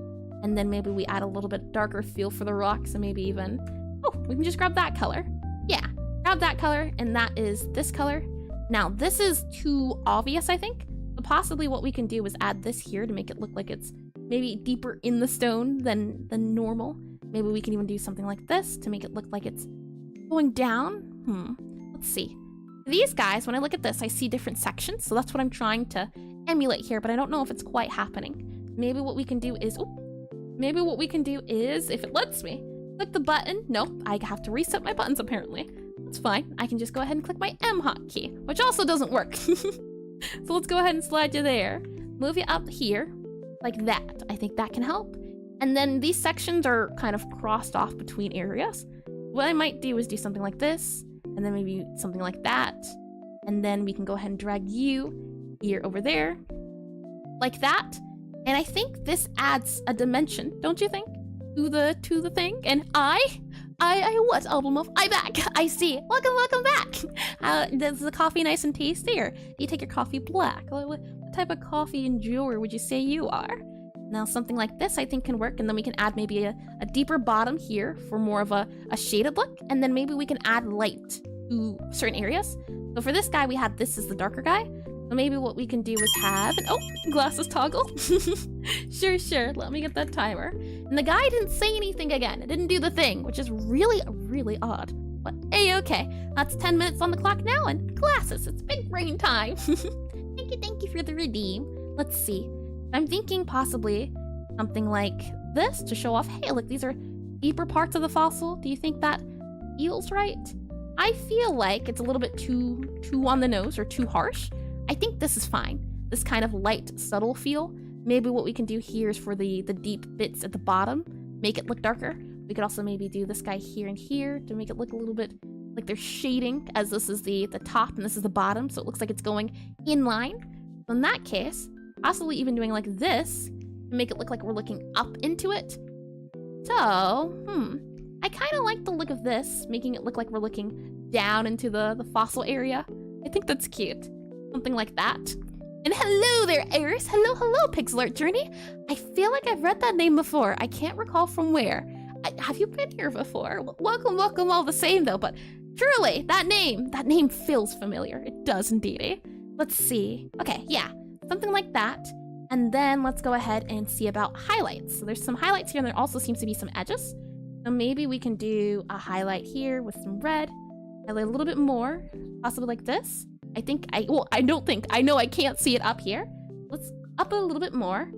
And then maybe we add a little bit darker feel for the rocks, and maybe even... Oh, we can just grab that color. Yeah, grab that color, and that is this color. Now, this is too obvious, I think. But possibly what we can do is add this here to make it look like it's maybe deeper in the stone than normal. Maybe we can even do something like this to make it look like it's going down. Let's see. These guys, when I look at this, I see different sections, so that's what I'm trying to emulate here, but I don't know if it's quite happening. Maybe what we can do is, if it lets me, click the button. Nope, I have to reset my buttons apparently. That's fine. I can just go ahead and click my M hotkey, which also doesn't work. So let's go ahead and slide you there. move you up here like that. I think that can help. And then these sections are kind of crossed off between areas. What I might do is do something like this, and then maybe something like that. And then we can go ahead and drag you here over there, like that. And I think this adds a dimension, don't you think? To the thing. And what album of I back? I see. Welcome back. Is the coffee nice and tasty, or do you take your coffee black? What type of coffee enjoyer would you say you are? Now something like this I think can work, and then we can add maybe a deeper bottom here for more of a shaded look, and then maybe we can add light to certain areas. So for this guy, we had this is the darker guy. So maybe what we can do is have glasses toggle. Sure. Let me get that timer. And the guy didn't say anything again. It didn't do the thing, which is really odd. But hey, okay. That's 10 minutes on the clock now, and glasses. It's big brain time. Thank you for the redeem. Let's see. I'm thinking possibly something like this to show off, hey, look, these are deeper parts of the fossil. Do you think that feels right? I feel like it's a little bit too on the nose or too harsh. I think this is fine. This kind of light, subtle feel. Maybe what we can do here is for the deep bits at the bottom, make it look darker. We could also maybe do this guy here and here to make it look a little bit like there's shading, as this is the top and this is the bottom, so it looks like it's going in line. So in that case, possibly even doing like this to make it look like we're looking up into it. So, I kind of like the look of this, making it look like we're looking down into the fossil area. I think that's cute. Something like that. And hello there, Eris. Hello, Pixelart Journey. I feel like I've read that name before. I can't recall from where. Have you been here before? Welcome all the same though, but truly, that name feels familiar. It does indeed. Let's see. Okay, yeah, something like that. And then let's go ahead and see about highlights. So there's some highlights here, and there also seems to be some edges. So maybe we can do a highlight here with some red. Highlight a little bit more, possibly like this. I know I can't see it up here. Let's up it a little bit more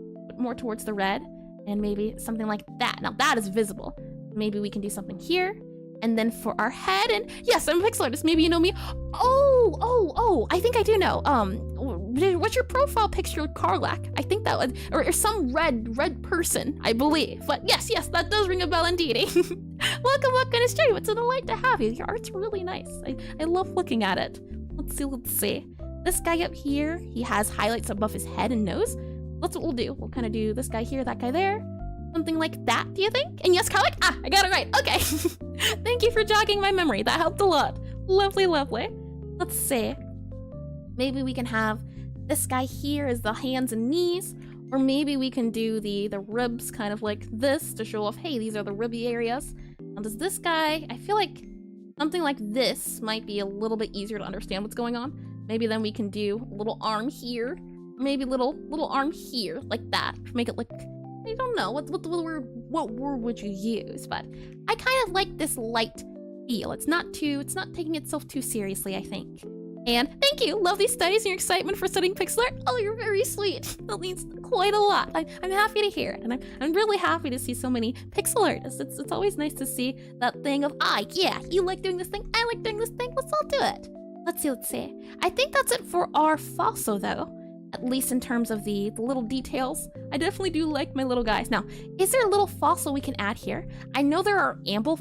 towards the red, and maybe something like that. Now that is visible. Maybe we can do something here, and then for our head, and yes, I'm a pixel artist. Maybe you know me. Oh, I think I do know. What's your profile picture with Karlak? I think that was, or some red person, I believe. But yes, that does ring a bell indeed. Welcome to the stream. It's a delight to have you. Your art's really nice. I love looking at it. Let's see. This guy up here, he has highlights above his head and nose. That's what we'll do. We'll kind of do this guy here, that guy there. Something like that, do you think? And yes, Karlak, I got it right. Okay. Thank you for jogging my memory. That helped a lot. Lovely. Let's see. Maybe we can have this guy here as the hands and knees, or maybe we can do the ribs kind of like this to show off, hey, these are the ribby areas. Now does this guy, I feel like something like this might be a little bit easier to understand what's going on. Maybe then we can do a little arm here, maybe little arm here, like that. Make it look, I don't know, what word would you use? But I kind of like this light feel. It's not taking itself too seriously, I think. And thank you, love these studies and your excitement for studying pixel art. Oh, you're very sweet. That means quite a lot. I'm happy to hear it, and I'm really happy to see so many pixel artists. It's always nice to see that thing of, yeah, you like doing this thing, I like doing this thing, let's all do it. Let's see. I think that's it for our fossil though, at least in terms of the little details. I definitely do like my little guys. Now, is there a little fossil we can add here? I know there are amber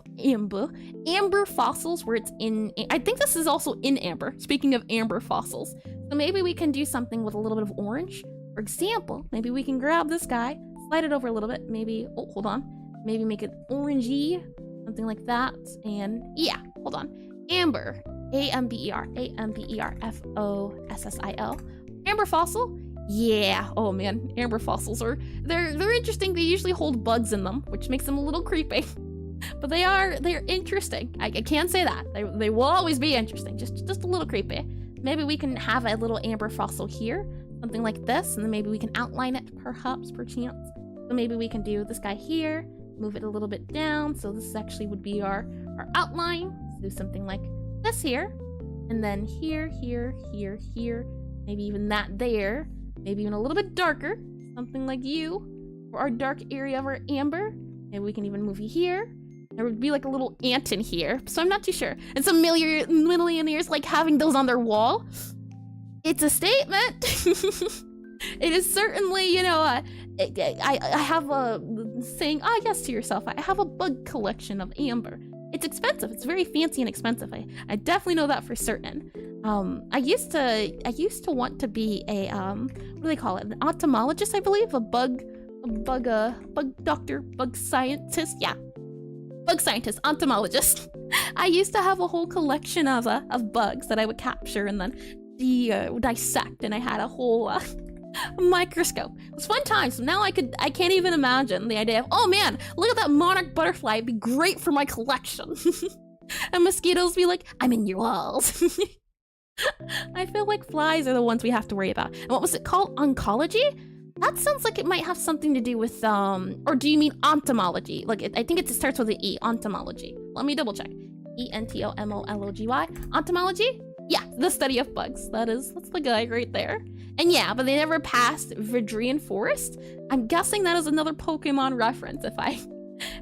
fossils where it's in, I think this is also in amber, speaking of amber fossils. So maybe we can do something with a little bit of orange. For example, maybe we can grab this guy, slide it over a little bit, maybe, hold on, maybe make it orangey, something like that, and yeah, hold on. Amber, A-M-B-E-R, A-M-B-E-R-F-O-S-S-I-L. Amber fossil? Yeah. Oh man, amber fossils they're interesting. They usually hold bugs in them, which makes them a little creepy. But they're interesting. I can say that. They will always be interesting, just a little creepy. Maybe we can have a little amber fossil here, something like this, and then maybe we can outline it perchance. So maybe we can do this guy here, move it a little bit down, so this actually would be our outline. Let's do something like this here, and then here, maybe even that there, maybe even a little bit darker, something like you, for our dark area of our amber. Maybe we can even move you here. There would be like a little ant in here, so I'm not too sure. And some millionaires like having those on their wall. It's a statement. It is certainly, you know, I have a saying, ah, yes to yourself. I have a bug collection of amber. It's expensive. It's very fancy and expensive. I definitely know that for certain. I used to want to be a what do they call it? An entomologist, I believe. A bug doctor, bug scientist. Yeah, bug scientist, entomologist. I used to have a whole collection of bugs that I would capture and then dissect, and I had a whole microscope. It was fun times. So now I can't even imagine the idea of, oh man, look at that monarch butterfly. It'd be great for my collection. And mosquitoes be like, I'm in your walls. I feel like flies are the ones we have to worry about. And what was it called? Oncology? That sounds like it might have something to do with, or do you mean entomology? Like, I think it starts with an E, entomology. Let me double check. E-N-T-O-M-O-L-O-G-Y. Entomology? Yeah, the study of bugs. That's the guy right there. And yeah, but they never passed Verdrian Forest. I'm guessing that is another Pokemon reference if I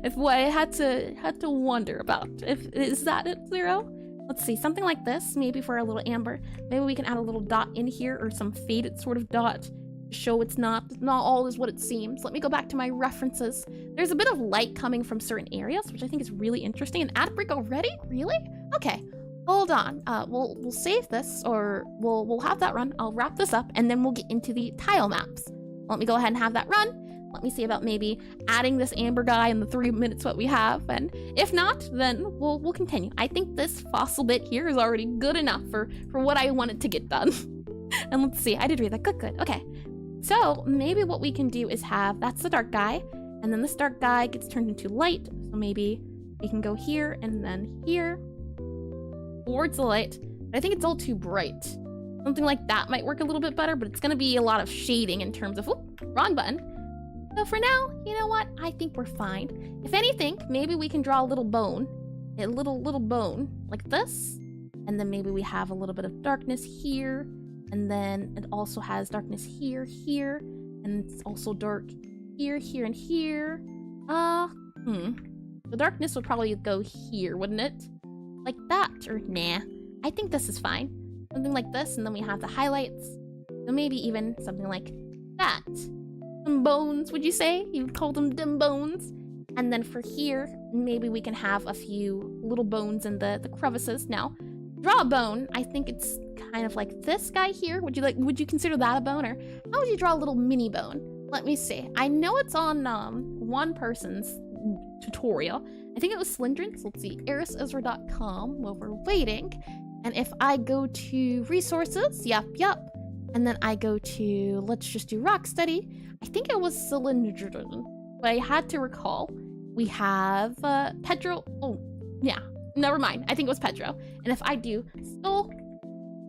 had to wonder about. Is that it, Zero? Let's see, something like this, maybe for a little amber. Maybe we can add a little dot in here or some faded sort of dot to show it's not all is what it seems. Let me go back to my references. There's a bit of light coming from certain areas, which I think is really interesting. An ad break already? Really? Okay. Hold on. We'll save this, or we'll have that run. I'll wrap this up, and then we'll get into the tile maps. Let me go ahead and have that run. Let me see about maybe adding this amber guy in the 3 minutes what we have, and if not, then we'll continue. I think this fossil bit here is already good enough for what I wanted to get done. And let's see. I did read that. Good. Okay. So maybe what we can do is that's the dark guy, and then this dark guy gets turned into light. So maybe we can go here and then here. Towards the light, but I think it's all too bright. Something like that might work a little bit better, but it's gonna be a lot of shading in terms of, wrong button. So for now, you know what? I think we're fine. If anything, maybe we can draw a little bone, like this, and then maybe we have a little bit of darkness here, and then it also has darkness here, and it's also dark here, and here. The darkness would probably go here, wouldn't it? Like that, or nah. I think this is fine. Something like this, and then we have the highlights. So maybe even something like that. Some bones, would you say? You would call them dim bones. And then for here, maybe we can have a few little bones in the crevices. Now, draw a bone. I think it's kind of like this guy here. Would you consider that a bone, or how would you draw a little mini bone? Let me see. I know it's on one person's tutorial. I think it was Slendrance. Let's see, erisezra.com while we're waiting. And if I go to resources, yep. And then I go to, let's just do rock study. I think it was Cylindrodon, but I had to recall. We have Pedro. Oh, yeah, never mind. I think it was Pedro. And if I do skull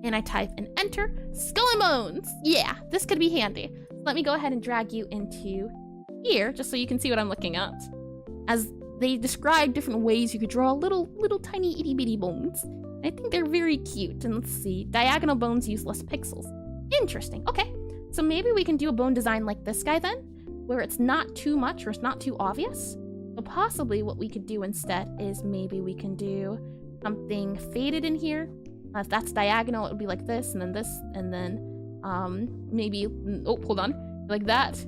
and I type and enter, skull and bones. Yeah, this could be handy. So let me go ahead and drag you into here just so you can see what I'm looking at. As they describe different ways you could draw little tiny itty bitty bones. I think they're very cute. And let's see, diagonal bones use less pixels. Interesting. Okay, so maybe we can do a bone design like this guy then, where it's not too much or it's not too obvious. So possibly what we could do instead is maybe we can do something faded in here. If that's diagonal, it would be like this, and then this, and then maybe, oh, hold on, like that.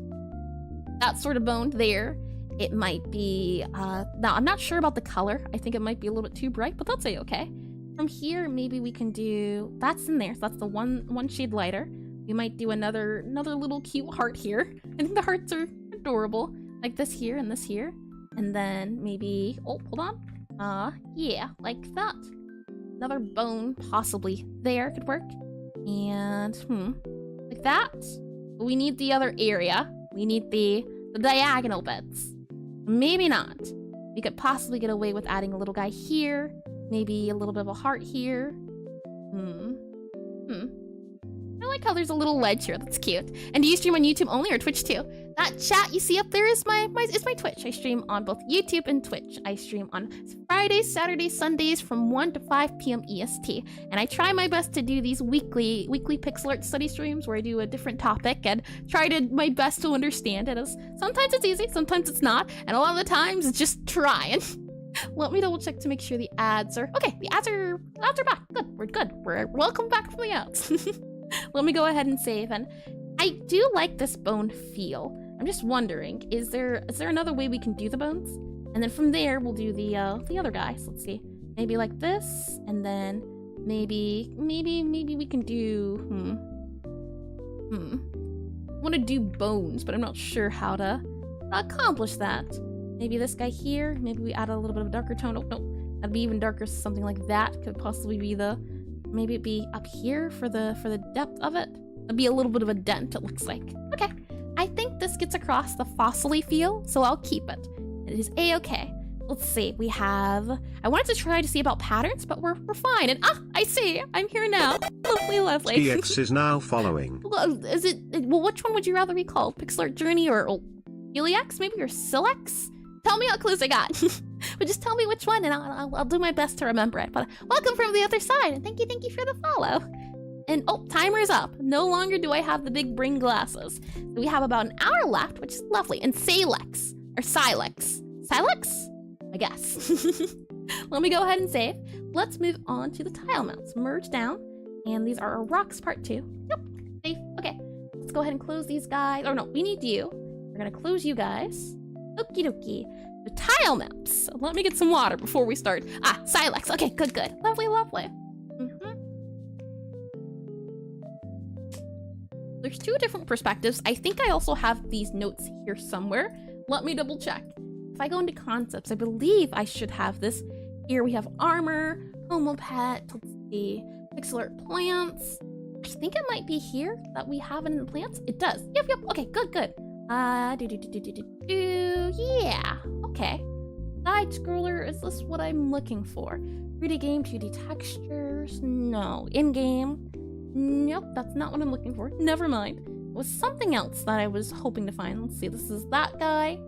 That sort of bone there. It might be, now I'm not sure about the color. I think it might be a little bit too bright, but that's okay. From here, maybe we can do, that's in there, so that's the one shade lighter. We might do another little cute heart here. I think the hearts are adorable. Like this here and this here. And then maybe, oh, hold on. Yeah, like that. Another bone possibly there could work. And, like that. But we need the other area. We need the diagonal bits. Maybe not. We could possibly get away with adding a little guy here. Maybe a little bit of a heart here. I like how there's a little ledge here. That's cute. And do you stream on YouTube only or Twitch too? That chat you see up there is my Twitch. I stream on both YouTube and Twitch. I stream on Fridays, Saturdays, Sundays from 1 to 5 p.m. EST. And I try my best to do these weekly Pixelart study streams where I do a different topic and try my best to understand it. Sometimes it's easy, sometimes it's not. And a lot of the times it's just trying. Let me double check to make sure the ads are... Okay, the ads are back. Good, we're good. We're welcome back from the ads. Let me go ahead and save. And I do like this bone feel. I'm just wondering, is there another way we can do the bones? And then from there, we'll do the other guys. Let's see. Maybe like this, and then maybe we can do, I want to do bones, but I'm not sure how to accomplish that. Maybe this guy here. Maybe we add a little bit of a darker tone. Oh, no. That'd be even darker, something like that. Could possibly be maybe it'd be up here for the depth of it. It'd be a little bit of a dent, it looks like. Okay. I think this gets across the fossily feel, so I'll keep it. It is a-okay. Let's see. We have... I wanted to try to see about patterns, but we're fine. And I see. I'm here now. Lovely, lovely. TX is now following. Well, is it... Well, which one would you rather be called? Pixelart Journey or Helix, maybe, or Silex? Tell me what clues I got. But just tell me which one, and I'll do my best to remember it. But welcome from the other side, and thank you for the follow. And oh, timer's up. No longer do I have the big brain glasses. So we have about an hour left, which is lovely. And Silex, or Silex. Silex? I guess. Let me go ahead and save. Let's move on to the tile maps. Merge down, and these are our rocks part 2. Yep, safe. Okay, let's go ahead and close these guys. Oh no, we need you. We're gonna close you guys. Okie dokie. The tile maps. Let me get some water before we start. Silex. Okay, good. Lovely, lovely. There's 2 different perspectives. I think I also have these notes here somewhere. Let me double check. If I go into concepts, I believe I should have this. Here we have armor, homo pet, let's see, Pixelart plants. I think it might be here that we have it in the plants. It does. Yep. Okay, good. Yeah. Okay. Side scroller, is this what I'm looking for? 3D game, 2D textures, no. In-game, nope, that's not what I'm looking for. Never mind. It was something else that I was hoping to find. Let's see, this is that guy.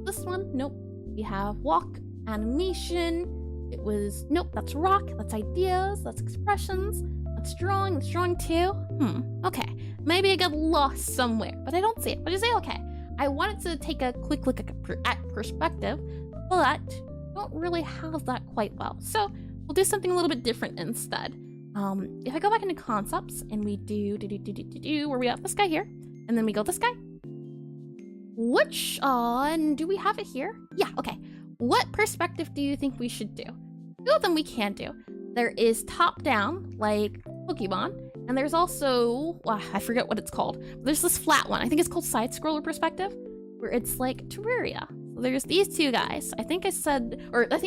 This one, nope. We have walk, animation. It was, nope, that's rock, that's ideas, that's expressions, that's drawing too. Okay. Maybe I got lost somewhere, but I don't see it, but is it okay? I wanted to take a quick look at perspective, but don't really have that quite well. So we'll do something a little bit different instead. If I go back into concepts and we do, where we have this guy here, and then we go this guy. Which, do we have it here? Yeah, okay. What perspective do you think we should do? 2 of them we can do. There is top down, like Pokemon, and there's also, I forget what it's called. There's this flat one. I think it's called side scroller perspective, where it's like Terraria. So there's these 2 guys. I think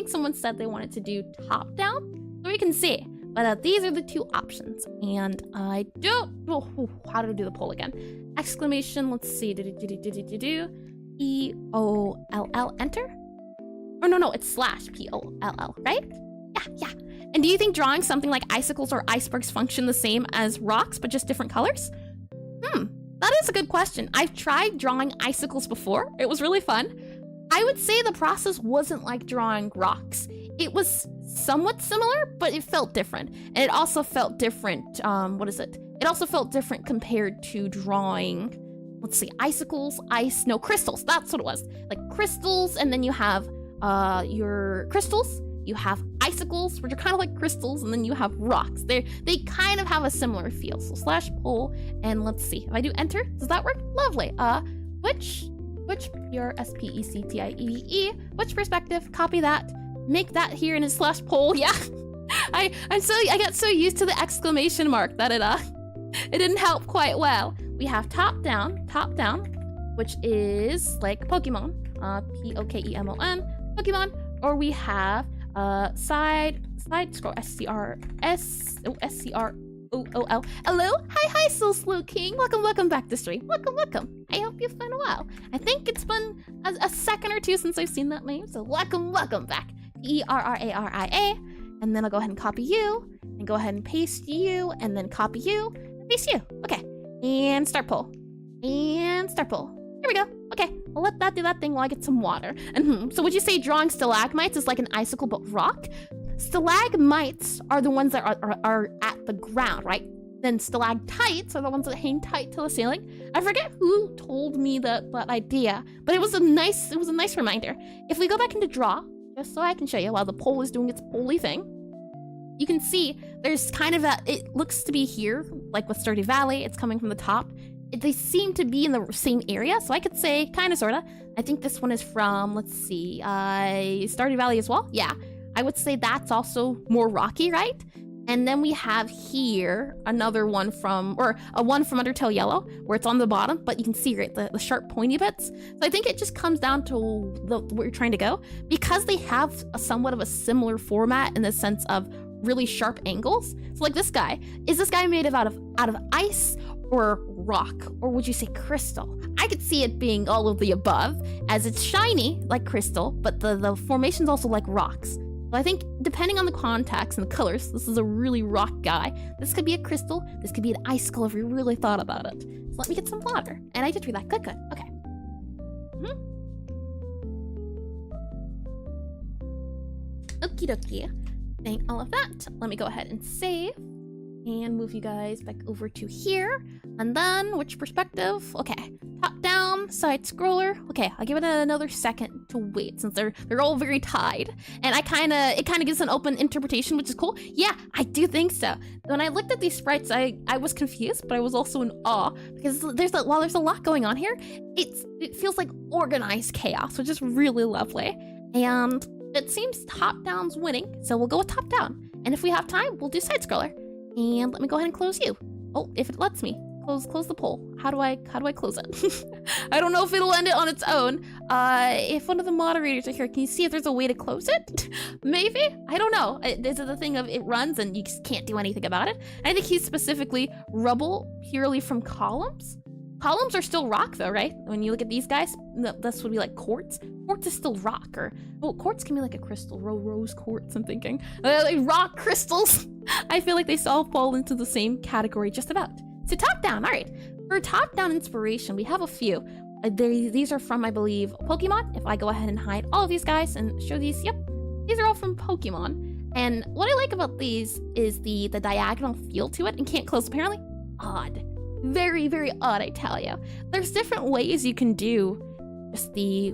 someone said they wanted to do top down, so we can see. But these are the 2 options, and I don't know how to do the poll again. Exclamation, let's see, E-O-L-L, enter? Oh, no, it's / P-O-L-L, right? Yeah. And do you think drawing something like icicles or icebergs function the same as rocks, but just different colors? That is a good question. I've tried drawing icicles before. It was really fun. I would say the process wasn't like drawing rocks. It was somewhat similar, but it felt different. And it also felt different, It also felt different compared to drawing, let's see, icicles, crystals. That's what it was. Like crystals, and then you have your crystals, you have icicles, which are kind of like crystals, and then you have rocks. They kind of have a similar feel. So / poll, and let's see. If I do enter, does that work? Lovely. Which your S-P-E-C-T-I-E-E, which perspective, copy that, make that here in a / poll. Yeah. I got so used to the exclamation mark that it didn't help quite well. We have top down, which is like Pokemon, P-O-K-E-M-O-N, Pokemon, or we have side scroll, S-C-R-O-O-L. Hello, hi, Soul Slow King. Welcome back to stream. Welcome. I hope you've been well. I think it's been a second or 2 since I've seen that name, so welcome back. E-R-R-A-R-I-A, and then I'll go ahead and copy you, and go ahead and paste you, and then copy you, and paste you. Okay, and start poll. Here we go. Okay, I'll let that do that thing while I get some water. And so would you say drawing stalagmites is like an icicle but rock? Stalagmites are the ones that are at the ground, right? Then stalactites are the ones that hang tight to the ceiling. I forget who told me that idea, but it was a nice reminder. If we go back into draw, just so I can show you while the poll is doing its polly thing, you can see there's kind of it looks to be here, like with Stardew Valley, it's coming from the top. they seem to be in the same area, so I could say kind of, sort of. I think this one is from, let's see, Stardew Valley as well. Yeah, I would say that's also more rocky, right? And then we have here another one from, or a one from Undertale Yellow, where it's on the bottom, but you can see, right, the sharp pointy bits. So I think it just comes down to where you're trying to go. Because they have somewhat of a similar format in the sense of really sharp angles. So like this guy, is this guy made out of ice or rock? Or would you say crystal? I could see it being all of the above, as it's shiny like crystal, but the formation's also like rocks. So I think depending on the context and the colors, this is a really rock guy. This could be a crystal, this could be an ice skull if we really thought about it. So let me get some water. And I did read that. Good, good. Okay. Okie dokie. Saying all of that, let me go ahead and save and move you guys back over to here. And then which perspective? Okay, top down, side scroller. Okay, I'll give it another second to wait since they're all very tied. And it kind of gives an open interpretation, which is cool. Yeah, I do think so. When I looked at these sprites, I was confused, but I was also in awe because while there's a lot going on here, it feels like organized chaos, which is really lovely. And it seems top down's winning, so we'll go with top down. And if we have time, we'll do side scroller. And let me go ahead and close you. Oh, if it lets me. Close the poll. How do I close it? I don't know if it'll end it on its own. If one of the moderators are here, can you see if there's a way to close it? Maybe? I don't know. Is it the thing of it runs and you just can't do anything about it? I think he's specifically rubble purely from columns. Columns are still rock though, right? When you look at these guys, this would be like quartz. Quartz is still rock, or well, quartz can be like a crystal. Rose quartz, I'm thinking. Like rock crystals. I feel like they all fall into the same category just about. So top down, all right. For top down inspiration, we have a few. These are from, I believe, Pokemon. If I go ahead and hide all of these guys and show these, yep, these are all from Pokemon. And what I like about these is the diagonal feel to it, and can't close apparently. Odd. Very, very odd, I tell you. There's different ways you can do just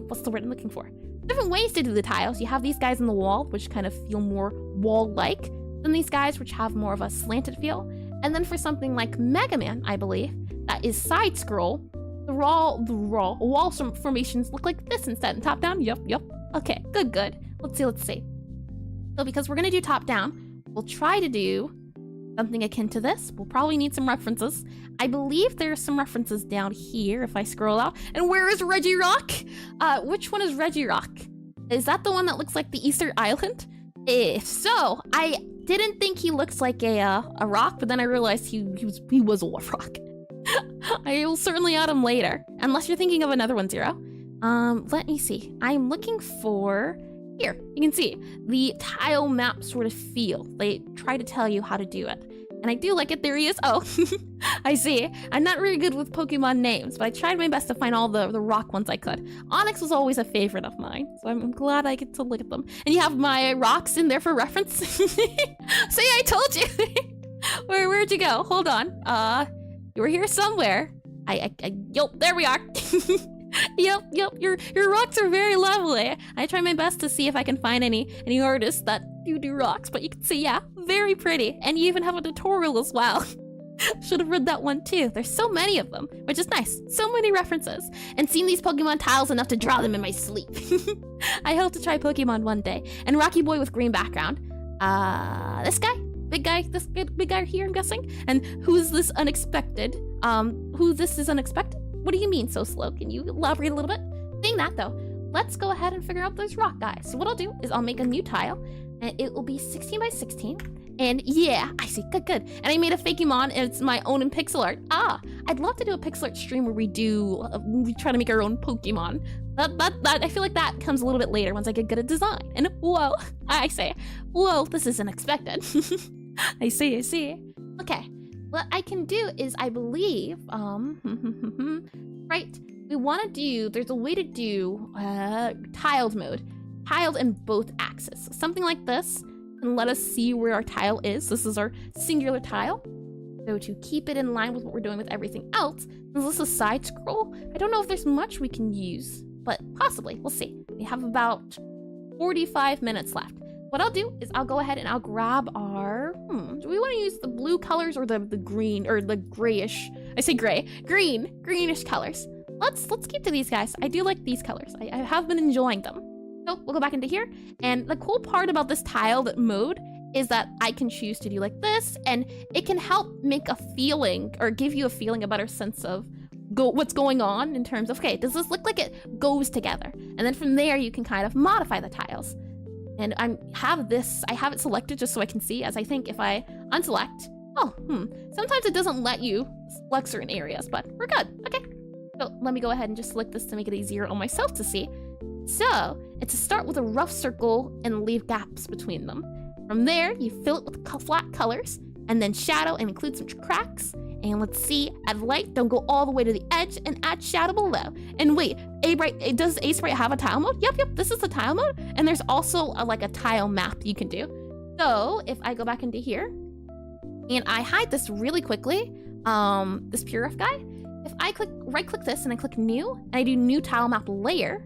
what's the word I'm looking for? Different ways to do the tiles. You have these guys on the wall, which kind of feel more wall-like than these guys, which have more of a slanted feel. And then for something like Mega Man, I believe, that is side scroll, the wall formations look like this instead. And top down, yep. Okay, good. Let's see. So because we're gonna do top down, we'll try to do something akin to this. We'll probably need some references. I believe there's some references down here if I scroll out. And where is Reggie Rock? Which one is Reggie Rock? Is that the one that looks like the Easter Island? If so, I didn't think he looks like a rock, but then I realized he was a rock. I will certainly add him later, unless you're thinking of another one, Zero. Let me see. I'm looking for here. You can see the tile map sort of feel. They try to tell you how to do it. And I do like it. There he is. Oh, I see. I'm not very good with Pokemon names, but I tried my best to find all the rock ones I could. Onyx was always a favorite of mine, so I'm glad I get to look at them. And you have my rocks in there for reference. See, I told you. Where'd you go? Hold on. You were here somewhere. Yup, there we are. Yep, your rocks are very lovely. I try my best to see if I can find any artists that do rocks, but you can see, yeah, very pretty. And you even have a tutorial as well. Should have read that one too. There's so many of them, which is nice. So many references. And seen these Pokemon tiles enough to draw them in my sleep. I hope to try Pokemon one day. And Rocky Boy with green background. This guy? Big guy here, I'm guessing? And who is this unexpected? Who this is unexpected? What do you mean so slow? Can you elaborate a little bit? Saying that though, let's go ahead and figure out those rock guys. So what I'll do is I'll make a new tile, and it will be 16 by 16. And yeah, I see, good. And I made a Fakemon, and it's my own in Pixelart. I'd love to do a Pixelart stream where we try to make our own Pokemon. That I feel like that comes a little bit later once I get good at design. And whoa, I say, whoa, this is unexpected. I see. Okay. What I can do is, I believe, right, there's a way to do tiled mode. Tiled in both axes. Something like this can let us see where our tile is. This is our singular tile. So to keep it in line with what we're doing with everything else, is this a side scroll? I don't know if there's much we can use, but possibly, we'll see. We have about 45 minutes left. What I'll do is I'll go ahead and I'll grab our, do we want to use the blue colors or the green or the grayish I say gray. Greenish colors. Let's keep to these guys. I do like these colors. I have been enjoying them. So we'll go back into here. And the cool part about this tiled mode is that I can choose to do like this, and it can help make a feeling or give you a feeling, a better sense of what's going on in terms of, okay, does this look like it goes together? And then from there, you can kind of modify the tiles. And I have it selected just so I can see, as I think if I unselect, sometimes it doesn't let you select certain areas, but we're good. Okay. So let me go ahead and just select this to make it easier on myself to see. So it's to start with a rough circle and leave gaps between them. From there, you fill it with flat colors, and then shadow and include some cracks. And let's see, add light, don't go all the way to the edge, and add shadow below. And wait, does Aseprite have a tile mode? Yep, this is the tile mode. And there's also like a tile map you can do. So if I go back into here, and I hide this really quickly, this pure rough guy, if I right click this and I click new, and I do new tile map layer,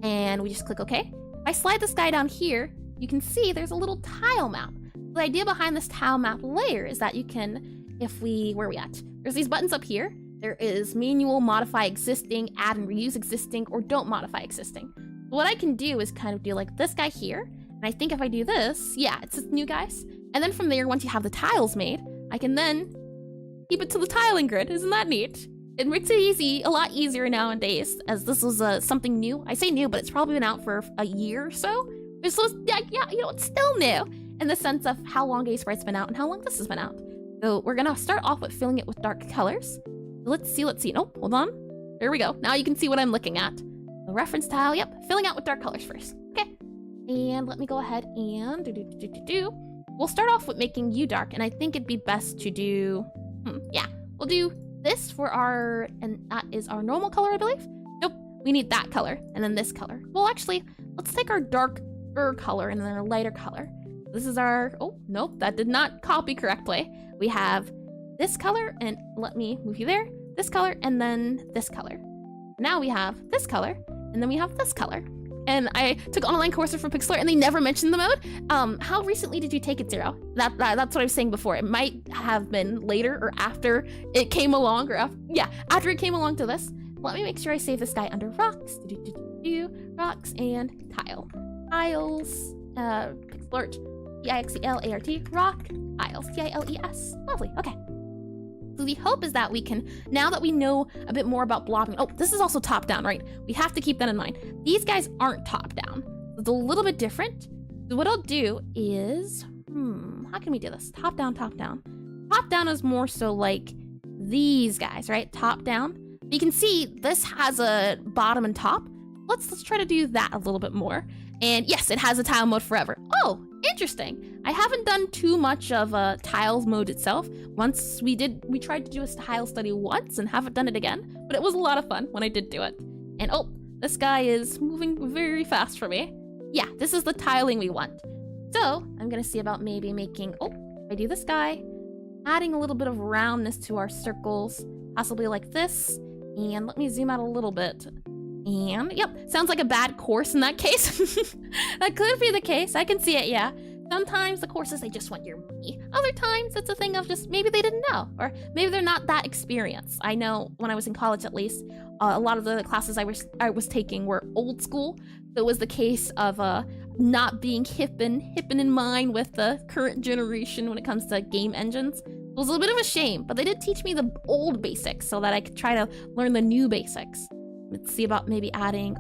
and we just click OK. If I slide this guy down here, you can see there's a little tile map. The idea behind this tile map layer is that you can, where are we at? There's these buttons up here. There is manual, modify existing, add and reuse existing, or don't modify existing. What I can do is kind of do like this guy here. And I think if I do this, yeah, it's just new guys. And then from there, once you have the tiles made, I can then keep it to the tiling grid. Isn't that neat? It makes it easy, a lot easier nowadays, as this was something new. I say new, but it's probably been out for a year or so. So yeah, it's still new in the sense of how long Aseprite's been out and how long this has been out. So we're gonna start off with filling it with dark colors. Let's see. Nope, hold on. There we go. Now you can see what I'm looking at. The reference tile, yep, filling out with dark colors first. Okay, and let me go ahead and We'll start off with making you dark, and I think it'd be best to do, we'll do this for and that is our normal color, I believe. Nope, we need that color, and then this color. Well, actually, let's take our darker color and then our lighter color. This is our, oh, nope, that did not copy correctly. We have this color, and let me move you there, this color, and then this color. Now we have this color, and then we have this color. And I took online courses from Pixelart, and they never mentioned the mode. How recently did you take it, Zero? That's what I was saying before. It might have been later or after it came along, or after it came along to this. Let me make sure I save this guy under rocks. Rocks and tile. Tiles, Pixelart, Pixelart, rock, tiles, Tiles. Lovely, okay. So the hope is that we can, now that we know a bit more about blobbing, oh, this is also top down, right? We have to keep that in mind. These guys aren't top down. It's a little bit different. So what I'll do is, how can we do this? Top down, top down. Top down is more so like these guys, right? Top down. You can see this has a bottom and top. Let's try to do that a little bit more. And yes, it has a tile mode forever. Oh, interesting. I haven't done too much of a tiles mode itself. Once we tried to do a tile study once and haven't done it again, but it was a lot of fun when I did do it. And oh, this guy is moving very fast for me. Yeah, this is the tiling we want. So I'm gonna see about maybe making, I do this guy, adding a little bit of roundness to our circles, possibly like this. And let me zoom out a little bit. And yep, sounds like a bad course in that case. That could be the case. I can see it, yeah. Sometimes the courses, they just want your money. Other times it's a thing of just maybe they didn't know, or maybe they're not that experienced. I know when I was in college, at least, a lot of the classes I was taking were old school. So it was the case of not being hip and in mind with the current generation when it comes to game engines. It was a little bit of a shame, but they did teach me the old basics so that I could try to learn the new basics. Let's see about maybe adding,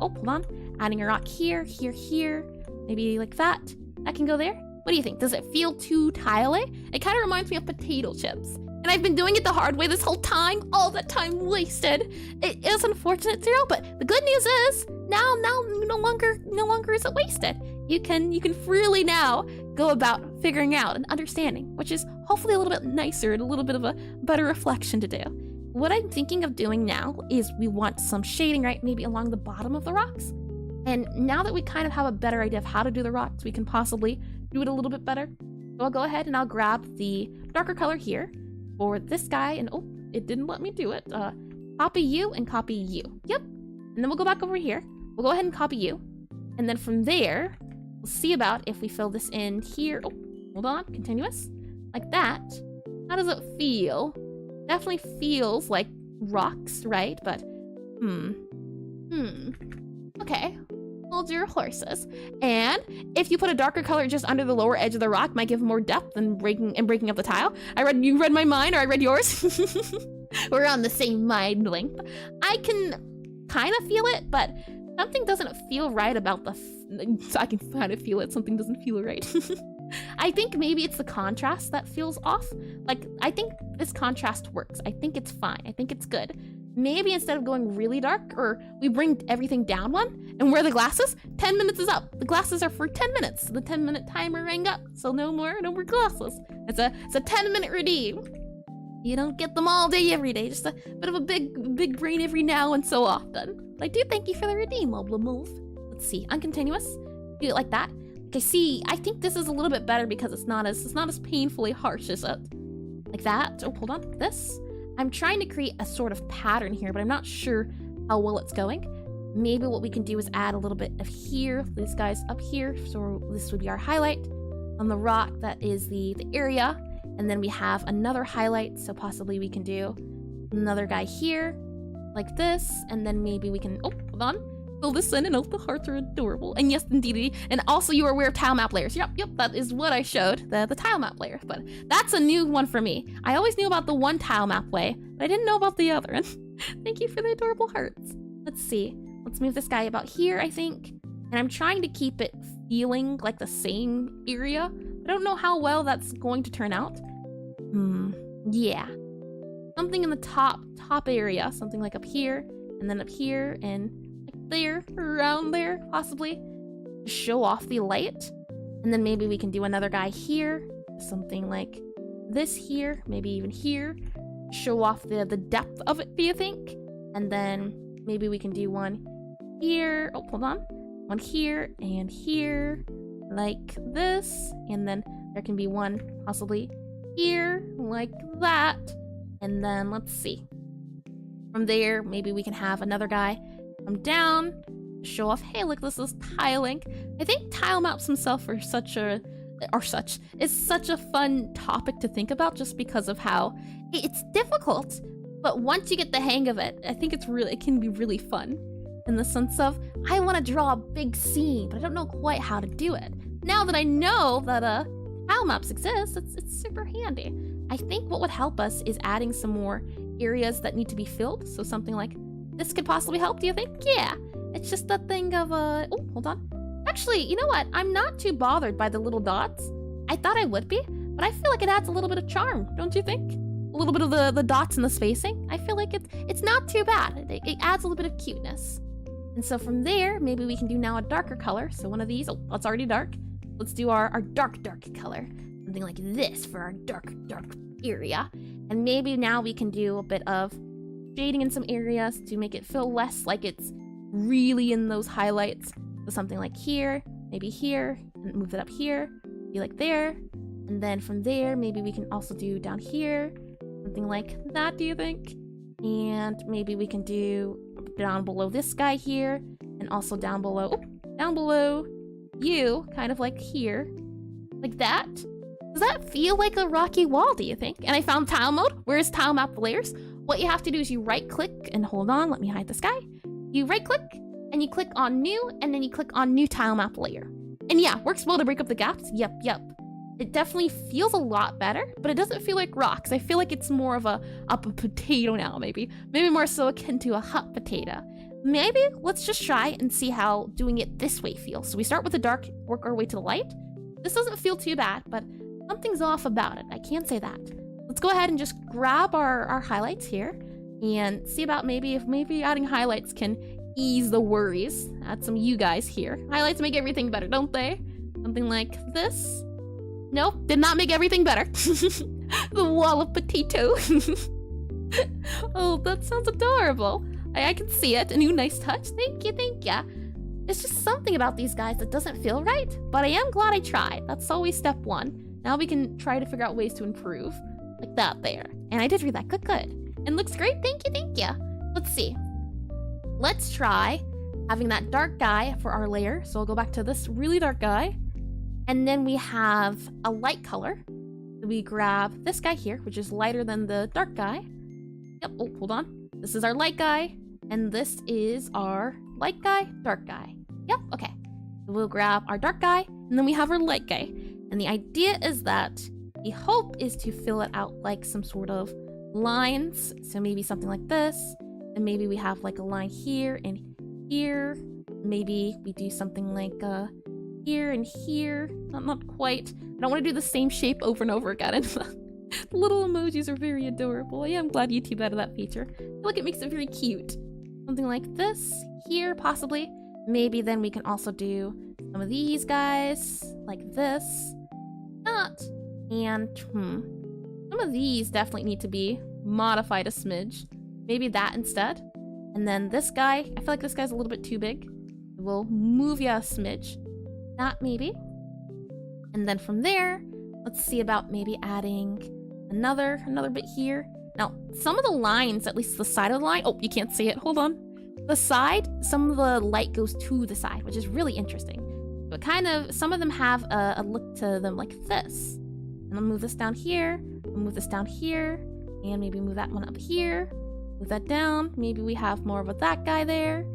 adding a rock here, maybe like that. That can go there. What do you think? Does it feel too tile-y? It kind of reminds me of potato chips. And I've been doing it the hard way this whole time. All that time wasted. It is unfortunate, Zero, but the good news is now no longer is it wasted. You can freely now go about figuring out and understanding, which is hopefully a little bit nicer and a little bit of a better reflection to do. What I'm thinking of doing now is we want some shading, right? Maybe along the bottom of the rocks. And now that we kind of have a better idea of how to do the rocks, we can possibly do it a little bit better. So I'll go ahead and I'll grab the darker color here for this guy. And oh, it didn't let me do it. Copy you and copy you. Yep. And then we'll go back over here. We'll go ahead and copy you. And then from there, we'll see about if we fill this in here. Oh, hold on. Continuous. Like that. How does it feel Definitely feels like rocks, right? But, okay. Hold your horses. And if you put a darker color just under the lower edge of the rock, might give more depth and breaking up the tile. You read my mind, or I read yours. We're on the same mind length. I can kind of feel it, but something doesn't feel right about I can kind of feel it. Something doesn't feel right. I think maybe it's the contrast that feels off. Like, I think this contrast works. I think it's fine. I think it's good. Maybe instead of going really dark, or we bring everything down one and wear the glasses, 10 minutes is up. The glasses are for 10 minutes. The 10-minute timer rang up, so no more glasses. It's a 10-minute redeem. You don't get them all day every day, just a bit of a big brain every now and so often. But I do thank you for the redeem, move. Let's see, uncontinuous. Do it like that. Okay, see, I think this is a little bit better because it's not as painfully harsh, is it? Like that. Oh, hold on. This. I'm trying to create a sort of pattern here, but I'm not sure how well it's going. Maybe what we can do is add a little bit of here, these guys up here. So this would be our highlight. On the rock, that is the area. And then we have another highlight, so possibly we can do another guy here, like this. And then maybe we can, oh, hold on. Fill this in, and oh, the hearts are adorable. And yes, indeed. And also you are aware of tilemap layers. Yep, that is what I showed, the tilemap layer. But that's a new one for me. I always knew about the one tilemap way, but I didn't know about the other. And thank you for the adorable hearts. Let's see. Let's move this guy about here, I think. And I'm trying to keep it feeling like the same area. I don't know how well that's going to turn out. Yeah. Something in the top area. Something like up here, and then up here, and there, around there, possibly. Show off the light. And then maybe we can do another guy here. Something like this here, maybe even here. Show off the depth of it, do you think? And then maybe we can do one here. Oh, hold on. One here and here, like this. And then there can be one possibly here, like that. And then let's see. From there, maybe we can have another guy come down, show off, hey, look, this is tiling. I think Tilemaps himself is such a fun topic to think about, just because of how it's difficult, but once you get the hang of it, I think it can be really fun, in the sense of, I want to draw a big scene, but I don't know quite how to do it. Now that I know that Tilemaps exist, it's super handy. I think what would help us is adding some more areas that need to be filled, so something like this could possibly help, do you think? Yeah. It's just that thing of, oh, hold on. Actually, you know what? I'm not too bothered by the little dots. I thought I would be, but I feel like it adds a little bit of charm, don't you think? A little bit of the dots and the spacing. I feel like it's not too bad. It adds a little bit of cuteness. And so from there, maybe we can do now a darker color. So one of these, oh, that's already dark. Let's do our dark color. Something like this for our dark area. And maybe now we can do a bit of shading in some areas to make it feel less like it's really in those highlights. So something like here, maybe here, and move it up here, be like there. And then from there, maybe we can also do down here, something like that, do you think? And maybe we can do down below this guy here, and also down below you, kind of like here, like that. Does that feel like a rocky wall, do you think? And I found tile mode. Where is Tilemap layers? What you have to do is you right click, and hold on, let me hide this guy. You right click, and you click on new, and then you click on new tilemap layer. And yeah, works well to break up the gaps. Yep. It definitely feels a lot better, but it doesn't feel like rocks. I feel like it's more of a potato now, maybe more so akin to a hot potato. Maybe let's just try and see how doing it this way feels. So we start with the dark, work our way to the light. This doesn't feel too bad, but something's off about it. I can't say that. Let's go ahead and just grab our highlights here and see about if adding highlights can ease the worries. Add some you guys here. Highlights make everything better, don't they? Something like this. Nope, did not make everything better. The wall of potato. Oh, that sounds adorable. I can see it. A new nice touch. Thank you. It's just something about these guys that doesn't feel right, but I am glad I tried. That's always step one. Now we can try to figure out ways to improve. Like that there. And I did read that. Good. And looks great. Thank you. Let's see. Let's try having that dark guy for our layer. So I'll go back to this really dark guy. And then we have a light color. We grab this guy here, which is lighter than the dark guy. Yep, oh, hold on. This is our light guy, and this is our light guy, dark guy. Yep, okay. So we'll grab our dark guy, and then we have our light guy. And the idea is that the hope is to fill it out like some sort of lines. So maybe something like this, and maybe we have like a line here and here. Maybe we do something like here and here. Not quite. I don't want to do the same shape over and over again. The little emojis are very adorable. Yeah, I'm glad YouTube added that feature. I feel like it makes it very cute. Something like this here, possibly. Maybe then we can also do some of these guys, like this. Not. And, some of these definitely need to be modified a smidge. Maybe that instead. And then this guy, I feel like this guy's a little bit too big. We'll move ya a smidge. That maybe. And then from there, let's see about maybe adding another bit here. Now, some of the lines, at least the side of the line, oh, you can't see it, hold on. The side, some of the light goes to the side, which is really interesting. But kind of, some of them have a look to them like this. And I'll move this down here, I'll move this down here, and maybe move that one up here. Move that down, maybe we have more of a that guy there.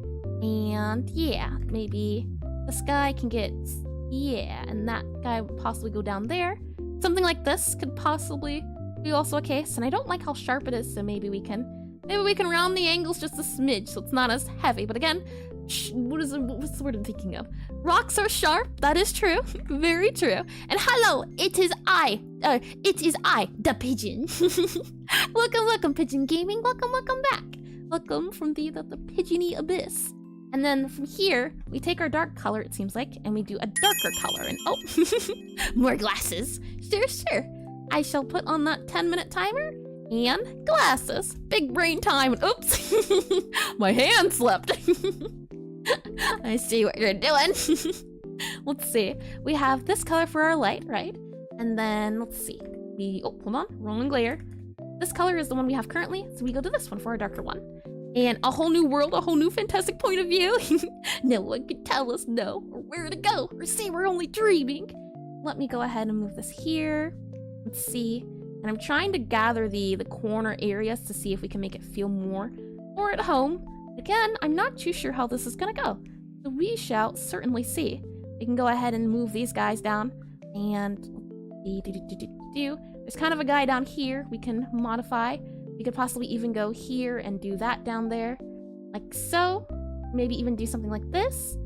And yeah, maybe this guy can get, yeah, and that guy would possibly go down there. Something like this could possibly be also a case, and I don't like how sharp it is, so maybe we can round the angles just a smidge so it's not as heavy. But again, what's the word I'm thinking of? Rocks are sharp, that is true, very true. And hello, it is I, the pigeon. welcome Pigeon Gaming, welcome back. Welcome from the pigeony abyss. And then from here, we take our dark color, it seems like, and we do a darker color. And oh, more glasses. Sure. I shall put on that 10-minute timer and glasses. Big brain time. Oops, my hand slipped. I see what you're doing. Let's see. We have this color for our light, right? And then let's see. Oh, hold on, wrong layer. This color is the one we have currently, so we go to this one for our darker one. And a whole new world, a whole new fantastic point of view. No one can tell us no, or where to go, or say we're only dreaming. Let me go ahead and move this here. Let's see. And I'm trying to gather the corner areas to see if we can make it feel more at home. Again, I'm not too sure how this is gonna go. So we shall certainly see. We can go ahead and move these guys down. And there's kind of a guy down here we can modify. We could possibly even go here and do that down there, like so. Maybe even do something like this.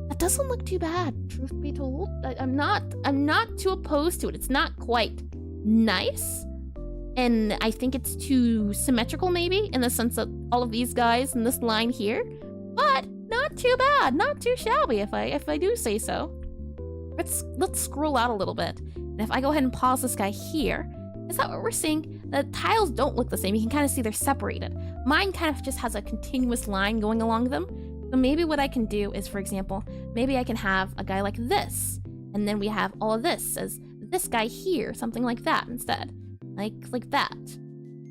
That doesn't look too bad, truth be told. I'm not too opposed to it. It's not quite nice, and I think it's too symmetrical, maybe, in the sense that all of these guys in this line here, but not too bad, not too shabby, if I do say so. Let's scroll out a little bit, and if I go ahead and pause this guy here, is that what we're seeing? The tiles don't look the same. You can kind of see they're separated. Mine kind of just has a continuous line going along them. So maybe what I can do is, for example, maybe I can have a guy like this, and then we have all of this as this guy here, something like that instead. Like that.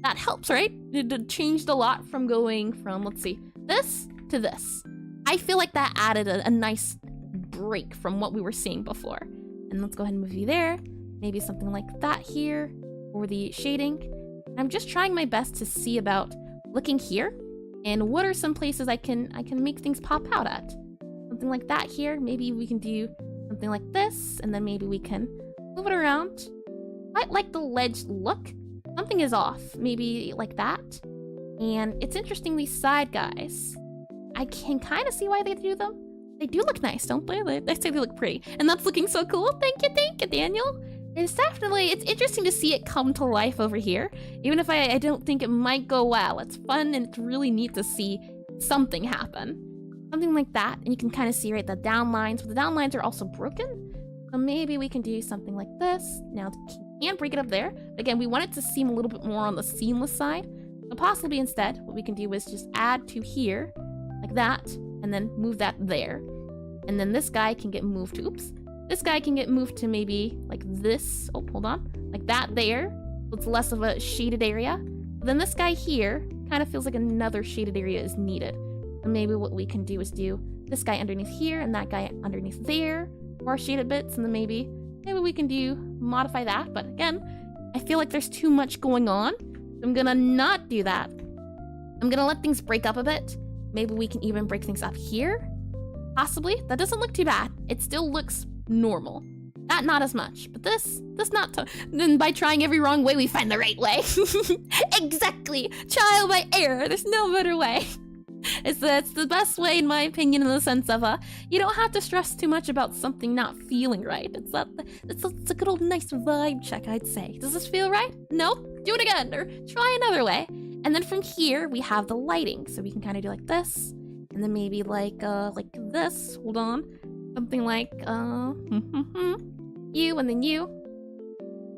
That helps, right? It changed a lot from going from, let's see, this to this. I feel like that added a nice break from what we were seeing before. And let's go ahead and move you there. Maybe something like that here. For the shading. I'm just trying my best to see about looking here and what are some places I can make things pop out at. Something like that here. Maybe we can do something like this, and then maybe we can move it around. I like the ledge look. Something is off. Maybe like that. And it's interesting, these side guys. I can kind of see why they do them. They do look nice, don't they? They say they look pretty. And that's looking so cool. Thank you, Daniel. It's interesting to see it come to life over here. Even if I don't think it might go well. It's fun and it's really neat to see something happen. Something like that. And you can kind of see, right, the down lines. But the down lines are also broken. So maybe we can do something like this. Now, you can't break it up there. But again, we want it to seem a little bit more on the seamless side. So possibly instead, what we can do is just add to here, like that, and then move that there. And then this guy can get moved to, oops. This guy can get moved to maybe like this. Oh, hold on. Like that there. So it's less of a shaded area. But then this guy here kind of feels like another shaded area is needed. And maybe what we can do is do this guy underneath here and that guy underneath there for our shaded bits. And then maybe we can modify that. But again, I feel like there's too much going on. I'm gonna not do that. I'm gonna let things break up a bit. Maybe we can even break things up here. Possibly. That doesn't look too bad. It still looks normal. That not as much, but this not. Then by trying every wrong way, we find the right way. Exactly. Trial by error. There's no better way. It's the best way, in my opinion, in the sense of you don't have to stress too much about something not feeling right. It's a good old nice vibe check, I'd say. Does this feel right? No? Do it again, or try another way. And then from here we have the lighting, so we can kind of do like this, and then maybe like this. Hold on, something like you and then you.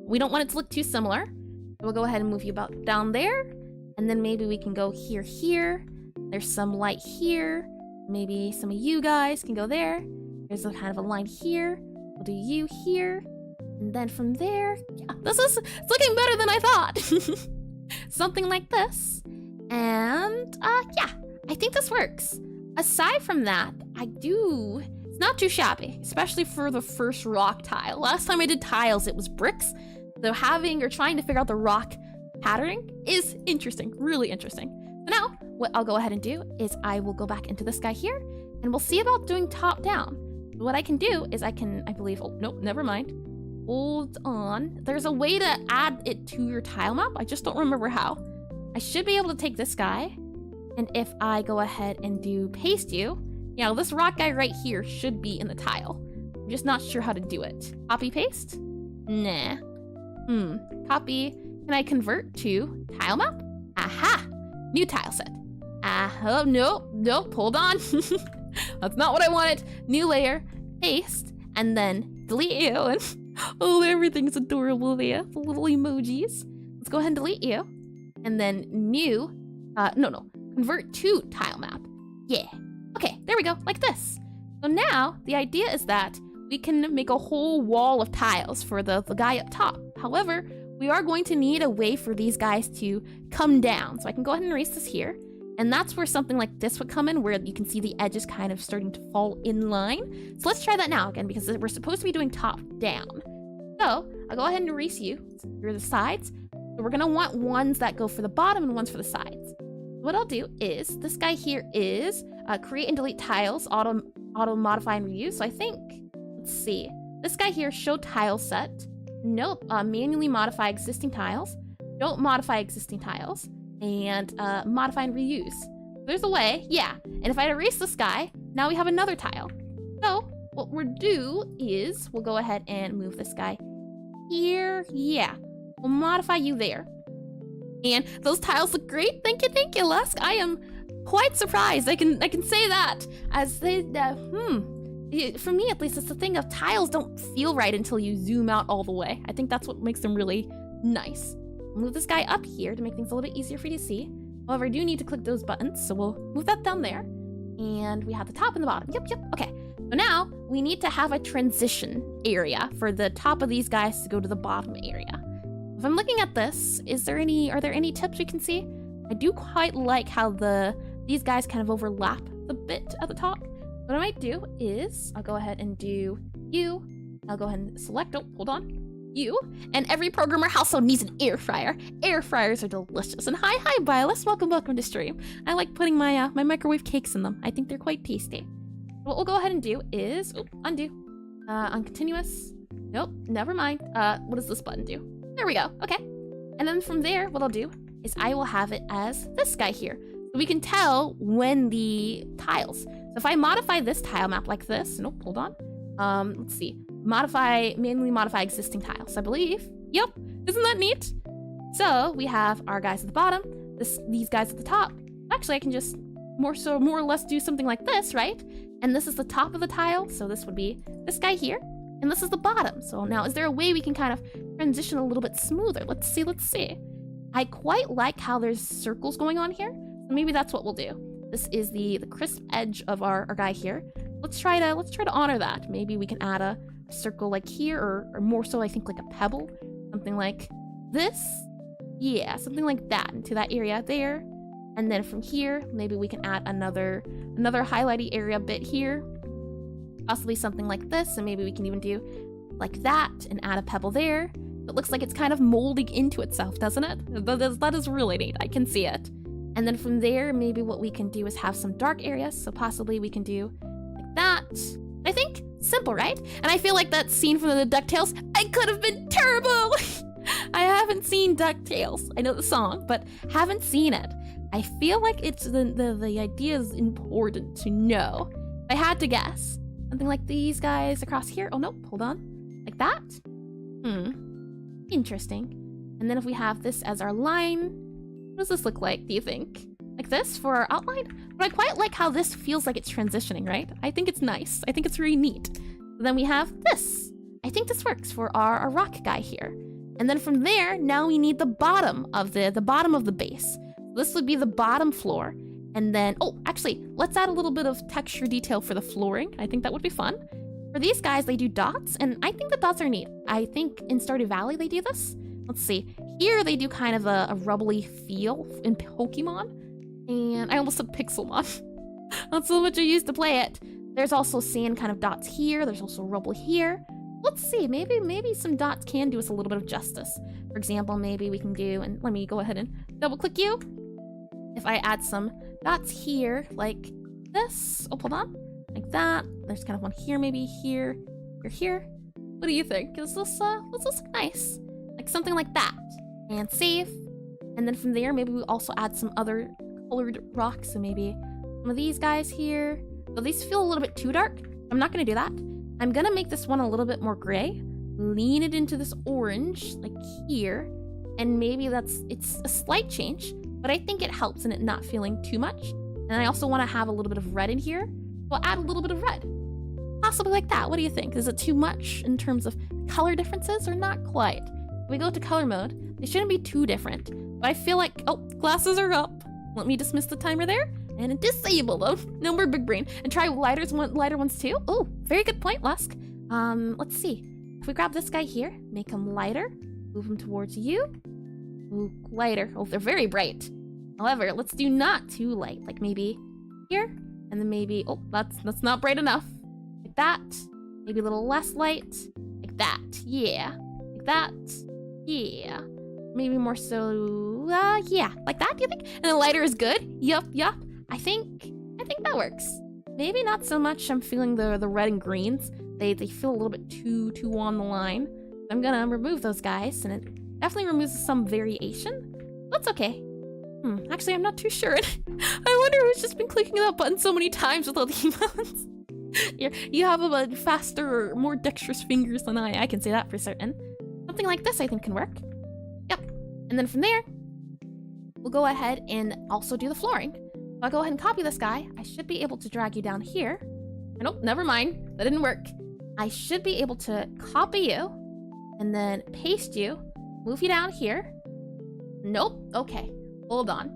We don't want it to look too similar. We'll go ahead and move you about down there, and then maybe we can go here. There's some light here. Maybe some of you guys can go there. There's a kind of a line here. We'll do you here. And then from there, yeah, it's looking better than I thought. Something like this. And yeah, I think this works. Aside from that, it's not too shabby, especially for the first rock tile. Last time I did tiles, it was bricks. So trying to figure out the rock patterning is interesting, really interesting. So now, what I'll go ahead and do is I will go back into this guy here, and we'll see about doing top down. What I can do is I believe, oh, nope, never mind. Hold on. There's a way to add it to your tile map. I just don't remember how. I should be able to take this guy, and if I go ahead and do paste you, yeah, this rock guy right here should be in the tile. I'm just not sure how to do it. Copy paste? Nah. Copy. Can I convert to tile map? Aha! New tile set. Oh, nope, hold on. That's not what I wanted. New layer, paste, and then delete you. And oh, everything's adorable there. The little emojis. Let's go ahead and delete you. And then new, convert to tile map. Yeah. Okay, there we go, like this. So now, the idea is that we can make a whole wall of tiles for the guy up top. However, we are going to need a way for these guys to come down. So I can go ahead and erase this here. And that's where something like this would come in, where you can see the edges kind of starting to fall in line. So let's try that now again, because we're supposed to be doing top down. So I'll go ahead and erase you. Here are the sides. So we're gonna want ones that go for the bottom and ones for the sides. What I'll do is, this guy here is create and delete tiles, auto modify and reuse. So I think, let's see. This guy here, show tile set. Nope, manually modify existing tiles. Don't modify existing tiles. And modify and reuse. There's a way, yeah. And if I erase this guy, now we have another tile. So what we'll do is we'll go ahead and move this guy here. Yeah, we'll modify you there. And those tiles look great. Thank you, Lusk. I am quite surprised. I can say that, as they for me at least, it's the thing of tiles don't feel right until you zoom out all the way. I think that's what makes them really nice. Move this guy up here to make things a little bit easier for you to see. However, I do need to click those buttons, so we'll move that down there. And we have the top and the bottom. Yep. Okay. So now we need to have a transition area for the top of these guys to go to the bottom area. If I'm looking at this, are there any tips we can see? I do quite like how these guys kind of overlap a bit at the top. What I might do is I'll go ahead and do you. I'll go ahead and select, oh, hold on. You, and every programmer household needs an air fryer. Air fryers are delicious. And hi, Bylus. Welcome to stream. I like putting my my microwave cakes in them. I think they're quite tasty. What we'll go ahead and do is undo, uncontinuous. Nope, never mind. What does this button do? There we go. Okay, and then from there, what I'll do is I will have it as this guy here, so we can tell when the tiles. So if I modify this tile map like this, nope, hold on. Let's see. Manually modify existing tiles, I believe. Yep, isn't that neat? So we have our guys at the bottom, these guys at the top. Actually, I can just more or less do something like this, right? And this is the top of the tile, so this would be this guy here, and this is the bottom. So now, is there a way we can kind of transition a little bit smoother? Let's see. I quite like how there's circles going on here, so maybe that's what we'll do. This is the crisp edge of our guy here. Let's try to honor that. Maybe we can add a circle like here, or more so I think like a pebble, something like this. Yeah, something like that into that area there. And then from here, maybe we can add another highlighty area bit here, possibly something like this. And maybe we can even do like that and add a pebble there. It looks like it's kind of molding into itself, doesn't it? That is really neat. I can see it. And then from there, maybe what we can do is have some dark areas. So possibly we can do like that. I think simple, right? And I feel like that scene from the DuckTales, I could have been terrible. I haven't seen DuckTales. I know the song, but haven't seen it. I feel like it's the idea is important to know. If I had to guess, something like these guys across here. Oh no, hold on. Like that? Interesting. And then if we have this as our line, what does this look like, do you think? Like this for our outline? But I quite like how this feels like it's transitioning, right? I think it's nice. I think it's really neat. Then we have this. I think this works for our rock guy here. And then from there, now we need the bottom of the base. This would be the bottom floor. And then, oh, actually, let's add a little bit of texture detail for the flooring. I think that would be fun. For these guys, they do dots, and I think the dots are neat. I think in Stardew Valley they do this. Let's see. Here they do kind of a rubbly feel in Pokemon. And I almost said Pixelmon. That's so much I used to play it. There's also sand kind of dots here. There's also rubble here. Let's see, maybe some dots can do us a little bit of justice. For example, maybe we can do, and let me go ahead and double click you. If I add some dots here, like this. Oh, hold on. Like that. There's kind of one here, maybe here, here. What do you think? Does this look nice? Like something like that. And save. And then from there, maybe we also add some other colored rocks. So maybe some of these guys here. Though these feel a little bit too dark. I'm not gonna do that. I'm gonna make this one a little bit more gray. Lean it into this orange, like here. And maybe it's a slight change, but I think it helps in it not feeling too much. And I also wanna have a little bit of red in here. We'll add a little bit of red. Possibly like that. What do you think? Is it too much in terms of color differences or not quite? If we go to color mode, they shouldn't be too different. But I feel like, oh, glasses are up. Let me dismiss the timer there and disable them. No more big brain. And try lighter ones too. Oh, very good point, Lusk. Let's see. If we grab this guy here, make him lighter, move him towards you. Ooh, lighter. Oh, they're very bright. However, let's do not too light. Like maybe here. And then maybe, oh, that's not bright enough. Like that. Maybe a little less light. Like that. Yeah. Like that. Yeah. Maybe more so, yeah. Like that, do you think? And then lighter is good? Yup. I think that works. Maybe not so much. I'm feeling the red and greens. They feel a little bit too on the line. I'm gonna remove those guys, and it definitely removes some variation. That's okay. Actually, I'm not too sure. I wonder who's just been clicking that button so many times with all the emotes. You have a faster, more dexterous fingers than I can say that for certain. Something like this I think can work. Yep. And then from there, we'll go ahead and also do the flooring. I'll go ahead and copy this guy. I should be able to drag you down here. Nope, never mind. That didn't work. I should be able to copy you and then paste you, move you down here. Nope. Okay. Hold on.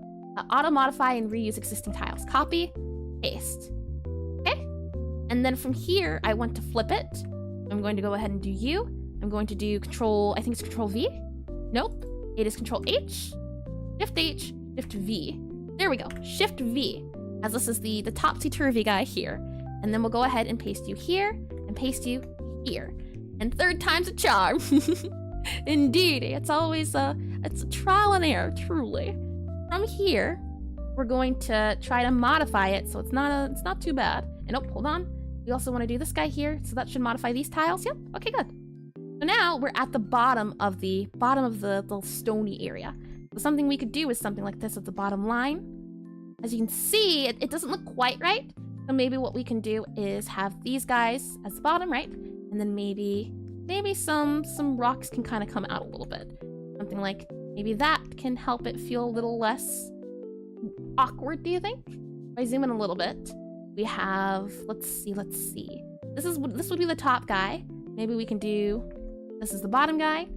Auto modify and reuse existing tiles. Copy, paste. Okay. And then from here, I want to flip it. I'm going to go ahead and do you. I'm going to do I think it's Control V. Nope. It is Control H, Shift H, Shift V. There we go. Shift V, as this is the topsy-turvy guy here. And then we'll go ahead and paste you here and paste you here. And third time's a charm. Indeed. It's always it's a trial and error, truly. From here, we're going to try to modify it so it's not too bad. And oh, hold on. We also want to do this guy here, so that should modify these tiles. Yep. Okay, good. So now we're at the bottom of the stony area. So something we could do is something like this at the bottom line. As you can see, it doesn't look quite right. So maybe what we can do is have these guys as the bottom, right? And then maybe some rocks can kind of come out a little bit. Something like maybe that can help it feel a little less awkward, do you think? If I zoom in a little bit, we have, let's see. This would be the top guy. Maybe we can do, this is the bottom guy.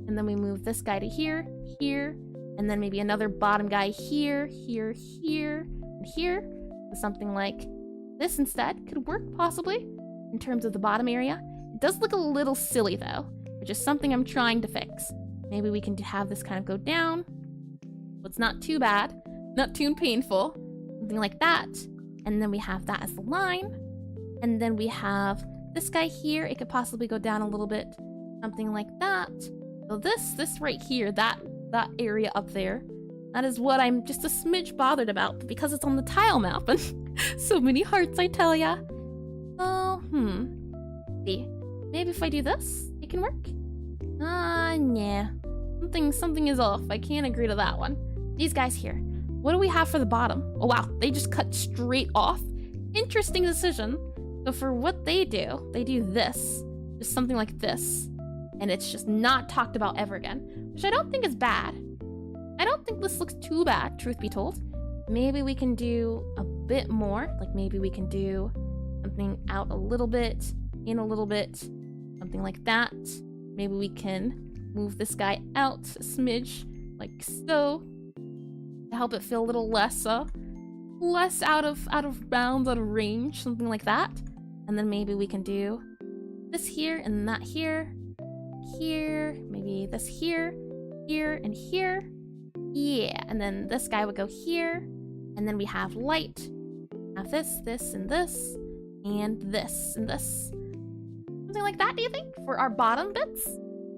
And then we move this guy to here, and then maybe another bottom guy here, and here. Something like this instead could work possibly in terms of the bottom area. It does look a little silly though, which is something I'm trying to fix. Maybe we can have this kind of go down. So it's not too bad, not too painful. Something like that. And then we have that as the line. And then we have this guy here. It could possibly go down a little bit. Something like that. So this right here, that area up there, that is what I'm just a smidge bothered about, because it's on the tile map and so many hearts, I tell ya. Oh, see. Maybe if I do this, it can work? Yeah. Something is off. I can't agree to that one. These guys here. What do we have for the bottom? Oh wow, they just cut straight off. Interesting decision. So for what they do this. Just something like this. And it's just not talked about ever again. Which I don't think is bad. I don't think this looks too bad, truth be told. Maybe we can do a bit more. Like maybe we can do something out a little bit, in a little bit. Something like that. Maybe we can move this guy out a smidge, like so. To help it feel a little less out of bounds, out of range, something like that. And then maybe we can do this here and that here. Here, maybe this here, here, and here. Yeah, and then this guy would go here. And then we have light. Have this, this, and this. And this, and this. Something like that, do you think? For our bottom bits?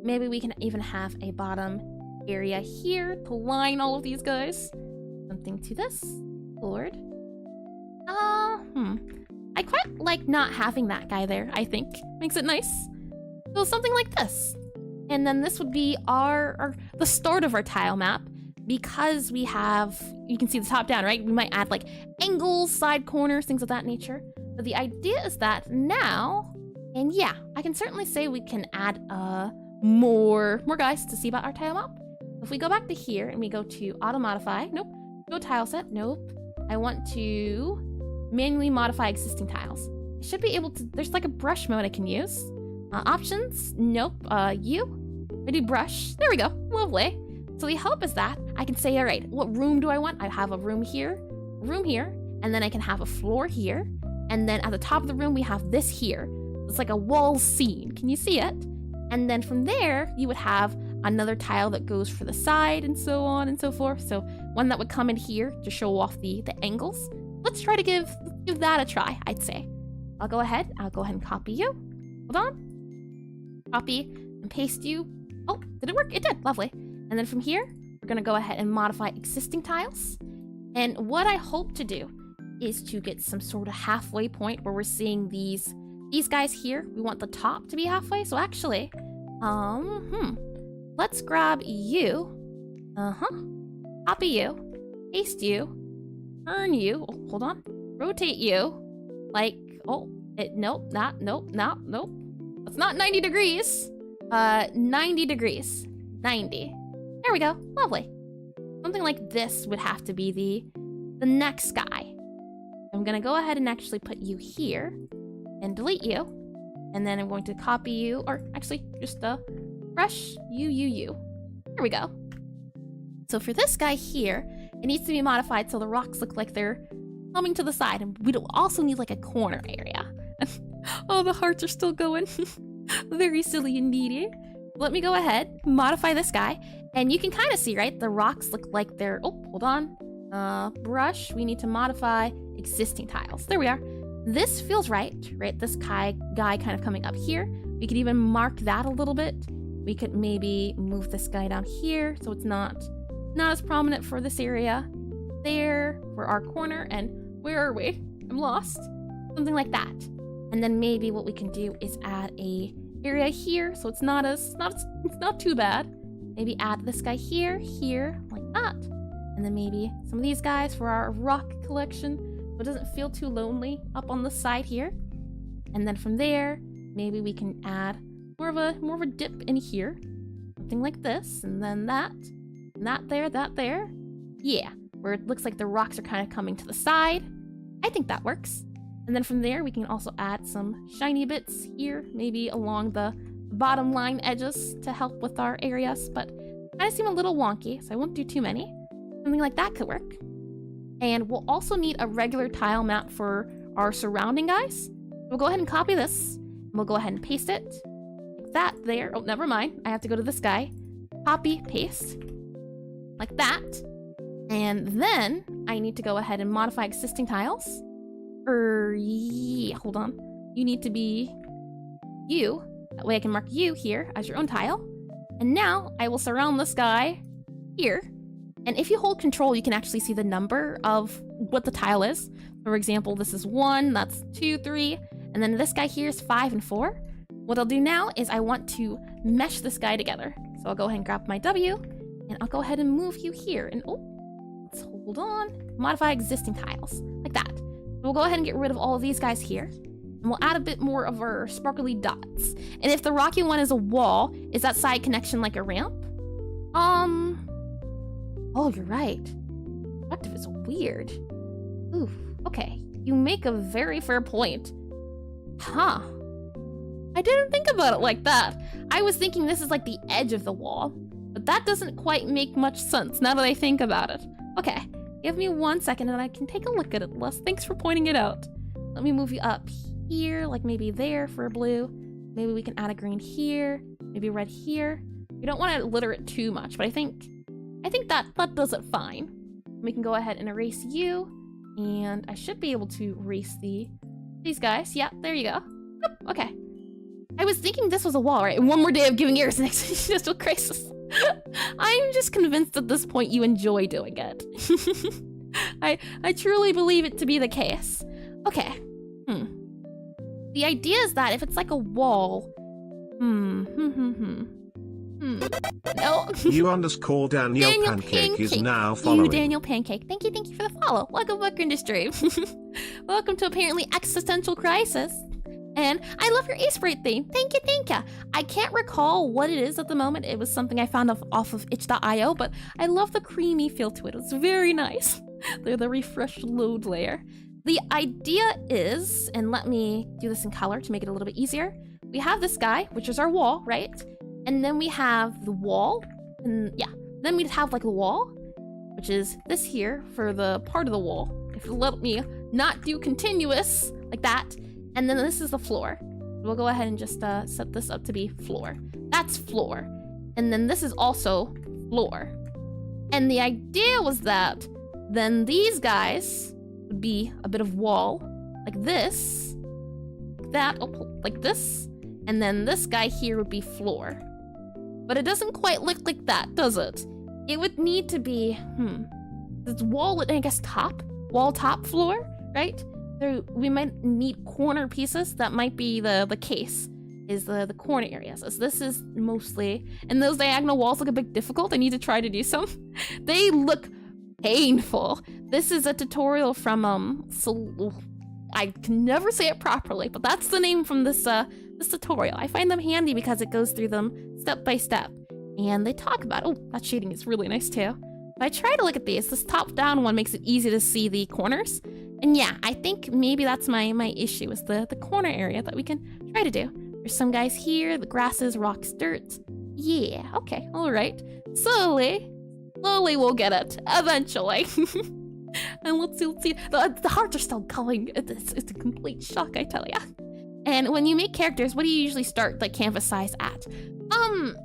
Maybe we can even have a bottom area here to line all of these guys. Something to this. Lord. I quite like not having that guy there, I think. Makes it nice. So something like this. And then this would be the start of our tile map, because we have, you can see the top down, right? We might add like angles, side corners, things of that nature. But the idea is that now, and yeah, I can certainly say we can add more guys to see about our tile map. If we go back to here and we go to auto modify, nope. Go tile set, nope. I want to manually modify existing tiles. I should be able to, there's like a brush mode I can use. Options, nope. I do brush, there we go, lovely. So the hope is that I can say, all right, what room do I want? I have a room here, and then I can have a floor here. And then at the top of the room, we have this here. It's like a wall scene, can you see it? And then from there, you would have another tile that goes for the side and so on and so forth. So one that would come in here to show off the angles. Let's try to give that a try, I'd say. I'll go ahead and copy you. Hold on. Copy and paste you. Oh, did it work? It did, lovely. And then from here, we're gonna go ahead and modify existing tiles. And what I hope to do is to get some sort of halfway point where we're seeing these guys here. We want the top to be halfway. So actually, let's grab you. Copy you. Paste you. Turn you. Oh, hold on. Rotate you. Like, nope. That's not 90 degrees. 90 degrees. 90. There we go. Lovely. Something like this would have to be the next guy. I'm gonna go ahead and actually put you here and delete you. And then I'm going to copy you, or actually just brush you. There we go. So for this guy here, it needs to be modified so the rocks look like they're coming to the side. And we also need like a corner area. Oh, the hearts are still going. Very silly indeed. Let me go ahead, modify this guy. And you can kind of see, right? The rocks look like they're, oh, hold on. Brush, we need to modify existing tiles. There we are. This feels right? This guy kind of coming up here. We could even mark that a little bit. We could maybe move this guy down here so it's not as prominent for this area. There, for our corner, and where are we? I'm lost. Something like that. And then maybe what we can do is add a area here so it's not too bad. Maybe add this guy here, like that. And then maybe some of these guys for our rock collection so it doesn't feel too lonely up on the side here. And then from there, maybe we can add more of a dip in here. Something like this, and then that there. Yeah, where it looks like the rocks are kind of coming to the side. I think that works. And then from there, we can also add some shiny bits here, maybe along the bottom line edges to help with our areas, but kind of seem a little wonky, so I won't do too many. Something like that could work. And we'll also need a regular tile map for our surrounding guys. We'll go ahead and copy this. And we'll go ahead and paste it. Like that there. Oh, never mind. I have to go to this guy. Copy, paste. Like that. And then I need to go ahead and modify existing tiles. Yeah, hold on. You need to be you. That way I can mark you here as your own tile. And now I will surround this guy here. And if you hold control, you can actually see the number of what the tile is. For example, this is 1, that's 2, 3, and then this guy here is 5 and 4. What I'll do now is I want to mesh this guy together. So I'll go ahead and grab my W, and I'll go ahead and move you here. And let's hold on. Modify existing tiles, like that. We'll go ahead and get rid of all of these guys here. And we'll add a bit more of our sparkly dots. And if the rocky one is a wall, is that side connection like a ramp? Oh, you're right. Perspective is weird. Oof, okay. You make a very fair point. Huh. I didn't think about it like that. I was thinking this is like the edge of the wall, but that doesn't quite make much sense now that I think about it. Okay, give me 1 second and I can take a look at it, Les. Thanks for pointing it out. Let me move you up here, like maybe there for a blue. Maybe we can add a green here, maybe red here. We don't want to litter it too much, but I think that does it fine. We can go ahead and erase you, and I should be able to erase these guys. Yeah, there you go. Okay. I was thinking this was a wall, right? One more day of giving ears next existential crisis. I'm just convinced at this point you enjoy doing it. I truly believe it to be the case. Okay. The idea is that if it's like a wall... No. You Daniel Pancake is now following. You Daniel Pancake. Thank you for the follow. Welcome to stream. Welcome to apparently existential crisis. And I love your Aseprite theme. Thank you. I can't recall what it is at the moment. It was something I found off of itch.io, but I love the creamy feel to it. It's very nice. They're the refreshed load layer. The idea is, and let me do this in color to make it a little bit easier. We have this guy, which is our wall, right? And then we have the wall, and yeah, then we'd have like the wall, which is this here for the part of the wall. If you let me not do continuous like that, and then this is the floor. We'll go ahead and just set this up to be floor. That's floor. And then this is also floor. And the idea was that then these guys would be a bit of wall, like this, like that, like this, and then this guy here would be floor. But it doesn't quite look like that, does it? It would need to be, this wall, I guess wall top floor, right? We might need corner pieces. That might be the case, is the corner areas. As this is mostly, and those diagonal walls look a bit difficult. I need to try to do some. They look painful. This is a tutorial from, I can never say it properly, but that's the name from this tutorial. I find them handy because it goes through them step by step. And they talk about, that shading is really nice too. But I try to look at these. This top-down one makes it easy to see the corners. And yeah, I think maybe that's my issue, is the corner area that we can try to do. There's some guys here, the grasses, rocks, dirt. Yeah, okay, all right. Slowly we'll get it, eventually. And let's see. The hearts are still going. It's a complete shock, I tell ya. And when you make characters, what do you usually start the canvas size at?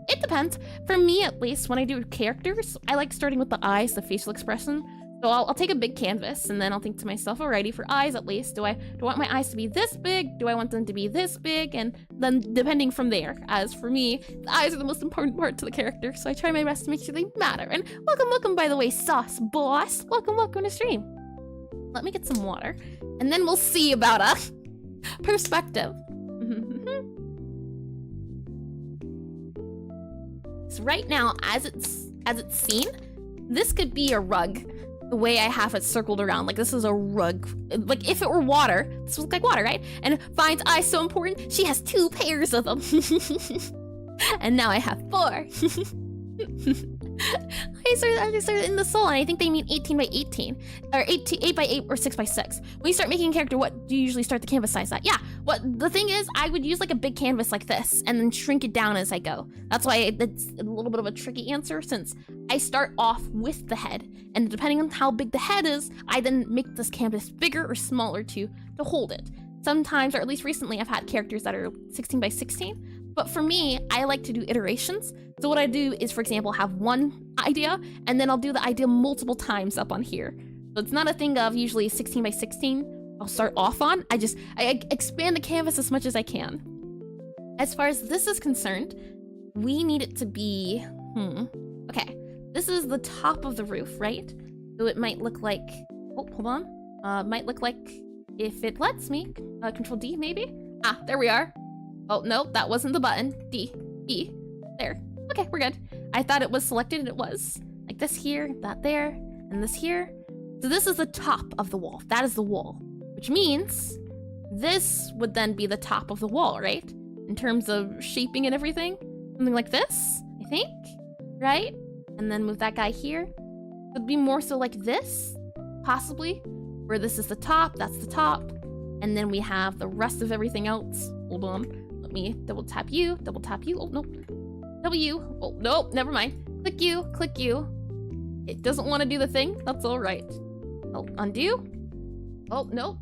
It depends. For me, at least, when I do characters, I like starting with the eyes, the facial expression. So I'll take a big canvas, and then I'll think to myself, alrighty, for eyes at least, do I want my eyes to be this big? Do I want them to be this big? And then depending from there, as for me, the eyes are the most important part to the character, so I try my best to make sure they matter. And welcome, by the way, Sauce Boss. Welcome to stream. Let me get some water, and then we'll see about a perspective. So right now, as it's seen, this could be a rug. The way I have it circled around, like this is a rug. Like if it were water, this would look like water, right? And finds eyes so important, she has 2 pairs of them. And now I have 4. I started in the soul, and I think they mean 18 by 18, or 8 by 8, or 6 by 6. When you start making a character, what do you usually start the canvas size at? Yeah, the thing is, I would use like a big canvas like this, and then shrink it down as I go. That's why it's a little bit of a tricky answer, since I start off with the head, and depending on how big the head is, I then make this canvas bigger or smaller to hold it. Sometimes, or at least recently, I've had characters that are 16 by 16. But for me, I like to do iterations. So what I do is, for example, have one idea, and then I'll do the idea multiple times up on here. So it's not a thing of usually 16 by 16 I'll start off on. I expand the canvas as much as I can. As far as this is concerned, we need it to be, okay. This is the top of the roof, right? So it might look like, oh, hold on. Might look like, if it lets me, Control D maybe? Ah, there we are. Oh, no, that wasn't the button. D, E, there. Okay, we're good. I thought it was selected and it was. Like this here, that there, and this here. So this is the top of the wall. That is the wall, which means this would then be the top of the wall, right? In terms of shaping and everything. Something like this, I think, right? And then move that guy here. It'd be more so like this, possibly, where this is the top, that's the top. And then we have the rest of everything else. Hold on, let me double tap you. Oh, no. W, oh, nope, never mind. Click you. It doesn't want to do the thing, that's all right. Oh, undo. Oh, no,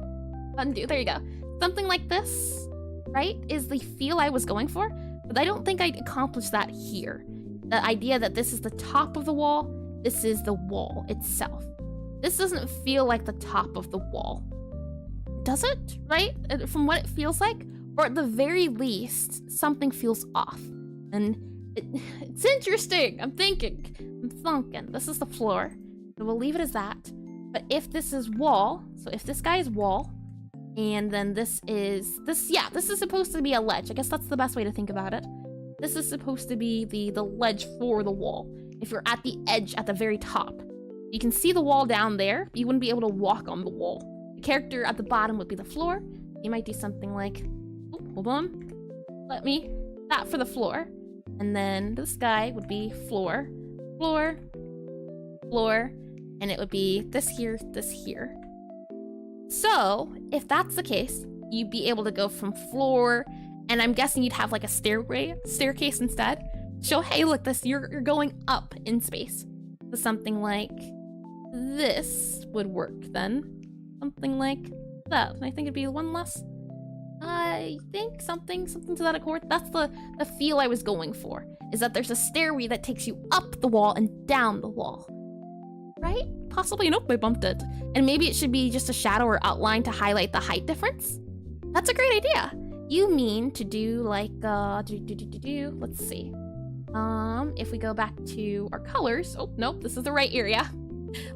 undo, there you go. Something like this, right, is the feel I was going for, but I don't think I'd accomplish that here. The idea that this is the top of the wall, this is the wall itself. This doesn't feel like the top of the wall. Does it, right? From what it feels like? Or at the very least, something feels off. And it's interesting. I'm thinking. This is the floor. So we'll leave it as that. But if this is wall, so if this guy is wall, and then this is supposed to be a ledge. I guess that's the best way to think about it. This is supposed to be the ledge for the wall. If you're at the edge at the very top, you can see the wall down there, but you wouldn't be able to walk on the wall. The character at the bottom would be the floor. You might do something like, oh, hold on, that for the floor. And then this guy would be floor, and it would be this here. So if that's the case, you'd be able to go from floor, and I'm guessing you'd have like a staircase instead. Show, hey, look, you're going up in space. So something like this would work then. Something like that. And I think it'd be one less. I think something to that accord. That's the feel I was going for. Is that there's a stairway that takes you up the wall and down the wall. Right? Possibly, nope, I bumped it. And maybe it should be just a shadow or outline to highlight the height difference. That's a great idea. You mean to do like, let's see. If we go back to our colors, oh, nope, this is the right area.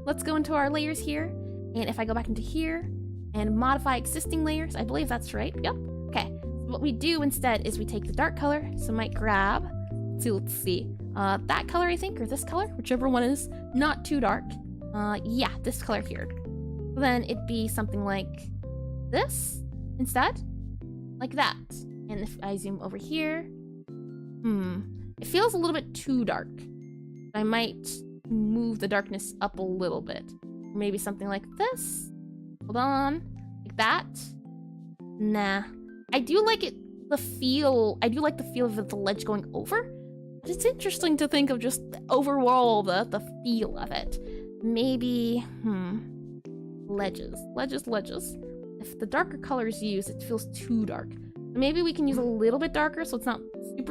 Let's go into our layers here. And if I go back into here and modify existing layers, I believe that's right. Yep. Okay. So what we do instead is we take the dark color. So I might grab, let's see, that color, I think, or this color, whichever one is not too dark. Yeah, this color here. Then it'd be something like this instead, like that. And if I zoom over here, it feels a little bit too dark. I might move the darkness up a little bit. Maybe something like this. Hold on, like that. Nah, I do like the feel of the ledge going over. But it's interesting to think of just overall the feel of it. Maybe, ledges. If the darker color is used, it feels too dark. Maybe we can use a little bit darker so it's not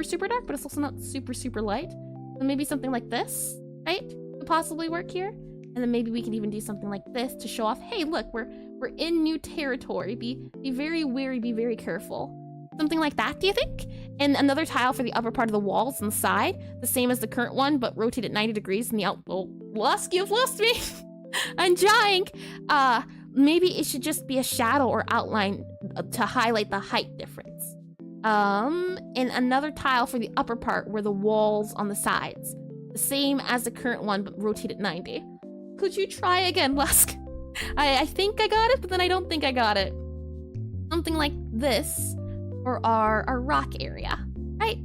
super dark, but it's also not super light. So maybe something like this, right? Could possibly work here. And then maybe we can even do something like this to show off, hey, look, we're in new territory. Be very wary, be very careful. Something like that, do you think? And another tile for the upper part of the walls on the side, the same as the current one, but rotated 90 degrees in the Lusk, you've lost me. I'm trying. Maybe it should just be a shadow or outline to highlight the height difference. And another tile for the upper part where the walls on the sides, the same as the current one, but rotated 90. Could you try again, Lusk? I think I got it, but then I don't think I got it. Something like this for our rock area, right?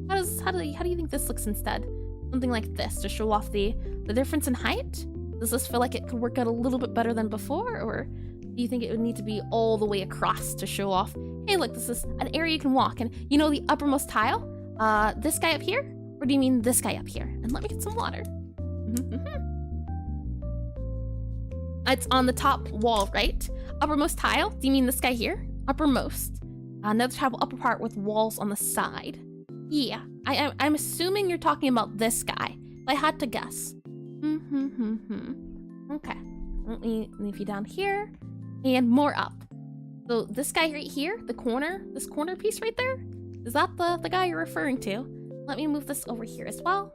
How do you think this looks instead? Something like this to show off the difference in height? Does this feel like it could work out a little bit better than before, or do you think it would need to be all the way across to show off, hey, look, this is an area you can walk, and you know the uppermost tile? This guy up here? Or do you mean this guy up here? And let me get some water. It's on the top wall, right? Uppermost tile? Do you mean this guy here? Uppermost. Another tile upper part with walls on the side. Yeah, I'm assuming you're talking about this guy. If I had to guess. Okay. Let me leave you down here. And more up. So this guy right here, this corner piece right there, is that the guy you're referring to? Let me move this over here as well.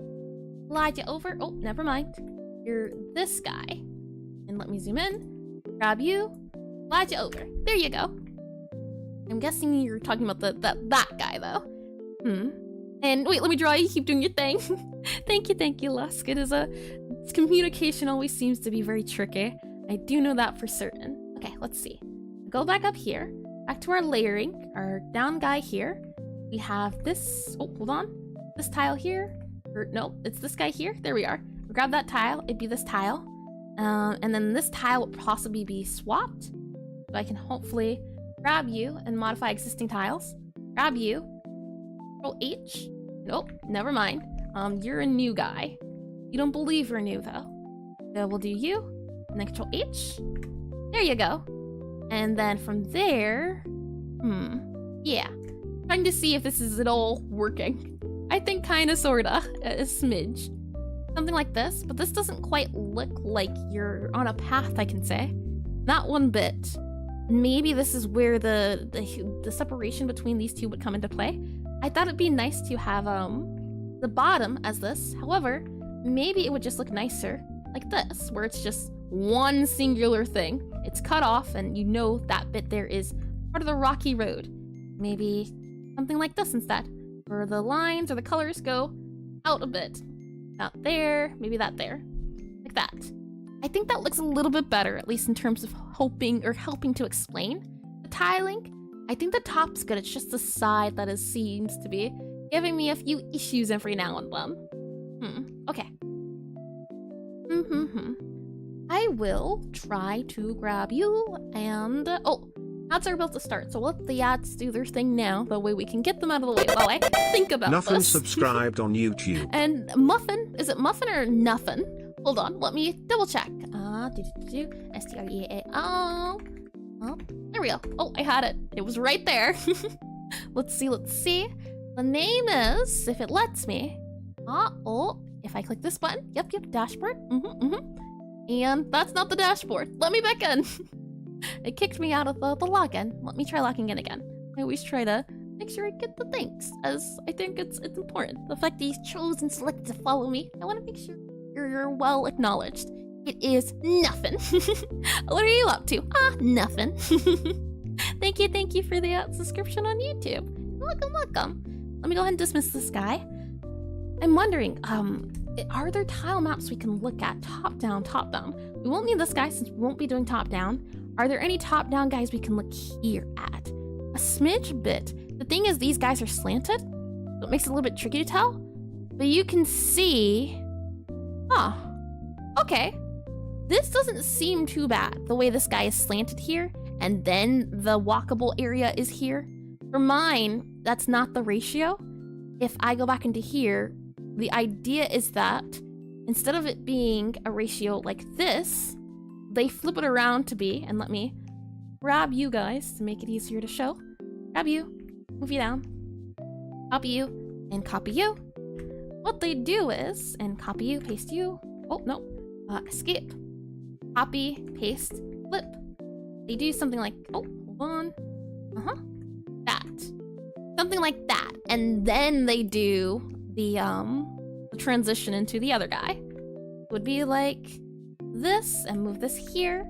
Slide you over. Oh, never mind. You're this guy. And let me zoom in. Grab you. Slide you over. There you go. I'm guessing you're talking about that guy, though. And wait, let me draw you. Keep doing your thing. Thank you, Lusk. Communication always seems to be very tricky. I do know that for certain. Okay, let's see. Go back up here. Back to our layering. Our down guy here. We have this. Oh, hold on. This tile here. Or no, it's this guy here. There we are. We'll grab that tile. It'd be this tile. And then this tile will possibly be swapped. So I can hopefully grab you and modify existing tiles. Grab you. Control H. Nope, never mind. You're a new guy. You don't believe you're new though. So we'll do you, and then Control H. There you go. And then from there, yeah. Trying to see if this is at all working. I think kinda sorta, a smidge. Something like this, but this doesn't quite look like you're on a path, I can say. Not one bit. Maybe this is where the separation between these two would come into play. I thought it'd be nice to have the bottom as this. However, maybe it would just look nicer like this, where it's just one singular thing. It's cut off and you know that bit there is part of the rocky road. Maybe something like this instead, where the lines or the colors go out a bit. Not there, maybe that there. Like that. I think that looks a little bit better, at least in terms of hoping or helping to explain the tiling. I think the top's good, it's just the side that seems to be giving me a few issues every now and then. Okay. I will try to grab you and... oh, ads are about to start, so let the ads do their thing now. That way we can get them out of the way while I think about Nothing this. subscribed on YouTube. And Muffin, is it Muffin or Nuffin? Hold on, let me double check. S-T-R-E-A-O. Oh, there we go. Oh, I had it. It was right there. Let's see. The name is, if it lets me. If I click this button. Yep, dashboard. And that's not the dashboard. Let me back in. It kicked me out of the login. Let me try logging in again. I always try to make sure I get the things, as I think it's important. The fact that you chose and selected to follow me, I want to make sure you're well acknowledged. It is nothing. What are you up to? Nothing. Thank you for the subscription on YouTube. Welcome. Let me go ahead and dismiss this guy. I'm wondering, are there tile maps we can look at? Top down. We won't need this guy since we won't be doing top down. Are there any top down guys we can look here at? A smidge bit. The thing is, these guys are slanted, so it makes it a little bit tricky to tell. But you can see... okay. This doesn't seem too bad, the way this guy is slanted here, and then the walkable area is here. For mine, that's not the ratio. If I go back into here, the idea is that instead of it being a ratio like this, they flip it around to be, and let me grab you guys to make it easier to show. Grab you, move you down, copy you, and copy you. What they do is, and copy you, paste you. Oh, no, escape. Copy, paste, flip. They do something like, oh, hold on. That. Something like that. And then they do the transition into the other guy. It would be like this, and move this here.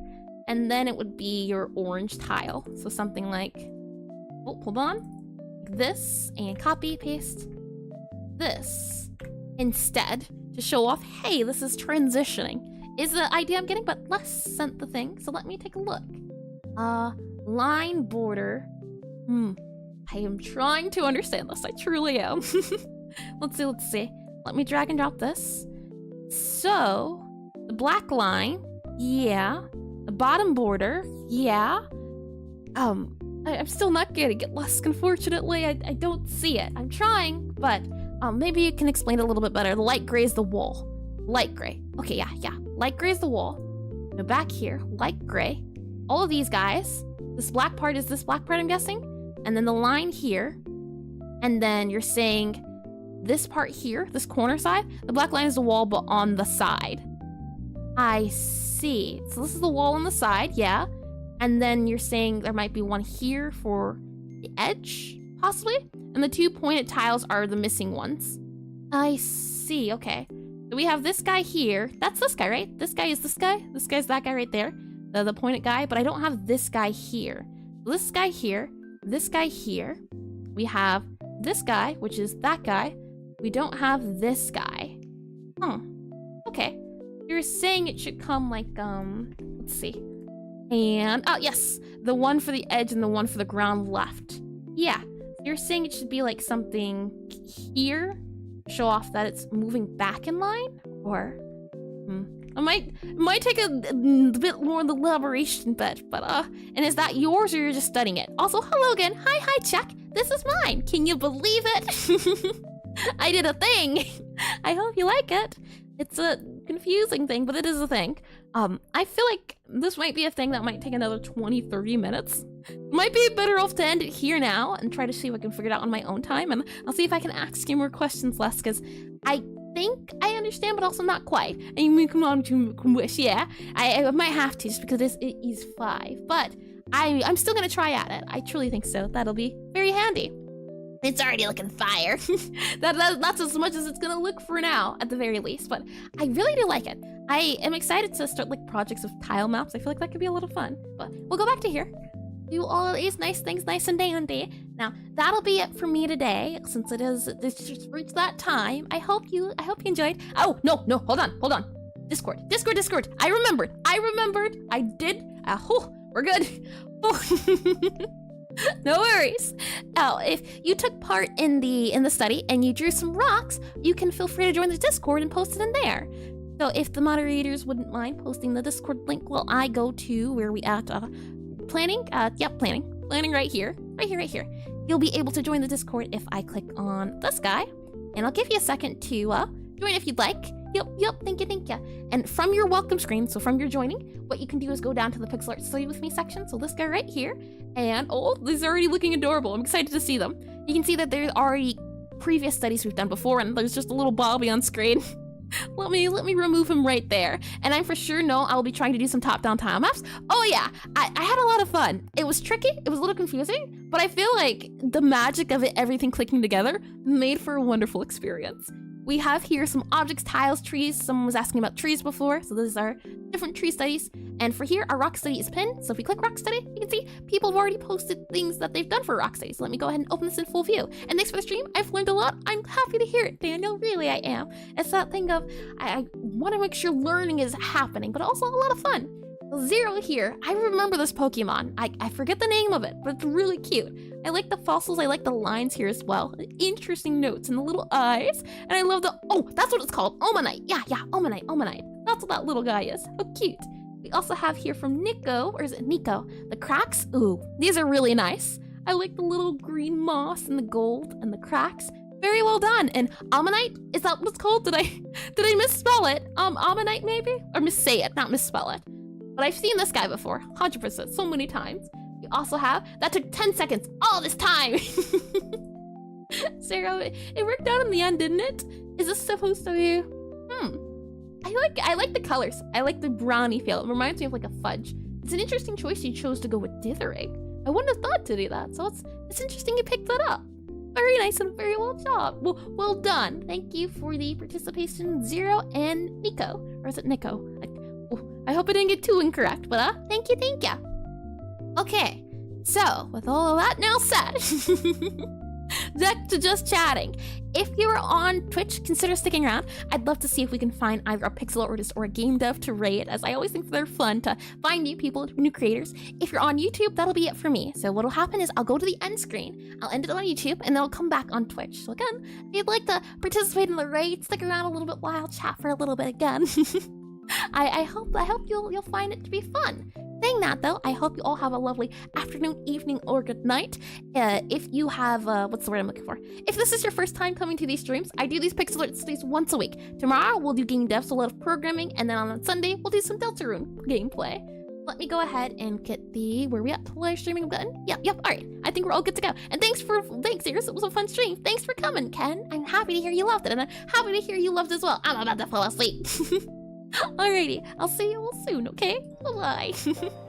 And then it would be your orange tile. So something like, oh, hold on. This, and copy, paste this instead to show off, hey, this is transitioning. Is the idea I'm getting, but less sent the thing. So let me take a look. Line border. I am trying to understand this. I truly am. Let's see. Let me drag and drop this. So, the black line, yeah. The bottom border, yeah. I'm still not getting it, Lusk, unfortunately. I don't see it. I'm trying, but maybe you can explain it a little bit better. The light gray is the wall. Light gray. Okay, yeah. Light gray is the wall. Go back here, light gray. All of these guys. This black part is this black part, I'm guessing. And then the line here. And then you're saying this part here, this corner side, the black line is the wall, but on the side. I see. So this is the wall on the side, yeah. And then you're saying there might be one here for the edge, possibly? And the two pointed tiles are the missing ones. I see, okay. So we have this guy here. That's this guy, right? This guy is this guy. This guy's that guy right there. The pointed guy, but I don't have this guy here. This guy here. This guy here. We have this guy, which is that guy. We don't have this guy. Huh. Okay. You're saying it should come like, let's see. And, oh, yes. The one for the edge and the one for the ground left. Yeah. You're saying it should be like something here? Show off that it's moving back in line? Or, it might take a bit more elaboration, but, and is that yours or you're just studying it? Also, hello again. Hi, Chuck. This is mine. Can you believe it? I did a thing. I hope you like it. It's a confusing thing, but it is a thing. I feel like this might be a thing that might take another 20-30 minutes. Might be better off to end it here now and try to see if I can figure it out on my own time, and I'll see if I can ask you more questions less, because I think I understand, but also not quite. And you come on to wish, yeah. I might have to, just because it is 5, but I'm still gonna try at it. I truly think so. That'll be very handy. It's already looking fire. That's as much as it's gonna look for now, at the very least. But I really do like it. I am excited to start like projects of tile maps. I feel like that could be a lot of fun. But we'll go back to here. Do all these nice things, nice and dandy. Now that'll be it for me today, since it's just reached that time. I hope you enjoyed. Oh no, hold on. Discord. I remembered. I did. We're good. No worries. Now, if you took part in the study and you drew some rocks, you can feel free to join the Discord and post it in there. So if the moderators wouldn't mind posting the Discord link while I go to where we at planning. Planning right here. You'll be able to join the Discord if I click on this guy, and I'll give you a second to join if you'd like. Yep, thank you. And from your welcome screen, so from your joining, what you can do is go down to the Pixelart Study With Me section, so this guy right here, and oh, these are already looking adorable. I'm excited to see them. You can see that there's already previous studies we've done before, and there's just a little Bobby on screen. Let me remove him right there. And I for sure know I'll be trying to do some top-down tile maps. Oh yeah, I had a lot of fun. It was tricky, it was a little confusing, but I feel like the magic of everything clicking together made for a wonderful experience. We have here some objects, tiles, trees. Someone was asking about trees before, so these are different tree studies. And for here, our rock study is pinned. So if we click rock study, you can see people have already posted things that they've done for rock study. So let me go ahead and open this in full view. And thanks for the stream. I've learned a lot. I'm happy to hear it, Daniel. Really, I am. It's that thing of I want to make sure learning is happening, but also a lot of fun. Zero here. I remember this Pokemon. I forget the name of it, but it's really cute. I like the fossils. I like the lines here as well. Interesting notes and the little eyes. And I love that's what it's called. Omanite. Yeah, Omanite. That's what that little guy is. How cute. We also have here from Nico, or is it Nico? The cracks. Ooh, these are really nice. I like the little green moss and the gold and the cracks. Very well done. And Ammonite, is that what it's called? Did I misspell it? Ammonite maybe? Or missay it, not misspell it. But I've seen this guy before, 100%, so many times. We also have, that took 10 seconds, all this time. Sarah, it worked out in the end, didn't it? Is this supposed to be, I like the colors. I like the brownie feel. It reminds me of like a fudge. It's an interesting choice you chose to go with dithering. I wouldn't have thought to do that, so it's interesting you picked that up. Very nice and very well job. Well done. Thank you for the participation, Zero and Nico. Or is it Nico? I hope I didn't get too incorrect, but thank you. Okay, so with all of that now said, back to just chatting. If you're on Twitch, consider sticking around. I'd love to see if we can find either a pixel artist or a game dev to raid, as I always think they're fun to find new people, new creators. If you're on YouTube, that'll be it for me. So what'll happen is I'll go to the end screen, I'll end it on YouTube, and then I'll come back on Twitch. So again, if you'd like to participate in the raid, stick around a little bit while I'll chat for a little bit again. I hope you'll find it to be fun. Saying that though, I hope you all have a lovely afternoon, evening, or good night. If you have, what's the word I'm looking for? If this is your first time coming to these streams, I do these Pixelart studies once a week. Tomorrow we'll do game devs, a lot of programming, and then on Sunday we'll do some Deltarune gameplay. Let me go ahead and get where we at? Live streaming button? Yep, alright. I think we're all good to go. And thanks, Iris, it was a fun stream. Thanks for coming, Ken. I'm happy to hear you loved it, and I'm happy to hear you loved as well. I'm about to fall asleep. Alrighty, I'll see you all soon, okay? Bye-bye.